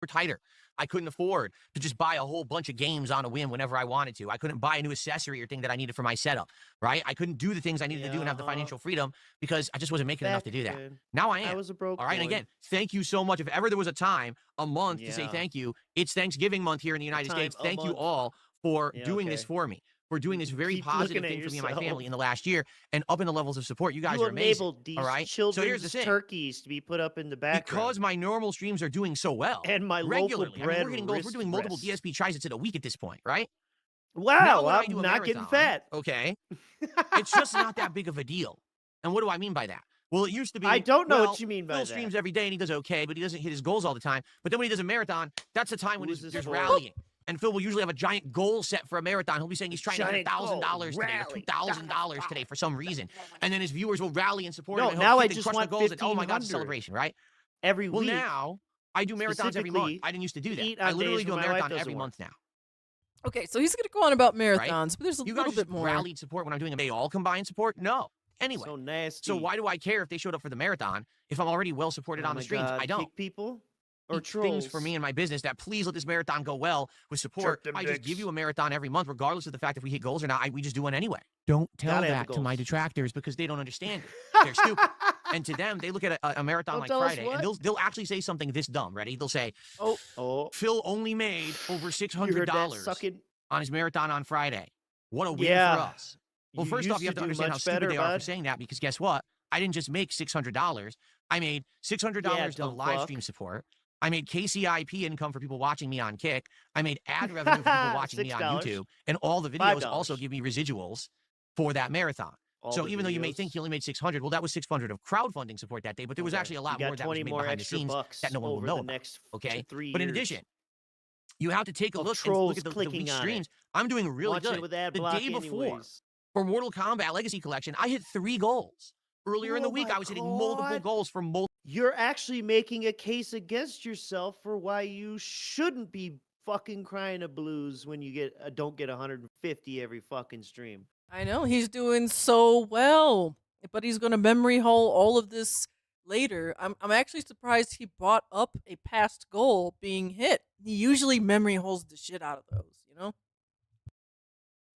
tighter. I couldn't afford to just buy a whole bunch of games on a whim whenever I wanted to. I couldn't buy a new accessory or thing that I needed for my setup, right? I couldn't do the things I needed to do and have the Yeah. financial freedom because I just wasn't making enough to do that. then, Now I I am. was a broke All right. And boy. again, thank you so much. If ever there was a time, a month to say Yeah. thank you, it's Thanksgiving month here in the United time, States. a Thank you month. all for Yeah, doing this okay. for me, for doing this very Keep positive looking at thing for me and my yourself. family in the last year and up in the levels of support. You guys You are amazing. enabled these All right. children's So here's the thing. turkeys to be put up in the background. Because my normal streams are doing so well. And my local regularly. I mean, bread we're hitting goals. We're wrist doing multiple breasts. DSP tries a week at this point, right? Now Wow, when I I'm do a not getting marathon, fat. Okay. It's just not that big of a deal. And what do I mean by that? Well, it used to be. I don't know well, what you mean by Phil that. streams every day and he does okay, but he doesn't hit his goals all the time. But then when he does a marathon, that's the time when Who is this there's for? rallying. And Phil will usually have a giant goal set for a marathon. He'll be saying he's trying to hit Giant goal, $1,000 today or rally, $2,000 today for some reason. And then his viewers will rally and support No, him. And now he'll I kick and just crush want the goals. And, oh my God, it's a 1,500 celebration, right? every Well, week. now I do marathons every month. Specifically I didn't used to do to that. eat I on literally days do a when my wife marathon doesn't every work. month now. Okay, so he's going to go on about marathons, but there's a You little guys bit just more. rallied support when I'm doing they all combined support? No. Anyway, So nasty. so why do I care if they showed up for the marathon if I'm already well supported Oh on the my streams? God, I don't. kick people or Eat trolls things for me and my business that please let this marathon go well with support. Jerk them I just give dicks. you a marathon every month, regardless of the fact if we hit goals or not. We just do one anyway. Don't tell Gotta have that the to my goals. detractors because they don't understand it. They're stupid. And to them, they look at a marathon Don't like tell us Friday, what? and they'll actually say something this dumb. Ready? They'll say, Oh, "Phil only made over you heard that $600 sucking. on his marathon on Friday. What a win Yeah. for us." Well, You first off, used you have to to do understand how much stupid better, they are for bud. saying that because guess what? I didn't just make $600. I made $600 dumb of live fuck. stream support. I made KCIP income for people watching me on Kick. I made ad revenue for people watching me on $6. YouTube. And all the videos $5. also give me residuals for that marathon. All So the even though you may videos. think he only made 600, well, that was 600 of crowdfunding support that day, but there was Okay. actually a lot You got more that was 20 made more behind the extra scenes bucks that no one will over know the about. next Okay, 3 but in years. addition, you have to take a Of look and trolls look at the clicking week's on it. streams. I'm doing really Watching good. it with ad The block day before, anyways. for Mortal Kombat Legacy Collection, I hit 3 goals. Earlier in the Oh week, my I was hitting multiple God. goals for multiple. You're actually making a case against yourself for why you shouldn't be fucking crying a blues when you don't get 150 every fucking stream. I know he's doing so well, but he's going to memory hole all of this later. I'm actually surprised he brought up a past goal being hit. He usually memory holes the shit out of those, you know?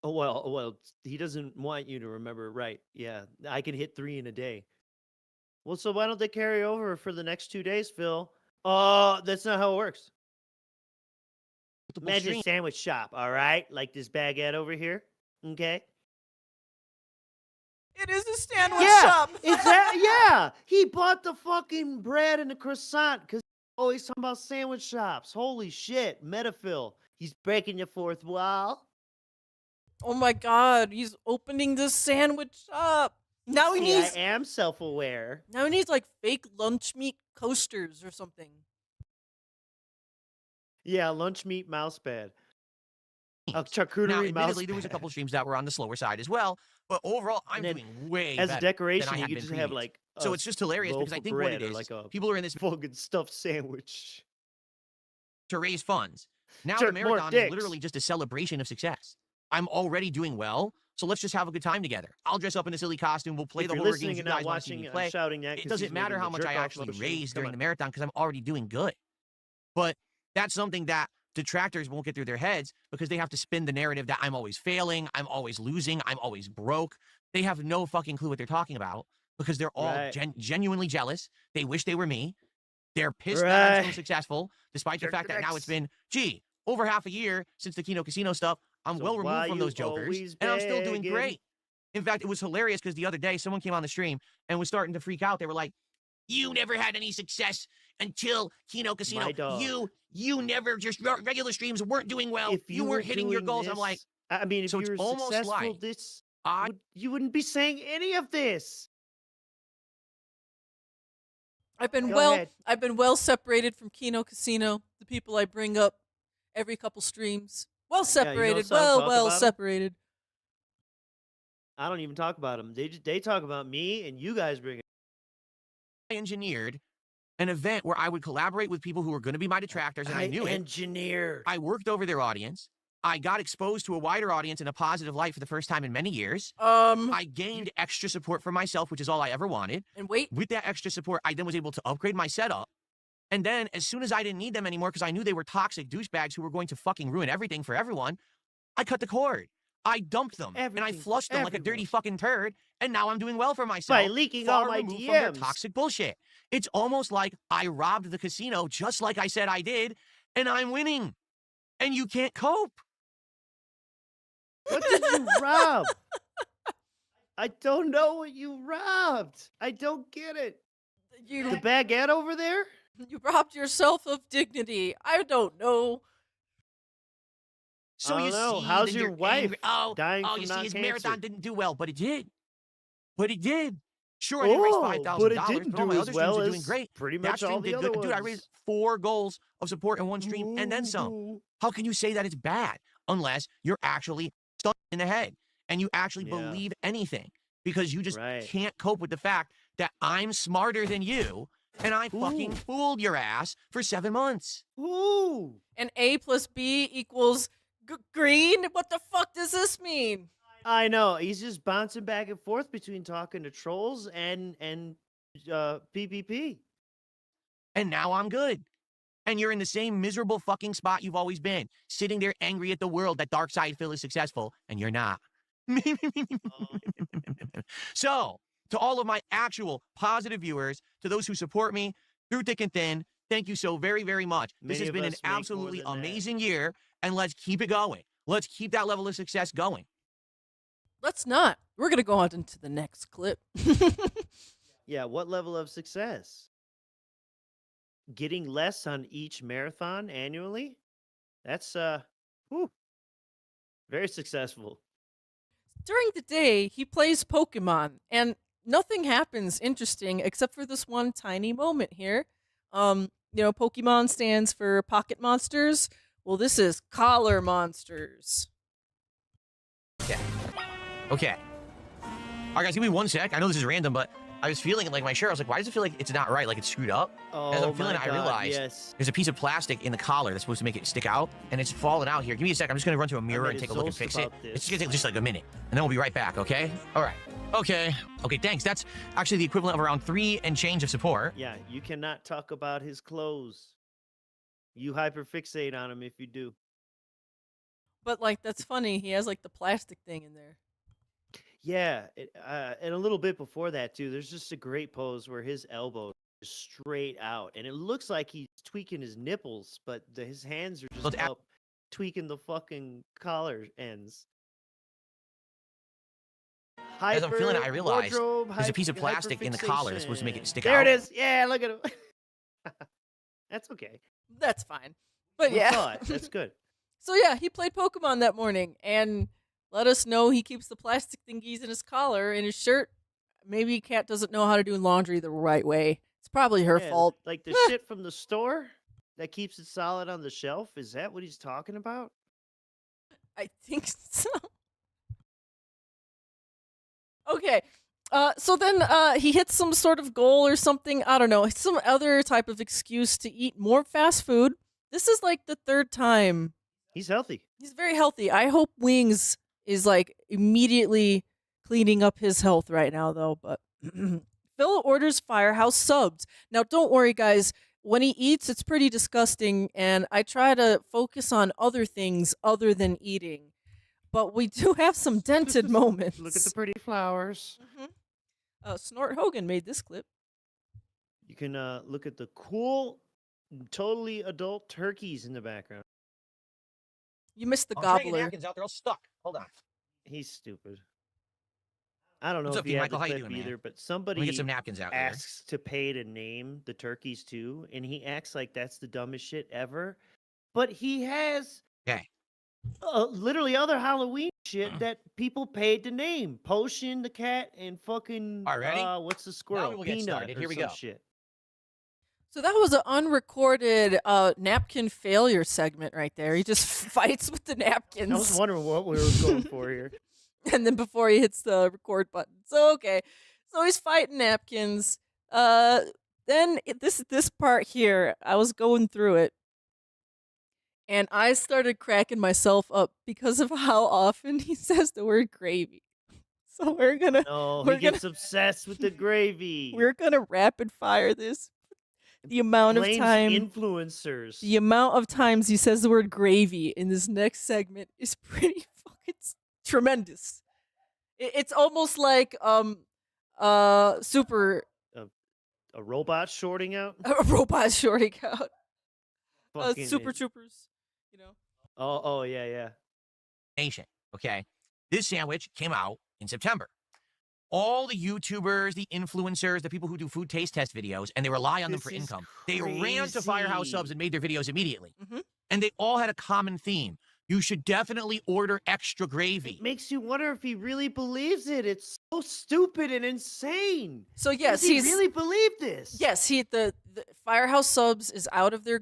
Oh well, he doesn't want you to remember, right? Yeah, I can hit 3 in a day. Well, so why don't they carry over for the next 2 days, Phil? Oh, that's not how it works. Imagine a streams. sandwich shop, all right? Like this baguette over here, okay? It is a sandwich Yeah, shop. yeah. He bought the fucking bread and the croissant because always talking about sandwich shops. Holy shit, Metaphil. He's breaking your fourth wall. Oh my god, he's opening the sandwich shop. Now he See, needs I am self-aware. now he needs like fake lunch meat coasters or something. Yeah, lunch meat mouse pad. A Now, charcuterie mouse admittedly, there was a pad. couple streams that were on the slower side as well, but overall, I'm then doing way As better a decoration, than I you had could been just have previous. like So a it's just hilarious because loaf I of think what bread it or is, like a people are in this fucking stuffed sandwich. to raise funds. Now Jerk the more marathon is dicks. literally just a celebration of success. I'm already doing well, so let's just have a good time together. I'll dress up in a silly costume. We'll play If the you're horror listening games you and not guys want to see watching, me I'm play. shouting that It 'cause doesn't he's matter making how the much I jerk-off actually motion. raise Come during on. the marathon because I'm already doing good. But that's something that detractors won't get through their heads because they have to spin the narrative that I'm always failing, I'm always losing, I'm always broke. They have no fucking clue what they're talking about because they're all Right. genuinely jealous. They wish they were me. They're pissed that I'm so Right. successful, despite the Jerk fact the that now dicks. it's been, over half a year since the Kino Casino stuff. I'm So well why removed from those you jokers, always and I'm still doing begging? great. In fact, it was hilarious because the other day someone came on the stream and was starting to freak out. They were like, "You never had any success until Kino Casino. My dog. You never just regular streams weren't doing well. If You were weren't hitting your doing goals." I'm like, this- I mean, if so you it's were almost successful, like you wouldn't be saying any of this. I've been Go well ahead. I've been well separated from Kino Casino, the people I bring up every couple streams. Well separated, some talk well about 'em. separated. I don't even talk about them. They talk about me, and you guys bring it. I engineered an event where I would collaborate with people who were going to be my detractors, and I knew it. engineered. I worked over their audience. I got exposed to a wider audience in a positive light for the first time in many years. I gained extra support for myself, which is all I ever wanted. And wait, With that extra support, I then was able to upgrade my setup. And then as soon as I didn't need them anymore because I knew they were toxic douchebags who were going to fucking ruin everything for everyone, I cut the cord. I dumped them and I Everything for flushed them like a dirty everyone. fucking turd. And now I'm doing well for myself. By leaking far all my removed from their DMs. toxic bullshit. It's almost like I robbed the casino just like I said I did, and I'm winning. And you can't cope. What did you rob? I don't know what you robbed. I don't get it. The you baguette over there? you robbed yourself of dignity. I don't know. So I you don't know. see, How's then your you're wife angry. Oh, dying oh, from you see, not his cancer? marathon didn't do well, but it did. But it did. Sure, I didn't raise Oh, $5,000, but it didn't but all my do other as streams well are doing as great. pretty That much all stream the did other good. ones. Dude, I raised 4 goals of support in one stream and then some. Ooh. How can you say that it's bad unless you're actually stuck in the head and you actually Yeah. believe anything? Because you just Right. can't cope with the fact that I'm smarter than you and I fucking Ooh. fooled your ass for 7 months. Ooh. And A plus B equals green? What the fuck does this mean? I know. He's just bouncing back and forth between talking to trolls and PvP. And now I'm good. And you're in the same miserable fucking spot you've always been, sitting there angry at the world that DarkSidePhil is successful, and you're not. So, to all of my actual positive viewers, to those who support me through thick and thin, thank you so very, very much. This Many has of been an us make more absolutely than that. amazing year, and let's keep it going. Let's keep that level of success going. Let's not. We're going to go on into the next clip. Yeah, what level of success? Getting less on each marathon annually? That's very successful. During the day, he plays Pokemon, and nothing happens interesting except for this one tiny moment here. Pokemon stands for pocket monsters. Well, this is collar monsters. Okay. All right, guys, give me 1 sec. I know this is random, but I was feeling it like my shirt. I was like, why does it feel like it's not right? Like it's screwed up? Oh, As I'm feeling my it, I God, realized yes. there's a piece of plastic in the collar that's supposed to make it stick out, and it's fallen out here. Give me a sec. I'm just going to run to a mirror and take a look and fix it. It's going to take just like a minute, and then we'll be right back, okay? All right. Okay, thanks. That's actually the equivalent of around 3 and change of support. Yeah, you cannot talk about his clothes. You hyperfixate on him if you do. But, that's funny. He has, the plastic thing in there. Yeah, and a little bit before that, too, there's just a great pose where his elbow is straight out, and it looks like he's tweaking his nipples, but his hands are just up tweaking the fucking collar ends. As I'm feeling it, I realized there's a piece of plastic in the collar that's supposed to make it stick out. There it is. Yeah, look at him. That's okay. That's fine. But We yeah. saw it. That's good. So yeah, he played Pokemon that morning and let us know he keeps the plastic thingies in his collar and his shirt. Maybe Kat doesn't know how to do laundry the right way. It's probably her Yeah, fault. Like the shit from the store that keeps it solid on the shelf. Is that what he's talking about? I think so. Okay. So then he hits some sort of goal or something. I don't know. Some other type of excuse to eat more fast food. This is the 3rd time. He's healthy. He's very healthy. I hope Wings is immediately cleaning up his health right now, though. But Phil orders Firehouse subs. Now, don't worry, guys. When he eats, it's pretty disgusting, and I try to focus on other things other than eating. But we do have some dented moments. Look at the pretty flowers. Snort Hogan made this clip. You can look at the cool, totally adult turkeys in the background. You missed the I'm trying to get gobbler. napkins out. They're all stuck. Hold on. He's stupid. I don't know What's if up, you D. have Michael? the How you clip doing, man? either, but Let me somebody get some napkins out here. asks to pay to name the turkeys too, and he acts like that's the dumbest shit ever. But he has Okay. literally other Halloween shit that people paid to name. Potion the cat and fucking All right, ready? what's the squirrel? we will get Peanut started. or Here we some go. Shit. So that was an unrecorded napkin failure segment right there. He just fights with the napkins. I was wondering what we were going for here. And then before he hits the record button. So okay. So he's fighting napkins. Then this part here, I was going through it. And I started cracking myself up because of how often he says the word gravy. So we're gonna he gets obsessed with the gravy. We're gonna rapid fire this. The amount of Blames time influencers. The amount of times he says the word gravy in this next segment is pretty fucking tremendous. It's almost like super a robot shorting out. a robot shorting out. Fucking Super Troopers, Oh yeah. Nation. Okay. This sandwich came out in September. All the YouTubers, the influencers, the people who do food taste test videos, and they rely on them for This is income. They ran to Firehouse crazy. Subs and made their videos immediately. Mhm. And they all had a common theme. You should definitely order extra gravy. It makes you wonder if he really believes it. It's so stupid and insane. So yes, Does he he's really believe this? yes. The Firehouse Subs is out of their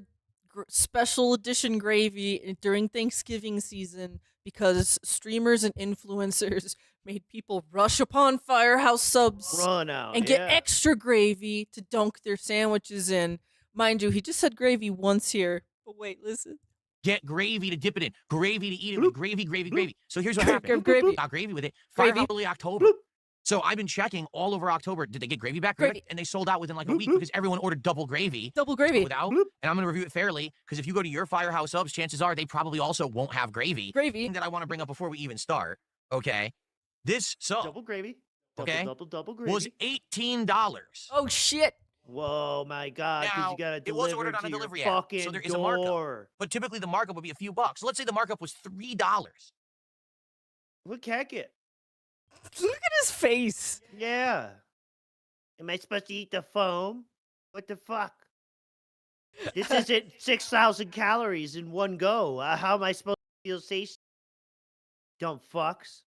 special edition gravy during Thanksgiving season because streamers and influencers made people rush upon Firehouse Subs Run out and get extra gravy to dunk their sandwiches in. Mind you, he just said gravy once here. But wait, listen. Get gravy to dip it in. Gravy to eat it with. Gravy. So here's what happened. Gravy. Got gravy with it. Gravy. Firehouse early October. So I've been checking all over October. Did they get gravy back? Gravy. And they sold out within like a week because everyone ordered double gravy. Double gravy. Without, and I'm going to review it fairly because if you go to your Firehouse Subs, chances are they probably also won't have gravy. Gravy. Thing that I want to bring up before we even start. Okay. This sub Double gravy. Okay. Double gravy. was $18. Oh shit. Whoa, my God. Because Now, you got to it deliver was ordered on to a your delivery app, fucking so there is a door. markup. But typically the markup would be a few bucks. So let's say the markup was $3. What heck it? Look at his face. Yeah. Am I supposed to eat the foam? What the fuck? This isn't 6,000 calories in one go. How am I supposed to feel safe? Dumb fucks.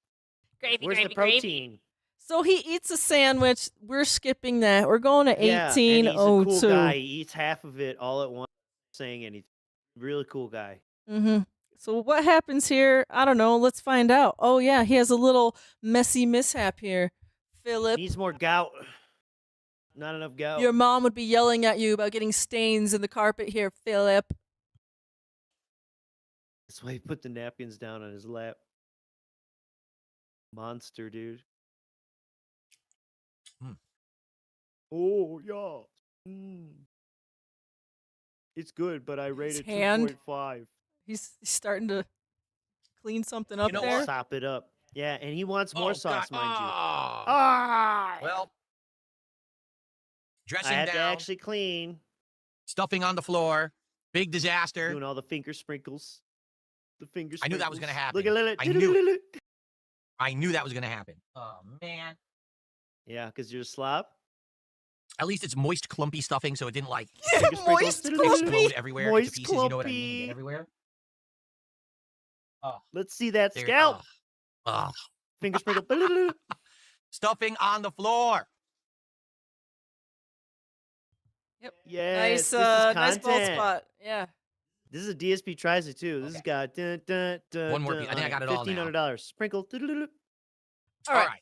Gravy, Where's gravy, the gravy. protein? So he eats a sandwich. We're skipping that. We're going to Yeah, and he's a cool 1802. guy. He eats half of it all at once, saying anything. Really cool guy. Mm-hmm. So what happens here? I don't know. Let's find out. Oh yeah, he has a little messy mishap here. Philip, Needs more gout. Not enough gout. your mom would be yelling at you about getting stains in the carpet here, Philip. That's why he put the napkins down on his lap. Monster, dude. Oh, yeah. It's good, but I rate it hand. 2.5. He's starting to clean something up know there. what? Sop it up. Yeah, and he wants more Oh, sauce, God. mind you. Ah. Ah! Well, I dressing had to down, actually clean. stuffing on the floor, big disaster. Doing all the finger sprinkles. The finger I sprinkles. knew that was gonna happen. Look at Lilith. I knew it. I knew that was going to happen. Oh, man. Yeah, because you're a slob. At least it's moist, clumpy stuffing, so it didn't like Finger sprinkles. Moist, explode clumpy. everywhere Moist, into pieces. You know what I mean? clumpy. Get everywhere. Let's see that There- scalp. Finger sprinkle. Stuffing on the floor. Yep. Yes, Nice, this is nice bald content. spot. Yeah. This is a DSP tries it too. This has got One more piece. I think I got it all now. $1,500. Sprinkle. All right.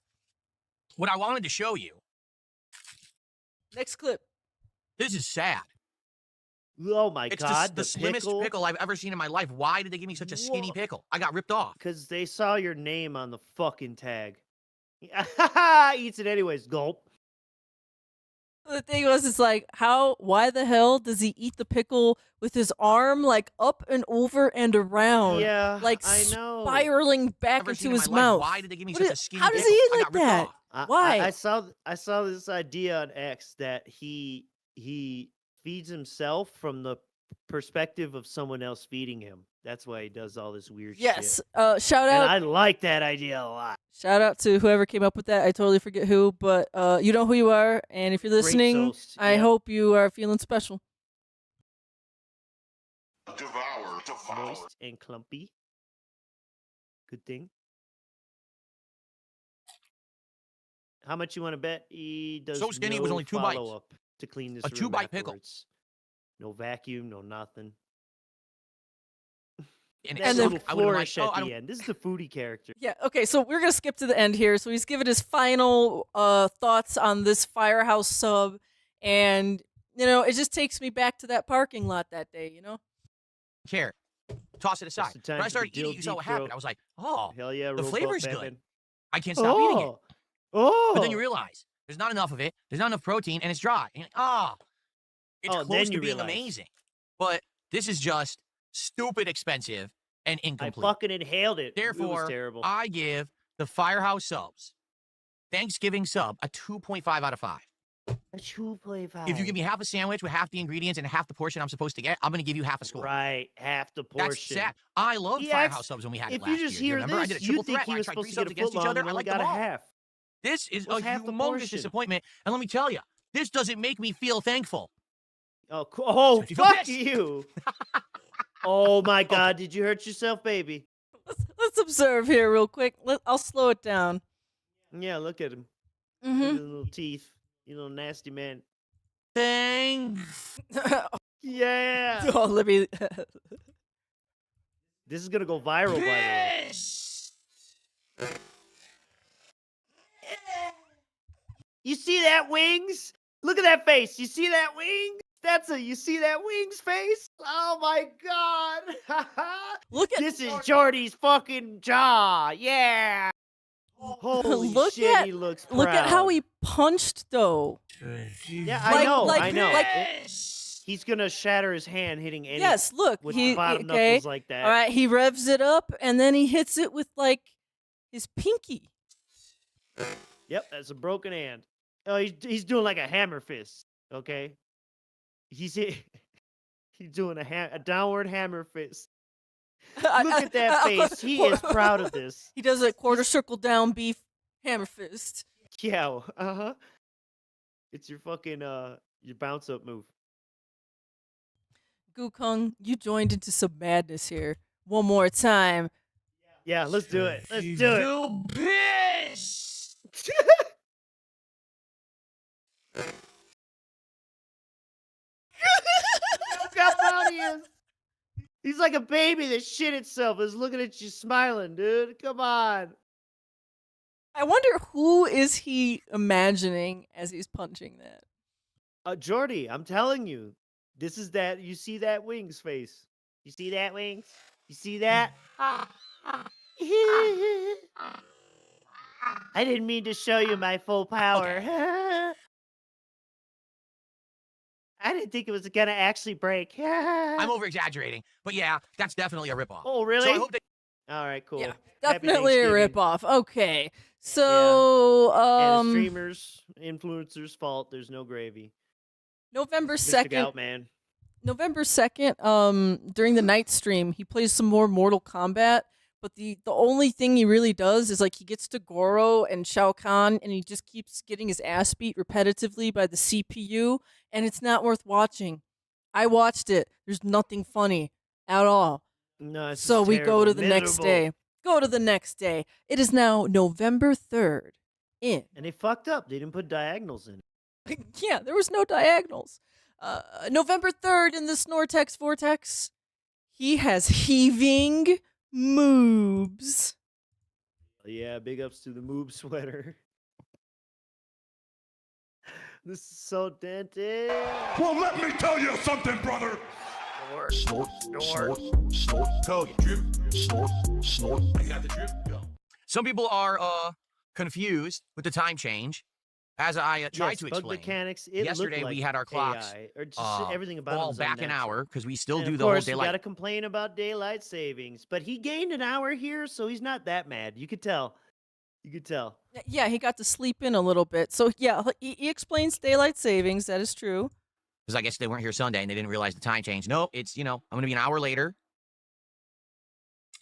What I wanted to show you, Next clip. this is sad. Oh my It's God, the slimmest pickle I've ever seen in my life. Why did they give me such a skinny Whoa. pickle? I got ripped off. Because they saw your name on the fucking tag. Eats it anyways. Gulp. The thing was, it's like, why the hell does he eat the pickle with his arm like up and over and around? Yeah, Like I know. I've spiraling back never seen into in his my life. mouth. Why did they give me What such is- a skinny how pickle? does he eat I like got ripped that? off. Why? I saw this idea on X that he feeds himself from the perspective of someone else feeding him. That's why he does all this weird Yes. shit. Shout And out. I like that idea a lot. Shout out to whoever came up with that. I totally forget who, but you know who you are, and if you're listening, toast, I yeah. hope you are feeling special. Devour. Moist and clumpy. Good thing. How much you want to bet he does? So skinny, it was no only 2 bites. follow-up to clean this A room 2-bite pickle. afterwards. No vacuum, no nothing. And That then- little I would've flourish liked- oh, at I the don't- end. This is the foodie character. Yeah. Okay. So we're gonna skip to the end here. So he's given his final thoughts on this Firehouse sub, and it just takes me back to that parking lot that day. care. Toss it aside. the time When I for started the eating, dill you saw what deep throat. happened. I was like, oh, Hell yeah, the robot flavor's Batman. good. I can't stop eating it. Oh, But then you realize there's not enough of it. There's not enough protein, and it's dry. And you're like, it's Oh, close then to you being realize. amazing. But this is just stupid expensive and I incomplete. fucking inhaled it. it Therefore, was terrible. I give the Firehouse Subs Thanksgiving sub a 2.5 out of 5. A 2.5. If you give me half a sandwich with half the ingredients and half the portion I'm supposed to get, I'm going to give you half a score. right, half the That's portion. sad. I loved He Firehouse acts- Subs when we had it If last you just year. hear Remember? I this, did a you triple think threat. he where I was tried supposed 3 to subs get a against foot each long other. and I only like got them a all. half. This is a Was half the humongous portion. disappointment. And let me tell you, this doesn't make me feel thankful. Oh, cool. Oh, Makes me feel fuck pissed. you. Oh my God, did you hurt yourself, baby? Let's observe here real quick. I'll slow it down. Yeah, look at him. Look Mm-hmm. at his little teeth. You little nasty man. Thanks. Yeah. Oh, let me. This is gonna go viral, by the way. You see that, Wings? Look at that face. You see that, Wings? You see that Wings face? Oh my god. Look at This is Jordy's fucking jaw. Yeah. Holy Look shit, at- he looks proud. Look at how he punched though. Yeah, Like- I know. like- I know. like- He's gonna shatter his hand hitting any Yes, look. with He the bottom okay. knuckles like that. All right, he revs it up and then he hits it with like his pinky. Yep, that's a broken hand. Oh, he's doing like a hammer fist. Okay, he's doing a downward hammer fist. Look at that face. He is proud of this. He does a quarter circle down beef hammer fist. Yeah. It's your fucking your bounce up move. Gukong, you joined into some madness here. One more time. Yeah, let's do it. Let's do it. Look how proud he is. He's like a baby that shit itself. Is looking at you smiling, dude. Come on. I wonder who is he imagining as he's punching that? Jordy, I'm telling you, this is that. You see that Wings face? You see that, Wings? You see that? I didn't mean to show you my full power. I didn't think it was gonna actually break. I'm over exaggerating, but yeah, that's definitely a ripoff. Oh, really? So I hope that All right, cool. Yeah, Happy definitely a Thanksgiving. ripoff. Okay. So, And a streamers, influencers' fault. There's no gravy. November Mr. 2nd, Gout, man. November 2nd, during the night stream, he plays some more Mortal Kombat, but the only thing he really does is like he gets to Goro and Shao Kahn and he just keeps getting his ass beat repetitively by the CPU, and it's not worth watching. I watched it. There's nothing funny at all. No, it's So just we go terrible. to the next Miserable. day. Go to the next day. It is now November 3rd. In. And they fucked up. They didn't put diagonals in. Yeah, there was no diagonals. November 3rd in the Snortex Vortex, he has Heaving Moobs. Yeah, big ups to the Moob sweater. This is so dented. Well, let me tell you something, brother. Snort, snort, snort. Cody, drip, snort, snort. I got the drip. Go. some people are confused with the time change. As I tried to bug explain, mechanics. It yesterday looked we like had our clocks AI, or just everything about fall it was back an unnatural. hour because we still And do of the whole course, daylight. You got to complain about daylight savings, but he gained an hour here, so he's not that mad. You could tell. You could tell. Yeah, he got to sleep in a little bit. So, yeah, he explains daylight savings. That is true. Because I guess they weren't here Sunday and they didn't realize the time change. Nope, it's, I'm going to be an hour later.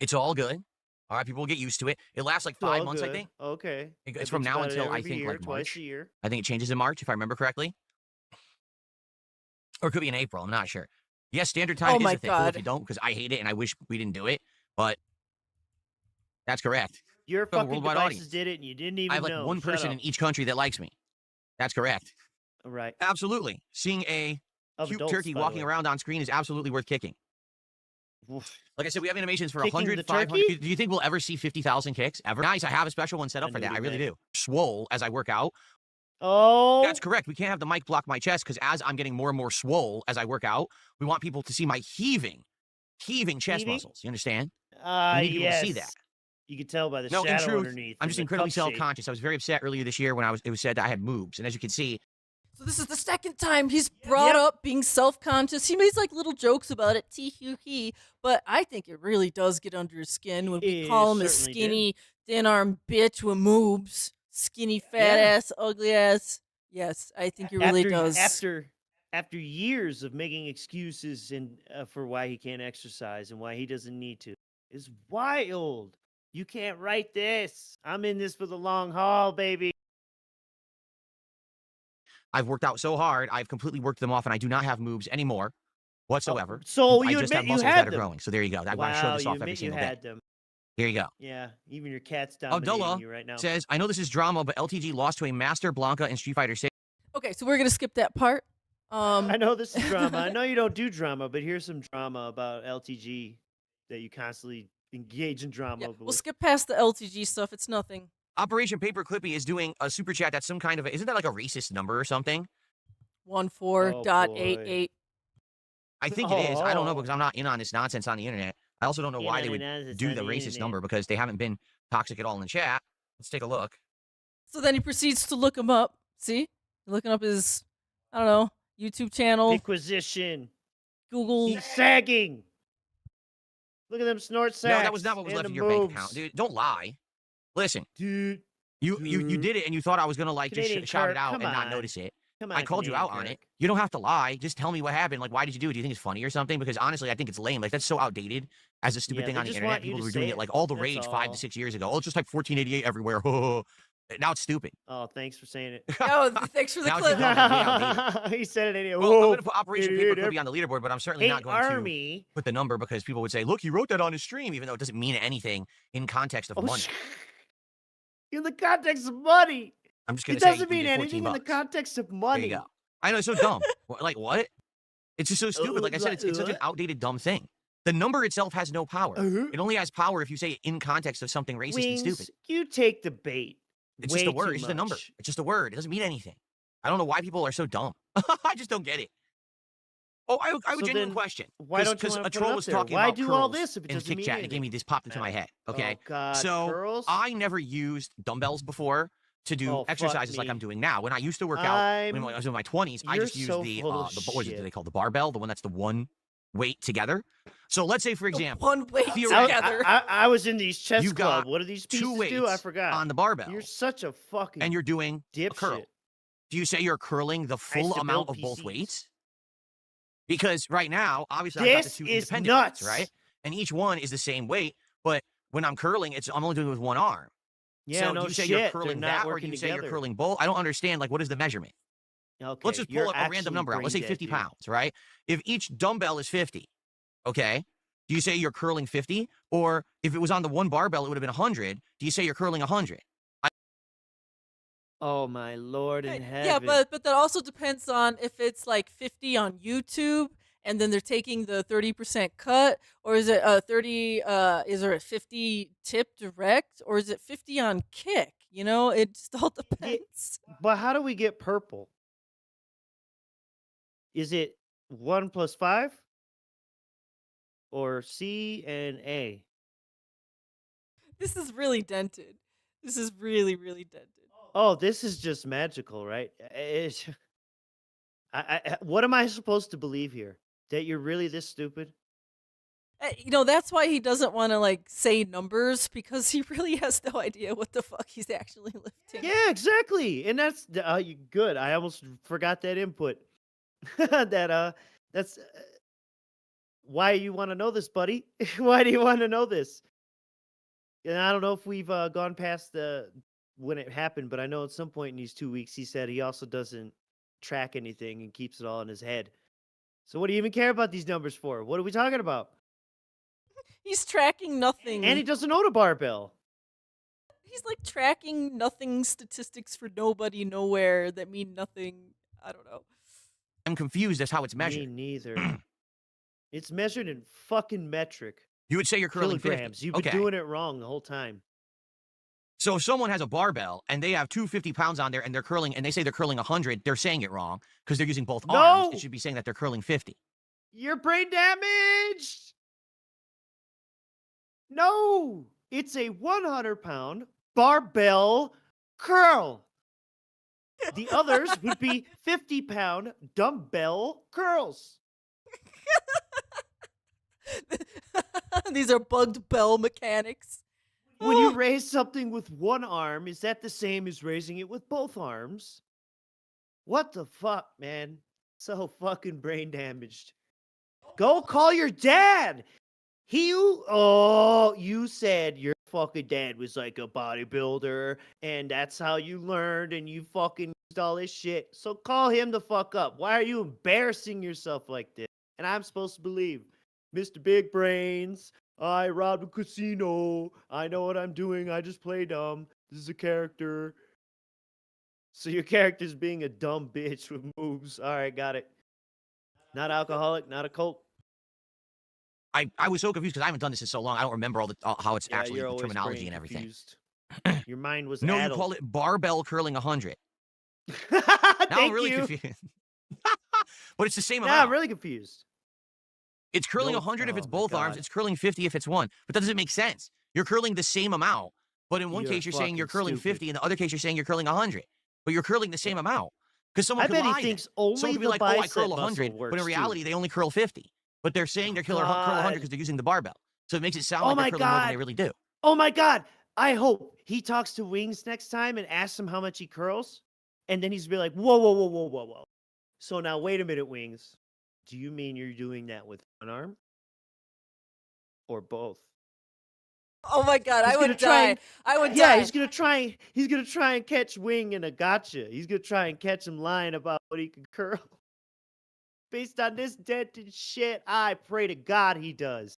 It's all good. All right, people will get used to it. It lasts like It's all 5 months, I good. think. Okay. It's from now until, I think, like twice March. a year. I think it changes in March, if I remember correctly. Or it could be in April. I'm not sure. Yes, standard time Oh is my a thing. Cool if God. you don't, because I hate it and I wish we didn't do it. But that's correct. Your We have a fucking worldwide devices audience. did it, and you didn't even I have like know. one Shut person up. in each country that likes me. That's correct. Right. Absolutely. Seeing a Of cute adults, turkey by the walking way. around on screen is absolutely worth kicking. Oof. Like I said, we have animations for Kicking 100, the 500. turkey? Do you think we'll ever see 50,000 kicks ever? Nice. I have a special one set up I for knew that. what I he really meant. do. Swole as I work out. Oh. That's correct. We can't have the mic block my chest because as I'm getting more and more swole as I work out, we want people to see my heaving chest Heaving? muscles. You understand? Ah, we need people to see yes. that. You could tell by the No, in shadow truth, underneath. I'm and just the incredibly cup shape. self-conscious. I was very upset earlier this year when it was said that I had moobs. And as you can see, So this is the second time he's brought up being self-conscious. He makes like little jokes about it, tee-hoo-hee, but I think it really does get under his skin when we It call him a certainly did. skinny, thin-armed bitch with moobs, skinny, fat Yeah. ass, ugly ass. Yes, I think it really does. After years of making excuses and for why he can't exercise and why he doesn't need to, is wild. You can't write this. I'm in this for the long haul, baby. I've worked out so hard, I've completely worked them off, and I do not have moobs anymore whatsoever. So I you just have admit you muscles had that are them. growing. So there you go. I want to show Wow, this you off every admit you single day. had them. Here you go. Yeah, even your cat's Abdullah dominating you right now. says, I know this is drama, but LTG lost to a Master Blanca in Street Fighter 6. Okay, so we're gonna skip that part. I know this is drama. I know you don't do drama, but here's some drama about LTG that you constantly engage in drama. Yeah, with. we'll skip past the LTG stuff. It's nothing. Operation Paper Clippy is doing a super chat that's some kind of isn't that like a racist number or something? 14.88. I think it is. I don't know because I'm not in on this nonsense on the internet. I also don't know why they would do the racist number because they haven't been toxic at all in the chat. Let's take a look. So then he proceeds to look him up. See? Looking up his, I don't know, YouTube channel. Inquisition. Google. He's sagging. Look at them snort sacks. No, that was not what was left in your bank account, dude. Don't lie. Listen, dude. You did it and you thought I was gonna like Canadian just shout it Kirk, out come and not on. notice it. Come I on, called you Canadian out on Kirk. it. You don't have to lie. Just tell me what happened. Like, why did you do it? Do you think it's funny or something? Because honestly, I think it's lame. Like, that's so outdated as a stupid Yeah, thing they on the just internet. want you People to were say doing it. it like all the That's rage 5 all. to 6 years ago. Oh, it's just like 1488 everywhere. Now it's stupid. Oh, thanks for saying it. Oh, thanks for the Now it's clip. just dumb and way outdated. He said it anyway. Well, I'm Whoa, going to put Operation Paper idiot. Clippy on the leaderboard, but I'm certainly Hey, not going to Army. put the number because people would say, look, he wrote that on his stream, even though it doesn't mean anything in context of Oh, money. in the context of money. I'm just going It to say doesn't you mean did 14 anything in the bucks. context of There money. you go. I know, it's so dumb. Like, what? It's just so stupid. Like I said, it's such an outdated, dumb thing. The number itself has no power. It only has power if you say it in context of something racist and Wings, stupid. you take the bait. It's way just a word. too It's just a number. much. It's just a word. It doesn't mean anything. I don't know why people are so dumb. I just don't get it. Oh, I have a So genuine then question. why don't you Because wanna a put it troll up was there? talking Why about do all curls this if it in doesn't Kick mean Chat, and it gave me this popped into my head. Okay, Oh, God, so curls? I never used dumbbells before to do Oh, fuck exercises like me. I'm doing now. When I used to work out when I I'm- was in my 20s, I You're just used so the full of what is it shit. they call the barbell, the one that's the one weight together. So let's say, for example, One weight theoretically, together. I was in these chess You've club. got What do these pieces two weights do? I forgot. on the barbell, You're such a fucking and you're doing a curl. dipshit. Do you say you're curling the I used full to amount build of both PCs. weights? Because right now, obviously, I've got the This two is independent weights, nuts. right? And each one is the same weight, but when I'm curling, I'm only doing it with one arm. Yeah, so no do you say shit. you're They're curling not that, or do working you say you're together. curling both? I don't understand. Like, what is the measurement? Okay, Let's just you're pull a random actually number out. Let's say brain dead, 50 dude. pounds, right? If each dumbbell is 50, okay, do you say you're curling 50? Or if it was on the one barbell, it would have been 100. Do you say you're curling 100? Oh my lord in heaven. Yeah, but that also depends on if it's like 50 on YouTube and then they're taking the 30% cut, or is it 30 is there a 50 tip direct, or is it 50 on Kick? You know, it just all depends. But how do we get purple? Is it 1 + 5? Or C and A? This is really dented. This is really, really dented. Oh, this is just magical, right? What am I supposed to believe here? That you're really this stupid? You know, that's why he doesn't want to like say numbers, because he really has no idea what the fuck he's actually lifting. Yeah, exactly. And that's good. I almost forgot that input. That's why you want to know this, buddy. Why do you want to know this? And I don't know if we've gone past when it happened, but I know at some point in these 2 weeks he said he also doesn't track anything and keeps it all in his head. So what do you even care about these numbers for? What are we talking about? He's tracking nothing. And he doesn't own a barbell. He's like tracking nothing statistics for nobody, nowhere that mean nothing. I don't know. I'm confused as how it's Me measured. neither. It's measured in fucking metric. You would say you're curling Kilograms. 50. You've been Okay. doing it wrong the whole time. So if someone has a barbell and they have 250 pounds on there and they're curling and they say they're curling 100, they're saying it wrong because they're using both arms. No! It should be saying that they're curling 50. You're brain damaged. No, it's a 100-pound barbell curl. The others would be 50-pound dumbbell curls. These are bugged bell mechanics. When you raise something with one arm, is that the same as raising it with both arms? What the fuck, man? So fucking brain damaged. Go call your dad. You said your fucking dad was like a bodybuilder and that's how you learned and you fucking used all this shit. So call him the fuck up. Why are you embarrassing yourself like this? And I'm supposed to believe Mr. Big Brains, I robbed a casino. I know what I'm doing. I just play dumb. This is a character. So your character's being a dumb bitch with moves. All right, got it. Not alcoholic, not a cult. I was so confused because I haven't done this in so long. I don't remember how it's Yeah, actually you're the always terminology brain and everything. confused. Your mind was No, addled. you call it barbell curling 100. Now Thank I'm really you. confused. But it's the same Now amount. I'm really confused. It's curling No- 100 if it's oh my both arms. God. It's curling 50 if it's one. But that doesn't make sense. You're curling the same amount. But in one You're case, you're saying you're fucking curling stupid. 50. In the other case, you're saying you're curling 100. But you're curling the same amount. Because someone I could bet lie he thinks then. only Someone could be the like, oh, I bicep curl muscle 100. works But in too. reality, they only curl 50. But they're saying they're curl 100 God. because they're using the barbell. So it makes it sound Oh like my they're curling more than God. they really do. Oh my God. I hope he talks to Wings next time and asks him how much he curls. And then he's be like, whoa, whoa, whoa, whoa, whoa, whoa. So now, wait a minute, Wings. Do you mean you're doing that with one arm? Or both? Oh my god, He's I gonna would try die. and- I would Yeah, die. he's gonna try and catch Wing in a gotcha. He's gonna try and catch him lying about what he can curl. Based on this dented shit, I pray to God he does.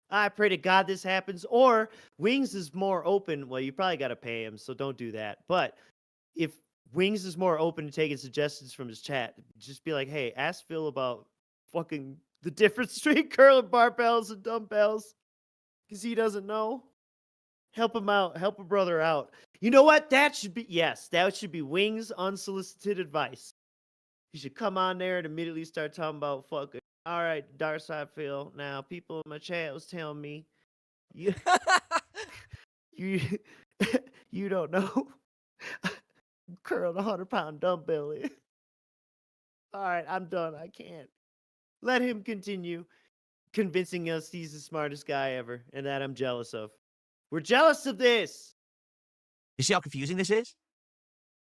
I pray to God this happens. Or Wings is more open. Well, you probably gotta pay him, so don't do that. But if Wings is more open to taking suggestions from his chat, just be like, hey, ask Phil about fucking the difference between curling barbells and dumbbells. Because he doesn't know. Help him out. Help a brother out. You know what? That should be Wings' unsolicited advice. You should come on there and immediately start talking about fucking, all right, Dark Side Phil. Now, people in my chat was telling me, you, you, you don't know. Curled 100-pound dumbbell in. All right, I'm done. I can't. Let him continue convincing us he's the smartest guy ever and that I'm jealous of. We're jealous of this. You see how confusing this is?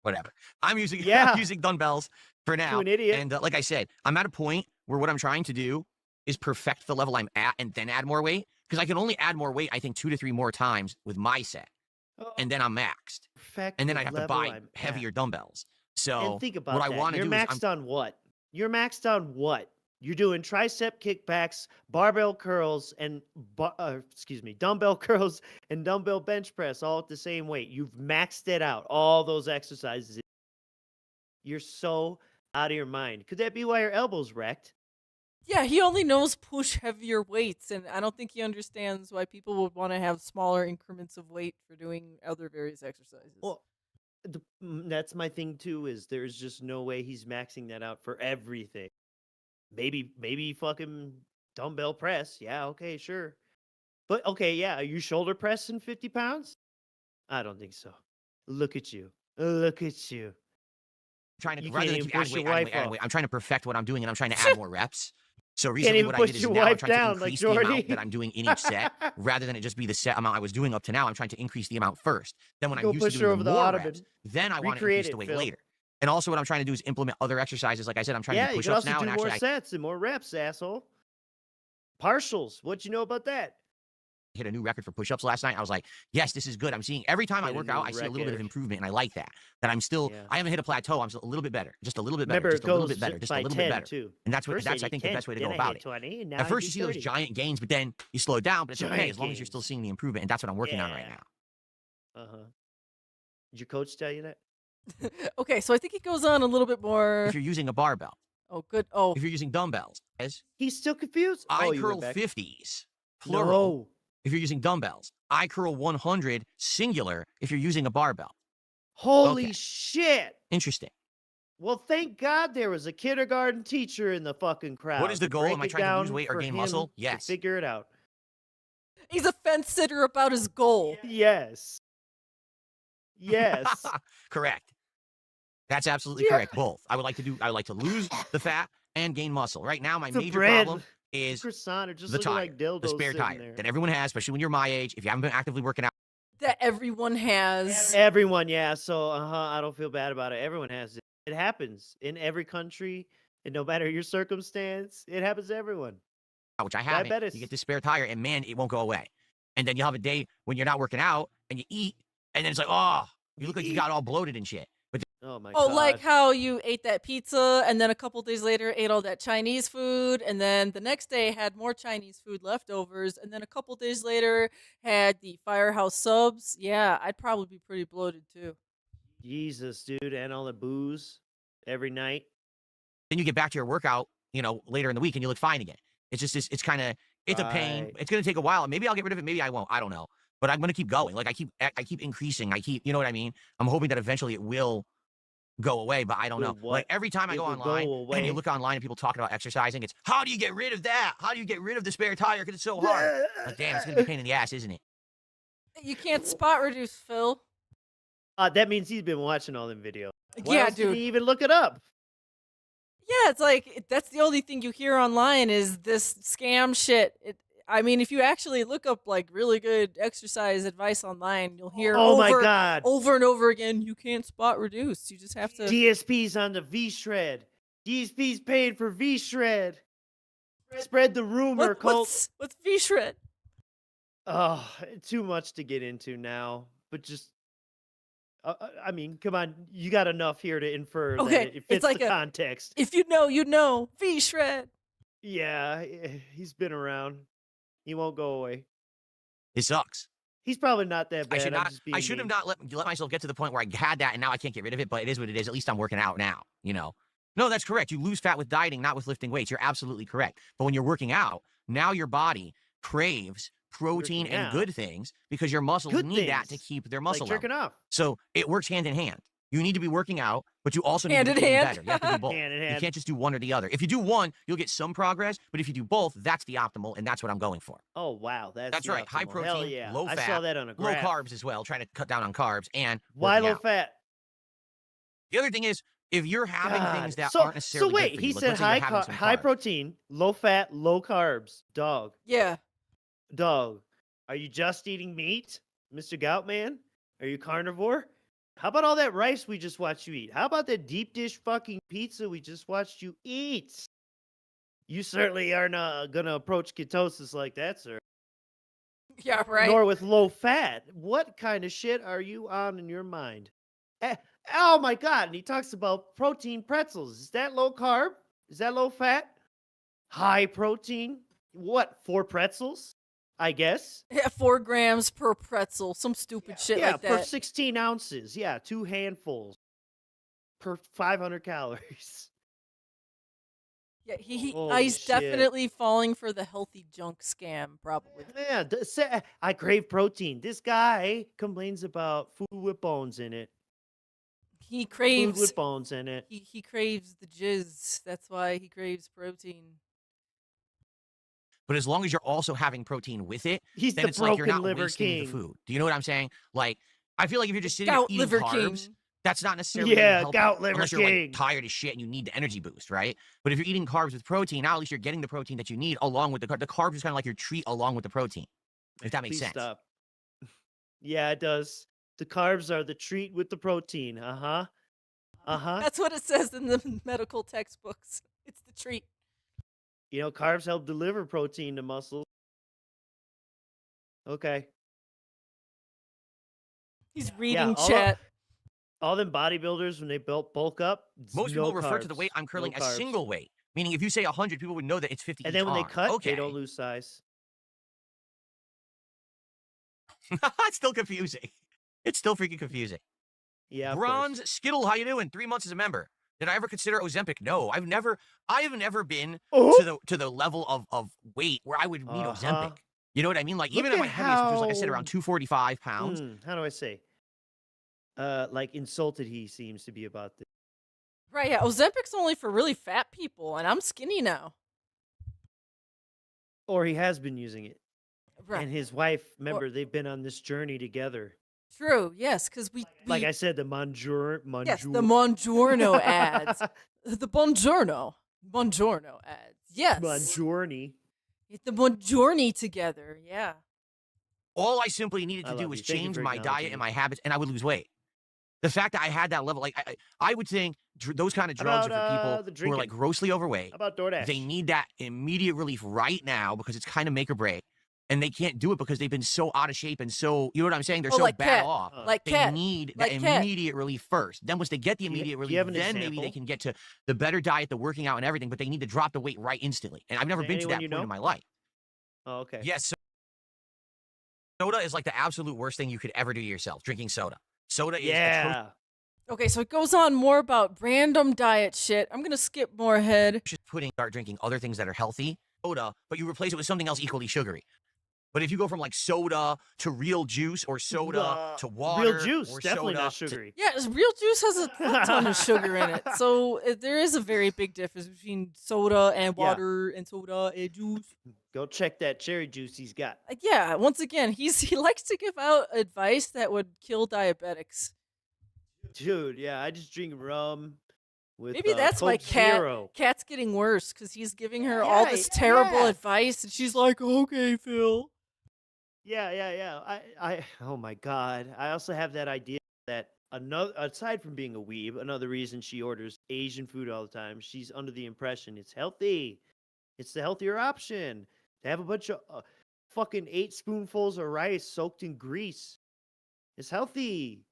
Whatever. I'm using Yeah. I'm using dumbbells for now. To an idiot. And like I said, I'm at a point where what I'm trying to do is perfect the level I'm at and then add more weight. Because I can only add more weight, I think, 2 to 3 more times with my set. And then I'm maxed. Perfect And then the I have to level buy I'm heavier at. dumbbells. So And think about what that. I want to You're do is maxed on what? You're maxed on what? You're doing tricep kickbacks, barbell curls, and dumbbell curls and dumbbell bench press all at the same weight. You've maxed it out. All those exercises. You're so out of your mind. Could that be why your elbow's wrecked? Yeah, he only knows push heavier weights, and I don't think he understands why people would want to have smaller increments of weight for doing other various exercises. Well, that's my thing too. Is there's just no way he's maxing that out for everything. Maybe fucking dumbbell press. Yeah, okay, sure. But okay, yeah, are you shoulder pressing 50 pounds? I don't think so. Look at you. Look at you. trying to You rather can't than even keep adding push your weight, adding wife weight, adding off. weight, I'm trying to perfect what I'm doing and I'm trying to add more reps. So Can't recently even what I push did is your now I'm wife trying to down like increase the amount Jordy. that I'm doing in each set rather than it just be the set amount I was doing up to now. I'm trying to increase the amount first. Then when Go I'm used to push her doing over the the more ottoman. reps, then I want to Recreate increase the it, weight Phil. later. And also what I'm trying to do is implement other exercises. Like I said, I'm trying to Yeah, do you can push-ups also now. do And more actually I sets and more reps, asshole. Partials. What you know about that? hit a new record for push-ups last night. I was like, yes, this is good. I'm seeing every time I Hit a work new out, I see a little bit of record. improvement, and I like that. That I'm still, Yeah. I haven't hit a plateau. I'm still a little bit better, just a little bit better, Remember, just it a little goes bit better, just a by little 10 bit better. too. And that's what First that's I I think did the best 10, way to then go I about hit it. 20, and now At I first, do you see those 30. giant gains, but then you slow down. But it's okay Giant as long as you're still gains. seeing the improvement, and that's what I'm working on right Yeah. now. Uh-huh. Did your coach tell you that? Okay, so I think he goes on a little bit more. If you're using a barbell, Oh, good. Oh, if you're using dumbbells, He's still confused? I Oh, you curl went back. 50s, plural. No. If you're using dumbbells, I curl 100 singular. If you're using a barbell, Holy Okay. shit. interesting. Well, thank God there was a kindergarten teacher in the fucking crowd. What is the to goal? break Am I it trying to lose down weight or for gain him muscle? to Yes. figure it out. he's a fence sitter about his goal. Yes. Yes. Correct. That's absolutely Yeah. correct. Both. I would like to lose the fat and gain muscle. Right now, my The major bread. problem is Croissant are just the looking tire, like dildos the spare sitting tire there. that everyone has, especially when you're my age. If you haven't been actively working out, That everyone has. Everyone, yeah. So, I don't feel bad about it. Everyone has it. It happens in every country, and no matter your circumstance, it happens to everyone. which I haven't, Diabetes. you get this spare tire, and man, it won't go away. And then you'll have a day when you're not working out, and you eat, and then it's like, oh, you look like you got all bloated and shit. But Oh my Oh, god. like how you ate that pizza and then a couple days later ate all that Chinese food and then the next day had more Chinese food leftovers and then a couple days later had the Firehouse subs. Yeah, I'd probably be pretty bloated too. Jesus, dude, and all the booze every night. Then you get back to your workout, later in the week and you look fine again. It's just it's kind of it's a pain. Right. It's gonna take a while. Maybe I'll get rid of it. Maybe I won't. I don't know. But I'm gonna keep going. Like I keep increasing. You know what I mean? I'm hoping that eventually it will go away, but I don't know. Will Like what? every time I It go will online go and you away? look online and people talking about exercising, it's how do you get rid of that? How do you get rid of the spare tire? Because it's so hard. Like, damn, it's gonna be a pain in the ass, isn't it? You can't spot reduce, Phil. That means he's been watching all them videos. Why Yeah, else did dude. he even look it up? Yeah, it's like that's the only thing you hear online is this scam shit. I mean, if you actually look up like really good exercise advice online, you'll hear Oh my god. over and over again, you can't spot reduce. You just have to. DSP's on the V Shred. DSP's paid for V Shred. Spread the rumor, Colt. What's V Shred? Oh, too much to get into now. But just, I mean, come on. You got enough here to infer Okay, that it it's fits like the a- context. If you know, you know. V Shred. Yeah, he's been around. He won't go away. It sucks. He's probably not that bad. I should I'm not. just being I should have mean. not let myself get to the point where I had that and now I can't get rid of it. But it is what it is. At least I'm working out now. No, that's correct. You lose fat with dieting, not with lifting weights. You're absolutely correct. But when you're working out, now your body craves protein Working and out. good things because your muscles Good need that to things. keep their Like muscle jerking level. off. So it works hand in hand. You need to be working out, but you also need Hand to be in eating hand. better. You have to do both. Hand in You hand. can't just do one or the other. If you do one, you'll get some progress. But if you do both, that's the optimal, and that's what I'm going for. Oh wow, that's That's right. High optimal. Hell protein, yeah. low I fat, saw that on a low graph. carbs as well. Trying to cut down on carbs and Why working low out. fat? The other thing is, if you're having God. things that so, aren't necessarily so wait, good for you, he like, said let's say you're having some high carbs. protein, low fat, low carbs. Dog. Yeah. Are you just eating meat, Mr. Goutman? Are you carnivore? How about all that rice we just watched you eat? How about that deep dish fucking pizza we just watched you eat? You certainly are not gonna approach ketosis like that, sir. Yeah, right. Nor with low fat. What kind of shit are you on in your mind? Oh my god! And he talks about protein pretzels. Is that low carb? Is that low fat? High protein? What? 4 pretzels? I guess. Yeah, 4 grams per pretzel. Some stupid shit Yeah, like per that. 16 ounces. Yeah, 2 handfuls per 500 calories. Yeah, Holy he's shit. definitely falling for the healthy junk scam, probably. Yeah, I crave protein. This guy complains about food with bones in it. He Food craves with bones in it. he craves the jizz. That's why he craves protein. But as long as you're also having protein with it, He's then the it's like you're broken not liver wasting king. the food. Do you know what I'm saying? Like, I feel like if you're just sitting there Gout eating liver carbs, king. that's not necessarily Yeah, help gout you, liver unless you're king. like tired as shit and you need the energy boost, right? But if you're eating carbs with protein, now at least you're getting the protein that you need along with the carbs is kind of like your treat along with the protein, if that makes Please sense. stop. Yeah, it does. The carbs are the treat with the protein. Uh-huh. Uh-huh. That's what it says in the medical textbooks. It's the treat. You know, carbs help deliver protein to muscles. Okay. He's Yeah, reading all chat. All them bodybuilders, when they bulk up, it's Most no people refer to the carbs, weight I'm curling no as carbs. single weight, meaning if you say 100, people would know that it's 50 And each then when they arm. cut, okay. they don't lose size. It's still confusing. It's still freaking confusing. Yeah, of Bronze course. Skittle, how you doing? 3 months as a member. Did I ever consider Ozempic? No, I have never been Oh, to the level of weight where I would need Uh-huh. Ozempic. You know what I mean? Like, Look even at my at heaviest, which was, like I said, how- around 245 pounds. how do I say? Like insulted he seems to be about this. Right, yeah. Ozempic's only for really fat people, and I'm skinny now. Or he has been using it. Right. And his wife, remember, they've been on this journey together. True, yes, because we Like I said, the Monjour. yes, the Buongiorno ads. The Buongiorno ads. Yes. Monjourney. Get the Buongiorni together, yeah. All I simply needed I to do love was you. Thank you change for my acknowledging diet me. and my habits, and I would lose weight. The fact that I had that level, like, I would think those kind of drugs about, are for the people who are like drinking? grossly overweight. How about DoorDash? They need that immediate relief right now because it's kind of make or break. and they can't do it because they've been so out of shape and so, you know what I'm saying? They're so like bad Cat. off. Like They Cat. need Like that Cat. immediate relief first. Then once they get the immediate do relief, you have an then maybe they example? can get to the better diet, the working out and everything, but they need to drop the weight right instantly. And I've never Is been there to that anyone you point know? in my life. Oh, okay. Yes. Soda is like the absolute worst thing you could ever do to yourself, drinking soda. Soda is atrocious. Yeah. Okay, so it goes on more about random diet shit. I'm gonna skip more ahead. Start drinking other things that are healthy, soda, but you replace it with something else equally sugary. But if you go from like soda to real juice or soda to water, Real juice, or definitely soda not to- sugary. Yeah, real juice has a fuck ton of sugar in it. So there is a very big difference between soda and Yeah. water and soda and juice. Go check that cherry juice he's got. Yeah, once again, he likes to give out advice that would kill diabetics. Dude, yeah, I just drink rum with Maybe that's why Coke Zero. Cat's getting worse because he's giving her all this terrible yeah. advice, and she's like, "Okay, Phil." Yeah. Oh my God. I also have that idea that aside from being a weeb, another reason she orders Asian food all the time, she's under the impression it's healthy. It's the healthier option. To have a bunch of fucking 8 spoonfuls of rice soaked in grease. It's healthy.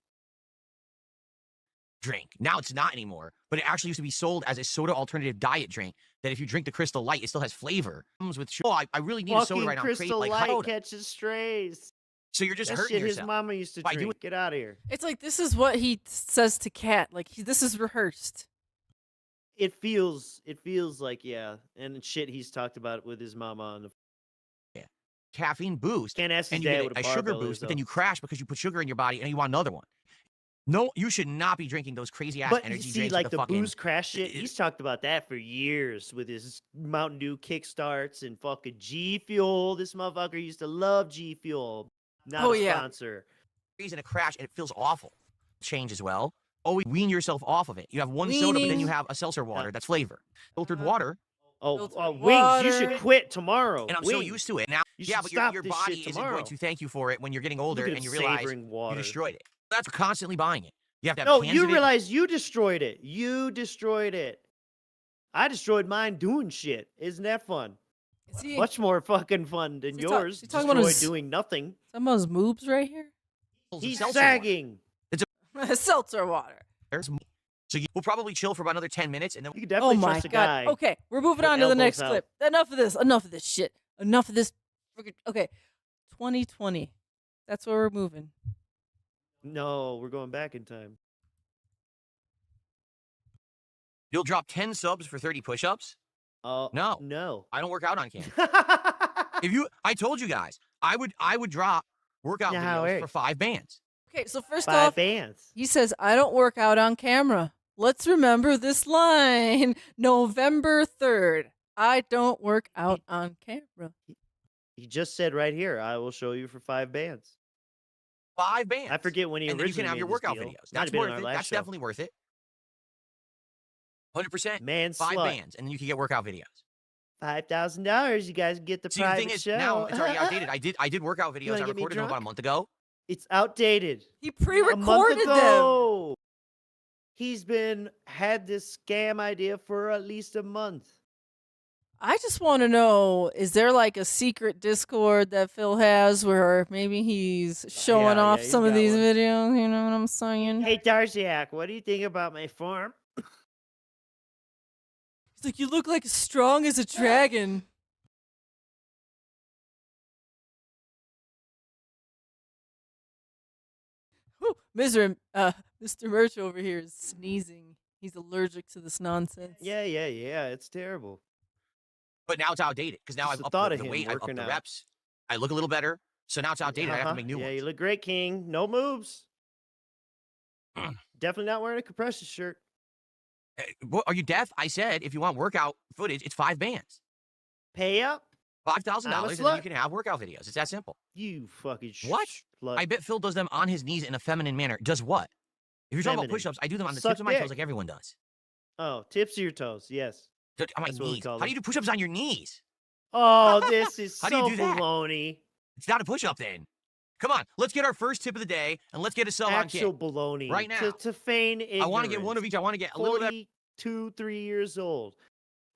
drink. Now it's not anymore, but it actually used to be sold as a soda alternative diet drink that if you drink the Crystal Light, it still has flavor. Comes with I really need a soda right now. Crystal Like Light soda. catches strays. So you're just That hurting shit yourself. his mama used to by drink. doing- Get out of here. It's like this is what he says to Cat. Like this is rehearsed. It feels like, yeah, and shit he's talked about with his mama on the Caffeine boost. can't ask his And you dad get what a a sugar barbell boost, is, but then though. you crash because you put sugar in your body and you want another one. No, you should not be drinking those crazy ass But you energy see, drinks. like with the fucking, boost crash shit, he's talked about that for years with his Mountain Dew kickstarts and fucking G Fuel. This motherfucker used to love G Fuel. Not Oh, a yeah. sponsor. reason a crash and it feels awful. Change as well. Always wean yourself off of it. You have one soda, but then Weaning. you have a seltzer water that's flavor. Filtered water. Oh, Filtered Wings, you should water. quit tomorrow. And I'm so Wings. used to it now. You Yeah, should but stop your this body shit isn't tomorrow. going to thank you for it when you're getting older Look at and you him realize savoring water. you destroyed it. That's constantly buying it. You have to have No, cans you of it. realize you destroyed it. You destroyed it. I destroyed mine doing shit. Isn't that fun? Is he Much more fucking fun than Is he yours. is he talking about Destroyed his- doing nothing. some of his moobs right here? He's Seltzer water. sagging. Seltzer water. So we'll probably chill for about another 10 minutes and then You can Oh definitely my trust a god. guy. Okay, we're moving with on to the elbows next out. clip. Enough of this. Enough of this shit. Enough of this. Okay, 2020. That's where we're moving. No, we're going back in time. you'll drop 10 subs for 30 push-ups. Oh No. no. I don't work out on camera. I told you guys, I would drop workout No, videos Eric. for 5 bands. Okay, so first 5 off, bands. he says, I don't work out on camera. Let's remember this line. November 3rd. I don't work out on camera. He just said right here, I will show you for 5 bands. 5 bands. I forget when he And then originally you can have made your this workout deal. videos. Might That's have been on worth our it. last That's show. definitely worth it. 100%. Man 5 slut. bands, and then you can get workout videos. $5,000. You guys get the See, the private thing is, show. now it's already outdated. I did workout videos. wanna I get me recorded them about a drunk? month ago. It's outdated. He A month pre-recorded them. ago. He's had this scam idea for at least a month. I just want to know, is there like a secret Discord that Phil has where maybe he's showing Yeah, off he's some of got these one. videos? You know what I'm saying? Hey, Darciak, what do you think about my farm? He's like, you look like as strong as a dragon. Whew, Mr. Merch over here is sneezing. He's allergic to this nonsense. Yeah. It's terrible. But now it's outdated because now Just I've the upped thought the of him weight, I've upped working the out. reps. I look a little better. So now it's outdated. I have to make new Yeah, ones. you look great, King. No moves. Definitely not wearing a compression shirt. What, are you deaf? I said if you want workout footage, it's 5 bands. Pay up, $5,000, I'm a and then you slut. can have workout videos. It's that simple. you fucking What? slut. I bet Phil does them on his knees in a feminine manner. Does what? If you're talking about Feminine. push-ups, I do them on the Suck tips of my toes dick. like everyone does. Oh, tips of your toes. Yes. On my That's what we knees. call How do you them. do push-ups on your knees? Oh, this is How do you so do that? baloney. It's not a push-up then. Come on, let's get our first tip of the day, and let's get a sub on Actual kick. baloney. Right now. To feign ignorance. I want to get one of each. I want to get a little bit. 42, 3 years old.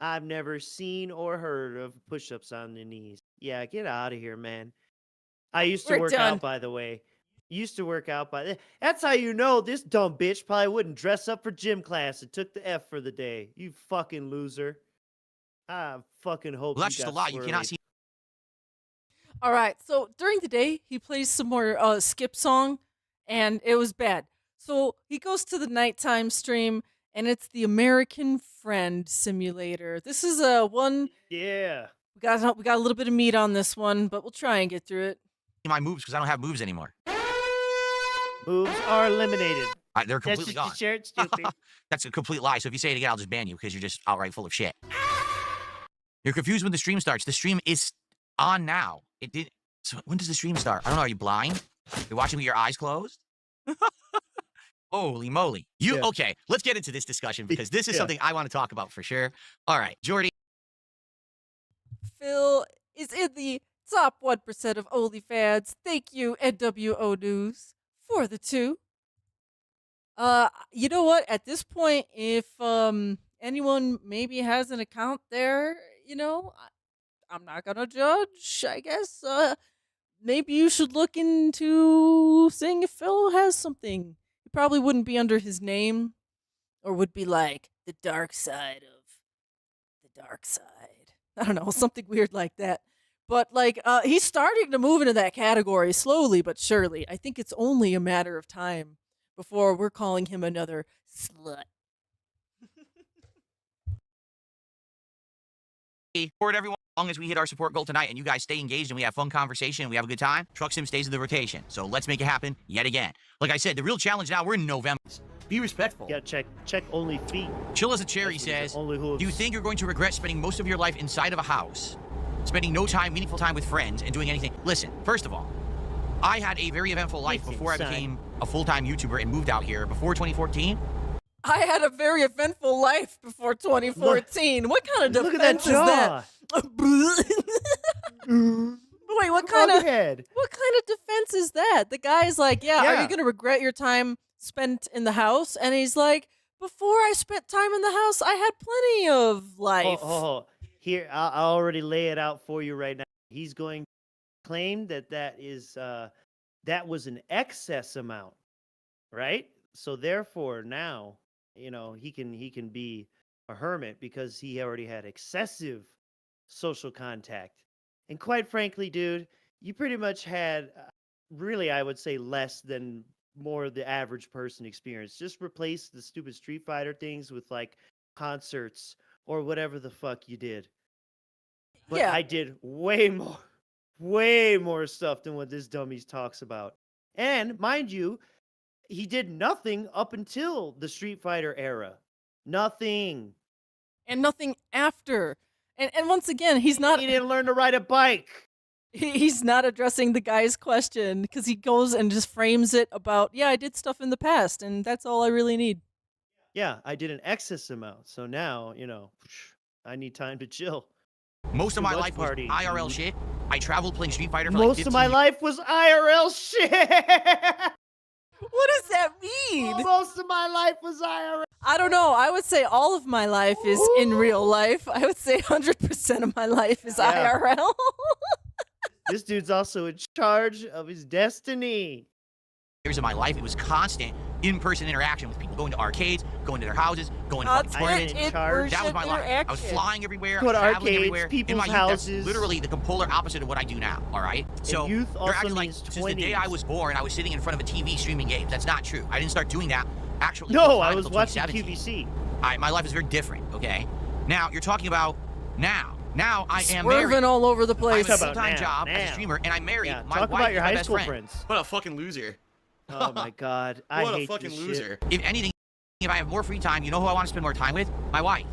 I've never seen or heard of push-ups on the knees. Yeah, get out of here, man. I used to We're work done. out, by the way. Used to work out by That's how you know this dumb bitch probably wouldn't dress up for gym class and took the F for the day. You fucking loser. I fucking hope Well, that's you just a got lie. You cannot swirly. see. All right. So during the day, he plays some more Skip song, and it was bad. So he goes to the nighttime stream, and it's the American Friend Simulator. This is one. Yeah. We got a little bit of meat on this one, but we'll try and get through it. My moves because I don't have moves anymore. Moves are eliminated. They're That's completely just gone. a shirt, stupid. That's a complete lie. So if you say it again, I'll just ban you because you're just outright full of shit. You're confused when the stream starts. The stream is on now. It did. So when does the stream start? I don't know. Are you blind? You're watching with your eyes closed? Holy moly. Okay, let's get into this discussion because this is something I want to talk about for sure. All right, Jordy. Phil is in the top 1% of OnlyFans. Thank you, NWO News, for the 2. You know what? At this point, if anyone maybe has an account there, I'm not gonna judge. I guess maybe you should look into seeing if Phil has something. He probably wouldn't be under his name, or would be like the dark side of the dark side. I don't know, something weird like that. But he's starting to move into that category slowly but surely. I think it's only a matter of time before we're calling him another slut. Support everyone as long as we hit our support goal tonight and you guys stay engaged and we have fun conversation and we have a good time. Truck Sim stays in the rotation. So let's make it happen yet again. Like I said, the real challenge now, we're in November. Be respectful. Yeah, check only feet. Chill as a cherry says, only hooves. do you think you're going to regret spending most of your life inside of a house, spending no time, meaningful time with friends, and doing anything? Listen, first of all, I had a very eventful life before I became a full-time YouTuber and moved out here before 2014. I had a very eventful life before 2014. What kind of Look at that defense is that? Wait, what kind of defense is that? The guy's like, are you gonna regret your time spent in the house? And he's like, before I spent time in the house, I had plenty of life. Here, I'll already lay it out for you right now. He's going to claim that was an excess amount, right? So therefore, now he can be a hermit because he already had excessive social contact. And quite frankly, dude, you pretty much had really, I would say, less than more the average person experience. Just replace the stupid Street Fighter things with concerts or whatever the fuck you did. But I did way more stuff than what this dummy talks about. And mind you, he did nothing up until the Street Fighter era. Nothing. And nothing after. And once again, he didn't learn to ride a bike. He's not addressing the guy's question because he goes and just frames it about, I did stuff in the past, and that's all I really need. Yeah, I did an excess amount. So now, I need time to chill. Most of my life was IRL shit. I traveled playing Street Fighter for Most of my life was IRL shit. What does that mean? Most of my life was IRL. I don't know. I would say all of my life is in real life. I would say 100% of my life is IRL. This dude's also in charge of his destiny. Years of my life, it was constant in-person interaction with people, going to arcades, going to their houses, going to fucking tournaments. That was my life. I was flying everywhere, Go to traveling arcades, everywhere. people's in my houses. Youth, that's literally the polar opposite of what I do now, all right? So youth you're also acting like means since the day I was born, I was sitting in front of a TV streaming games. That's not true. I didn't start doing that actually. No, I was watching QVC. My life is very different, okay? Now, you're talking about now. Now I am Swerving married. all over the place. I have a full-time job as a streamer, and I'm married. My Talk wife about your is my high best school friend. friends. What a fucking loser. Oh my god. I what a hate fucking this loser. shit. If anything, if I have more free time, you know who I want to spend more time with? My wife.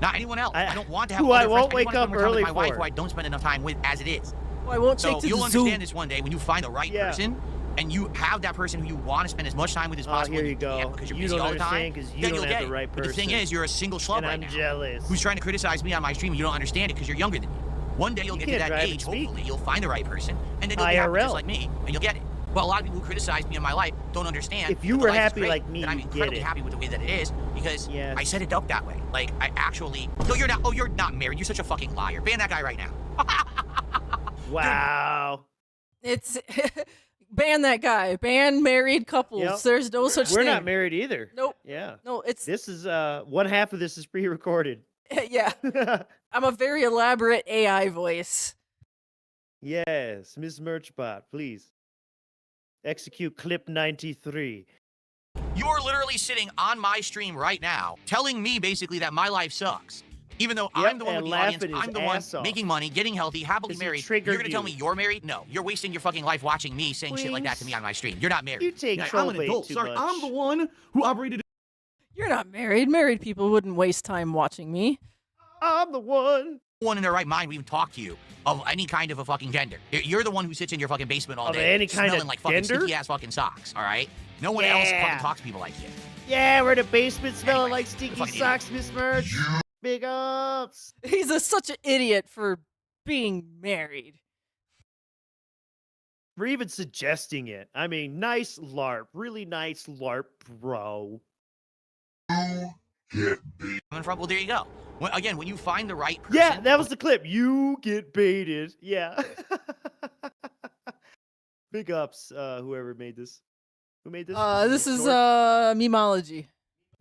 Not anyone else. I don't want to have who other I won't friends. wake up early my wife for. who I don't spend enough time with as it is. Well, I won't So take to you'll the understand zoo. this one day when you find the right person and you have that person who you want to spend as much time with as possible. Here you go. can't because you're You busy don't all the time. understand 'cause you then don't you'll have get the it. right But the thing person. is, you're a single schlub And right I'm now jealous. who's trying to criticize me on my stream and you don't understand it because you're younger than me. One day you'll You get to can't that drive age, and speak. hopefully, you'll find the right person, and then you'll be happy IRL. just like me, and you'll get it. But a lot of people who criticize me in my life don't understand. If you that were life is happy great, like me, that I'm you'd get incredibly it. happy with the way that it is because Yes. I set it up that way. Like I actually. No, you're not. Oh, you're not married. You're such a fucking liar. Ban that guy right now. Wow. It's ban that guy. Ban married couples. Yep. There's no such We're thing. not married either. Nope. Yeah. No, it's This is one half of this is pre-recorded. yeah. I'm a very elaborate AI voice. Yes, Ms. Merchbot, please. Execute clip 93. You're literally sitting on my stream right now, telling me basically that my life sucks. Even though Yep, I'm the one and with the audience, laughing his I'm the one ass off. making money, getting healthy, happily 'Cause he married. You're triggered gonna tell me you. you're married? No, you're wasting your fucking life watching me saying shit like that to me on my stream. You're not married. You take Yeah, I'm troll an bait adult. too Sorry, much. I'm the one who operated. You're not married. Married people wouldn't waste time watching me. I'm the one. No one in their right mind would even talk to you of any kind of a fucking gender. You're the one who sits in your fucking basement all Of day, any kind of smelling like fucking gender? stinky ass fucking socks. All right, no one else Yeah. fucking talks to people like you. Yeah, we're in the basement smelling Anyway, like stinky fucking socks, Miss Merch. Big ups. He's such an idiot for being married. For even suggesting it. I mean, nice LARP. Really nice LARP, bro. Coming from, well, there you go. Again, when you find the right person, Yeah, that was the clip. You get baited. Yeah. Big ups, whoever made this. Who made this? This is Snort? memology.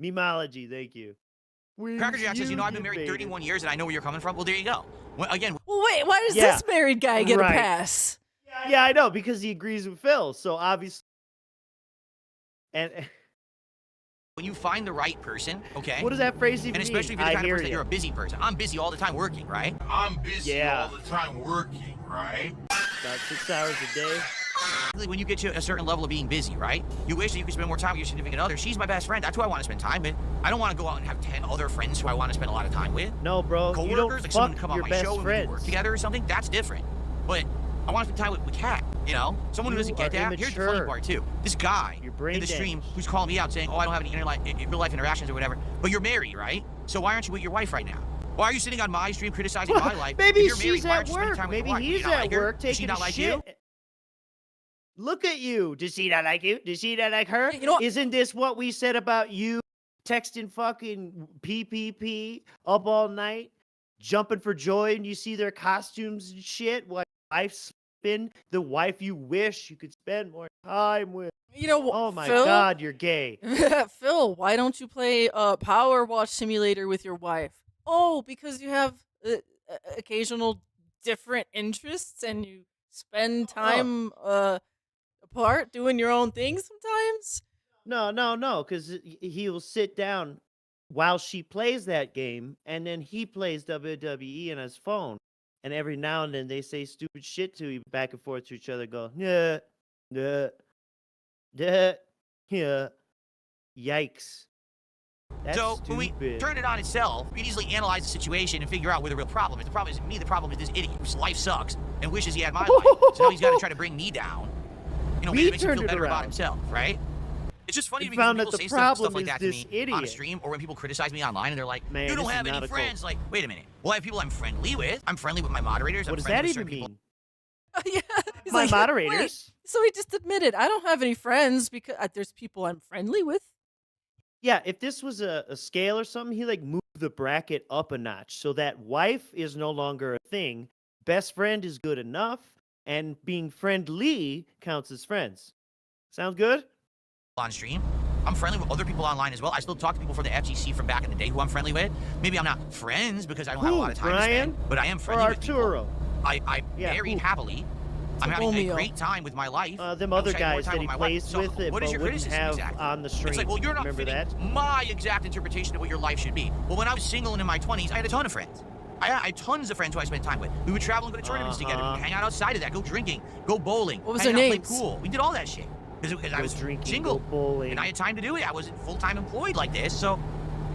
Memology, thank you. Cracker Jack says, You you know, I've been get married baited. 31 years and I know where you're coming from. Well, there you go. Again, Well, wait, why does Yeah, this married guy get right. a pass? Yeah, I know, because he agrees with Phil. So obviously. And when you find the right person, okay? what does that phrase even And especially if you're mean? the I kind of hear person that you. you're a busy person. I'm busy all the time working, right? I'm busy Yeah. all the time working, right? About 6 hours a day. When you get to a certain level of being busy, right? You wish that you could spend more time with your significant other. She's my best friend. That's who I want to spend time with. I don't want to go out and have 10 other friends who I want to spend a lot of time with. No, bro. You don't Coworkers, like someone to fuck come on your my best show and we friends. can work together or something. That's different. But I want to spend time with Kat, you know? Someone who You doesn't get are that. Here's the funny immature. part, too. This guy You're brain in the dead. stream who's calling me out saying, oh, I don't have any real life interactions or whatever. But you're married, right? So why aren't you with your wife right now? Why are you sitting on my stream criticizing my life? Maybe If you're married, she's why aren't at you spending work. time with your Maybe wife? Do you he's not at like her? work Does she taking not a like shit. you? Look at you. Does she not like you? Does she not like her? You know what? Isn't this what we said about you texting fucking PPP up all night, jumping for joy, and you see their costumes and shit? What wife's been the wife you wish you could spend more time with? You know, Oh my Phil? God, you're gay. Phil, why don't you play Power Wash Simulator with your wife? Oh, because you have occasional different interests and you spend time apart doing your own thing sometimes? No, because he'll sit down while she plays that game, and then he plays WWE on his phone. And every now and then they say stupid shit to you back and forth to each other. Go, yeah, yikes. That's So stupid. when we turn it on itself, we can easily analyze the situation and figure out where the real problem is. The problem isn't me. The problem is this idiot whose life sucks and wishes he had my life. So now he's got to try to bring me down. You know, We maybe it makes him turned feel it better about around. himself, right? It's just funny We to me when found that people the say problem stuff like is that to this me on a idiot. stream, or when people criticize me online and they're like, Man, "You don't this is have any not a cult. friends." Like, wait a minute. Well, I have people I'm friendly with. I'm friendly with my moderators. What I'm does friendly that with even certain people. mean? Yeah. He's My like, moderators? "Wait." So he just admitted, I don't have any friends because there's people I'm friendly with. Yeah, if this was a scale or something, he like moved the bracket up a notch so that wife is no longer a thing. Best friend is good enough, and being friendly counts as friends. Sound good? On stream. I'm friendly with other people online as well. I still talk to people from the FGC from back in the day who I'm friendly with. Maybe I'm not friends because I don't have a lot of time Brian? to spend, but I am Or friendly with people. Arturo? I Yeah, married who? happily. I'm having a Romeo. great time with my life. Them I other wish I had more guys time that with he my wife. plays So, with it, what is but your wouldn't criticism have exactly? on the stream. It's like, well, you're not Remember fitting that? my exact interpretation of what your life should be. Well, when I was single and in my 20s, I had a ton of friends. I had tons of friends who I spent time with. We would travel and go to tournaments together. We would hang out outside of that, go drinking, go bowling, What was hang their out, names? play pool. We did all that shit. Because I Go was drinking, single go bowling. and I had time to do it. I wasn't full-time employed like this. So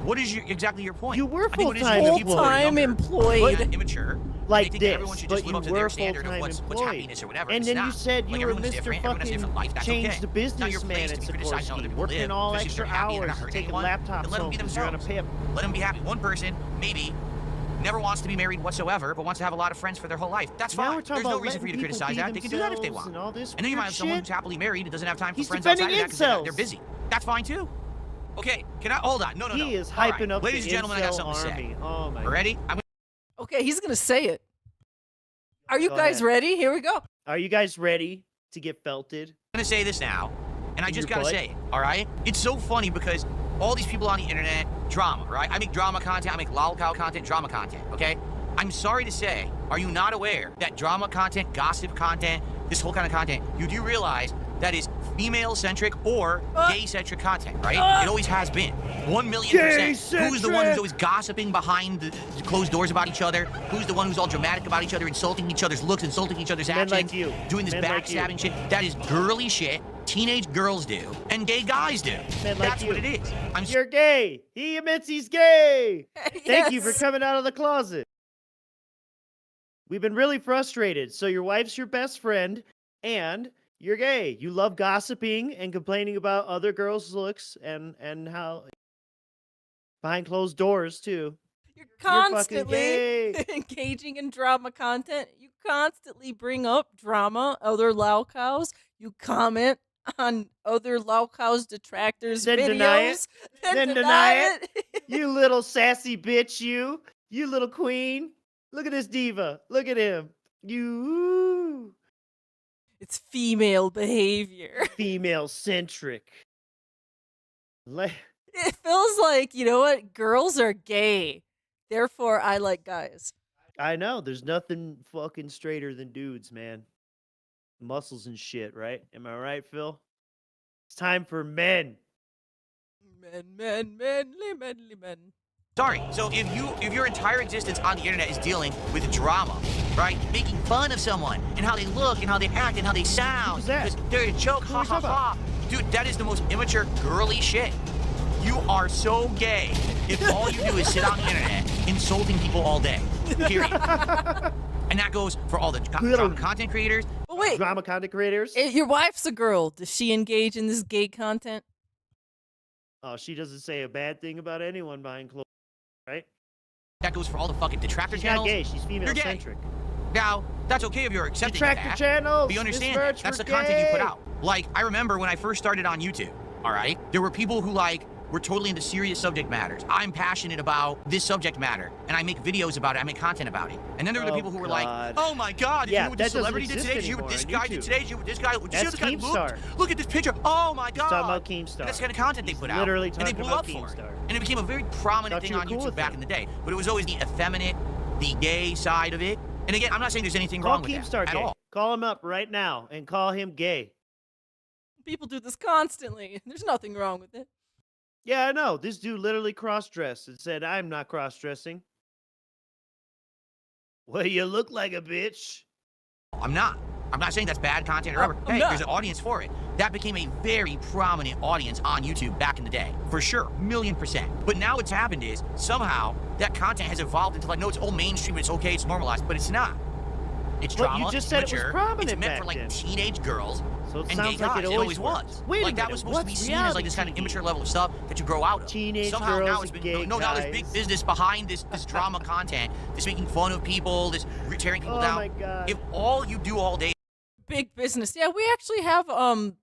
what is exactly your point? You were I think what it is full-time is people who are Full-time younger, employed. and immature. Like they think this, that everyone should but just live you up to were their standard of full-time what's employed. happiness or whatever. And It's then you not. said Like, you were everyone's Mr. different, everyone has a different life. That's Change okay. the It's not your businessman place at to be criticizing other Sikorsky, people working live, all especially if extra they're happy and they're hours not and hurting taking anyone. laptops Then let them home be 'cause you're on a themselves. pimp. Let them be happy. One person, maybe never wants to be married whatsoever, but wants to have a lot of friends for their whole life. That's Now fine. we're talking There's no about reason for you to letting people criticize be that. They can do that if they themselves want. and all this And then you might have weird someone shit. who's happily married and doesn't have time for He's friends outside of defending that because they're incels. busy. That's fine too. Okay, can I hold on? No. He is All right. hyping up Ladies the and gentlemen, I got incel something to say. army. Oh my. Ready? I'm Okay, he's gonna say it. Are you Go guys ahead. ready? Here we go. Are you guys ready to get felted? gonna say this now, and I just Your gotta butt? say it, all right? It's so funny because all these people on the internet, drama, right? I make drama content, I make lolcow content, drama content, okay? I'm sorry to say, are you not aware that drama content, gossip content, this whole kind of content, you do realize that is female-centric or gay-centric content, right? It always has been. 1,000,000%. Who's the one who's always gossiping behind the closed doors about each other? Who's the one who's all dramatic about each other, insulting each other's looks, insulting each other's Men actions, like you. doing this Men like you. backstabbing shit? That is girly shit. Teenage girls do, and gay guys do. Men like That's you. what it is. I'm You're gay. He admits he's gay. Thank you for Yes. coming out of the closet. We've been really frustrated. So your wife's your best friend, and you're gay. You love gossiping and complaining about other girls' looks and how behind closed doors too. You're fucking constantly gay. engaging in drama content. You constantly bring up drama, other lolcows. You comment on other lolcows detractors' Then videos. deny it. Then Then deny deny it. You little sassy bitch, you little queen. Look at this diva. Look at him. You It's female behavior. female centric. It feels like, you know what? Girls are gay. Therefore, I like guys. I know. There's nothing fucking straighter than dudes, man. Muscles and shit, right? Am I right, Phil? It's time for men. Manly men. sorry. So if your entire existence on the internet is dealing with drama, right? Making fun of someone and how they look and how they act and how they sound. Who's that? Because they're a joke, Who ha are you ha talking ha. Dude, that is the most immature, girly shit. You are so gay if all you do is sit on the internet insulting people all day. Period. And that goes for all the drama content creators. But wait, Drama content creators. your wife's a girl. Does she engage in this gay content? Oh, she doesn't say a bad thing about anyone behind closed, right? That goes for all the fucking detractor She's channels. not gay. She's female You're gay. centric. Now, that's okay if you're accepting of Detractor that. channels. But you Miss understand that. Birch, That's we're the content you put gay. out. Like, I remember when I first started on YouTube, all right? There were people who, like, were totally into serious subject matters. I'm passionate about this subject matter, and I make videos about it. I make content about it. And then there were the Oh, people who were God. like, oh my God, did Yeah, you know what that this doesn't celebrity did exist today? Did you know what anymore this on guy did YouTube. today? Did you know what this guy, did you see how That's this guy looked? Keemstar. Look at this picture. Oh my God. Talking about Keemstar. And that's the kind of content they He's put out. literally And they talking blew about up for it. Keemstar. And it became a very prominent Thought thing you were on cool YouTube with back him. in the day. But it was always the effeminate, the gay side of it. And again, I'm not saying there's anything Call wrong with Keemstar that gay. at all. Call him up right now and call him gay. People do this constantly. There's nothing wrong with it. Yeah, I know. This dude literally cross-dressed and said, I'm not cross-dressing. Well, you look like a bitch. I'm not. I'm not saying that's bad content or I'm whatever. Hey, not. there's an audience for it. That became a very prominent audience on YouTube back in the day, for sure, 1,000,000%. But now what's happened is somehow that content has evolved into like, no, it's all mainstream, it's okay, it's normalized, but it's not. It's But you drama, just it's said it was mature, prominent it's meant back for like then. teenage girls So it and gay sounds like guys. it always was. Wait a Like that minute, was supposed to be what's seen as like this kind of reality immature TV? level of stuff that you grow out of. Teenage Somehow now girls it's been and gay now there's big guys. business behind this drama content, this making fun of people, this tearing people Oh down. my God. If all you do all day Big business. Yeah, we actually have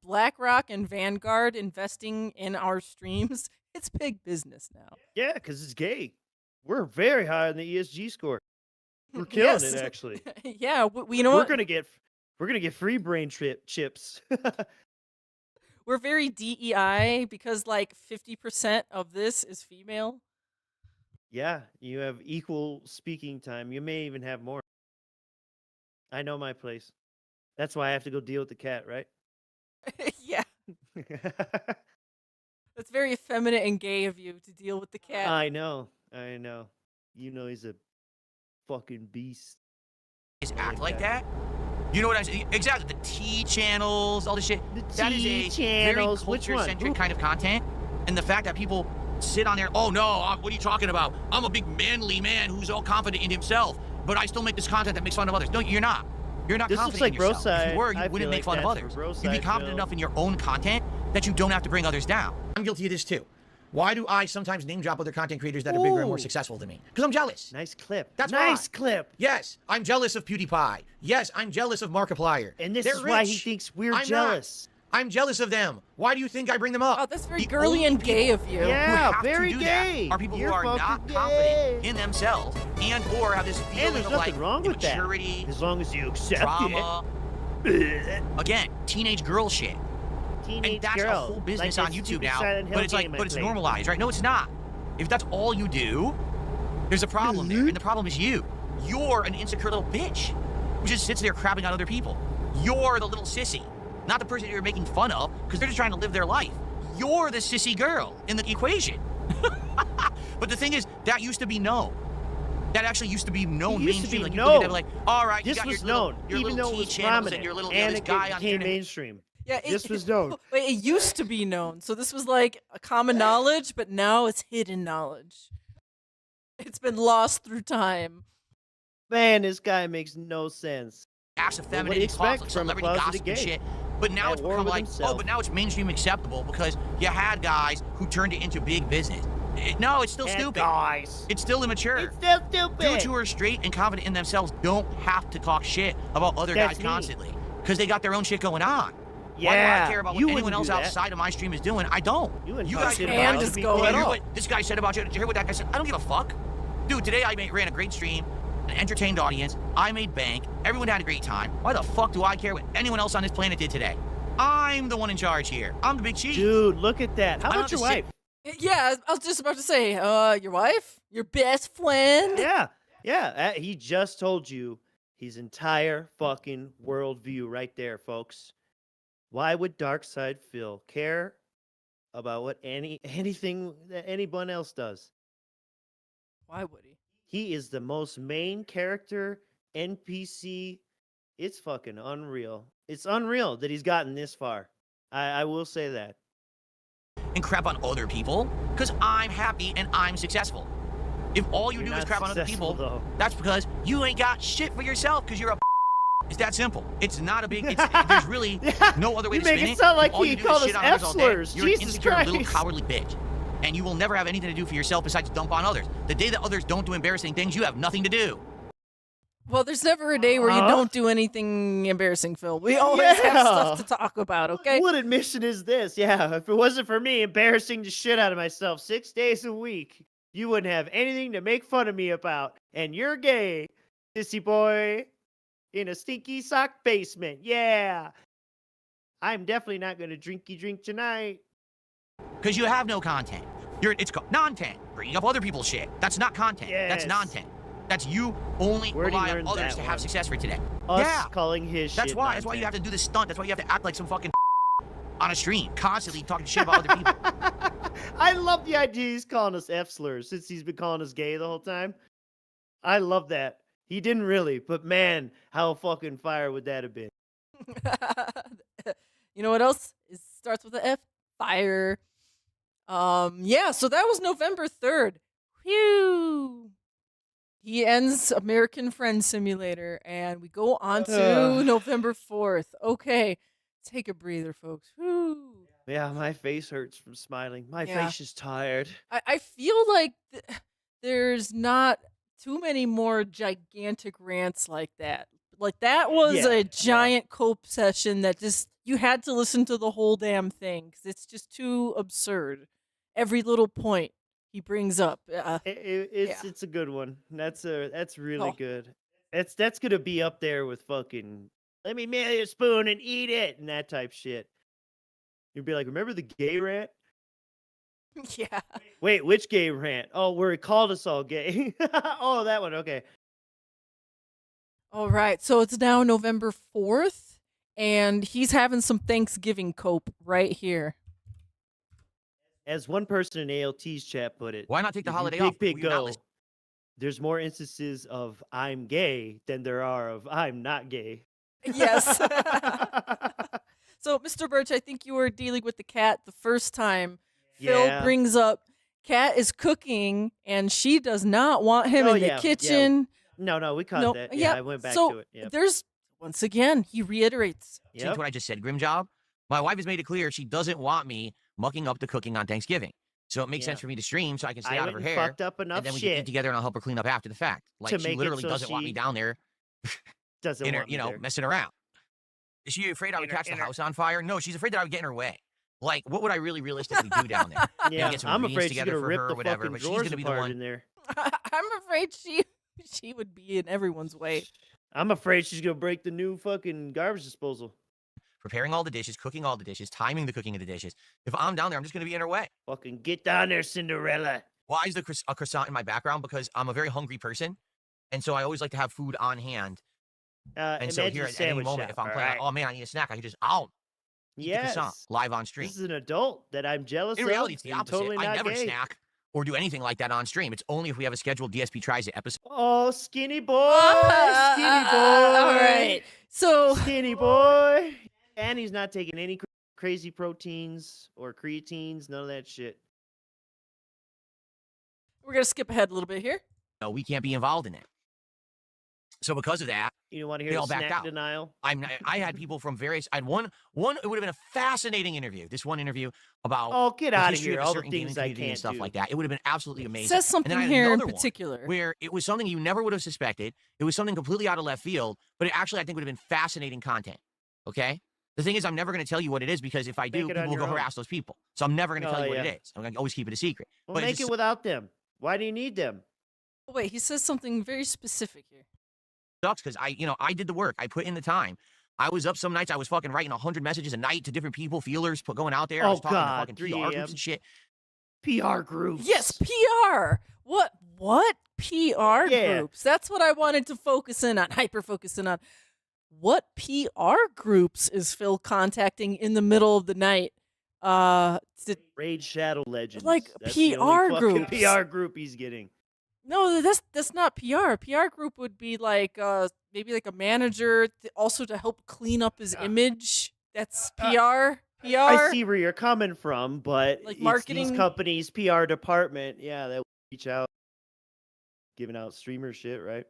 BlackRock and Vanguard investing in our streams. It's big business now. Yeah, because it's gay. We're very high on the ESG score. We're killing Yes. it, actually. Yeah, you know we're what? gonna get free brain chips. We're very DEI because like 50% of this is female. Yeah, you have equal speaking time. You may even have more. I know my place. That's why I have to go deal with the cat, right? Yeah, that's very effeminate and gay of you to deal with the cat. I know. You know he's a fucking beast. act like that. You know what I'm saying? Exactly. The T channels, all this shit. The That is T a channels, very which one? culture-centric Who- kind of content. And the fact that people sit on there, oh no, what are you talking about? I'm a big manly man who's all confident in himself, but I still make this content that makes fun of others. No, you're not. You're not This looks confident like in yourself. If Broside. you were, you I feel wouldn't make like fun of that's others. for You'd be Broside, confident Phil. enough in your own content that you don't have to bring others down. I'm guilty of this too. Why do I sometimes name drop other content creators that are bigger and more Ooh. successful than me? Because I'm jealous. Nice clip. That's nice why. clip. Yes, I'm jealous of PewDiePie. Yes, I'm jealous of Markiplier. And this They're is why he rich. thinks we're I'm jealous. Not. I'm jealous of them. Why do you think I bring them up? Oh, that's very The girly only and gay people of you. who Yeah, have very to do gay. that are people You're who are not fucking confident gay. in themselves and or have this And feeling there's of nothing like wrong with that. immaturity, As long as you accept drama. it. Again, teenage girl shit. Teenage And that's girl. a whole business like on that YouTube stupid now. Silent Hill But it's like, game I but it's played. normalized, right? No, it's not. If that's all you do, there's a problem there, and the problem is you. You're an insecure little bitch who just sits there crapping on other people. You're the little sissy, not the person you're making fun of, because they're just trying to live their life. You're the sissy girl in the equation. But the thing is, that used to be known. That actually used to be known It used to mainstream. be Like you look at known. it like, all right, you This got was your little, known, your even little though it T was channels prominent, and your little, and this it guy on the became internet. mainstream. Yeah, This was known. Wait, it used to be known. So this was like a common knowledge, but now it's hidden knowledge. It's been lost through time. Man, this guy makes no sense. Acts of Well, what do you femininity, expect closet, from a celebrity closeted gossip and gay? shit. But now At it's war become with like, himself. oh, but now it's mainstream acceptable because you had guys who turned it into big business. No, it's still And stupid. guys. It's still immature. It's still stupid. Dudes who are straight and confident in themselves don't have to talk shit about other That's guys me. constantly because they got their own shit going on. Why do Yeah, I care about you what anyone wouldn't else do that. outside of my stream is doing? I don't. You wouldn't You talk guys shit can about argue. other people go Did at you hear all. what this guy said about you? Did you hear what that guy said? I don't give a fuck. Dude, today I ran a great stream, an entertained audience. I made bank. Everyone had a great time. Why the fuck do I care what anyone else on this planet did today? I'm the one in charge here. I'm the big cheese. Dude, look at that. How I don't about your have to wife? Yeah, I was just about to say, your wife? Your best friend? Yeah, yeah. He just told you his entire fucking worldview right there, folks. Why would DarkSidePhil care about what anything that anyone else does? Why would he? He is the most main character NPC. It's fucking unreal. It's unreal that he's gotten this far. I will say that. And crap on other people because I'm happy and I'm successful. If all you You're do is not crap on other successful, people, though. that's because you ain't got shit for yourself because you're a It's that simple. It's not a big. There's really no other way You to make spin it it. sound like All he you do is called shit us on others all day. F-slurs. You're an Jesus insecure little Christ. cowardly bitch, and you will never have anything to do for yourself besides dump on others. The day that others don't do embarrassing things, you have nothing to do. Well, there's never a day where you Huh? don't do anything embarrassing, Phil. We always have stuff to talk about, okay? What admission is this? Yeah, if it wasn't for me embarrassing the shit out of myself 6 days a week, you wouldn't have anything to make fun of me about. And you're gay, sissy boy, in a stinky sock basement. Yeah. I'm definitely not going to drinky drink tonight. Because you have no content. It's called non-tent. Bringing up other people's shit. That's not content. That's Yes. non-tent. That's you only Where'd he rely on learn others that to one? have success for today. Us Yeah. calling his That's shit why. That's why you have to do this stunt. That's why you have to act like some fucking on a stream, constantly talking shit about other people. I love the idea he's calling us F-slurs since he's been calling us gay the whole time. I love that. He didn't really, but man, how fucking fire would that have been? You know what else? It starts with an F. Fire. Yeah, so that was November 3rd. Whew. He ends American Friend Simulator, and we go on to November 4th. Okay, take a breather, folks. Whew. Yeah, my face hurts from smiling. My Yeah. face is tired. I feel like there's not too many more gigantic rants like that. Like, that was Yeah, a giant cope session that just, you had to listen to the whole damn thing because it's just too absurd. Every little point he brings up. It's a good one. That's really Oh. good. That's gonna be up there with fucking let me mail you a spoon and eat it and that type shit. You'd be like, remember the gay rant? Yeah. Wait, which gay rant? Oh, where he called us all gay. Oh, that one. Okay. All right. So it's now November 4th, and he's having some Thanksgiving cope right here. As one person in ALT's chat put it, Why not take the if you holiday pick off? Big Will you not Go, listen? there's more instances of I'm gay than there are of I'm not gay. Yes. So, Mr. Birch, I think you were dealing with the cat the first time. Phil Yeah. brings up Cat is cooking, and she does not want him Oh, in the yeah, yeah. kitchen. No, we caught No, that. yeah, Yeah, I went back so to it. Yep. There's, once again, he reiterates. Change Yep. what I just said, Grimjob. My wife has made it clear she doesn't want me mucking up the cooking on Thanksgiving. So it makes sense Yeah. for me to stream so I can stay I out of went her and hair. fucked up enough And then we can shit eat together and I'll help her clean up after the fact. Like, to she make it literally so doesn't want me she down there doesn't in her, want me there. messing around. Is she afraid I would catch the house on fire? No, she's afraid that I would get in her way. Like, what would I really realistically do down there? Maybe Yeah, get some I'm ingredients afraid she's together gonna for rip her the or whatever, fucking but she's drawers gonna be the apart one. in there. I'm afraid she would be in everyone's way. I'm afraid she's gonna break the new fucking garbage disposal. Preparing all the dishes, cooking all the dishes, timing the cooking of the dishes. If I'm down there, I'm just going to be in her way. Fucking get down there, Cinderella. Why is a croissant in my background? Because I'm a very hungry person. And so I always like to have food on hand. And so Imagine here a at any sandwich moment, shop, if I'm all playing, right? oh man, I need a snack, I can just, eat the croissant Yes. live on stream. This is an adult that I'm jealous In of. reality, it's the and opposite. Totally I not never gay. snack or do anything like that on stream. It's only if we have a scheduled DSP Tries It episode. Oh, skinny boy, skinny boy. All right. So Skinny boy. And he's not taking any crazy proteins or creatines, none of that shit. we're gonna skip ahead a little bit here. No, we can't be involved in it. So because of that, You don't want to They hear all the backed snack out. denial? I had people from various. I had one. It would have been a fascinating interview. This one interview about Oh, get the out of history here. a All the certain gaming things I community and can't stuff do. like that. It would have been absolutely It amazing. says And then something I had here in another one particular. where it was something you never would have suspected. It was something completely out of left field, but it actually I think would have been fascinating content. Okay. The thing is, I'm never going to tell you what it is because if I do, Make it on people will go your own. harass those people. So I'm never going to tell Oh, you what yeah. it is. I'm going to always keep it a secret. Well, But make it's it just- without them. Why do you need them? Oh, wait, he says something very specific here. sucks because I did the work. I put in the time. I was up some nights. I was fucking writing 100 messages a night to different people, feelers, going out there. I Oh, was talking God, to fucking 3 PR a.m. groups and shit. PR groups. Yes, PR. What PR Yeah. groups? That's what I wanted to focus in on, hyper focus in on. What PR groups is Phil contacting in the middle of the night? Raid Shadow Legends. Like That's the PR only fucking groups. PR group he's getting. No, that's not PR. PR group would be like maybe like a manager, also to help clean up his image. That's PR. PR. I see where you're coming from, but Like it's marketing- these companies' PR department, yeah, that reach out, giving out streamer shit, right?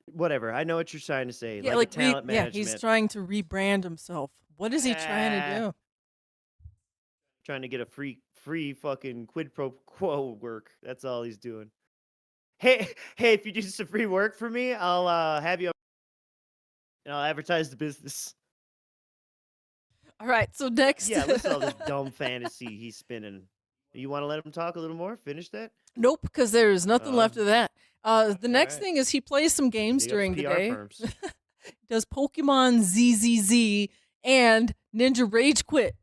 Whatever. I know what you're trying to say. Yeah, like like talent management. he's trying to rebrand himself. What is he trying to do? Trying to get a free fucking quid pro quo work. That's all he's doing. Hey, if you do some free work for me, I'll have you, and I'll advertise the business. All right, so next. Yeah, listen to all this dumb fantasy he's spinning. You want to let him talk a little more? Finish that? Nope, because there is nothing left of that. The next right. thing is he plays some games Big ups during the PR day. firms. Does Pokemon ZZZ and Ninja Rage Quit.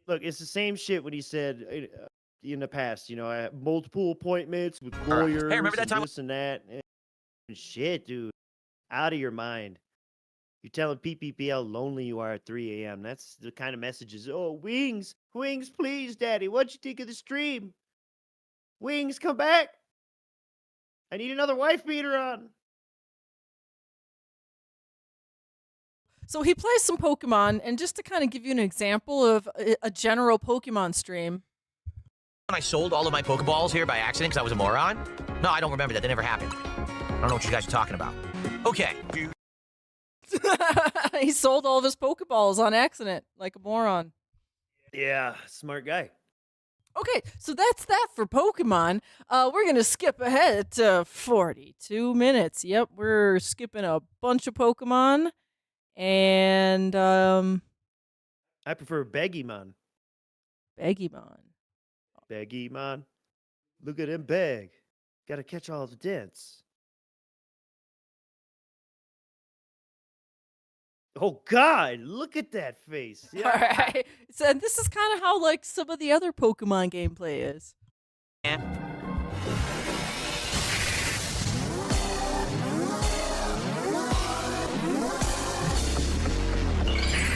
Look, it's the same shit when he said in the past. You know, I have multiple appointments with All right. lawyers. Hey, remember that and time- this and that. And shit, dude, out of your mind. You're telling PPP how lonely you are at 3 a.m. That's the kind of messages. Oh, Wings, please, Daddy. What'd you think of the stream? Wings, come back. I need another wife beater on. So he plays some Pokemon, and just to kind of give you an example of a general Pokemon stream. When I sold all of my Pokeballs here by accident because I was a moron? No, I don't remember that. That never happened. I don't know what you guys are talking about. Okay. He sold all of his Pokeballs on accident, like a moron. Yeah, smart guy. Okay, so that's that for Pokemon. We're going to skip ahead to 42 minutes. Yep, we're skipping a bunch of Pokemon. And I prefer Beggymon. Beggymon. Beggymon. Look at him beg. Gotta catch all the dents. Oh God, look at that face. Yeah. All right. So this is kind of how like some of the other Pokemon gameplay is.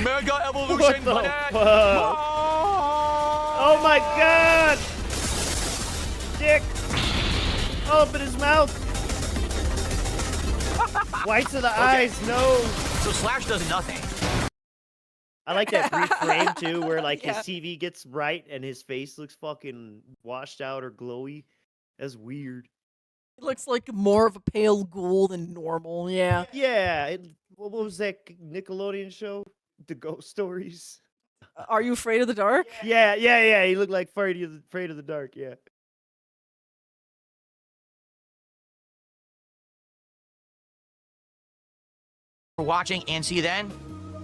Mega What Evolution the Bananas! fuck? Oh my God! Dick! Open his mouth! Whites of the eyes, no! So Slash does nothing. I like that brief frame too, where like Yeah. his TV gets bright and his face looks fucking washed out or glowy. That's weird. It looks like more of a pale ghoul than normal. Yeah. Yeah, what was that Nickelodeon show? The Ghost Stories. Are you afraid of the dark? Yeah. He looked like afraid of the dark. Yeah. For watching, and see you then.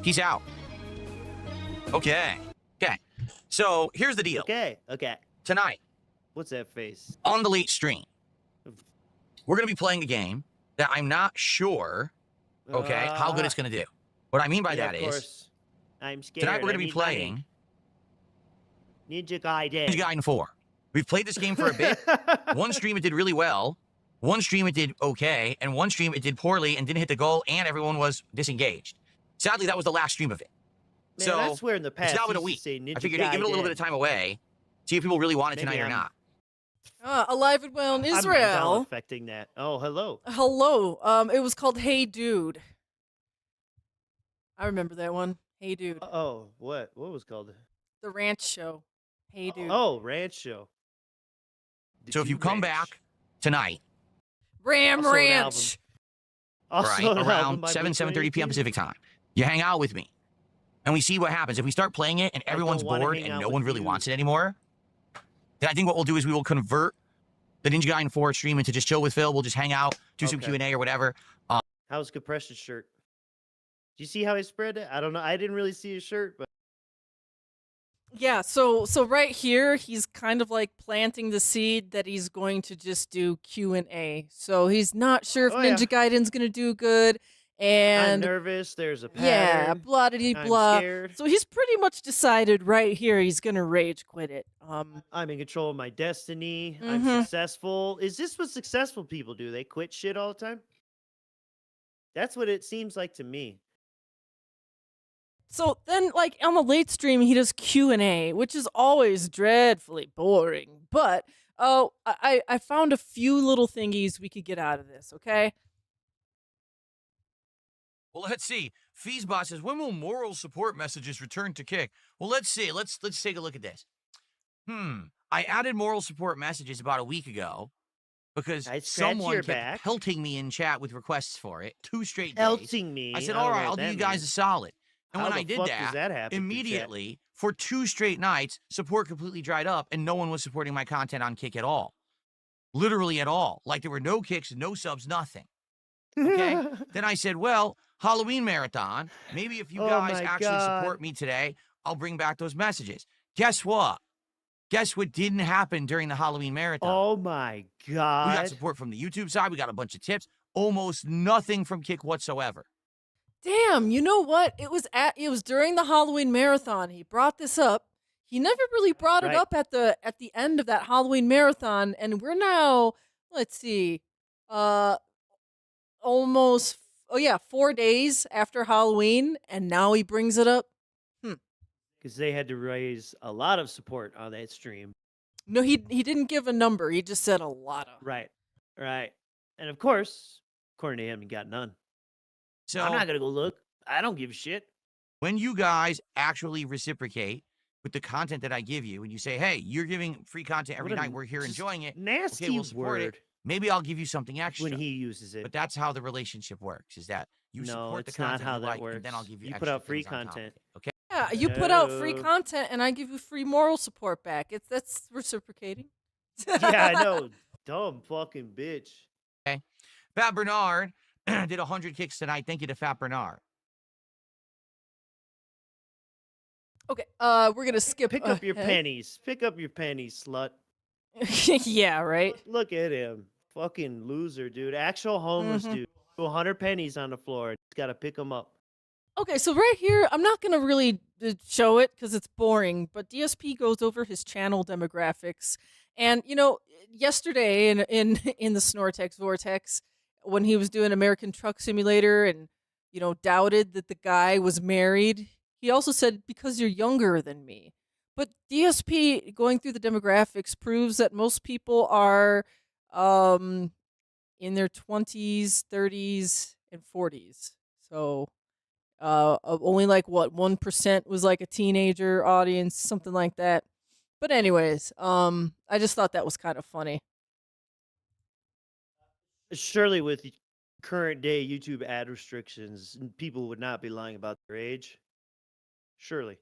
Peace out. Okay. So here's the deal. Okay. Tonight, What's that face? on the late stream, we're going to be playing a game that I'm not sure, how good it's going to do. What I mean by that of is, course. I'm scared. tonight we're I going to be need money. playing Ninja Gaiden. Ninja Gaiden 4. We've played this game for a bit. One stream it did really well. One stream it did okay. And one stream it did poorly and didn't hit the goal, and everyone was disengaged. Sadly, that was the last stream of it. Man, So I swear in the past, it's now been a used to week. say Ninja I figured I'd give it a little bit of time away, see if people really want it Maybe tonight or I'm- not. Alive and well in I'm Israel. affecting that. Oh, hello. Hello. It was called Hey Dude. I remember that one. Hey Dude. Oh, what? What was it called? The Ranch Show. Hey Dude. Oh, Ranch Show. So if you come back tonight, Ram Also an Ranch. Also right, an album around by 7:30 p.m. Blink-182. Pacific time, you hang out with me, and we see what happens. If we start playing it and I everyone's don't wanna bored hang and out no with one really you. wants it anymore, then I think what we'll do is we will convert the Ninja Gaiden 4 stream into just chill with Phil. We'll just hang out, do some Okay. Q&A or whatever. How's Compression's shirt? Do you see how he spread it? I don't know. I didn't really see his shirt, but Yeah, so right here he's kind of like planting the seed that he's going to just do Q&A. So he's not sure if Oh, yeah. Ninja Gaiden's going to do good I'm and nervous. There's a yeah, pattern. blah de I'm blah. scared. So he's pretty much decided right here he's going to rage quit it. I'm in control of my destiny. Mhm. I'm successful. Is this what successful people do? They quit shit all the time? That's what it seems like to me. So then, like on the late stream, he does Q&A, which is always dreadfully boring. But I found a few little thingies we could get out of this. Okay. Well, let's see. Feesbot says, when will moral support messages return to Kick? Well, let's see. Let's take a look at this. I added moral support messages about a week ago because I scratch someone your kept back. pelting me in chat with requests for it 2 straight days. Pelting me. I said, I all don't know right, what I'll do that you guys means. a solid. And How when I the did fuck does that happen through chat? immediately, for 2 straight nights, support completely dried up and no one was supporting my content on Kick at all. Literally at all. Like there were no kicks, no subs, nothing. Okay? Then I said, well, Halloween marathon, maybe if you Oh guys my actually God. support me today, I'll bring back those messages. Guess what? Guess what didn't happen during the Halloween marathon? Oh my We god. got support from the YouTube side. We got a bunch of tips. Almost nothing from Kick whatsoever. Damn, you know what? It was during the Halloween marathon. He brought this up. He never really brought it Right. up at the end of that Halloween marathon, and we're now, let's see, almost 4 days after Halloween, and now he brings it up. Because they had to raise a lot of support on that stream. No, he didn't give a number. He just said a lot of. Right. Right. And of course, according to him, he got none. So I'm not gonna go look. I don't give a shit. when you guys actually reciprocate with the content that I give you, and you say, hey, you're giving free content every What a night, we're here just enjoying it, Nasty okay, we'll support word it. Maybe I'll give you something extra. when he uses it. But that's how the relationship works, is that you No, support the it's not content how you that like, works. and then I'll give you You put extra out free things on top of content. it, okay? Yeah, you put out free No. content, and I give you free moral support back. That's reciprocating. Yeah, I know. Dumb fucking bitch. Fat Bernard did 100 kicks tonight. Thank you to Fat Bernard. Okay, we're gonna skip. Pick up your ahead. pennies. Pick up your pennies, slut. Yeah, right. Look at him. Fucking loser, dude. Actual homeless Mhm. dude. 100 pennies on the floor. He's got to pick them up. Okay, so right here, I'm not gonna really show it because it's boring. But DSP goes over his channel demographics, and yesterday in the Snortex vortex, when he was doing American Truck Simulator, and doubted that the guy was married, he also said because you're younger than me. But DSP going through the demographics proves that most people are in their 20s, 30s, and 40s. So only like 1% was like a teenager audience, something like that. But anyways, I just thought that was kind of funny. Surely, with current day YouTube ad restrictions, people would not be lying about their age. Surely.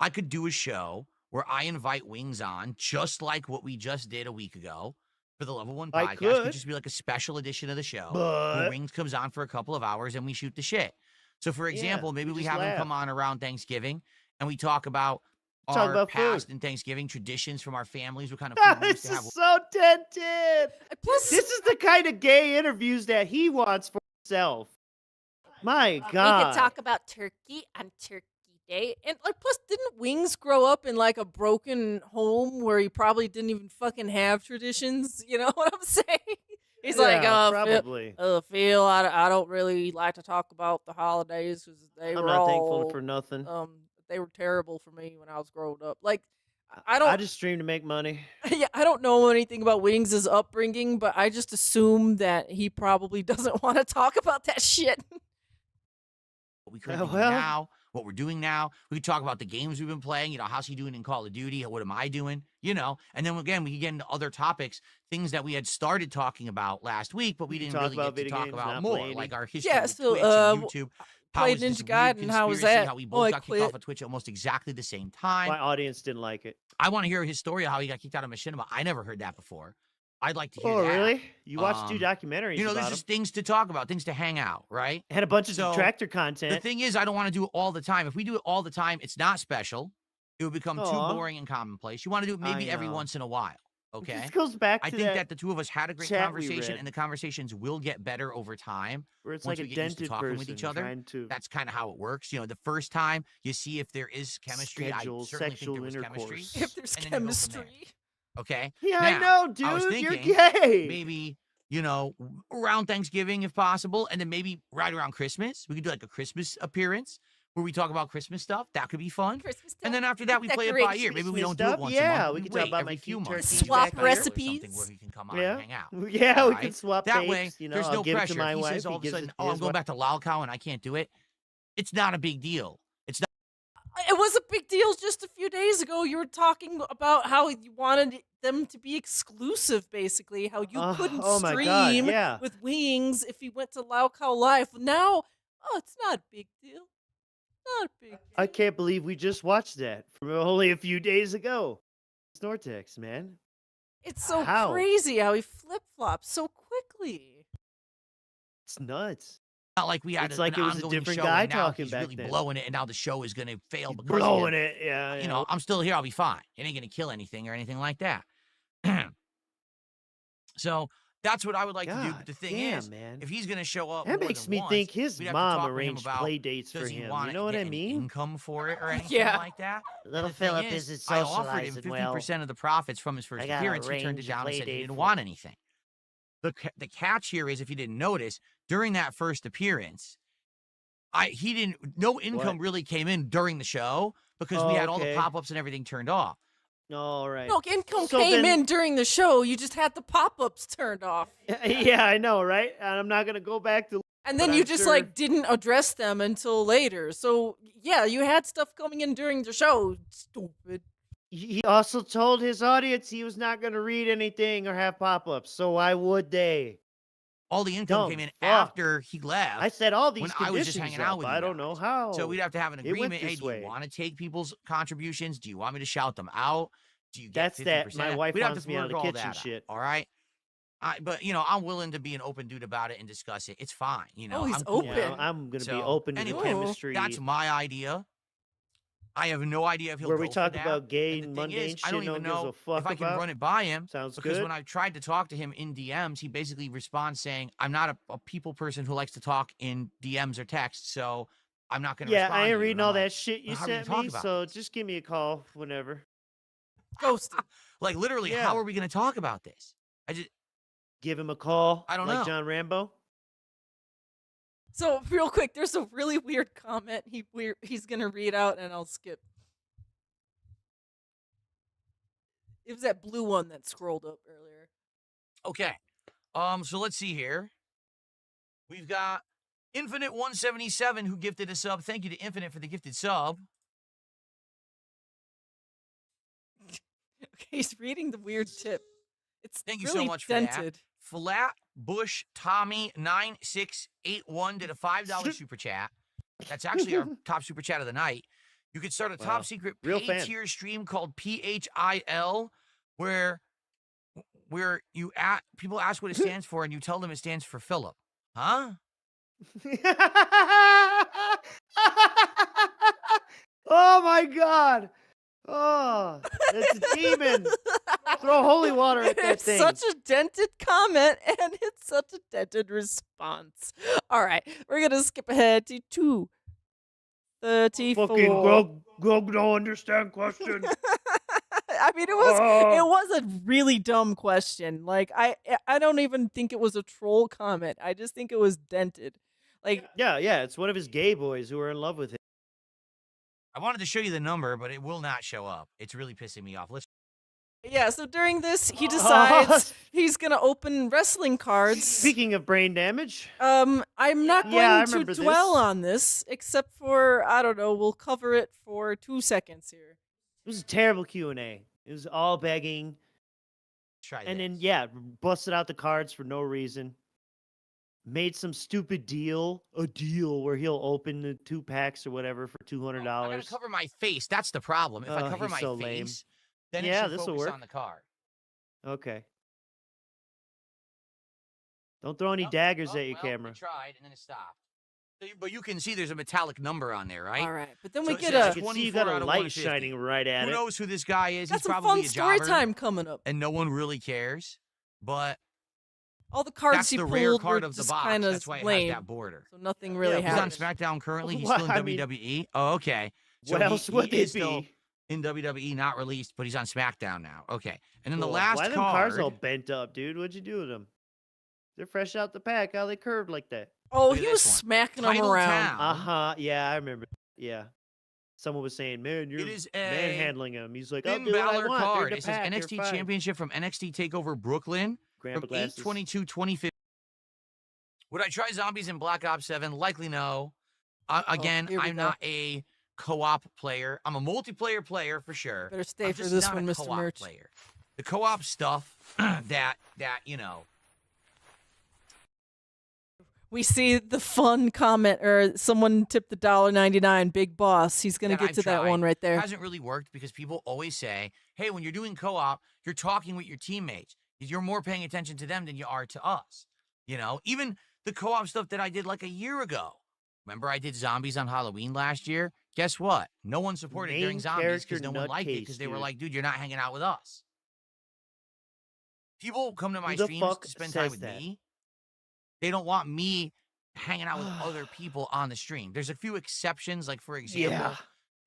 I could do a show where I invite Wings on, just like what we just did a week ago for the Level 1 podcast. It could just be like a special edition of the show where But Wings comes on for a couple of hours and we shoot the shit. So, for example, maybe we just have him laugh. come on around Thanksgiving and we talk about our past and Thanksgiving traditions from our families, what kind of food we used This to have. is so dented. Plus, This is the kind of gay interviews that he wants for himself. My We God. could talk about turkey on Turkey Day. and like, plus, didn't Wings grow up in like a broken home where he probably didn't even fucking have traditions? You know what I'm saying? He's like, probably. Phil, I don't really like to talk about the holidays because they I'm were not all thankful for nothing. they were terrible for me when I was growing up. Like, I just stream to make money. yeah, I don't know anything about Wings' upbringing, but I just assume that he probably doesn't want to talk about that shit. What we currently do now, what we're doing now. We could talk about the games we've been playing. You know, how's he doing in Call of Duty? What am I doing? You know, and then again, we can get into other topics, things that we had started talking about last week, but we didn't really get to talk about more, like our history with Twitch and YouTube. Played Ninja Gaiden, how was that? How we both got kicked off of Twitch at almost exactly the same time. My audience didn't like it. I want to hear his story of how he got kicked out of Machinima. I never heard that before. I'd like to hear that. Oh, really? You watched 2 documentaries You know, about there's just things to talk about, things to hang out, right? Had a bunch of So, Detractor content. The thing is, I don't want to do it all the time. If we do it all the time, it's not special. It would become too boring and commonplace. You want to do it maybe every once in a while, okay? This goes back to I think that the two of us had a great chat we conversation, read. and the conversations will get better over time. Where it's once like we a get used to dented talking person with each other. trying to That's kind of how it works. You know, the first time you see if there is chemistry. schedule I certainly sexual think there was chemistry. intercourse. If there's and then you go from there. chemistry. Okay. Yeah, I Now, know, dude. I was You're thinking gay. maybe, you know, around Thanksgiving if possible, and then maybe right around Christmas. We could do like a Christmas appearance where we talk about Christmas stuff. That could be fun. Christmas And then after that, we play it by ear. Maybe we don't do it once a month. we could wait talk about every my few cute months. turkey Swap back Or here. something recipes. where he can come on Yeah. and hang out. Yeah, we Alright? can swap That tapes, way, you know, there's I'll no give pressure. it to my If he wife. says all of a gives sudden, it "Oh, to I'm his going wife. back to Lalcow and I can't do it," it's not a big deal. It's not. It was a big deal just a few days ago. You were talking about how you wanted them to be exclusive, basically. How you couldn't oh my God, stream yeah. with Wings if he went to Lau Khao Live. Now, it's not a big deal. Not a big deal. I can't believe we just watched that from only a few days ago. Snortex, man. It's so How? crazy how he flip flops so quickly. It's nuts. Not like we had It's like an it was a ongoing different show guy and now talking he's back really then. blowing it, and now the show is going to fail because Blowing of him. it, yeah. You know, I'm still here. I'll be fine. It ain't going to kill anything or anything like that. So that's what I would like to do. But the thing is, man. if he's going to show up, That more makes than me once, think his we'd have to mom talk to him arranged about, play dates for does he him. wanna You know what get I any mean? income for it or anything Yeah. like that. Little The thing Philip is, isn't I offered him socializing well. 50% of the profits from his first I got appearance. He turned it arranged down and play said he date didn't for- want anything. The catch here is, if you didn't notice, during that first appearance, no income What? really came in during the show because we had all the Okay. pop-ups and everything turned off. All right. No, income So came then- in during the show. You just had the pop-ups turned off. Yeah, I know, right? And I'm not gonna go back to. And then But you I'm just sure- like didn't address them until later. So yeah, you had stuff coming in during the show. Stupid. He also told his audience he was not gonna read anything or have pop-ups. So why would they? All the income Dumb came in fuck. after he left. I said all these when I conditions was just hanging out up. with I you don't know guys. how. So we'd have to have an It went agreement. Hey, this do you way. want to take people's contributions? Do you want me to shout them out? Do you get That's that. 50%? My wife We'd have wants to me out of the work all kitchen that out, shit. all right. But you know, I'm willing to be an open dude about it and discuss it. It's fine. You know, Oh, he's I'm cool with open. Yeah, it. I'm gonna be So, open to anyway, the chemistry. That's my idea. I have no idea if he'll where go we for talk that. about gay And and the thing mundane is, shit I don't no even one gives know a fuck if I can about. run it by him. Sounds Because good. when I tried to talk to him in DMs, he basically responds saying, "I'm not a people person who likes to talk in DMs or text, so I'm not going to Yeah, respond." I to ain't you." reading And I'm all like, that shit you "Well, how are we gonna sent talk me, about so this?" just give me a call whenever. Ghosted. Like literally, Yeah. how are we going to talk about this? Give him a call. I don't like know. John Rambo. So real quick, there's a really weird comment he's gonna read out, and I'll skip. It was that blue one that scrolled up earlier. Okay. So let's see here. We've got Infinite 177 who gifted a sub. Thank you to Infinite for the gifted sub. Okay, he's reading the weird tip. It's Thank you really so much for dented. that. Flatbush Tommy 9681 did a $5 super chat. That's actually our top super chat of the night. You could start a Wow. top secret Real pay fan. tier stream called PHIL, where people ask what it stands for, and you tell them it stands for Philip. Huh? Oh my god! Oh, it's a demon. Throw holy water at that It's thing. such a dented comment, and it's such a dented response. All right, we're gonna skip ahead to 2:34. Fucking Grog don't understand question. I mean, it was a really dumb question. Like, I don't even think it was a troll comment. I just think it was dented. Like, Yeah, it's one of his gay boys who are in love with him. I wanted to show you the number, but it will not show up. It's really pissing me off. Let's. yeah. So during this, he decides he's gonna open wrestling cards. Speaking of brain damage, I'm not Yeah, I going to remember dwell this. on this, except for I don't know. We'll cover it for 2 seconds here. it was a terrible Q&A. It was all begging. Try And this. then, busted out the cards for no reason. Made some stupid deal, a deal where he'll open the 2 packs or whatever for $200. I gotta cover my face. That's the problem. If I Oh, cover he's my so lame. face, then Yeah, it should this'll focus work. on the card. Okay. Don't throw any Oh, daggers oh, at your well, camera. I tried, and then it stopped. But you can see there's a metallic number on there, right? All right, but then So we it get says I a can see you 24 got out a of light 150. shining right at Who it. knows who this guy is? got He's some probably fun a story jobber, time coming up. and no one really cares. But All the cards that's he the pulled rare were card of the just box. kind of That's why it lame. has that border. So nothing really Yeah, He's on happened. SmackDown currently. He's Well, still in I mean- WWE. Oh, okay. So What else would he it is still be? in WWE, not released, but he's on SmackDown now. Okay. And then the Cool. last Why them card. cars all bent up, dude? What'd you do with them? They're fresh out the pack. How they curved like that? Oh, Look at he was this one. smacking them Title around. Town. Yeah, I remember. Yeah. Someone was saying, man, you're It is a manhandling him. He's like, I'll Finn do what I Balor want. They're in card. the It says pack. They're NXT fine. Championship from NXT TakeOver Brooklyn Grandpa from glasses. 8/22/2015. Would I try Zombies in Black Ops 7? Likely no. Again, here we I'm go. not a co-op player. I'm a multiplayer player for sure. Better stay I'm for just this not one, a Mr. co-op Merch. player. The co-op stuff that you know. We see the fun comment, or someone tipped the $1.99. Big Boss. He's gonna that get I've to that tried one right there. hasn't really worked because people always say, hey, when you're doing co-op, you're talking with your teammates. You're more paying attention to them than you are to us. You know, even the co-op stuff that I did like a year ago. Remember I did Zombies on Halloween last year? Guess what? No one supported during Main Zombies because character no one liked it nutcase, because they were dude. like, dude, you're not hanging out with us. People come to my Who the streams fuck to spend time says with that? me. They don't want me hanging out with other people on the stream. There's a few exceptions, like for example, Yeah.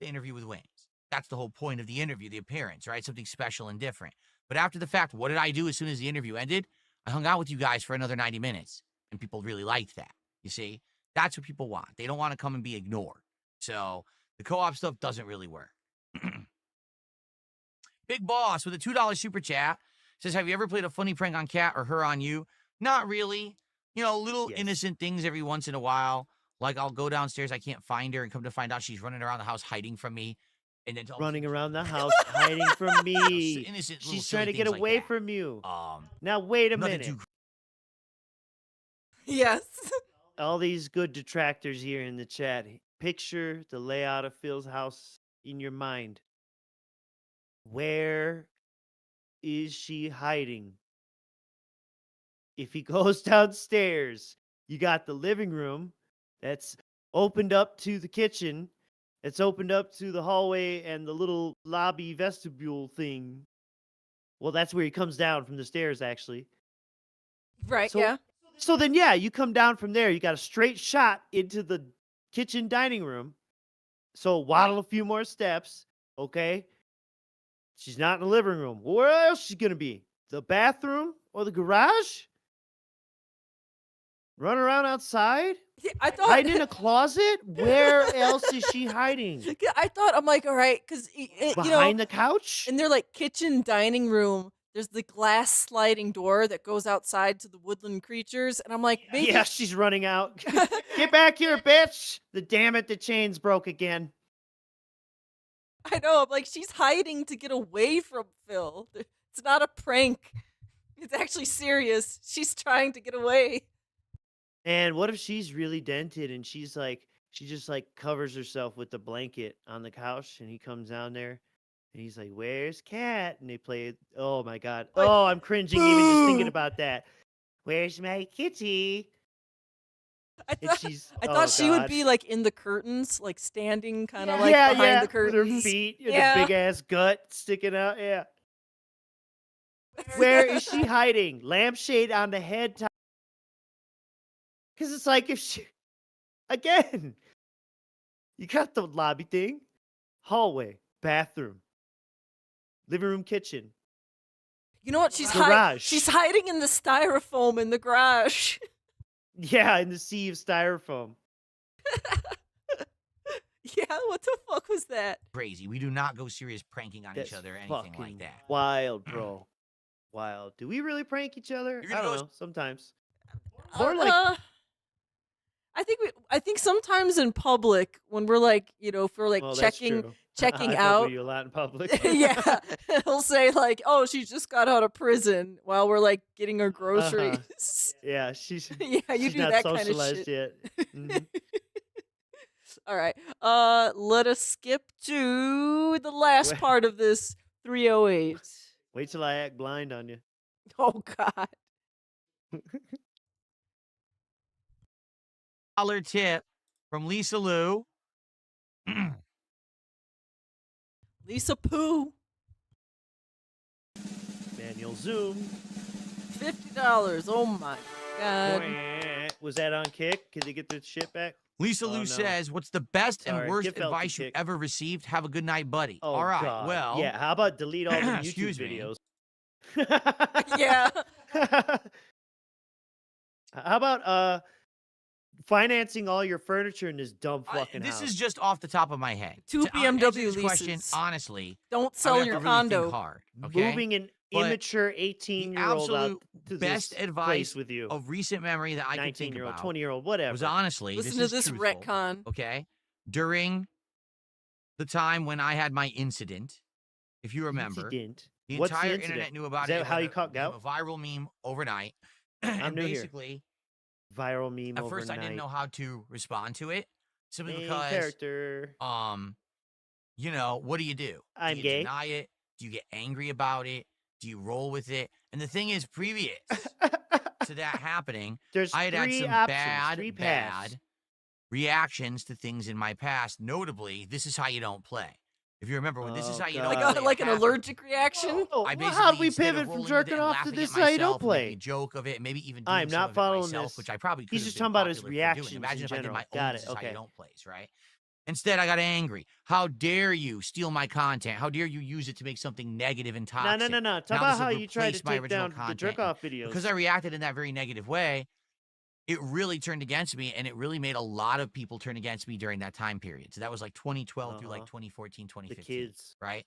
the interview with Wings. That's the whole point of the interview, the appearance, right? Something special and different. But after the fact, what did I do as soon as the interview ended? I hung out with you guys for another 90 minutes, and people really liked that. You see? That's what people want. They don't want to come and be ignored. So the co-op stuff doesn't really work. Big Boss with a $2 super chat says, have you ever played a funny prank on Kat or her on you? Not really. You know, little Yes. innocent things every once in a while. Like I'll go downstairs, I can't find her, and come to find out she's running around the house hiding from me. And then Running around the house, hiding from me. innocent little She's silly trying to get things like away that. from you. Um, Now, wait a nothing minute. too Yes. All these good detractors here in the chat. Picture the layout of Phil's house in your mind. Where is she hiding? If he goes downstairs, you got the living room that's opened up to the kitchen. It's opened up to the hallway and the little lobby vestibule thing. Well, that's where he comes down from the stairs, actually. Right. So- yeah. So then, yeah, you come down from there. You got a straight shot into the kitchen dining room. So waddle a few more steps, okay? She's not in the living room. Where else is she gonna be? The bathroom or the garage? Run around outside? Yeah, I thought. Hiding in a closet? Where else is she hiding? Yeah, I thought. I'm like, all right, because you know, Behind the couch? in their like kitchen dining room, there's the glass sliding door that goes outside to the woodland creatures, and I'm like, maybe. Yeah, she's running out. Get back here, bitch! Damn it, the chains broke again. I know. I'm like, she's hiding to get away from Phil. It's not a prank. It's actually serious. She's trying to get away. And what if she's really dented and she's like, she just like covers herself with the blanket on the couch, and he comes down there, and he's like, "Where's Cat?" And they play it. Oh my god! Like, Oh, I'm cringing even just thinking boo! about that. Where's my kitty? I And thought she's I oh thought she would god. be like in the curtains, like standing kind of Yeah. like Yeah, behind yeah, the with her curtains. feet and Yeah. the big ass gut sticking out. Yeah. Where is she hiding? Lampshade on the head top. Because it's like if she again, you got the lobby thing, hallway, bathroom, living room, kitchen, You know what? She's garage. she's hiding in the styrofoam in the garage. Yeah, in the sea of styrofoam. Yeah, what the fuck was that? Crazy. We do not go serious pranking on That's each other or anything like fucking that. wild, bro. Wild. Do we really prank each other? You're I gonna don't go know. Sometimes. More like I think sometimes in public when we're like, if we're like well, that's checking true. checking I fuck out. with you a lot in public. Yeah, he'll say like, "Oh, she just got out of prison," while we're like getting her groceries. Yeah, she's Yeah, you she's do not that kind of socialized shit. yet. Mhm. All right. Let us skip to the last Wait. part of this 308. Wait till I act blind on you. Oh God. Dollar tip from Lisa Lou. Lisa Pooh, Manual zoom. $50. Oh my God. Was that on Kick? Could they get their shit back? Lisa Oh, Lou no. says, "What's the best Sorry, and worst gift felt advice to you've kick. ever received? Have a good night, buddy." Oh, All right. God. Well, yeah. How about delete all the YouTube Excuse me. videos? Yeah. How about financing all your furniture in this dumb fucking this house? is just off the top of my head. Two To answer BMW this question, leases. honestly, Don't I'm sell gonna your have to really condo. think hard. Okay. Moving an But immature the 18-year-old out absolute to best this advice place with you. of recent memory that I can think 19-year-old, about 20-year-old, whatever. was honestly, Listen this to is this truthful, retcon. okay? During the time when I had my incident, if you remember, Incident. the What's the entire incident? internet knew about Is it. that It how went you caught became gout? a viral meme overnight. I'm And new here. basically, Viral meme at first I didn't know how to respond to it, simply Main because, character. what do you do? I'm do you gay. deny it? Do you get angry about it? Do you roll with it? And the thing is, previous to that happening, There's I had had three some options, three paths. bad reactions to things in my past. Notably, This Is How You Don't Play. If you remember, when This Is Oh, How You Like Don't God. a, Play like an happened, allergic reaction. Oh, I well, basically, how'd we instead of pivot from rolling with jerking it and off to laughing This at Is How You myself Don't and making Play? a joke of it, maybe even I doing am some not of it following myself, this. which I probably could He's have just been talking about his popular for doing. reactions Imagine in if I did general. my own Got This it. Is How You Okay. Don't plays, right? Instead, I got angry. How dare you steal my content? How dare you use it to make something negative and toxic? No. Talk Now about this how will you tried to replace my take original down the content. jerk And off videos. because I reacted in that very negative way, it really turned against me, and it really made a lot of people turn against me during that time period. So that was like 2012 through like 2014, the 2015, kids. right?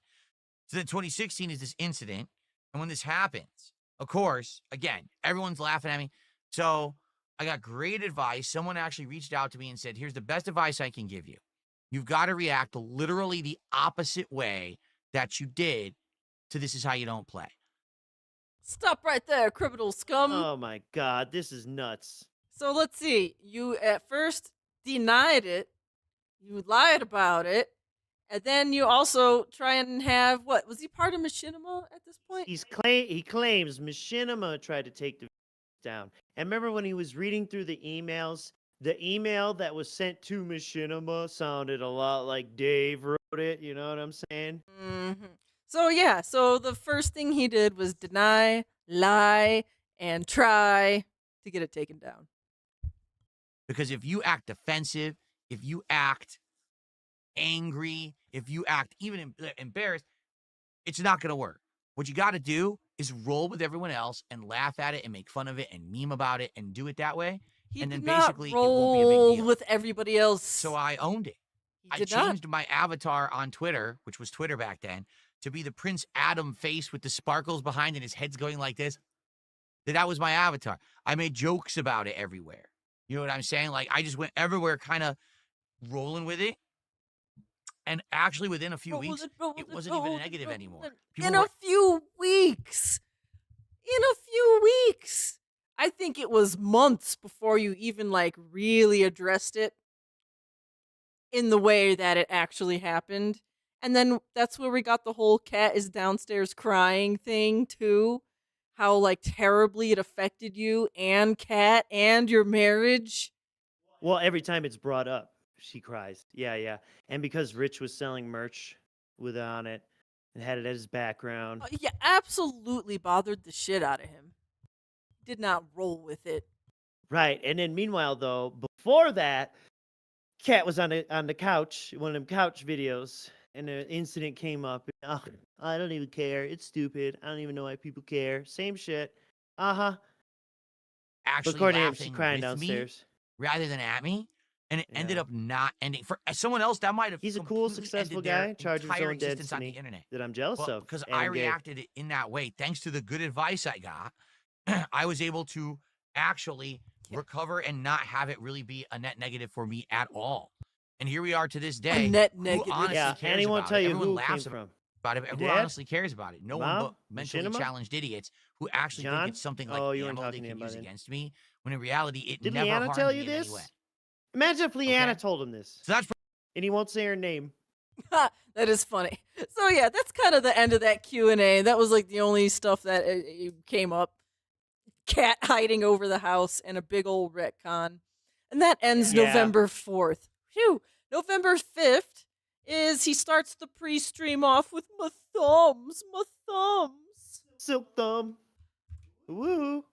So then 2016 is this incident, and when this happens, of course, again, everyone's laughing at me. So I got great advice. Someone actually reached out to me and said, "Here's the best advice I can give you. You've got to react literally the opposite way that you did to This Is How You Don't Play." Stop right there, criminal scum. Oh my God, this is nuts. So let's see. You at first denied it. You lied about it. And then you also try and have what? Was he part of Machinima at this point? He claims Machinima tried to take the down. And remember when he was reading through the emails? The email that was sent to Machinima sounded a lot like Dave wrote it. You know what I'm saying? Mm-hmm. So yeah, so the first thing he did was deny, lie, and try to get it taken down. Because if you act defensive, if you act angry, if you act even embarrassed, it's not going to work. What you got to do is roll with everyone else and laugh at it and make fun of it and meme about it and do it that way. He and then did not basically it won't be a roll big deal. with everybody else. So I owned it. He I did not. changed my avatar on Twitter, which was Twitter back then, to be the Prince Adam face with the sparkles behind and his head's going like this. That was my avatar. I made jokes about it everywhere. You know what I'm saying? Like, I just went everywhere kind of rolling with it. And actually, within a few weeks, it wasn't even a negative anymore. In a few weeks. In a few weeks. I think it was months before you even, like, really addressed it. in the way that it actually happened. And then that's where we got the whole cat is downstairs crying thing too. How like terribly it affected you and Cat and your marriage. Well, every time it's brought up, she cries. Yeah, yeah. And because Rich was selling merch with it on it and had it as his background. Yeah, absolutely bothered the shit out of him. Did not roll with it. Right. And then meanwhile, though, before that, Cat was on the couch, one of them couch videos, and an incident came up. Oh, I don't even care. It's stupid. I don't even know why people care. Same shit. Uh-huh. Actually, But according to him, laughing she's crying with me downstairs. rather than at me, and it ended Yeah. up not ending. For someone else, that might have. He's a cool, completely successful ended their guy, charges his entire own existence on the destiny internet. that I'm jealous But of. because and I gay. reacted in that way, thanks to the good advice I got, I was able to actually recover and not have it really be a net negative for me at all. And here we are to this day. net who negative. honestly Yeah, cares and he won't about tell it. you Everyone who it came laughs from. about it. But who Dad? honestly cares about it? No Mom? one but mentally Machinima? challenged idiots who actually John? think it's something like Oh, you weren't ammo talking they to him can by use then. against me, when in reality it Did never Leanna harmed tell me you in any this? way. Imagine if Leanna Okay. told him this. So that's And he won't say her name. That is funny. So yeah, that's kind of the end of that Q&A. That was like the only stuff that came up. Cat hiding over the house and a big old retcon. And that ends Yeah. November 4th. Phew. November 5th is he starts the pre-stream off with my thumbs. Silk thumb. Woo.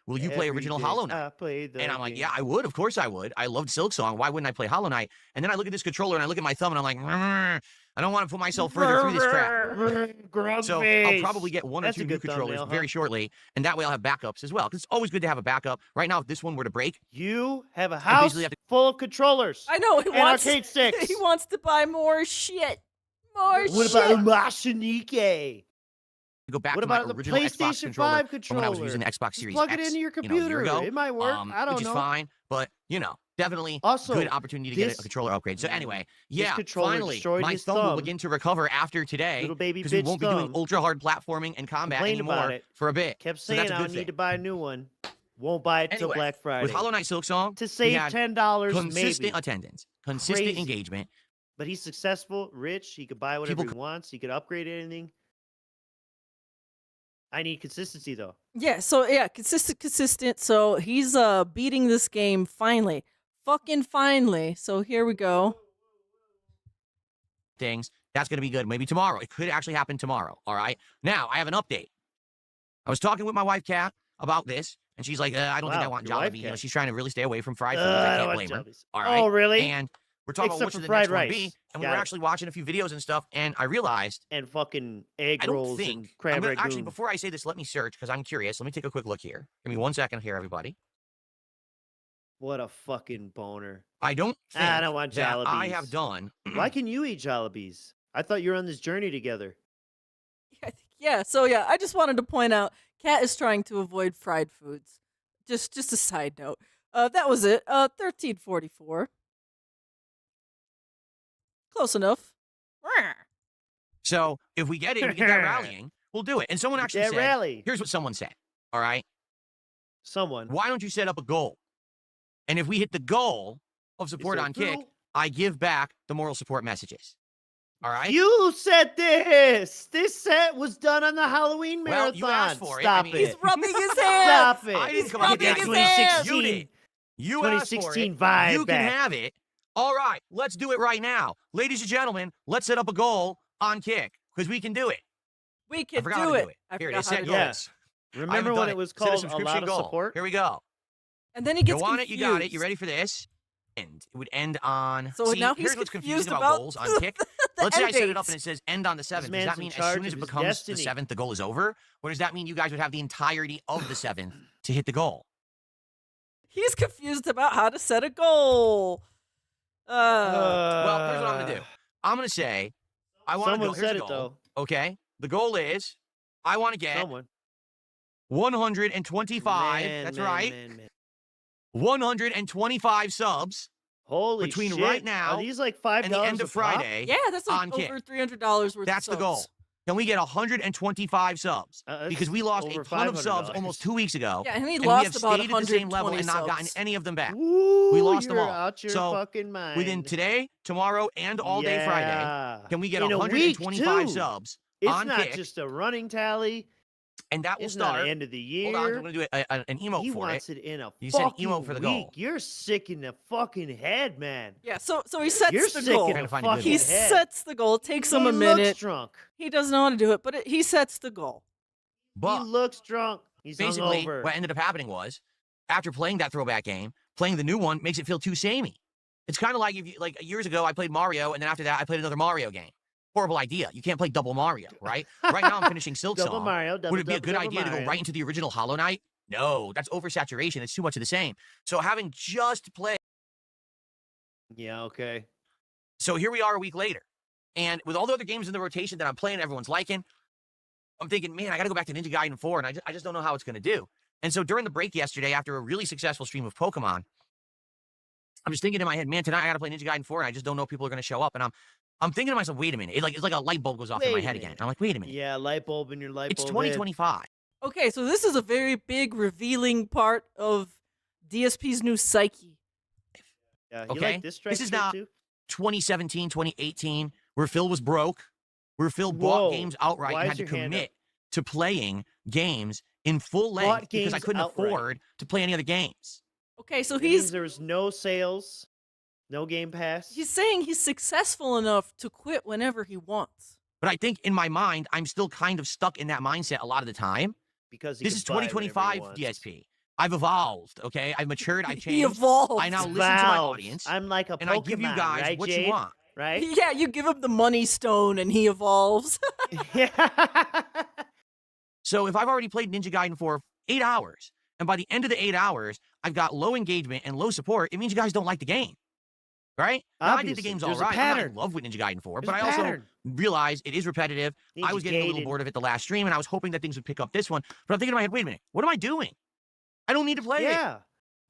will you play Every original day Hollow Knight? I play the And I'm like, game. yeah, I would. Of course I would. I loved Silksong. Why wouldn't I play Hollow Knight? And then I look at this controller and I look at my thumb and I'm like, I don't want to put myself further through this crap. So I'll probably get one That's or a two new good controllers thumbnail, very shortly, and that way I'll have backups as well. Because it's always good to have a backup. Right now, if this one were to break, You have a I house basically have to full of controllers I know he and wants arcade sticks. he wants to buy more shit. More What shit. about Mashinike? go back What to my about the original Xbox PlayStation controller 5 from when I controller? was using the Xbox Just Series plug X, it into your a year computer. ago, It might work. I don't which know. is fine, but definitely Also, good opportunity to get this- a controller upgrade. So anyway, yeah, controller finally, destroyed my his thumb will thumb. begin to recover after today Little baby because we bitch won't be doing thumb. ultra hard platforming and combat Complained anymore about it. for a bit. Kept So saying that's a I good need thing. to buy a new one. Won't buy it till Anyway, Black Friday. With Hollow Knight Silksong, to we save had $10 consistent maybe. attendance, consistent Crazy. engagement. But he's successful, rich. He could buy whatever People he wants. He could upgrade anything. I need consistency though. Yeah, so yeah, consistent. So he's beating this game finally. Fucking finally. So here we go. Things. That's going to be good. Maybe tomorrow. It could actually happen tomorrow. All right. Now, I have an update. I was talking with my wife, Kat, about this, and she's like, I don't think I Wow, want your wife, Jollibee. Kat. She's trying to really stay away from fried foods. I I don't can't want blame her. Jollibees. All right. Oh, really? And we're talking Except about which for of the fried next one would rice. be, and we Got were it. actually watching a few videos and stuff, and I realized And fucking egg I don't rolls think. and crab actually, ragoon. before I say this, let me search because I'm curious. Let me take a quick look here. Give me 1 second here, everybody. What a fucking boner. I don't think I don't want that I have Jollibees. done. Why can you eat Jollibees? I thought you were on this journey together. Yeah, so yeah, I just wanted to point out Kat is trying to avoid fried foods. Just a side note. That was it. 1344. Close enough. So if we get it, we get that rallying, we'll do it. And someone actually That said, rally. here's what someone said. All right. Someone. Why don't you set up a goal? And if we hit the goal of support Is there on Kick, through? I give back the moral support messages. All right. You said this. This set was done on the Halloween Well, marathon. you asked for it. Stop I mean, it. He's rubbing his hands. Stop it. I didn't He's come up with rubbing that. his hands. You did. You asked for 2016 it. vibe You can back. have it. All right. Let's do it right now. Ladies and gentlemen, let's set up a goal on Kick because we can do it. We I can forgot how do to it. do it. I Here it forgot is. how Set to do Yeah. goals. I Remember haven't when done it was Set a called a subscription lot of goal. support? Here we go. And then he gets You want confused. it? You got it. You ready for this? And it would end on. So See, now he's here's what's confusing confused about about goals on Kick. the Let's say I end set it up dates. and it says end on the 7th. Does man's that in mean as charge soon as of it his becomes the destiny. 7th, the goal is over? Or does that mean you guys would have the entirety of the 7th to hit the goal? He's confused about how to set a goal. Well, here's what I'm going to do. I'm going to say, I want to Someone go. Here's said the it goal. though. Okay. The goal is I want to get Someone. 125. Man, That's man, right. man. 125 subs Holy between shit. right now Are these like $5 and the end a of pop? Friday. Yeah, that's like on Kick. over $300 worth That's of the goal. subs. Can we get 125 subs? Because we lost a over ton of subs $500. almost 2 weeks ago. Yeah, and he we lost have about stayed at the same level 120 and not gotten subs. any of them back. Ooh, We lost them you're all. out your So, fucking mind. Within today, tomorrow, and all day Friday, Yeah. can we get In a week, 125 too. subs It's on not Kick? just a running tally. And that will It's not start. the end of the year. Hold on, I'm going to do an emote He for wants it. it in a You said fucking emote for the week. goal. You're sick in the fucking head, man. Yeah, so he sets You're the sick goal. in Trying the to find a good fucking He one. head. sets the goal. It takes him a He minute. looks drunk. He doesn't know how to do it, but he sets the goal. But He looks drunk. He's basically, hungover. what ended up happening was, after playing that throwback game, playing the new one makes it feel too samey. It's kind of like if you, like years ago, I played Mario, and then after that, I played another Mario game. Horrible idea. You can't play double Mario, right? Right now, I'm finishing Silk Double Song. Mario, double, Would it be a double, good double idea to go Mario. right into the original Hollow Knight? No, that's oversaturation. It's too much of the same. So having just played. Yeah, okay. So here we are a week later. And with all the other games in the rotation that I'm playing, everyone's liking, I'm thinking, man, I got to go back to Ninja Gaiden 4, and I just don't know how it's going to do. And so during the break yesterday, after a really successful stream of Pokemon, I'm just thinking in my head, man, tonight I got to play Ninja Gaiden 4, and I just don't know if people are going to show up. And I'm thinking to myself, wait a minute. It's like a light bulb goes off in my Wait a head again. minute. And I'm like, wait a minute. Yeah, light bulb in your light It's bulb. 2025. Okay, so this is a very big revealing part of DSP's new psyche. Yeah, you Okay? like this This is strike not too? 2017, 2018, where Phil was broke, where Phil bought Whoa, games outright why and is had to your hand commit to playing games in full Bought length because I games couldn't outright. afford to play any other games. Okay, so That means he's there was no sales, no Game Pass. saying he's successful enough to quit whenever he wants. But I think in my mind, I'm still kind of stuck in that mindset a lot of the time. because he This can is buy whatever he 2025 wants. DSP. I've evolved, okay? I've matured, I've He changed. evolved. I now listen to my Valve. audience, I'm like a and Pokemon, I give you guys right, what Jade? you want. Right? Yeah, you give him the money stone and he evolves. Yeah. So if I've already played Ninja Gaiden for 8 hours, and by the end of the 8 hours, I've got low engagement and low support, it means you guys don't like the game. Right? Now, I think the Obviously, game's all there's a right. I'm not pattern. in love with Ninja Gaiden 4, There's but a I also pattern. realize it is repetitive. I was getting a little Ninja bored of it the last stream, and I was hoping that things would pick up this one. But I'm thinking in my head, wait a minute, what am I doing? I don't need to play it. Yeah.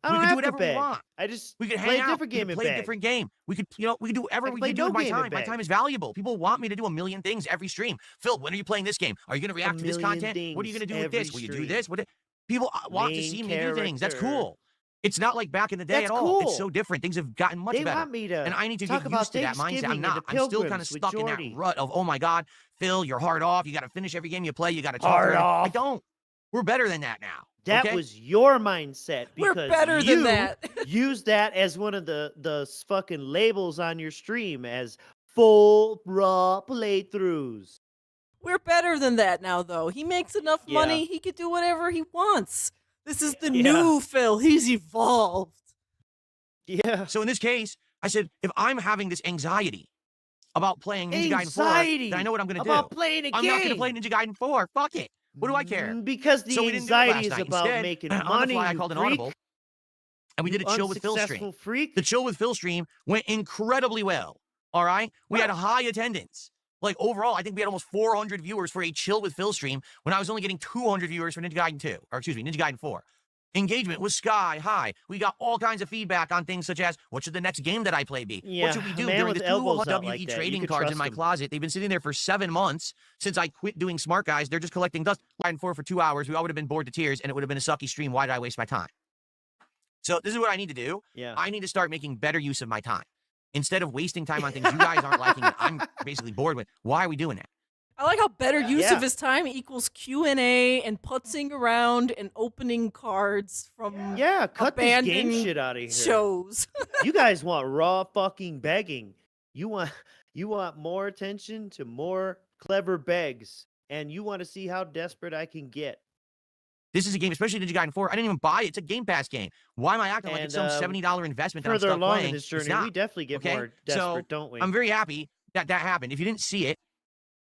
I We don't can do have whatever to we beg. want. I just We could play hang a out. different We game could and play a beg. different game. We could do whatever I we play can do no with my game and time. My beg. time is valuable. People want me to do a million things every stream. Phil, when are you playing this game? Are you going to react to this million content? What are you going to do with things this? every Will you do stream. this? People want to Main see me do things. That's character. cool. It's not like back in the day That's at all. It's cool. so different. Things have gotten much They better. want me to And I need to talk get about used to that mindset. Thanksgiving I'm and not. the I'm still kind of Pilgrims with stuck in that Jordy. rut of, oh my God, Phil, you're hard off. You got to finish every game you play. You got to Hard off. I don't. We're better than that now. That okay? was your mindset We're because better you than that. used that as one of the fucking labels on your stream as full raw playthroughs. We're better than that now, though. He makes enough Yeah. money, he could do whatever he wants. This is the Yeah. new Phil. He's evolved. Yeah. So in this case, I said, if I'm having this anxiety about playing Ninja Gaiden 4, Anxiety then I know what I'm going to about do. playing a I'm game. not going to play Ninja Gaiden 4. Fuck it. What do I care? Because the So we didn't do it anxiety last is night. about Instead, making on the money. fly, I you called an freak. audible, and we did a You chill with Phil stream. unsuccessful freak. The chill with Phil stream went incredibly well. All right, we had a high attendance. Like overall, I think we had almost 400 viewers for a chill with Phil stream when I was only getting 200 viewers for Ninja Gaiden 2, or excuse me, Ninja Gaiden 4. Engagement was sky high. We got all kinds of feedback on things such as, what should the next game that I play be? Yeah, What should we a do man during with the elbows two out WE like that, you trading could cards in trust my him. closet? They've been sitting there for 7 months since I quit doing Smart Guys. They're just collecting dust. Line 4 for 2 hours. We all would have been bored to tears, and it would have been a sucky stream. Why did I waste my time? So this is what I need to do. Yeah. I need to start making better use of my time. Instead of wasting time on things you guys aren't liking that I'm basically bored with. Why are we doing that? I like how better use Yeah. of his time equals Q&A and putzing around and opening cards from Yeah, cut this game abandoned shit out of here. shows. You guys want raw fucking begging. You want more attention to more clever begs, and you want to see how desperate I can get. This is a game, especially Ninja Gaiden 4. I didn't even buy it. It's a Game Pass game. Why am I acting like it's some And, $70 investment that I'm Further stuck along playing? in this It's journey, not, we definitely get okay? more So, desperate, don't we? I'm very happy that that happened. If you didn't see it,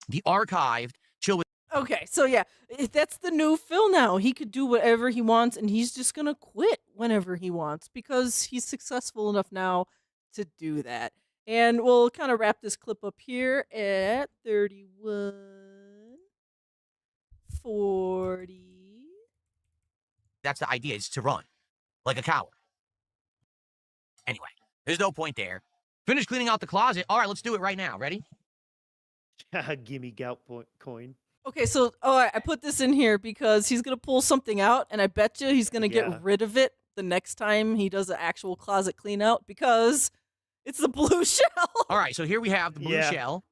the archived chill with Okay, so yeah, that's the new Phil now. He could do whatever he wants, and he's just gonna quit whenever he wants because he's successful enough now to do that. And we'll kind of wrap this clip up here at 31:40. that's the idea, is to run like a coward. Anyway, there's no point there. Finish cleaning out the closet. All right, let's do it right now. Ready? Gimme gout coin. Okay, so I put this in here because he's gonna pull something out, and I bet you he's gonna Yeah. get rid of it the next time he does an actual closet clean out because it's the blue shell. All right, so here we have the blue Yeah. shell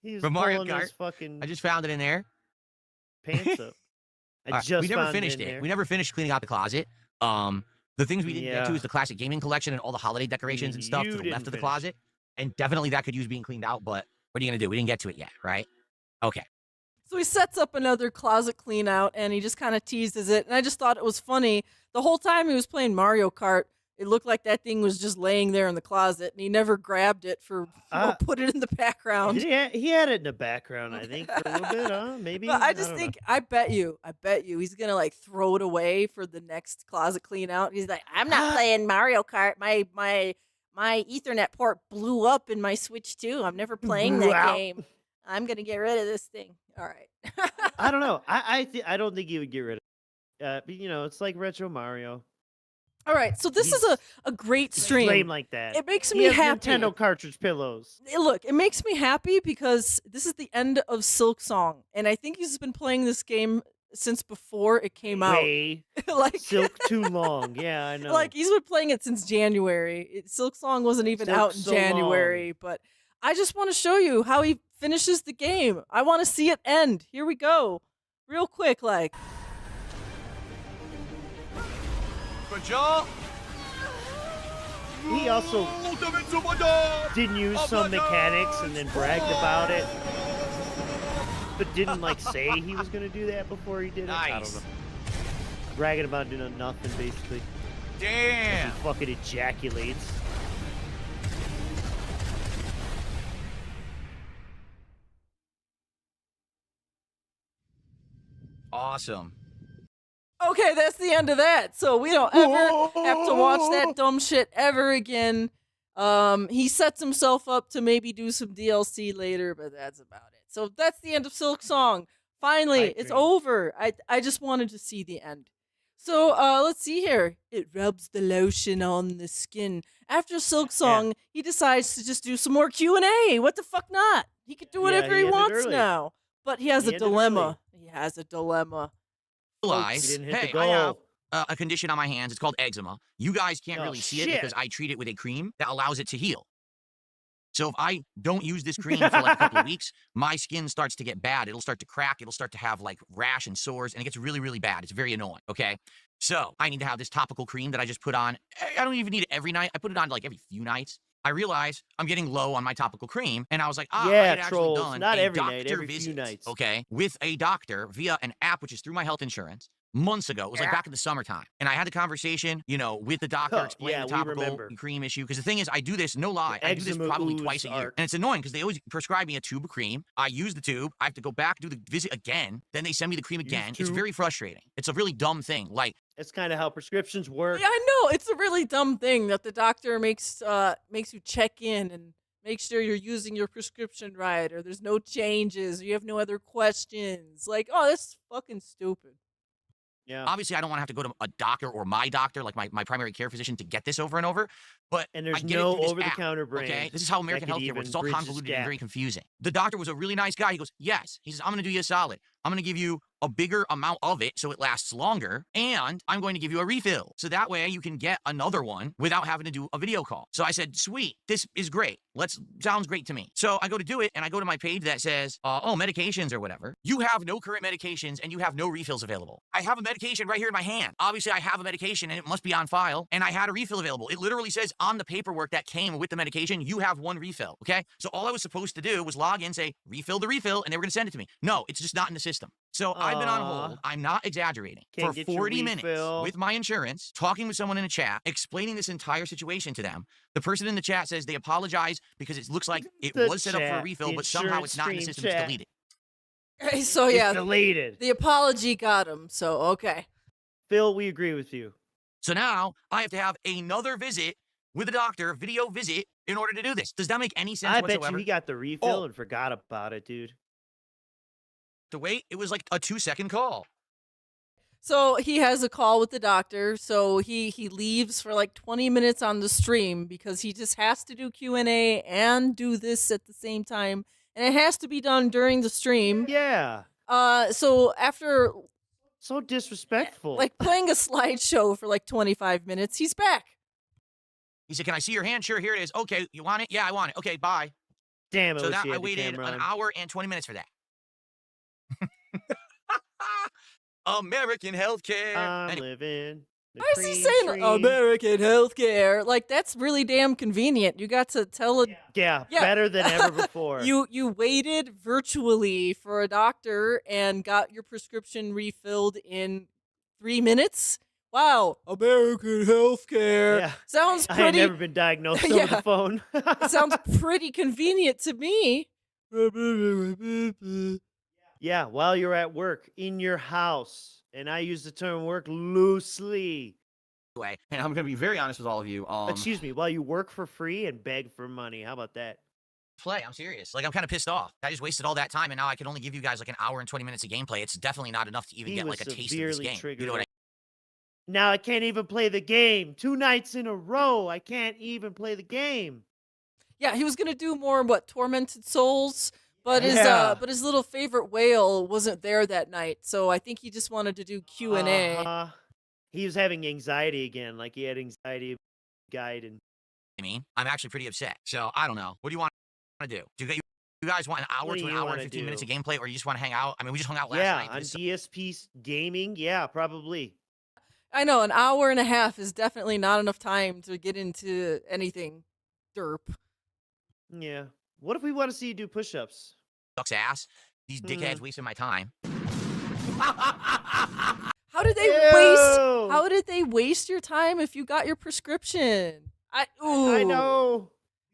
He's from Mario pulling his Kart. fucking I just found it in there. pants up. I All right, just we never found finished it. In it. there. We never finished cleaning out the closet. The things we didn't get to Yeah. is the classic gaming collection and all the holiday decorations and stuff You to the left didn't of the finish. closet. And definitely that could use being cleaned out, but what are you gonna do? We didn't get to it yet, right? Okay. So he sets up another closet clean out, and he just kind of teases it. And I just thought it was funny. The whole time he was playing Mario Kart, it looked like that thing was just laying there in the closet, and he never grabbed it or put it in the background. He had it in the background, I think, for a little bit, huh? Maybe. But I just don't know. think, I bet you, he's gonna like throw it away for the next closet clean out. He's like, I'm not playing Mario Kart. My Ethernet port blew up in my Switch 2. I'm never playing Blew that out. game. I'm gonna get rid of this thing. All right. I don't know. I don't think he would get rid of it. But, it's like Retro Mario. All right. So this is a great stream. Lame like that. It makes He me has happy. Nintendo cartridge pillows. Look, it makes me happy because this is the end of Silk Song, and I think he's been playing this game since before it came out. Way like Silk too long. Yeah, I know. Like he's been playing it since January. Silk Song wasn't even Silk out in so January, but I just want to show you how he finishes the game. I want to see it end. Here we go. Real quick, like. Good job. He also didn't use some mechanics and then bragged about it, but didn't like say he was gonna do that before he did it. I don't Nice. know. Bragging about doing nothing basically. Damn. He fucking ejaculates. Awesome. Okay, that's the end of that. So we don't ever have to watch that dumb shit ever again. He sets himself up to maybe do some DLC later, but that's about it. So that's the end of Silk Song. Finally, Hype it's train. over. I just wanted to see the end. So let's see here. It rubs the lotion on the skin. After Silk Song, he decides to just do some more Q&A. What the fuck not? He could do whatever he he ended wants early. now. But he has He a ended dilemma. He has a dilemma. Realize, He didn't hit hey, the I have goal. a condition on my hands. It's called eczema. You guys can't Oh, really see it shit. because I treat it with a cream that allows it to heal. So if I don't use this cream for like a couple of weeks, my skin starts to get bad. It'll start to crack. It'll start to have like rash and sores, and it gets really, really bad. It's very annoying, okay? So I need to have this topical cream that I just put on. I don't even need it every night. I put it on like every few nights. I realize I'm getting low on my topical cream, and I was like, I Yeah, had actually trolls. done Not a every night, doctor every few visit, nights. okay, with a doctor via an app which is through my health insurance. Months ago. It was like back in the summertime. And I had the conversation, with the doctor explaining yeah, the we topical remember. cream issue. Because the thing is, I do this, no lie, I do this eczema probably ooze twice a year. arc. And it's annoying because they always prescribe me a tube of cream. I use the tube. I have to go back, do the visit again. Then they send me the cream again. It's tube. very frustrating. It's a really dumb thing. Like, That's kind of how prescriptions work. Yeah, I know. It's a really dumb thing that the doctor makes you check in and make sure you're using your prescription right, or there's no changes, or you have no other questions. Like, oh, that's fucking stupid. Yeah. obviously, I don't want to have to go to a doctor or my doctor, like my primary care physician, to get this over and over. But And I there's get it no through this over-the-counter app, brand. okay? This is how American that could healthcare works. even It's all bridge this convoluted and gap. very confusing. The doctor was a really nice guy. He goes, yes. He says, I'm going to do you a solid. I'm going to give you a bigger amount of it so it lasts longer, and I'm going to give you a refill. So that way you can get another one without having to do a video call. So I said, sweet, this is great. Sounds great to me. So I go to do it, and I go to my page that says, medications or whatever. You have no current medications, and you have no refills available. I have a medication right here in my hand. Obviously, I have a medication, and it must be on file, and I had a refill available. It literally says on the paperwork that came with the medication, you have one refill, okay? So all I was supposed to do was log in, say, refill the refill, and they were going to send it to me. No, it's just not in the system. So I've been on hold. I'm not exaggerating. Can't For get your 40 minutes refill. with my insurance, talking with someone in a chat, explaining this entire situation to them. The person in the chat says they apologize because it looks like it The was set up for a chat, refill, the but somehow it's not in the insurance system. stream It's chat. deleted. Okay, so It's yeah, deleted. the apology got him. So okay. Phil, we agree with you. So now I have to have another visit with a doctor, video visit, in order to do this. Does that make any sense I bet whatsoever? you he got the refill Oh. and forgot about it, dude. To wait, it was like a 2-second call. So he has a call with the doctor. So he leaves for like 20 minutes on the stream because he just has to do Q&A and do this at the same time. and it has to be done during the stream. Yeah. So after So disrespectful. like playing a slideshow for like 25 minutes, he's back. He said, "Can I see your hand? Sure, here it is. Okay, you want it? Yeah, I want it. Okay, bye." Damn it. So wish that you I had the waited camera an on. hour and 20 minutes for that. American healthcare. I'm Anyway, living. the Why is he cream saying dream. American healthcare? Like that's really damn convenient. You got to tell it. Yeah, Yeah. better than ever before. You waited virtually for a doctor and got your prescription refilled in 3 minutes. Wow, American healthcare. Yeah. Sounds I ain't pretty. never been diagnosed over Yeah. the phone. It sounds pretty convenient to me. Yeah, while you're at work, in your house. And I use the term work loosely. and I'm gonna be very honest with all of you. Excuse me, while you work for free and beg for money. How about that? Play. I'm serious. Like I'm kind of pissed off. I just wasted all that time, and now I can only give you guys like an hour and 20 minutes of gameplay. It's definitely not enough to even He get was like a taste of this severely game. You triggered know what I Now I can't even play the game. 2 nights in a row. I can't even play the game. Yeah, he was gonna do more Tormented Souls, but Yeah. his little favorite whale wasn't there that night, so I think he just wanted to do Q&A. He was having anxiety again. Like he had anxiety guide and mean? I'm actually pretty upset. So I don't know. What do you want to do? Do you guys want an hour What to do an you hour and wanna 15 minutes of do? gameplay, or you just want to hang out? I mean, we just hung out last yeah, night. on This- DSP gaming. Yeah, probably. I know, an hour and a half is definitely not enough time to get into anything derp. Yeah. What if we want to see you do push-ups? sucks ass. These dickheads wasting my time. How did they waste? How did they waste your time if you got your prescription? I know.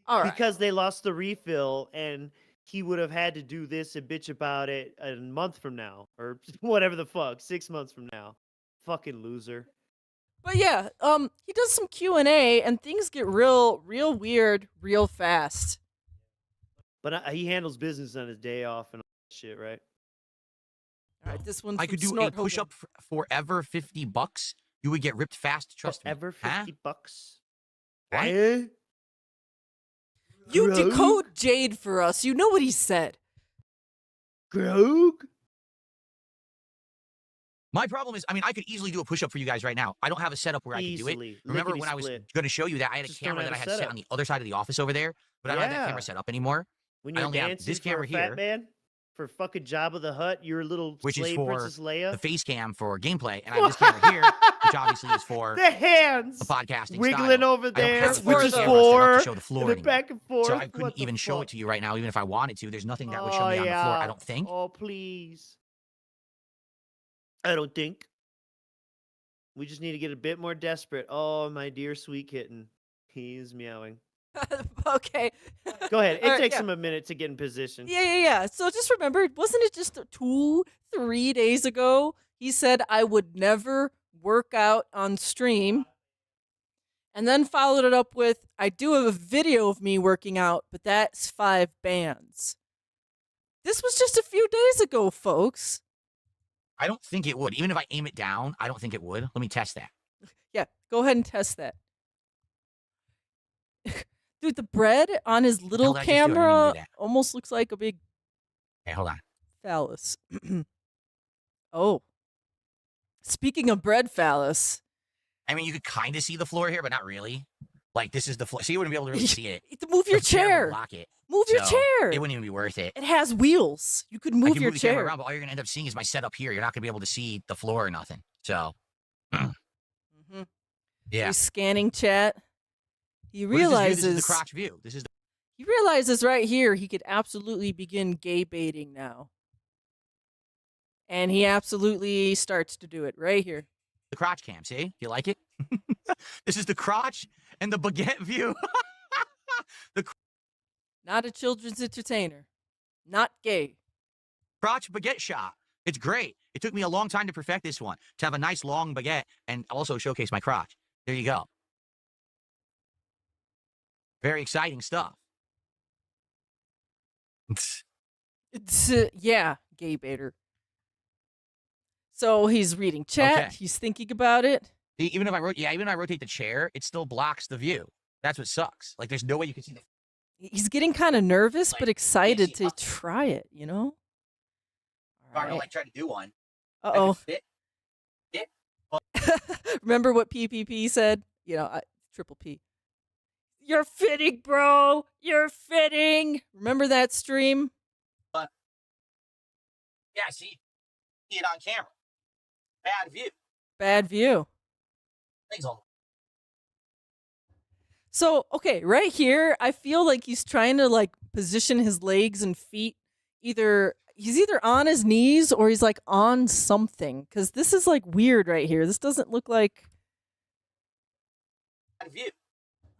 All right. Because they lost the refill, and he would have had to do this and bitch about it a month from now, or whatever the fuck, 6 months from now. Fucking loser. But yeah, he does some Q&A and things get real weird real fast. But he handles business on his day off and all that shit, right? All right, this one's I could do a push-up forever $50. You would get ripped fast. Trust me. Forever Huh? $50. What? Eh? You Grog? decode Jade for us. You know what he said. Grog? My problem is, I mean, I could easily do a push-up for you guys right now. I don't have a setup where I can do Easily. it. Remember when I was Lickety-split. going to show you that I had a Just don't camera have that I a had set setup. on the other side of the office over there, but I don't have that Yeah. camera set up anymore. When I you're only have dancing this for camera a fat here, man, for fucking Jabba the Hutt, your little which is slave for Princess Leia. the face cam for gameplay, and I have this camera here, which obviously is for the hands the podcasting wiggling style. over I don't there, have It's a which for is the- camera set up for to show the floor and the anymore. back and forth. So I couldn't What the even show fuck? it to you right now, even if I wanted to. There's nothing that would show Oh me on the floor, I yeah. don't think. Oh please. I don't think. We just need to get a bit more desperate. Oh, my dear sweet kitten. He is meowing. Okay. Go ahead. It All right, takes yeah. him a minute to get in position. Yeah. So just remember, wasn't it just 2-3 days ago he said I would never work out on stream? And then followed it up with, I do have a video of me working out, but that's 5 bands. This was just a few days ago, folks. I don't think it would. Even if I aim it down, I don't think it would. Let me test that. Yeah, go ahead and test that. Dude, the bread on his little did I just do? I didn't even do camera that. almost looks like a big Okay, hold on. phallus. Oh. Speaking of bread phallus. I mean, you could kind of see the floor here, but not really. Like, this is the floor. So you wouldn't be able to really see it. Move your The camera would chair. block it. Move your So chair. It wouldn't even be worth it. It has wheels. You could I move can your move the camera chair. around, but all you're going to end up seeing is my setup here. You're not going to be able to see the floor or nothing. So, Mhm. yeah. He's scanning chat. He What is this view? realizes This is the crotch view. This is he realizes right here he could absolutely begin gay baiting now. And he absolutely starts to do it right here. the crotch cam. See? Do you like it? This is the crotch and the baguette view. Not a children's entertainer. Not gay. Crotch baguette shot. It's great. It took me a long time to perfect this one, to have a nice long baguette and also showcase my crotch. There you go. Very exciting stuff. It's, yeah, gay baiter. So he's reading chat. Okay. He's thinking about it. Even if I rotate the chair, it still blocks the view. That's what sucks. Like, there's no way you can see the He's getting kind of nervous, Like, but excited easy to up. try it, you know? If I were to Alright. like try to do one, I Uh-oh. could fit. Remember what PPP said? You know, Triple P. You're fitting, bro. You're fitting. Remember that stream? Yeah, see it on camera. Bad view. Bad view. Things all. So, okay, right here, I feel like he's trying to like position his legs and feet he's either on his knees or he's like on something, cuz this is like weird right here. This doesn't look like Bad view.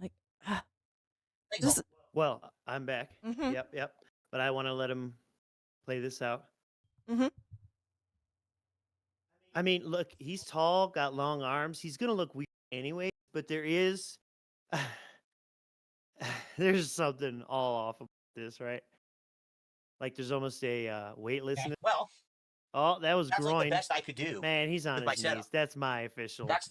like Things this, all. Well, I'm back. Mhm. Yep. But I want to let him play this out. Mhm. I mean, look, he's tall, got long arms. He's gonna look weird anyway. But there's something all off of this, right? Like there's almost a weightlessness. Well, Oh, that was that's like the groin. best I could do. Man, he's on with my his setup. knees. That's my official. That's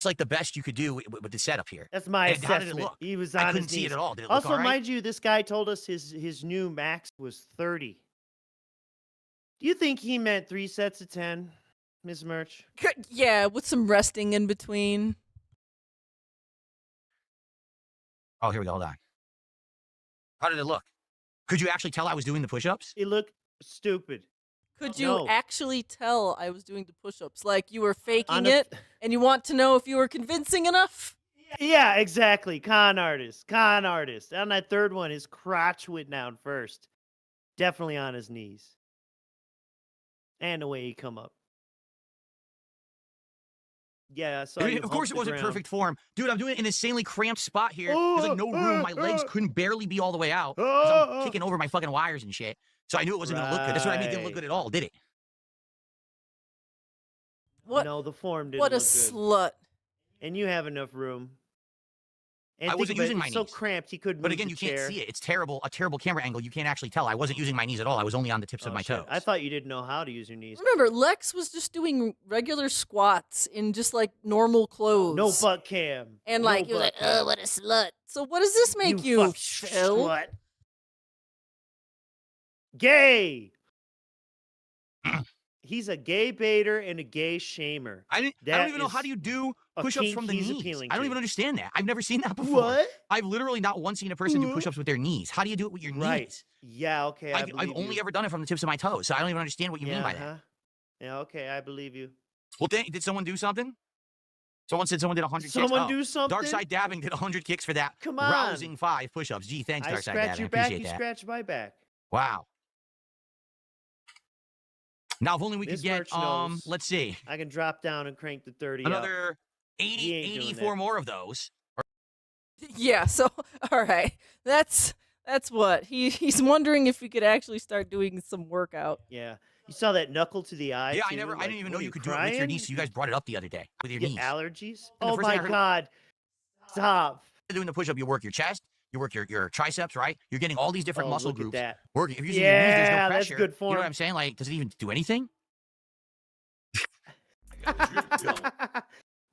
like the best you could do with the setup here. That's my And how did it assessment. look? He was I on couldn't his see knees. it at all. Did it look Also, all right? mind you, this guy told us his new max was 30. Do you think he meant 3 sets of 10, Miss Merch? yeah, with some resting in between. Oh, here we go. Hold on. How did it look? Could you actually tell I was doing the push-ups? It looked stupid. Could you No. actually tell I was doing the push-ups? Like you were On faking a- it and you want to know if you were convincing enough? Yeah, exactly. Con artist. On that third one, his crotch went down first. Definitely on his knees. And the way he come up. Yeah, I saw I mean, you of course hump it the wasn't ground. perfect form. Dude, I'm doing it in an insanely cramped spot here. There's like no room. My legs couldn't barely be all the way out. 'Cause I'm kicking over my fucking wires and shit. So I knew it wasn't going to look good. That's what I mean. It didn't look Right. good at all, did it? What No, the form didn't what a look good. slut. And you have enough room. And I think wasn't about it, using my it's so knees. cramped he couldn't But move again, the you can't chair. see it. It's terrible. A terrible camera angle. You can't actually tell. I wasn't using my knees at all. I was only on the tips of Oh, my shit. toes. I thought you didn't know how to use your knees. Remember, Lex was just doing regular squats in just like normal clothes. No butt cam. And No like he was butt like, cam. oh, what a slut. So what does this make you, fuck Phil? slut. Gay. He's a gay baiter and a gay shamer. I don't That even know how is do you do a push-ups kink from the he's knees. appealing I don't to. even understand that. I've never seen that before. What? I've literally not once seen a person do Huh? push-ups with their knees. How do you do it with your Right. knees? Yeah, okay, I I've believe only you. ever done it from the tips of my toes, so I don't even understand what you yeah, mean by that. huh? Yeah, okay, I believe you. Well, did someone do something? Someone said someone did 100 kicks. Someone Oh, do something? Darkside Dabbing did 100 kicks for that. Come on. Rousing 5 push-ups. Gee, thanks, I Darkside scratch Dabbing. your I back, appreciate you that. scratch my back. Wow. Now, if only we could Miss get, Merch knows. let's see, I can drop down and crank the 30 up. another 80, He ain't doing 84 that. more of those. Yeah, so all right. That's what. He's wondering if we could actually start doing some workout. Yeah. You saw that knuckle to the eye, Yeah, too? I Like, didn't even know what, you could do it with your crying? knees. So you guys brought it up the other day with your Get knees. allergies? And the Oh first thing my I heard- God. Stop. Doing the push-up, you work your chest, you work your triceps, right? You're getting all these different Oh, muscle look at groups that. working. If you're using your knees, there's no Yeah, pressure. that's good You know form. what I'm saying? Like, does it even do anything?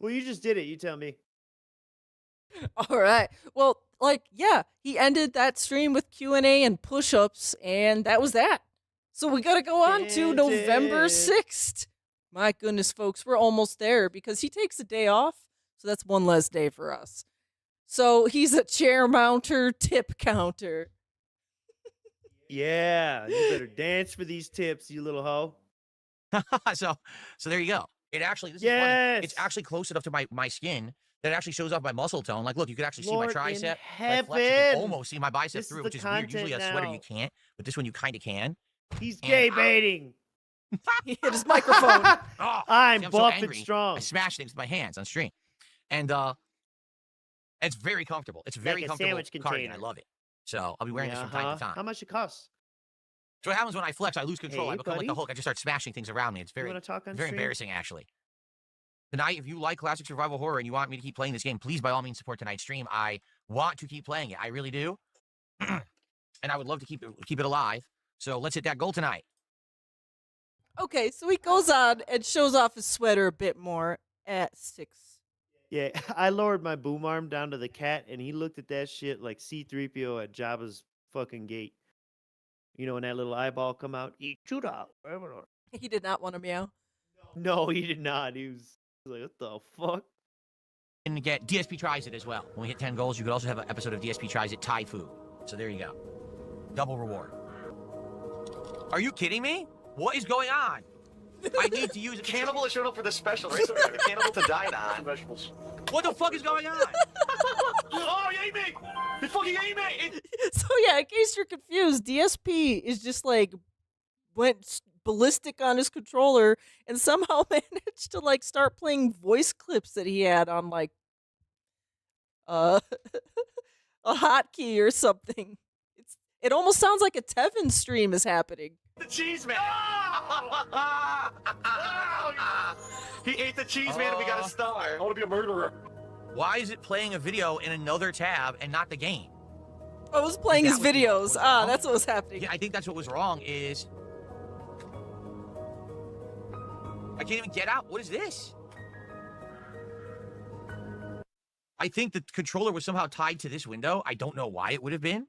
Well, you just did it. You tell me. All right. Well, like, yeah, he ended that stream with Q&A and push-ups, and that was that. So we got to go on to November Dented. 6th. My goodness, folks, we're almost there because he takes a day off, so that's one less day for us. So he's a chair mounter tip counter. Yeah, you better dance for these tips, you little hoe. so there you go. It actually, this is funny. Yes. It's actually close enough to my skin that it actually shows off my muscle tone. Like, look, you can actually see my Lord in tricep. My flex, you heaven. can almost see my bicep This is through, the which is weird. Usually a content sweater now. you can't, but this one you kind of can. He's And- gay baiting. He hit his microphone. Oh, I'm see, so buff and angry. strong. I smash things with my hands on stream, and it's very comfortable. It's a very Like a comfortable sandwich cardigan. I container. love it. So I'll be wearing this from time to How time. much it costs? So what happens when I flex? I lose control. I Hey, become like the buddy. Hulk. I just start smashing things around me. It's You very, want to talk on very stream? embarrassing, actually. Tonight, if you like classic survival horror and you want me to keep playing this game, please, by all means, support tonight's stream. I want to keep playing it. I really do. And I would love to keep it alive. So let's hit that goal tonight. Okay, so he goes on and shows off his sweater a bit more at 6. Yeah, I lowered my boom arm down to the cat, and he looked at that shit like C-3PO at Jabba's fucking gate. You know, when that little eyeball come out, eat Judah. He did not want to meow. No, he did not. He was like, what the fuck? And get DSP Tries It as well. When we hit 10 goals, you could also have an episode of DSP Tries It Thai food. So there you go. Double reward. Are you kidding me? What is going on? I need to use a Cannibal is showing up for the special, right? So we have a cannibal to dine on. Vegetables. What the fuck is going on? Oh, he ate me! He fucking ate me! So yeah, in case you're confused, DSP is just like went ballistic on his controller and somehow managed to like start playing voice clips that he had on like a hotkey or something. It almost sounds like a Tevin stream is happening. The cheese man! He ate the cheese man and we got a star. I want to be a murderer. Why is it playing a video in another tab and not the game? I was playing his That videos. was wrong. That's what was happening. Yeah, I think that's what was wrong is... I can't even get out. What is this? I think the controller was somehow tied to this window. I don't know why it would have been.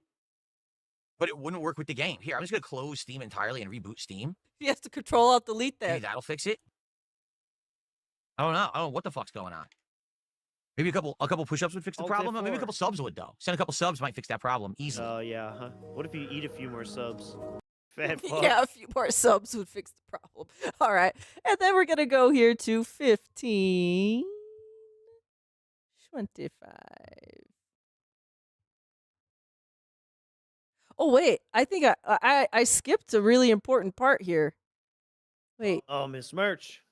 But it wouldn't work with the game. Here, I'm just going to close Steam entirely and reboot Steam. He has to control out delete that. Maybe that'll fix it. I don't know. I don't know what the fuck's going on. Maybe a couple push-ups would fix the Alt problem. Maybe a F4. couple subs would, though. Send a couple subs might fix that problem easily. Oh, yeah, huh? What if you eat a few more subs? Fat fuck. Yeah, a few more subs would fix the problem. All right. And then we're going to go here to 15. 25. Oh, wait. I think I skipped a really important part here. Wait. Oh, Miss Merch.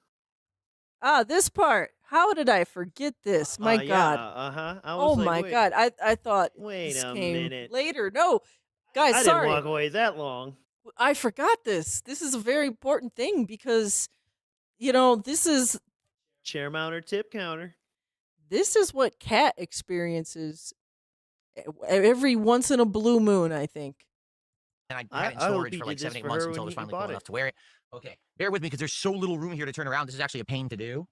This part. How did I forget this? My God. Uh-huh. Oh, my God. I thought Wait this a came minute. later. No. Guys, I sorry. didn't walk away that long. I forgot this. This is a very important thing because, you know, this is Chair mount or tip counter. what Cat experiences every once in a blue moon, I think. And I had it in I hope storage he for like did this 7-8 for months her until it when was he finally bought cool it. enough to wear it. Okay, bear with me because there's so little room here to turn around. This is actually a pain to do.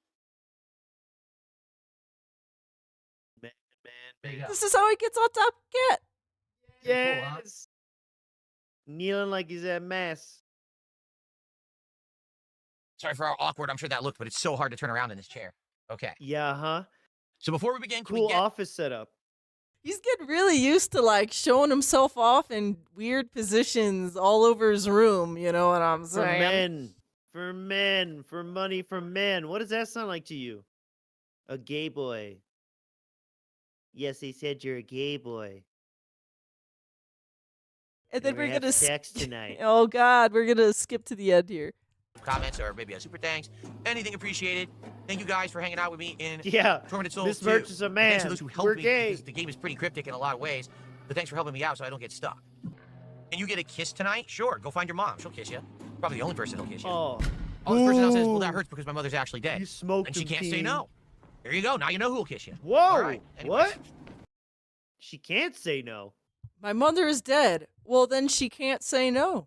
Man. This is how he gets on top of Cat. Yes. Kneeling like he's at mass. Sorry for how awkward I'm sure that looked, but it's so hard to turn around in this chair. Okay. Yeah, huh? So before we begin, can Cool we get... office setup. He's getting really used to like showing himself off in weird positions all over his room. You know what I'm For saying? men. For men. For money for men. What does that sound like to you? A gay boy. Yes, they said you're a gay boy. And then We're we're gonna gonna have sex tonight. Oh God, we're gonna skip to the end here. comments or maybe a super thanks? Anything appreciated. Thank you guys for hanging out with me in Yeah. Tormented Souls Miss 2. Merch is a man. Thanks to those who helped We're me gay. because the game is pretty cryptic in a lot of ways. But thanks for helping me out so I don't get stuck. Can you get a kiss tonight? Sure. Go find your mom. She'll kiss you. Probably the only person who'll kiss you. Oh. Oh, this person now says, well, Ooh. that hurts because my mother's actually dead. You smoked And she him, can't say King. no. There you go. Now you know who'll kiss you. Whoa. All right. Anyways. What? She can't say no. My mother is dead. Well, then she can't say no.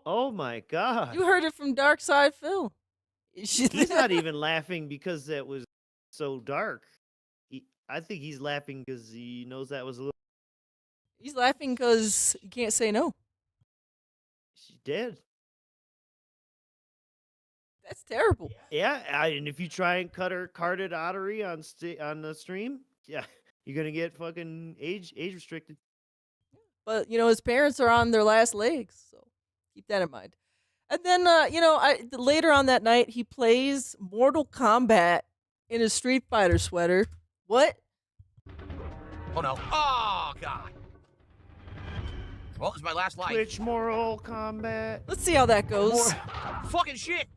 Oh my God. You heard it from Dark Side Phil. He's not even laughing because that was so dark. I think he's laughing because he knows that was a little. He's laughing because he can't say no. She's dead. That's terrible. Yeah, and if you try and cut her carded artery on the stream, yeah, you're gonna get fucking age restricted. But, you know, his parents are on their last legs, so keep that in mind. And then, you know, later on that night, he plays Mortal Kombat in a Street Fighter sweater. What? Oh, no. Oh, God. Well, it's my last life. Twitch Mortal Kombat. Let's see how that goes. Fucking shit.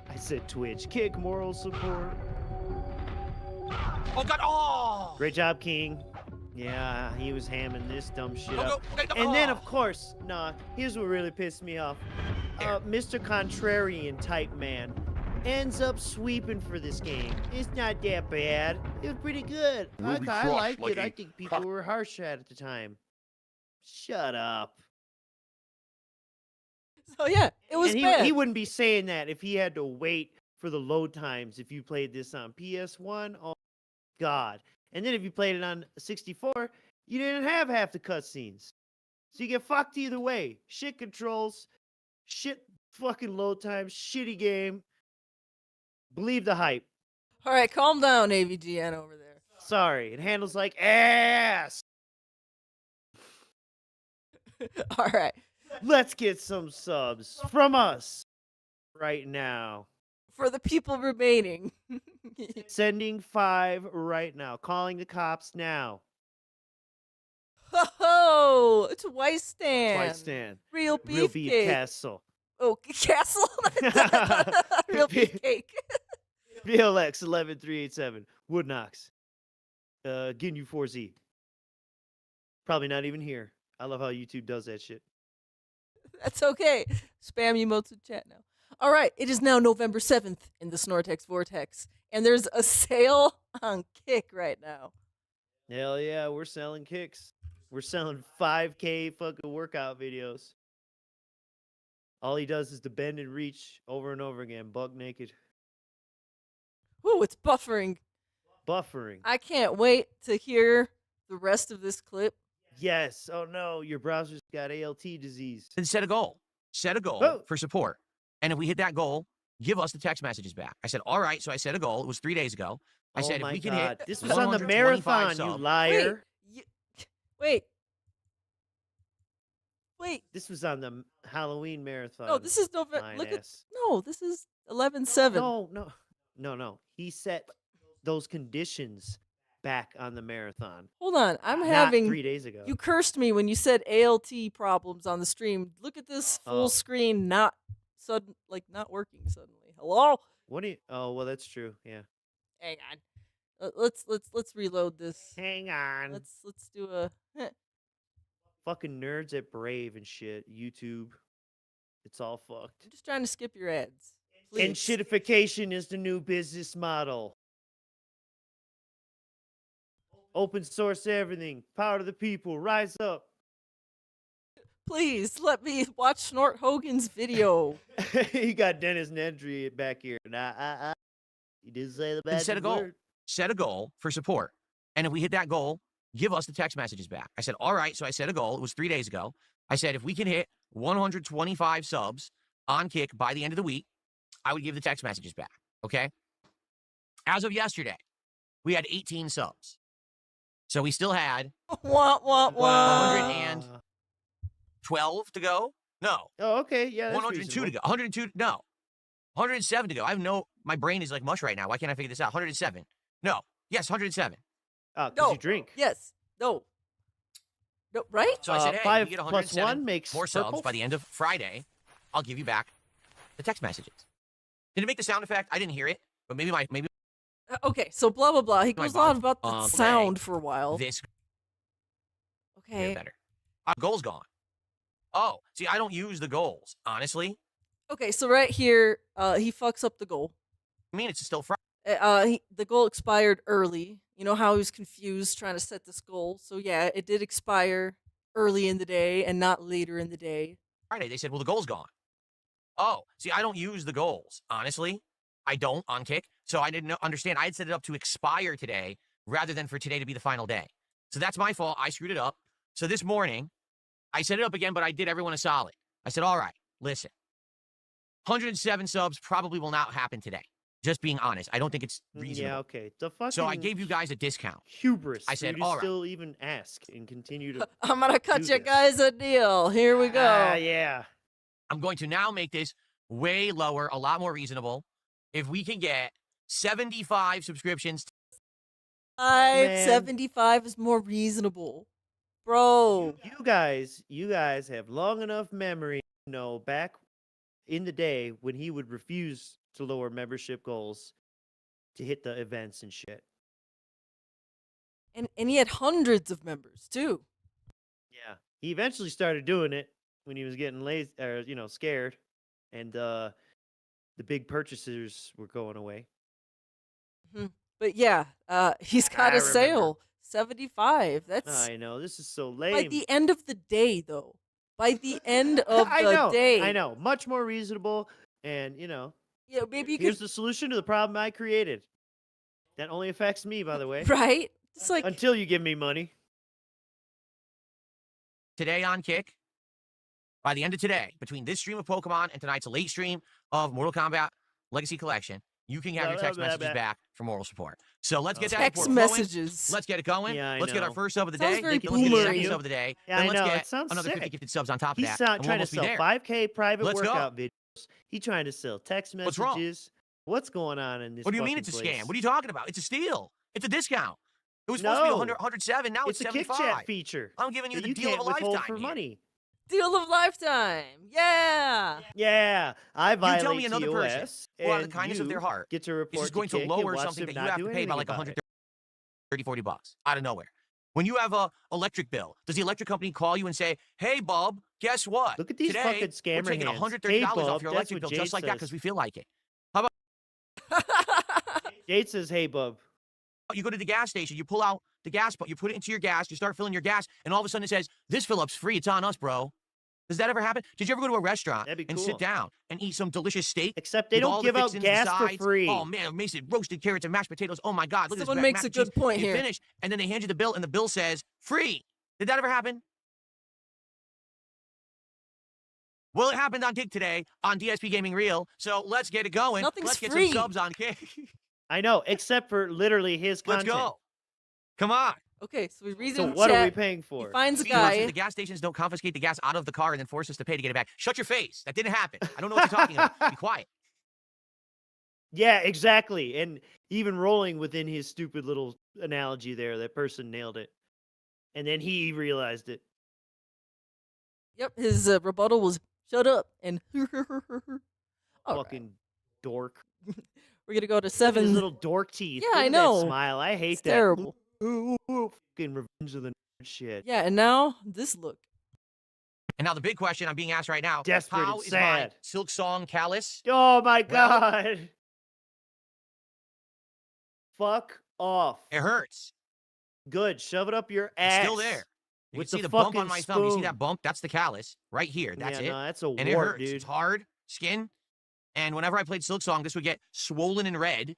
I said Twitch. Kick moral support. Oh, God. Oh. Great job, King. Yeah, he was hamming this dumb shit Oh, up. no. And then, of course, here's what really pissed me off. Mr. Contrarian type man ends up sweeping for this game. It's not that bad. It was pretty good. I liked it. I think people were harsh at the time. Shut up. So, yeah, it was and bad. he wouldn't be saying that if he had to wait for the load times if you played this on PS1. Oh God! And then if you played it on 64, you didn't have half the cutscenes, so you get fucked either way. Shit controls, shit fucking load times, shitty game. Believe the hype. All right, calm down, AVGN over there. Sorry, it handles like ass. All right. Let's get some subs from us right now. For the people remaining. Sending 5 right now. Calling the cops now. Ho! Twice stand. Twice stand. Real Real beef beef cake. castle. Oh, castle? Real beef cake. BLX 11387. Wood Knox. Ginyu 4Z. Probably not even here. I love how YouTube does that shit. That's okay. Spam emotes in chat now. All right, it is now November 7th in the Snortex Vortex, and there's a sale on Kick right now. Hell yeah, we're selling kicks. We're selling 5K fucking workout videos. All he does is to bend and reach over and over again, buck naked. Ooh, it's buffering. Buffering. I can't wait to hear the rest of this clip. Yes. Oh no, your browser's got ALT disease. Then set a goal. Set a goal Oh. for support. And if we hit that goal, give us the text messages back. I said, all right. So I set a goal. It was 3 days ago. I said, if we can hit this was on the 125 marathon, you subs- liar. Wait. Wait. This was on the Halloween marathon. No, this is November. Fine Look at ass. no. This is 11/7. No. He set those conditions back on the marathon. Hold on, I'm Not having 3 days ago. You cursed me when you said ALT problems on the stream. Look at this full screen, not working suddenly. Hello? What do you? Oh, well, that's true. Yeah. Hang on. Let's reload this. Hang on. Let's do a. Fucking nerds at Brave and shit. YouTube. It's all fucked. I'm just trying to skip your ads. And Please. shitification is the new business model. Open source everything. Power to the people. Rise up. Please let me watch Snort Hogan's video. You got Dennis Nedry back here. Nah, you didn't say the Then bad set a goal. word. Set a goal for support. And if we hit that goal, give us the text messages back. I said, all right. So I set a goal. It was 3 days ago. I said, if we can hit 125 subs on Kick by the end of the week, I would give the text messages back. Okay. As of yesterday, we had 18 subs. So we still had Wah, wah, wah. 112 to go. No. Oh, okay. Yeah, that's 102 to reasonable. go. 102. No. 107 to go. I have no. My brain is like mush right now. Why can't I figure this out? 107. No. Yes, 107. Oh, because No. you drink. Yes. No. No. Right? So I said, hey, 5 if you get plus 107 1 makes more subs purple? by the end of Friday, I'll give you back the text messages. Did it make the sound effect? I didn't hear it, but maybe Okay. So blah blah blah. He My goes on bad. about the Okay. sound for a while. this Okay. better. Goal's gone. Oh, see, I don't use the goals, honestly. Okay. So right here, he fucks up the goal. I mean, it's still Friday. The goal expired early. You know how he was confused trying to set this goal. So yeah, it did expire early in the day and not later in the day. They said, well, the goal's gone. Oh, see, I don't use the goals, honestly. I don't on Kick. So I didn't understand. I had set it up to expire today rather than for today to be the final day. So that's my fault. I screwed it up. So this morning, I set it up again, but I did everyone a solid. I said, all right, listen. 107 subs probably will not happen today. Just being honest. I don't think it's reasonable. Yeah, okay. The fucking So I gave you guys a discount. hubris. I said, for you to all right. still even ask and continue to. I'm gonna cut do you this. guys a deal. Here we go. Yeah. I'm going to now make this way lower, a lot more reasonable. If we can get 75 subscriptions. 575 is more reasonable, bro. You guys have long enough memory to know back in the day when he would refuse to lower membership goals to hit the events and shit. And he had hundreds of members too. Yeah. He eventually started doing it when he was getting lazy or scared, and the big purchasers were going away. But yeah, he's got I a sale. remember. 75. That's I know, this is so lame. by the end of the day, though. By the end of I the know, day. I know. Much more reasonable, and Yeah, maybe you Here's could. the solution to the problem I created. That only affects me, by the way. Right? It's like. Until you give me money. Today on Kick, by the end of today, between this stream of Pokemon and tonight's late stream of Mortal Kombat Legacy Collection, you can have your text messages back for moral support. So let's get that Text support flowing. messages. Let's get it going. Yeah, I let's get our know. first sub of the Sounds day. very Let's get the boomery. second sub of the day. Yeah, then I let's know. get It sounds another 50 sick. gifted subs on top of He's that. not and trying to we'll sell be there. 5K private Let's go. workout videos. He's trying to sell text What's wrong? messages. What's going on in this What do you mean fucking it's a place? scam? What are you talking about? It's a steal. It's a discount. It was supposed to be No. 100, 107. Now it's It's a kick 75. chat feature. I'm giving you that the you deal of can't a withhold lifetime for here. money. Deal of lifetime. Yeah. Yeah, I violate tell me another person TOS, who, out of and the kindness of their you heart, get to This report is going to Kick and lower watch something them that you not have do to pay by anything like about it. 130, 40 bucks out of nowhere. When you have a electric bill, does the electric company call you and say, "Hey, Bob, guess what? Look at these Today, fucking we're scammer taking hands. $130 Hey, off Bob, your that's electric bill what just Jade like that says. because we feel like it." Jade says, "Hey, bub." You go to the gas station, you pull out the gas, but you put it into your gas, you start filling your gas, and all of a sudden it says, "This fill up's free. It's on us, bro." Does that ever happen? Did you ever go to a restaurant That'd be and cool. sit down and eat some delicious steak? Except they with all don't the give out fixins, gas the for sides? free. Oh man, amazing roasted carrots and mashed potatoes. Oh my god, look Someone at this makes mac a and good cheese. point You here. finish, and then they hand you the bill, and the bill says free. Did that ever happen? Well, it happened on Kick today on DSP Gaming Reel. So let's get it going. Nothing's let's get free. some subs on Kick. I know, except for literally his Let's content. go. Come on. Okay, so we read So in what chat. are we paying for? He finds a See, listen, guy. the gas stations don't confiscate the gas out of the car and then force us to pay to get it back. Shut your face. That didn't happen. I don't know what you're talking about. Be quiet. Yeah, exactly. And even rolling within his stupid little analogy there, that person nailed it. And then he realized it. Yep, his rebuttal was shut up and. All right. Fucking dork. We're gonna go to Look at his 7. little dork teeth. Yeah, Look I at know. That smile. I hate It's that. terrible. Fucking Revenge of the Nerd shit. Yeah, and now this look. And now the big question I'm being asked right now, Desperate how and is my sad. Silk Song callus? Oh my Well- god. Fuck off. It hurts. Good. Shove it up your It's ass. still there. You with can see the the bump on fucking my thumb. You see spoon. that bump? That's the callus right here. That's yeah, it. No, that's a And it wart, hurts. dude. It's hard skin. And whenever I played Silk Song, this would get swollen and red,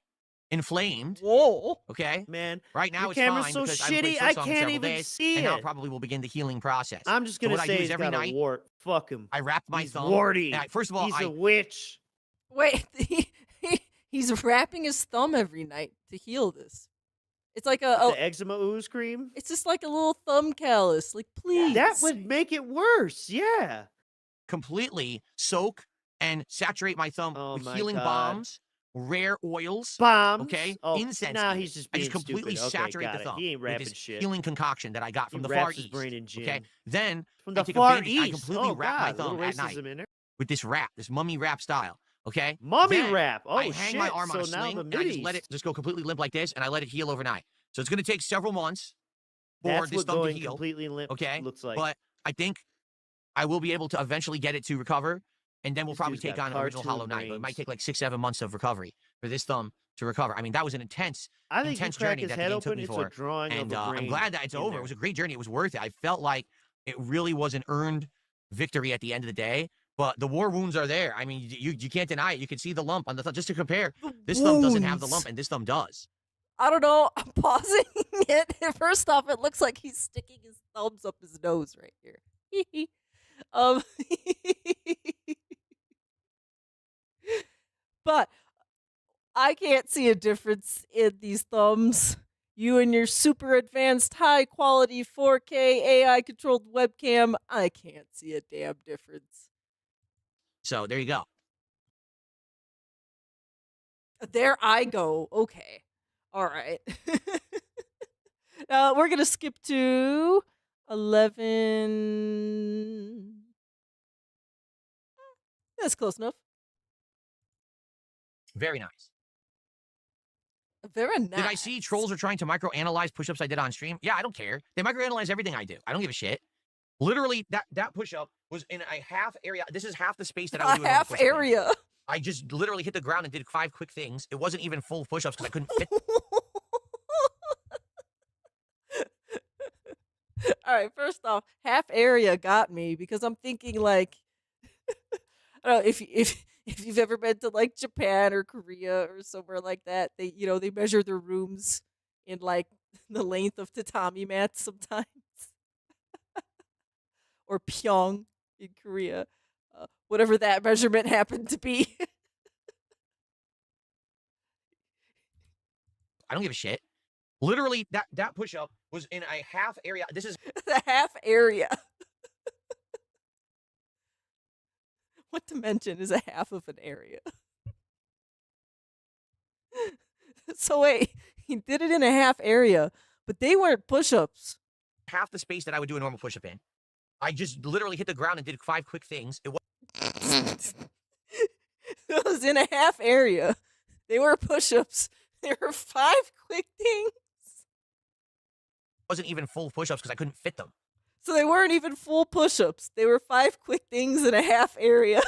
inflamed. Whoa. Okay. Man, Right now your it's camera's fine so because I haven't played shitty, Silk I Song in can't several even days, see and now it. probably will begin the healing process. I'm just So gonna what I say do he's is every got night a wart. Fuck him. I wrap my He's thumb. warty. and First of all, He's a witch. Wait, he's wrapping his thumb every night to heal this. It's like The eczema ooze cream. it's just like a little thumb callus. Like, please. That would make it worse. Yeah. completely soak and saturate my thumb Oh with my healing God. bombs, rare oils, Bombs. okay, Oh, incense. Nah, even. he's just I being just completely stupid. Okay, saturate got the it. thumb He ain't with rapping this shit. healing concoction that I got from He the Far wraps his East. brain in gin. Okay, then From I the take Far a bandage. I East. completely Oh wrap my God, thumb little at night racism in there. with this wrap, this mummy wrap style. Okay, Mummy Then wrap. Oh I hang shit. my arm on a so now sling the and I just let it Mideast. just go completely limp like this, and I let it heal overnight. So it's going to take several months for That's this what thumb to going heal. completely limp Okay, looks like. but I think I will be able to eventually get it to recover, and then we'll This probably dude's take got on original Hollow cartoon Knight. But it might brains. take like 6-7 months of recovery for this thumb to recover. I mean, that was an intense I think you intense crack journey his that the head game took open. me It's for. a drawing And of a I'm brain glad that it's in over. there. It was a great journey. It was worth it. I felt like it really was an earned victory at the end of the day. But the war wounds are there. I mean, you can't deny it. You can see the lump on the thumb. Just to compare, this thumb doesn't have the lump, and this thumb does. I don't know. I'm pausing it. First off, it looks like he's sticking his thumbs up his nose right here. um, but I can't see a difference in these thumbs. You and your super advanced, high quality 4K AI controlled webcam, I can't see a damn difference. So there you go. There I go. Okay. All right. We're going to skip to 11. That's close enough. Very nice. Very nice. Did I see trolls are trying to microanalyze push-ups I did on stream? Yeah, I don't care. They microanalyze everything I do. I don't give a shit. Literally, that push-up was in a half area. This is half the space that I would do. A half area. I just literally hit the ground and did 5 quick things. It wasn't even full push-ups because I couldn't fit. All right, first off, half area got me because I'm thinking like, I don't know, if if you've ever been to like Japan or Korea or somewhere like that, they measure their rooms in like the length of tatami mats sometimes, or Pyong in Korea, whatever that measurement happened to be. I don't give a shit. Literally, that push-up was in a half area. This is The half area. What dimension is a half of an area? So wait, he did it in a half area, but they weren't push-ups. half the space that I would do a normal push-up in. I just literally hit the ground and did 5 quick things. It It was in a half area. They were push-ups. There were 5 quick things. wasn't even full push-ups because I couldn't fit them. So they weren't even full push-ups. They were 5 quick things in a half area.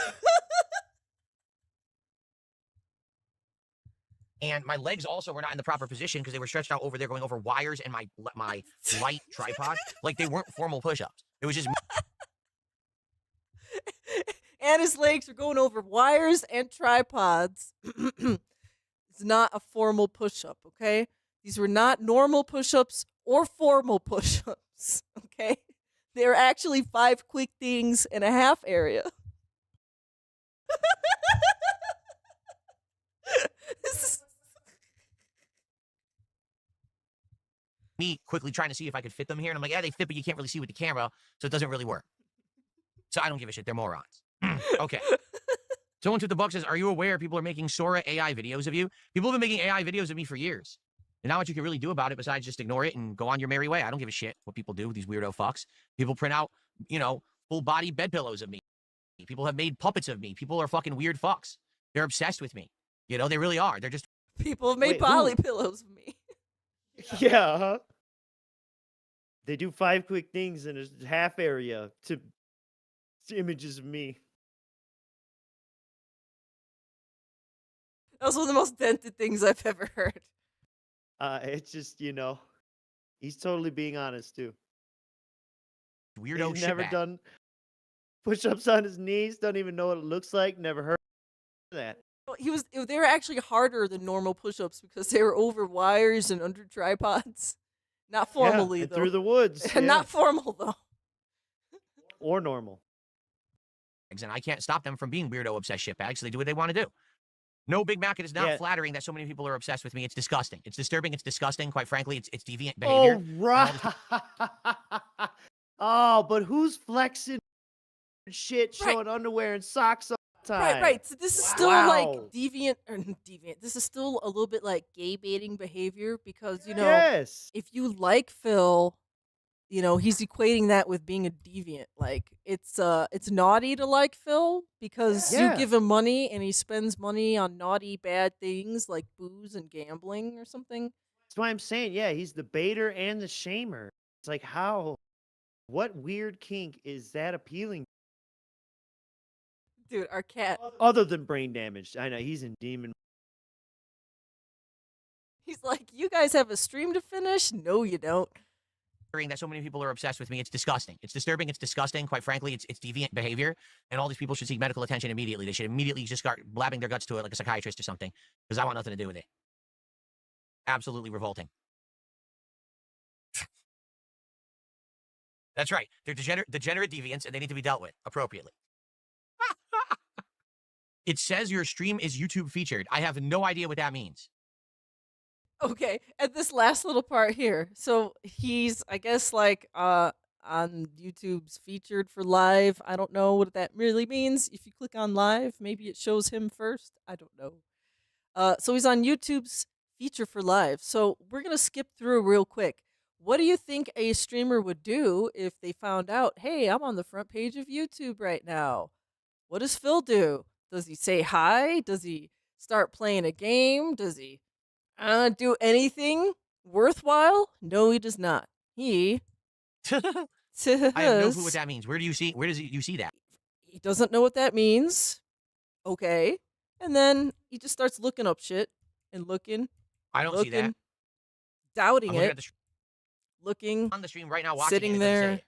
And my legs also were not in the proper position because they were stretched out over there going over wires and my light tripod. Like, they weren't formal push-ups. It was just... And his legs were going over wires and tripods. It's not a formal push-up, okay? These were not normal push-ups or formal push-ups, okay? They were actually 5 quick things in a half area. Me quickly trying to see if I could fit them here. And I'm like, yeah, they fit, but you can't really see with the camera, so it doesn't really work. So I don't give a shit. They're morons. Okay. Someone to the book says, are you aware people are making Sora AI videos of you? People have been making AI videos of me for years. And not what you can really do about it besides just ignore it and go on your merry way. I don't give a shit what people do, these weirdo fucks. People print out, full body bed pillows of me. People have made puppets of me. People are fucking weird fucks. They're obsessed with me. They really are. They're just... People have made Wait, poly pillows of me. Yeah, huh? They do 5 quick things in a half area to images of me. That was one of the most dented things I've ever heard. It's just, he's totally being honest too. Weirdo He's never shitbag. done push-ups on his knees, don't even know what it looks like, never heard of that. Well, they were actually harder than normal push-ups because they were over wires and under tripods. Not formally, yeah, and though. through the woods. Yeah. Not formal, though. Or normal. And I can't stop them from being weirdo obsessed shitbags, so they do what they want to do. No, Big Mac, it is not Yeah. flattering that so many people are obsessed with me. It's disgusting. It's disturbing. It's disgusting. Quite frankly, it's deviant behavior. Oh, right. Oh, but who's flexing shit, showing underwear and socks all the time? Right. So this is still Wow. like deviant. This is still a little bit like gay baiting behavior because, Yes. if you like Phil, he's equating that with being a deviant. Like, it's naughty to like Phil because Yeah. you give him money and he spends money on naughty, bad things like booze and gambling or something. That's why I'm saying, yeah, he's the baiter and the shamer. It's like, what weird kink is that appealing? Dude, our cat, Other than brain damage. I know, he's in demon. he's like, you guys have a stream to finish? No, you don't. That so many people are obsessed with me. It's disgusting. It's disturbing. It's disgusting. Quite frankly, it's deviant behavior. And all these people should seek medical attention immediately. They should immediately just start blabbing their guts to it like a psychiatrist or something. Because I want nothing to do with it. Absolutely revolting. That's right. They're degenerate deviants, and they need to be dealt with appropriately. It says your stream is YouTube featured. I have no idea what that means. Okay, and this last little part here. So he's, I guess, like on YouTube's featured for live. I don't know what that really means. If you click on live, maybe it shows him first. I don't know. So he's on YouTube's feature for live. So we're gonna skip through real quick. What do you think a streamer would do if they found out, hey, I'm on the front page of YouTube right now? What does Phil do? Does he say hi? Does he start playing a game? Does he do anything worthwhile? No, he does not. He I have no clue what that means. Where does you see that? He doesn't know what that means. Okay. And then he just starts looking up shit and looking. I don't see that. Doubting I'm looking it. at the Looking on the stream right now, watching sitting it. It doesn't say there. it.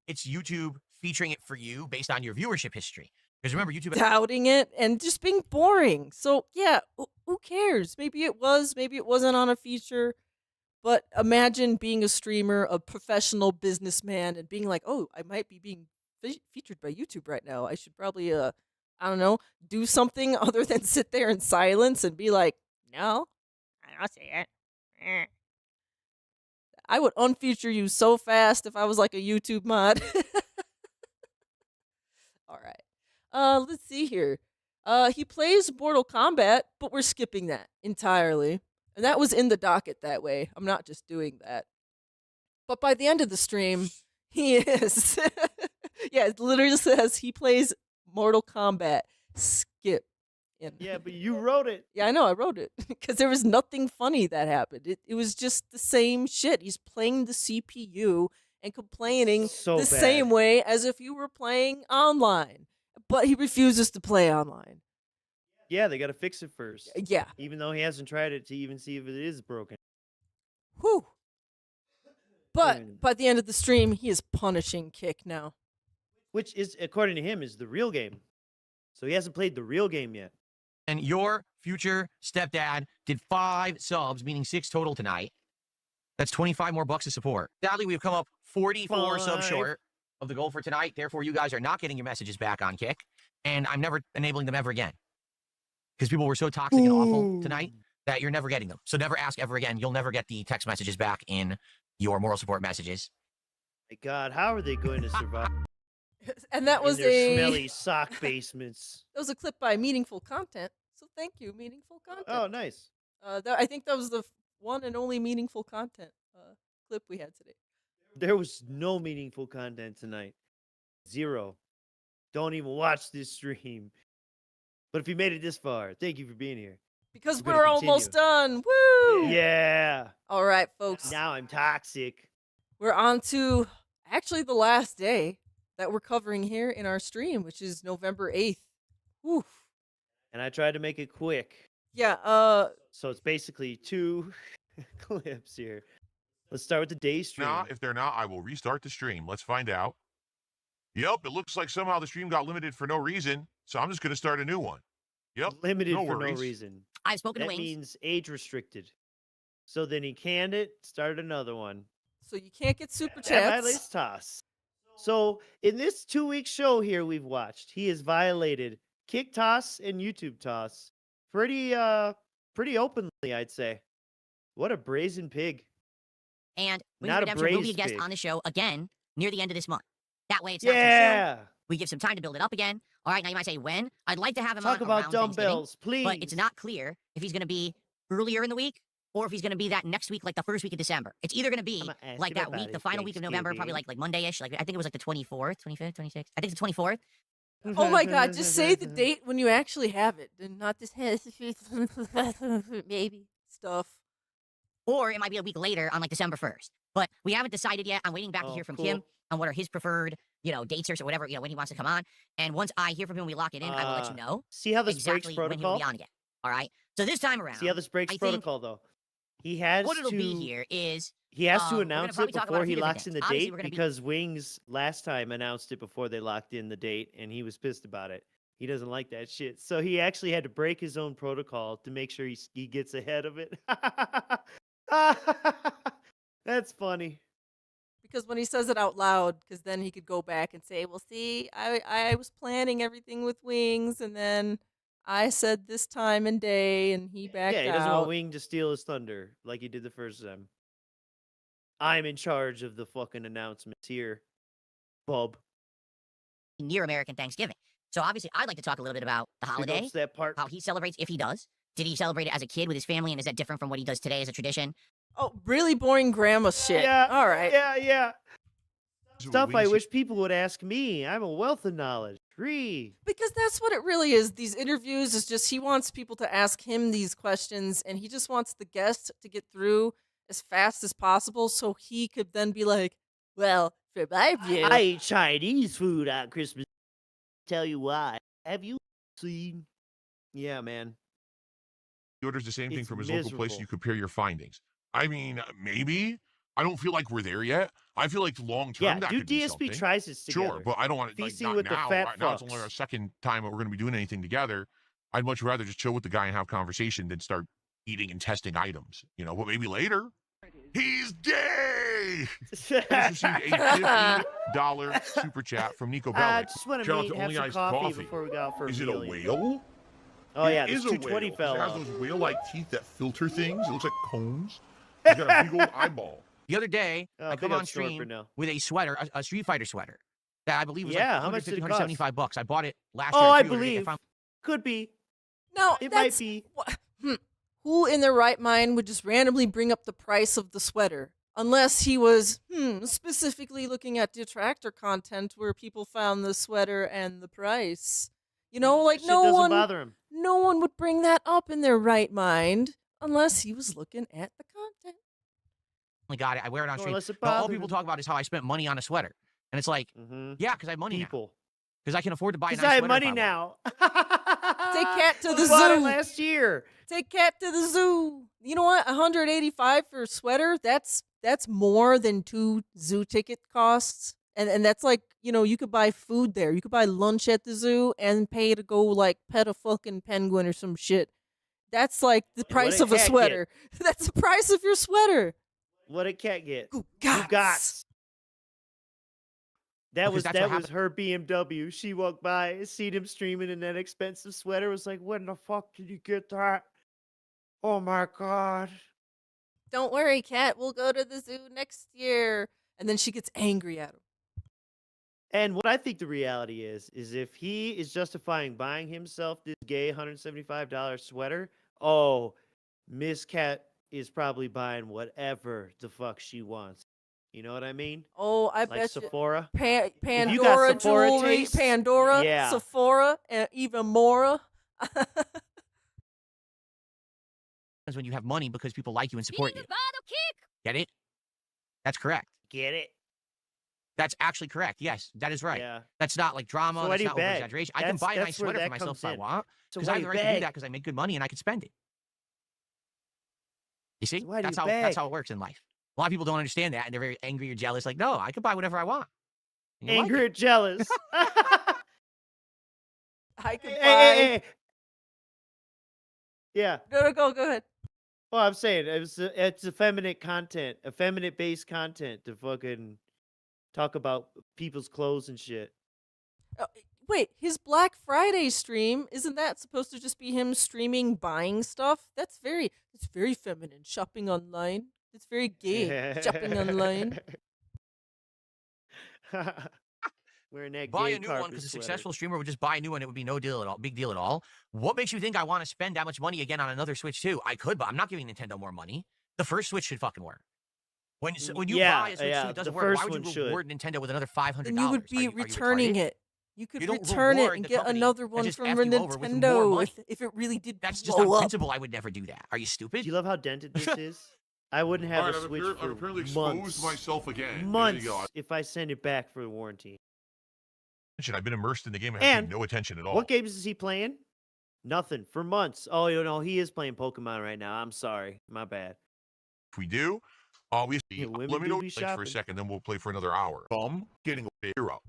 It's YouTube featuring it for you based on your viewership history. Because remember, YouTube. doubting it and just being boring. So yeah, who cares? Maybe it was, maybe it wasn't on a feature. But imagine being a streamer, a professional businessman, and being like, "Oh, I might be being featured by YouTube right now. I should probably, I don't know, do something other than sit there in silence and be like, no, I don't see it." I would unfeature you so fast if I was like a YouTube mod. All right. Let's see here. He plays Mortal Kombat, but we're skipping that entirely. And that was in the docket that way. I'm not just doing that. But by the end of the stream, he is. Yeah, it literally says he plays Mortal Kombat. Skip. Yeah, but you wrote it. Yeah, I know, I wrote it. Because there was nothing funny that happened. It was just the same shit. He's playing the CPU and complaining So the bad. same way as if you were playing online. But he refuses to play online. Yeah, they got to fix it first. Yeah. Even though he hasn't tried it to even see if it is broken. Whew. But by the end of the stream, he is punishing Kick now. Which is, according to him, is the real game. So he hasn't played the real game yet. And your future stepdad did 5 subs, meaning 6 total tonight. That's 25 more bucks of support. Sadly, we've come up 44 subs short of the goal for tonight. Therefore, you guys are not getting your messages back on Kick. And I'm never enabling them ever again. Because people were so toxic and awful tonight that you're never getting them. So never ask ever again. You'll never get the text messages back in your moral support messages. My God, how are they going to survive? And that was in their smelly sock basements. That was a clip by Meaningful Content. So thank you, Meaningful Content. Oh, nice. I think that was the one and only Meaningful Content clip we had today. There was no meaningful content tonight. 0. Don't even watch this stream. But if you made it this far, thank you for being here. Because We're we're gonna almost continue. done. Woo! Yeah. All right, folks. Now I'm toxic. We're on to actually the last day that we're covering here in our stream, which is November 8th. Woof. And I tried to make it quick. Yeah, So it's basically 2 clips here. Let's start with the day stream. Nah, if they're not, I will restart the stream. Let's find out. Yep, it looks like somehow the stream got limited for no reason, so I'm just going to start a new one. Yep, Limited no for worries. no reason. I've spoken That to Wings. means age restricted. So then he canned it, started another one. so you can't get super That chats. violates toss. So in this 2-week show here we've watched, he has violated Kick Toss and YouTube Toss pretty openly, I'd say. What a brazen pig. And Wings Not of a Redemption will be a braised guest pig. on the show again near the end of this month. That way it's not too soon. Yeah. We give some time to build it up again. All right, now you might say when. I'd like to have him Talk on about around Thanksgiving, dumbbells, please. but it's not clear if he's going to be earlier in the week or if he's going to be that next week, like the first week of December. It's either going to be I'ma ask like you that about week, it, the final week of November, probably Thanksgiving. like Monday-ish. Like I think it was like the 24th, 25th, 26th. I think it's the 24th. Oh my god, just say the date when you actually have it and not this maybe stuff. Or it might be a week later on like December 1st. But we haven't decided yet. I'm waiting back to hear from Kim on what are his preferred, dates or whatever, when he wants to come on. And once I hear from him, we lock it in, I will let you know See how this exactly breaks when he'll protocol? be on again. All right? So this time around, See how this breaks I think protocol though? He has what it'll to be here is he has to we're gonna announce probably it talk about before a few he different locks in the things. Obviously, date we're gonna be- because Wings last time announced it before they locked in the date and he was pissed about it. He doesn't like that shit. So he actually had to break his own protocol to make sure he gets ahead of it. That's funny. Because when he says it out loud, because then he could go back and say, well, see, I was planning everything with Wings, and then I said this time and day, and he backed Yeah, he doesn't want out. Wing to steal his thunder like he did the first time. I'm in charge of the fucking announcements here, Bob. near American Thanksgiving. So obviously, I'd like to talk a little bit about the holiday, That part. how he celebrates, if he does. Did he celebrate it as a kid with his family, and is that different from what he does today as a tradition? Oh, really boring grandma shit. Yeah. All right. Yeah. So Stuff I Wings- wish people would ask me. I'm a wealth of knowledge. Free. Because that's what it really is. These interviews is just he wants people to ask him these questions, and he just wants the guest to get through as fast as possible so he could then be like, well, for my view. I ate Chinese food on Christmas. Tell you why. Have you seen? Yeah, man. He orders the same thing It's from his local place, miserable. and you compare your findings. I mean, maybe, I don't feel like we're there yet. I feel like long term Yeah, that do could be DSP something. tries together. Sure, but I don't want to like VC not with the now. fat Right now, it's only our fucks. second time that we're going to be doing anything together. I'd much rather just chill with the guy and have conversation than start eating and testing items. You know, but maybe later. He's gay. Just received a $50 super chat from Nico I Bellic. just want Shout out to to have Only some Iced coffee before we go out for a Is it meal. a whale? Oh yeah, It this is a whale. 220 'cause fell It has off. those whale-like teeth that filter things. It looks like cones. He's got a big old eyeball. The other day, Oh, I big come up on Snorper stream now. with a sweater, a Street Fighter sweater that I believe was Yeah, like how much did it 150, cost? $175. I bought it last Oh, year. I pre-ordered it. believe. found- Could be. No, It that's, might be. Who in their right mind would just randomly bring up the price of the sweater? Unless he was specifically looking at detractor content where people found the sweater and the price. You know, like Shit doesn't bother him. no one would bring that up in their right mind unless he was looking at the content. I got it. I wear it on Or stream. unless it But all bothered people him. talk about is how I spent money on a sweater. And it's like, yeah, because I have money now. People. Because I can afford to buy a Because nice I have sweater if money I want. now. Take Cat to the We bought it zoo. last year. Take Cat to the zoo. You know what? $185 for a sweater. That's more than 2 zoo ticket costs. And that's like, you know, you could buy food there. You could buy lunch at the zoo and pay to go like pet a fucking penguin or some shit. That's like the price did of a Cat sweater. That's the price of your sweater. What did Cat get? Gugats. That Because was that's what that was her BMW. She walked by, seen him streaming in that expensive sweater. Was like, when the fuck did you get that? Oh my god. Don't worry, Cat. We'll go to the zoo next year. And then she gets angry at him. And what I think the reality is if he is justifying buying himself this gay $175 sweater, oh, Miss Cat is probably buying whatever the fuck she wants. You know what I mean? Oh, I Like bet Sephora. you. If you got Pandora Sephora jewelry, taste, Pandora, yeah. Sephora, and even more. When you have money because people like you and support you. Get it? That's correct. Get it? That's actually correct. Yes, that is right. Yeah. That's not like drama. So why that's do you not beg? over-exaggeration. I can buy a nice That's where sweater for that myself comes if I in. want. So Because why I have do the you right to do beg? that because I make good money and I can spend it. You see? So why do That's you how beg? it works in life. A lot of people don't understand that and they're very angry or jealous. Like, no, I can buy whatever I want. And you like Angry it. or jealous? I could buy. Hey. Yeah. No, go ahead. Well, I'm saying it's effeminate content, effeminate based content to fucking talk about people's clothes and shit. Wait, his Black Friday stream, isn't that supposed to just be him streaming buying stuff? It's very feminine. Shopping online. It's very gay. Shopping online. Wearing that Buy gay a new one carpet because a sweater. successful streamer would just buy a new one. It would be no deal at all, big deal at all. What makes you think I want to spend that much money again on another Switch too? I could, but I'm not giving Nintendo more money. The first Switch should fucking work. When you buy a Switch yeah, 2, it doesn't the work. Why first would one you reward Nintendo with another $500? Then you would be returning it. You could You don't return it reward and the get company another that one just from effed you over with more Nintendo money. if it really did That's just blow on up. principle. I would never do that. Are you stupid? Do you love how dented this is? I wouldn't have All right, a Switch I've for apparently months. exposed myself again. There you Months go. if I send it back for the warranty. I've been immersed in the game and have And paid no attention at all. what games is he playing? Nothing for months. Oh, you know he is playing Pokemon right now. I'm sorry, my bad. If we do, Yeah, women let me do know be for a shopping. second, then we'll play for another hour. Getting a hero.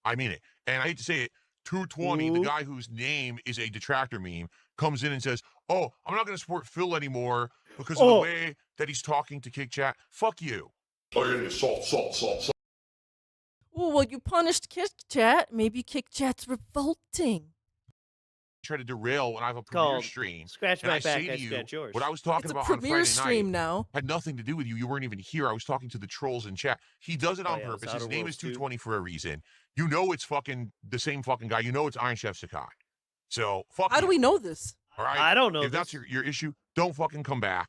I mean it. And I hate to say it, 220, the Ooh. guy whose name is a detractor meme, comes in and says, oh, I'm not going to support Phil anymore because of the way that he's talking to Kick Chat. Fuck you. Oh, yeah, salt. Oh, well, you punished Kick Chat. Maybe Kick Chat's revolting. Try to derail when I have a premiere Called stream. Scratch and my I back, say I to you, scratch yours. what I was talking It's a about on premiere Friday stream night now. had nothing to do with you. You weren't even here. I was talking to the trolls in chat. He does it on yeah, it was purpose. His Outer name Worlds is 220 for a reason. You know it's fucking the same fucking guy. You know it's Iron Chef Sakai. So fuck How you. do we know this? All right. I don't know If that's your issue, don't fucking come back.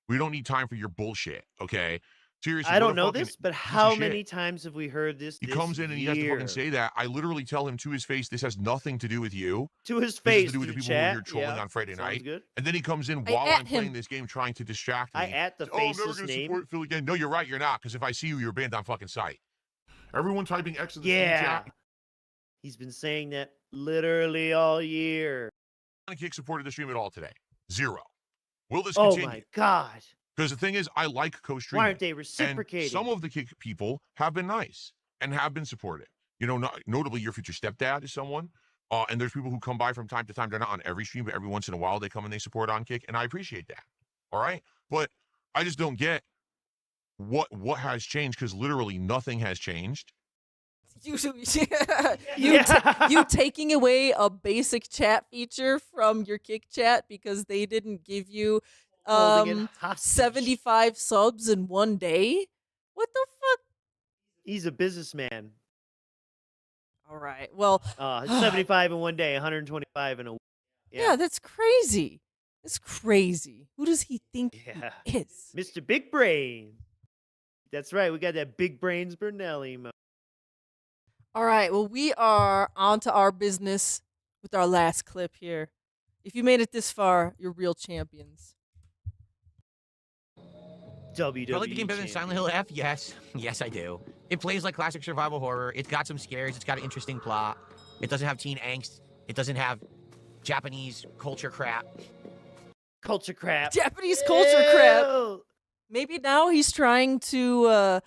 We don't need time for your bullshit. Okay. Seriously. I what don't a know fucking this, but piece of how shit. many times have we heard this? He this comes in and he has to year? fucking say that. I literally tell him to his face, this has nothing to do with you. To his This face, has to do with the through people who are chat. here trolling Yeah, on Friday sounds night. good. And then he comes in I while at I'm playing him. this game trying to distract me. I at the Oh, I'm never faceless going to name. support Phil again. No, you're right. You're not. Because if I see you, you're banned on fucking site. Everyone typing X in the Yeah. chat. He's been saying that literally all year. Kick supported the stream at all today. 0. Will this Oh continue? my god. Because the thing is, I like co-streaming. Why aren't they And reciprocating? some of the Kick people have been nice and have been supportive. You know, notably your future stepdad is someone. And there's people who come by from time to time. They're not on every stream, but every once in a while they come and they support on Kick, and I appreciate that. All right, but I just don't get what has changed, because literally nothing has changed. You taking away a basic chat feature from your Kick chat because they didn't give you Holding it hostage. 75 subs in one day? What the fuck? He's a businessman. All right. Well, 75 in one day, 125 in a week. yeah, that's crazy. It's crazy. Who does he think he is? Mr. Big Brain. That's right. We got that Big Brains Bernelli. All right. Well, we are on to our business with our last clip here. If you made it this far, you're real champions. WWE. Do I like the game better than Silent Hill F? Yes. Yes, I do. It plays like classic survival horror. It's got some scares. It's got an interesting plot. It doesn't have teen angst. It doesn't have Japanese culture crap. Culture crap. Japanese culture crap. Maybe now he's trying to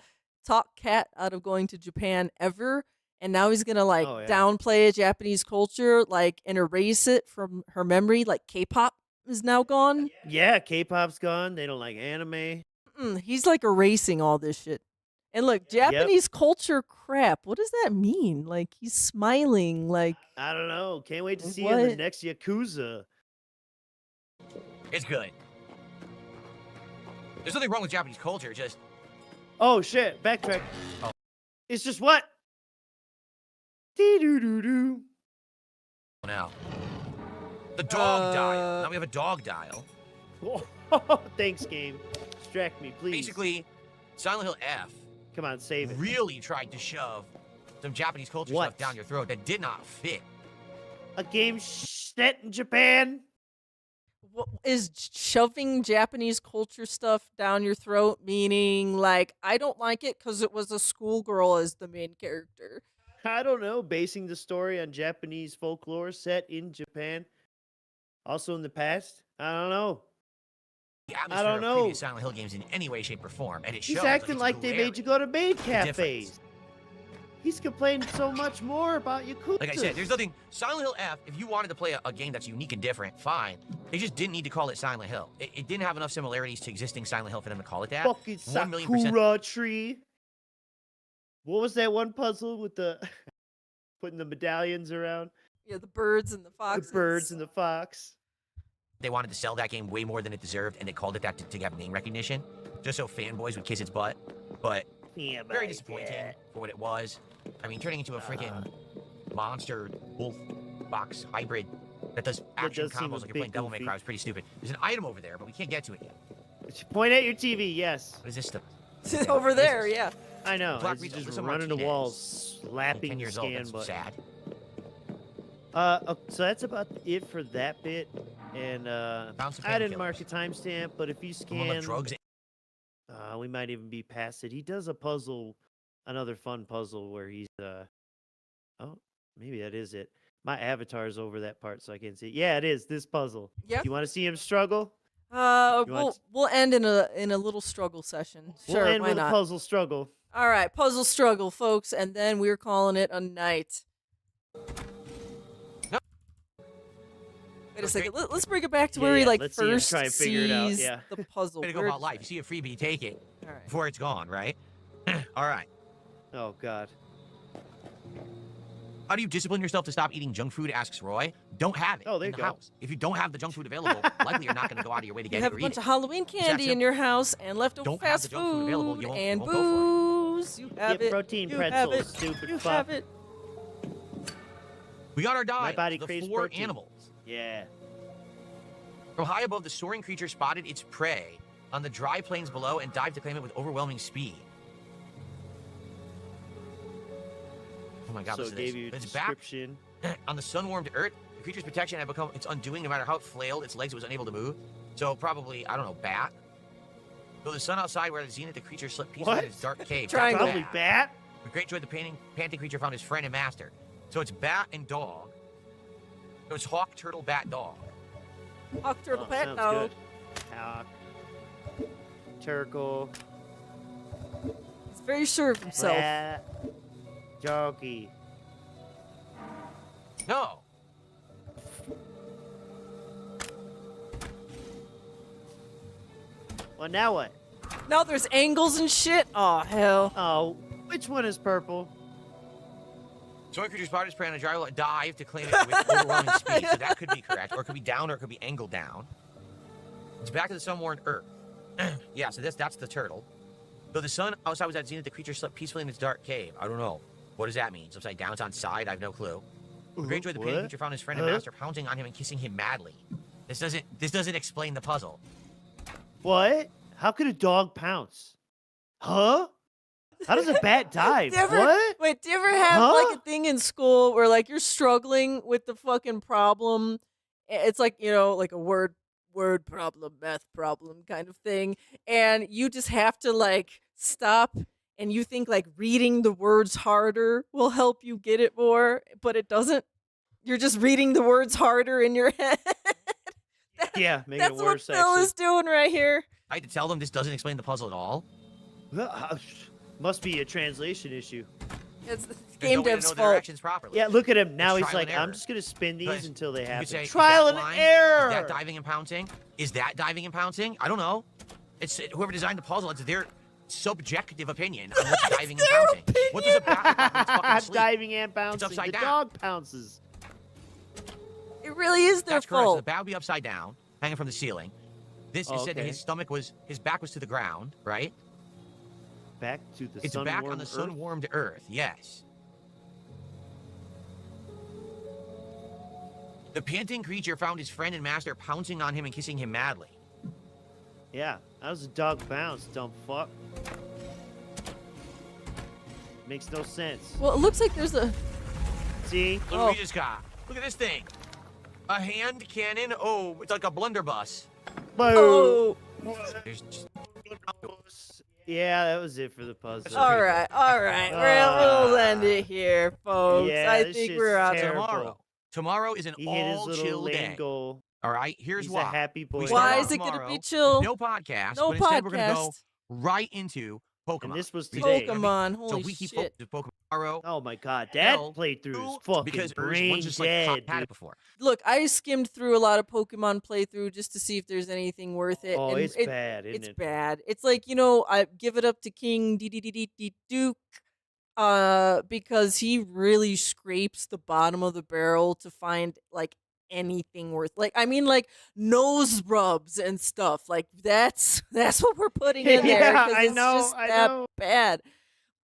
talk Kat out of going to Japan ever, and now he's gonna downplay Japanese culture, like, and erase it from her memory. Like K-pop is now gone. Yeah, K-pop's gone. They don't like anime. He's like erasing all this shit. And look, Japanese culture crap. What does that mean? Like, he's smiling. Like, I don't know. Can't wait to see you in the next Yakuza. It's good. There's nothing wrong with Japanese culture, just... Oh, shit. Backtrack. Oh. It's just what? Dee-doo-doo-doo. Now. The dog dial. Now we have a dog dial. Thanks, game. Distract me, please. Basically, Silent Hill F... Come on, save it. Really tried to shove some Japanese culture stuff down your throat that did not fit. A game set in Japan? what is shoving Japanese culture stuff down your throat, meaning like I don't like it because it was a schoolgirl as the main character? I don't know. Basing the story on Japanese folklore set in Japan, also in the past. I don't know. The atmosphere of previous Silent Hill games in any way, shape, or form, and it shows. He's acting like they made you go to maid cafes. He's complaining so much more about Yakuza. Like I said, there's nothing. Silent Hill F, if you wanted to play a game that's unique and different, fine. They just didn't need to call it Silent Hill. It didn't have enough similarities to existing Silent Hill for them to call it that. Fucking Sakura tree. What was that one puzzle with the putting the medallions around? Yeah, the birds and the foxes. The birds and the fox. They wanted to sell that game way more than it deserved, and they called it that to have name recognition, just so fanboys would kiss its butt. But yeah, very disappointing for what it was. I mean, turning into a freaking monster wolf box hybrid that does action combos like you're playing Devil May Cry was pretty stupid. There's an item over there, but we can't get to it yet. Point at your TV, yes. What is this stuff? Over there, yeah. I know. Black It's Rita, just Alyssa running the Martinez. walls, slapping 10 years old, scan that's button. sad. So that's about it for that bit. And I didn't mark a timestamp, but if you scan, drugs. We might even be past it. He does a puzzle, another fun puzzle where he's oh, maybe that is it. My avatar's over that part, so I can't see. Yeah, it is this puzzle. Yep. You want to see him struggle? We'll end in a little struggle session. Sure, we'll end why with not? a puzzle struggle. All right, puzzle struggle, folks, and then we're calling it a night. Wait a second. Let's bring it back to where he let's first try and figure it out. sees Yeah. the puzzle. Way to go about life. You see a freebie, take it. All right. Before it's gone, right? All right. Oh God. How do you discipline yourself to stop eating junk food? Asks Roy. Don't have it Oh, there in you the go. house. If you don't have the junk food available, likely you're not going to go out of your way to You get have it a or eat bunch it. of Halloween candy in your house and leftover Don't have fast the junk food available, you won't- and you won't go booze. You have Get it. protein you pretzels, have it. stupid You fuck. have it. We got our dive. My body the craves 4 protein. animals. Yeah. From high above, the soaring creature spotted its prey on the dry plains below and dived to claim it with overwhelming speed. Oh my God, So listen it to gave this. you a Its back description. on the sun-warmed earth, the creature's protection had become its undoing no matter how it flailed its legs, it was unable to move. So probably, I don't know, bat? Though the sun outside where the zenith, the creature slept peacefully in What? its dark cave. Triangle. Probably bat. With great joy, the panting creature found his friend and master. So it's bat and dog. So it's hawk, turtle, bat, dog. Hawk, turtle, Oh, pet sounds dog. good. Hawk. Turkle. He's very sure of himself. Flat. Jockey. No. Well, now what? Now there's angles and shit. Oh hell. Oh, which one is purple? Soy creature's body is preying on a gyro dive to claim it with overwhelming speed, so that could be correct. Or it could be down, or it could be angled down. It's back to the sun-worn Earth. Yeah, so that's the turtle. Though the sun outside was at zenith, the creature slept peacefully in its dark cave. I don't know. What does that mean? It's upside down, it's on side, I have no clue. The great joy the painted creature found his friend and master pouncing on him and kissing him madly. This doesn't explain the puzzle. What? How could a dog pounce? Huh? How does a bat dive? What? Wait, do you ever have like a thing in school where like you're struggling with the fucking problem? It's like, you know, like a word problem, math problem kind of thing. And you just have to like stop and you think like reading the words harder will help you get it more, but it doesn't. You're just reading the words harder in your head. Yeah, make That's it worse. what Phil is doing right here. I had to tell them this doesn't explain the puzzle at all. Must be a translation issue. It's the There's game no way to dev's know the fault. directions properly. Yeah, look at him. Now It's he's trial like, and I'm error. just going to spin these Because until they you could happen. say, Trial is and that blind? error. Is that diving and pouncing? Is that diving and pouncing? I don't know. It's whoever designed the puzzle. It's their subjective opinion on what's diving and pouncing. What does a bat do when it's fucking asleep? Diving and pouncing. It's upside the down. dog pounces. It really is their That's correct. So fault. the bat would be upside down, hanging from the ceiling. This is said that his back was to the ground, right? Back to the It's back on the sun-warmed Earth, yes. The panting creature found his friend and master pouncing on him and kissing him madly. Yeah, that was a dog bounce, dumb fuck. Makes no sense. Well, it looks like there's a... See? Look what we just got. Look at this thing. A hand cannon. Oh, it's like a blunderbuss. Oh. There's just... Yeah, that was it for the puzzle. All right. We'll end it here, folks. Yeah, I this think shit's we're out. terrible. Tomorrow is an He hit his little all-chill lane day. goal. All right, here's He's why. a happy boy. We start Why out is it going to tomorrow be chill? with no podcast, No but instead we're going to go podcast. right into Pokemon. And this was We- today. Pokemon. So Holy we keep shit. focused with Pokemon tomorrow. Oh my god, that Hell, playthrough is fucking because brain one's just like dead, had dude. it before. Look, I skimmed through a lot of Pokemon playthrough just to see if there's anything worth it. Oh, and it's bad, isn't It's it? bad. It's like, you know, I give it up to King Duke, because he really scrapes the bottom of the barrel to find like anything worth, like, I mean, like nose rubs and stuff. Like that's what we're putting in there. Yeah, 'cause I it's know, just I that know. bad.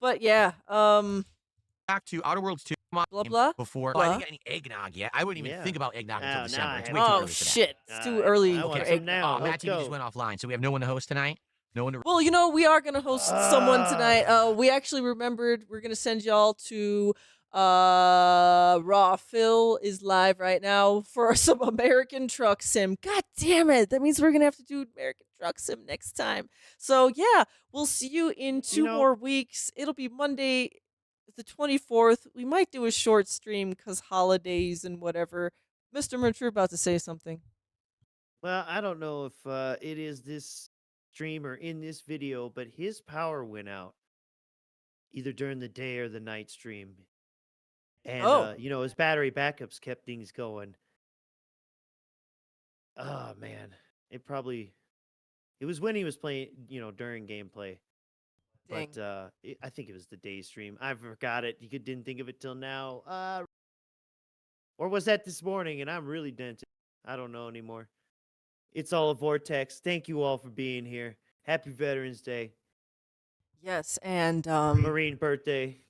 But yeah, Back to Outer Worlds 2 blah blah. before. Blah. I didn't get any eggnog yet. I wouldn't even Yeah. think about eggnog Oh, until now I December. It's have way too Oh early for that. shit, it's too I early want for some egg. now. Oh, Let's Matt TV just go. went offline, so we have no one to host tonight. No one to. Well, you know, we are gonna host someone tonight. We actually remembered we're gonna send y'all to RAPIDFIRE is live right now for some American Truck Sim. God damn it. That means we're gonna have to do American Truck Sim next time. So yeah, we'll see you in 2 more weeks. It'll be Monday the 24th. We might do a short stream because holidays and whatever. Mr. Merch, you're about to say something. Well, I don't know if it is this stream or in this video, but his power went out either during the day or the night stream. And, you know, his battery backups kept things going. Oh, man. It was when he was playing, you know, during gameplay. Dang. But I think it was the day stream. I forgot it. You didn't think of it till now. Or was that this morning and I'm really dented? I don't know anymore. It's all a vortex. Thank you all for being here. Happy Veterans Day. Yes, and Marine birthday.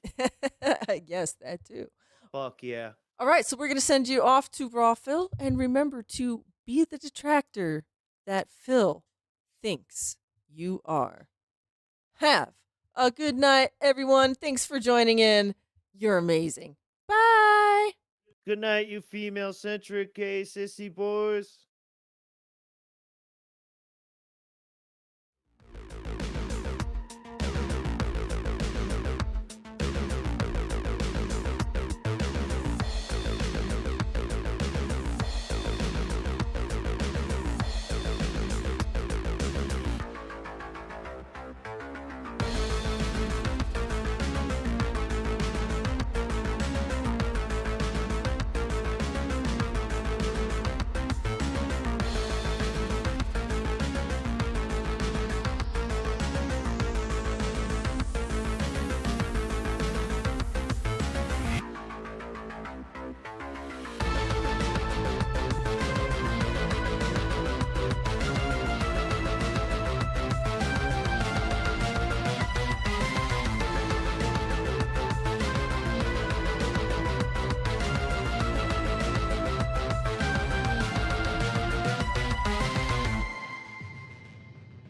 yes, that too. Fuck yeah. All right, so we're going to send you off to RAPIDFIRE, and remember to be the detractor that Phil thinks you are. Have a good night, everyone. Thanks for joining in. You're amazing. Bye. Good night, you female-centric gay sissy boys.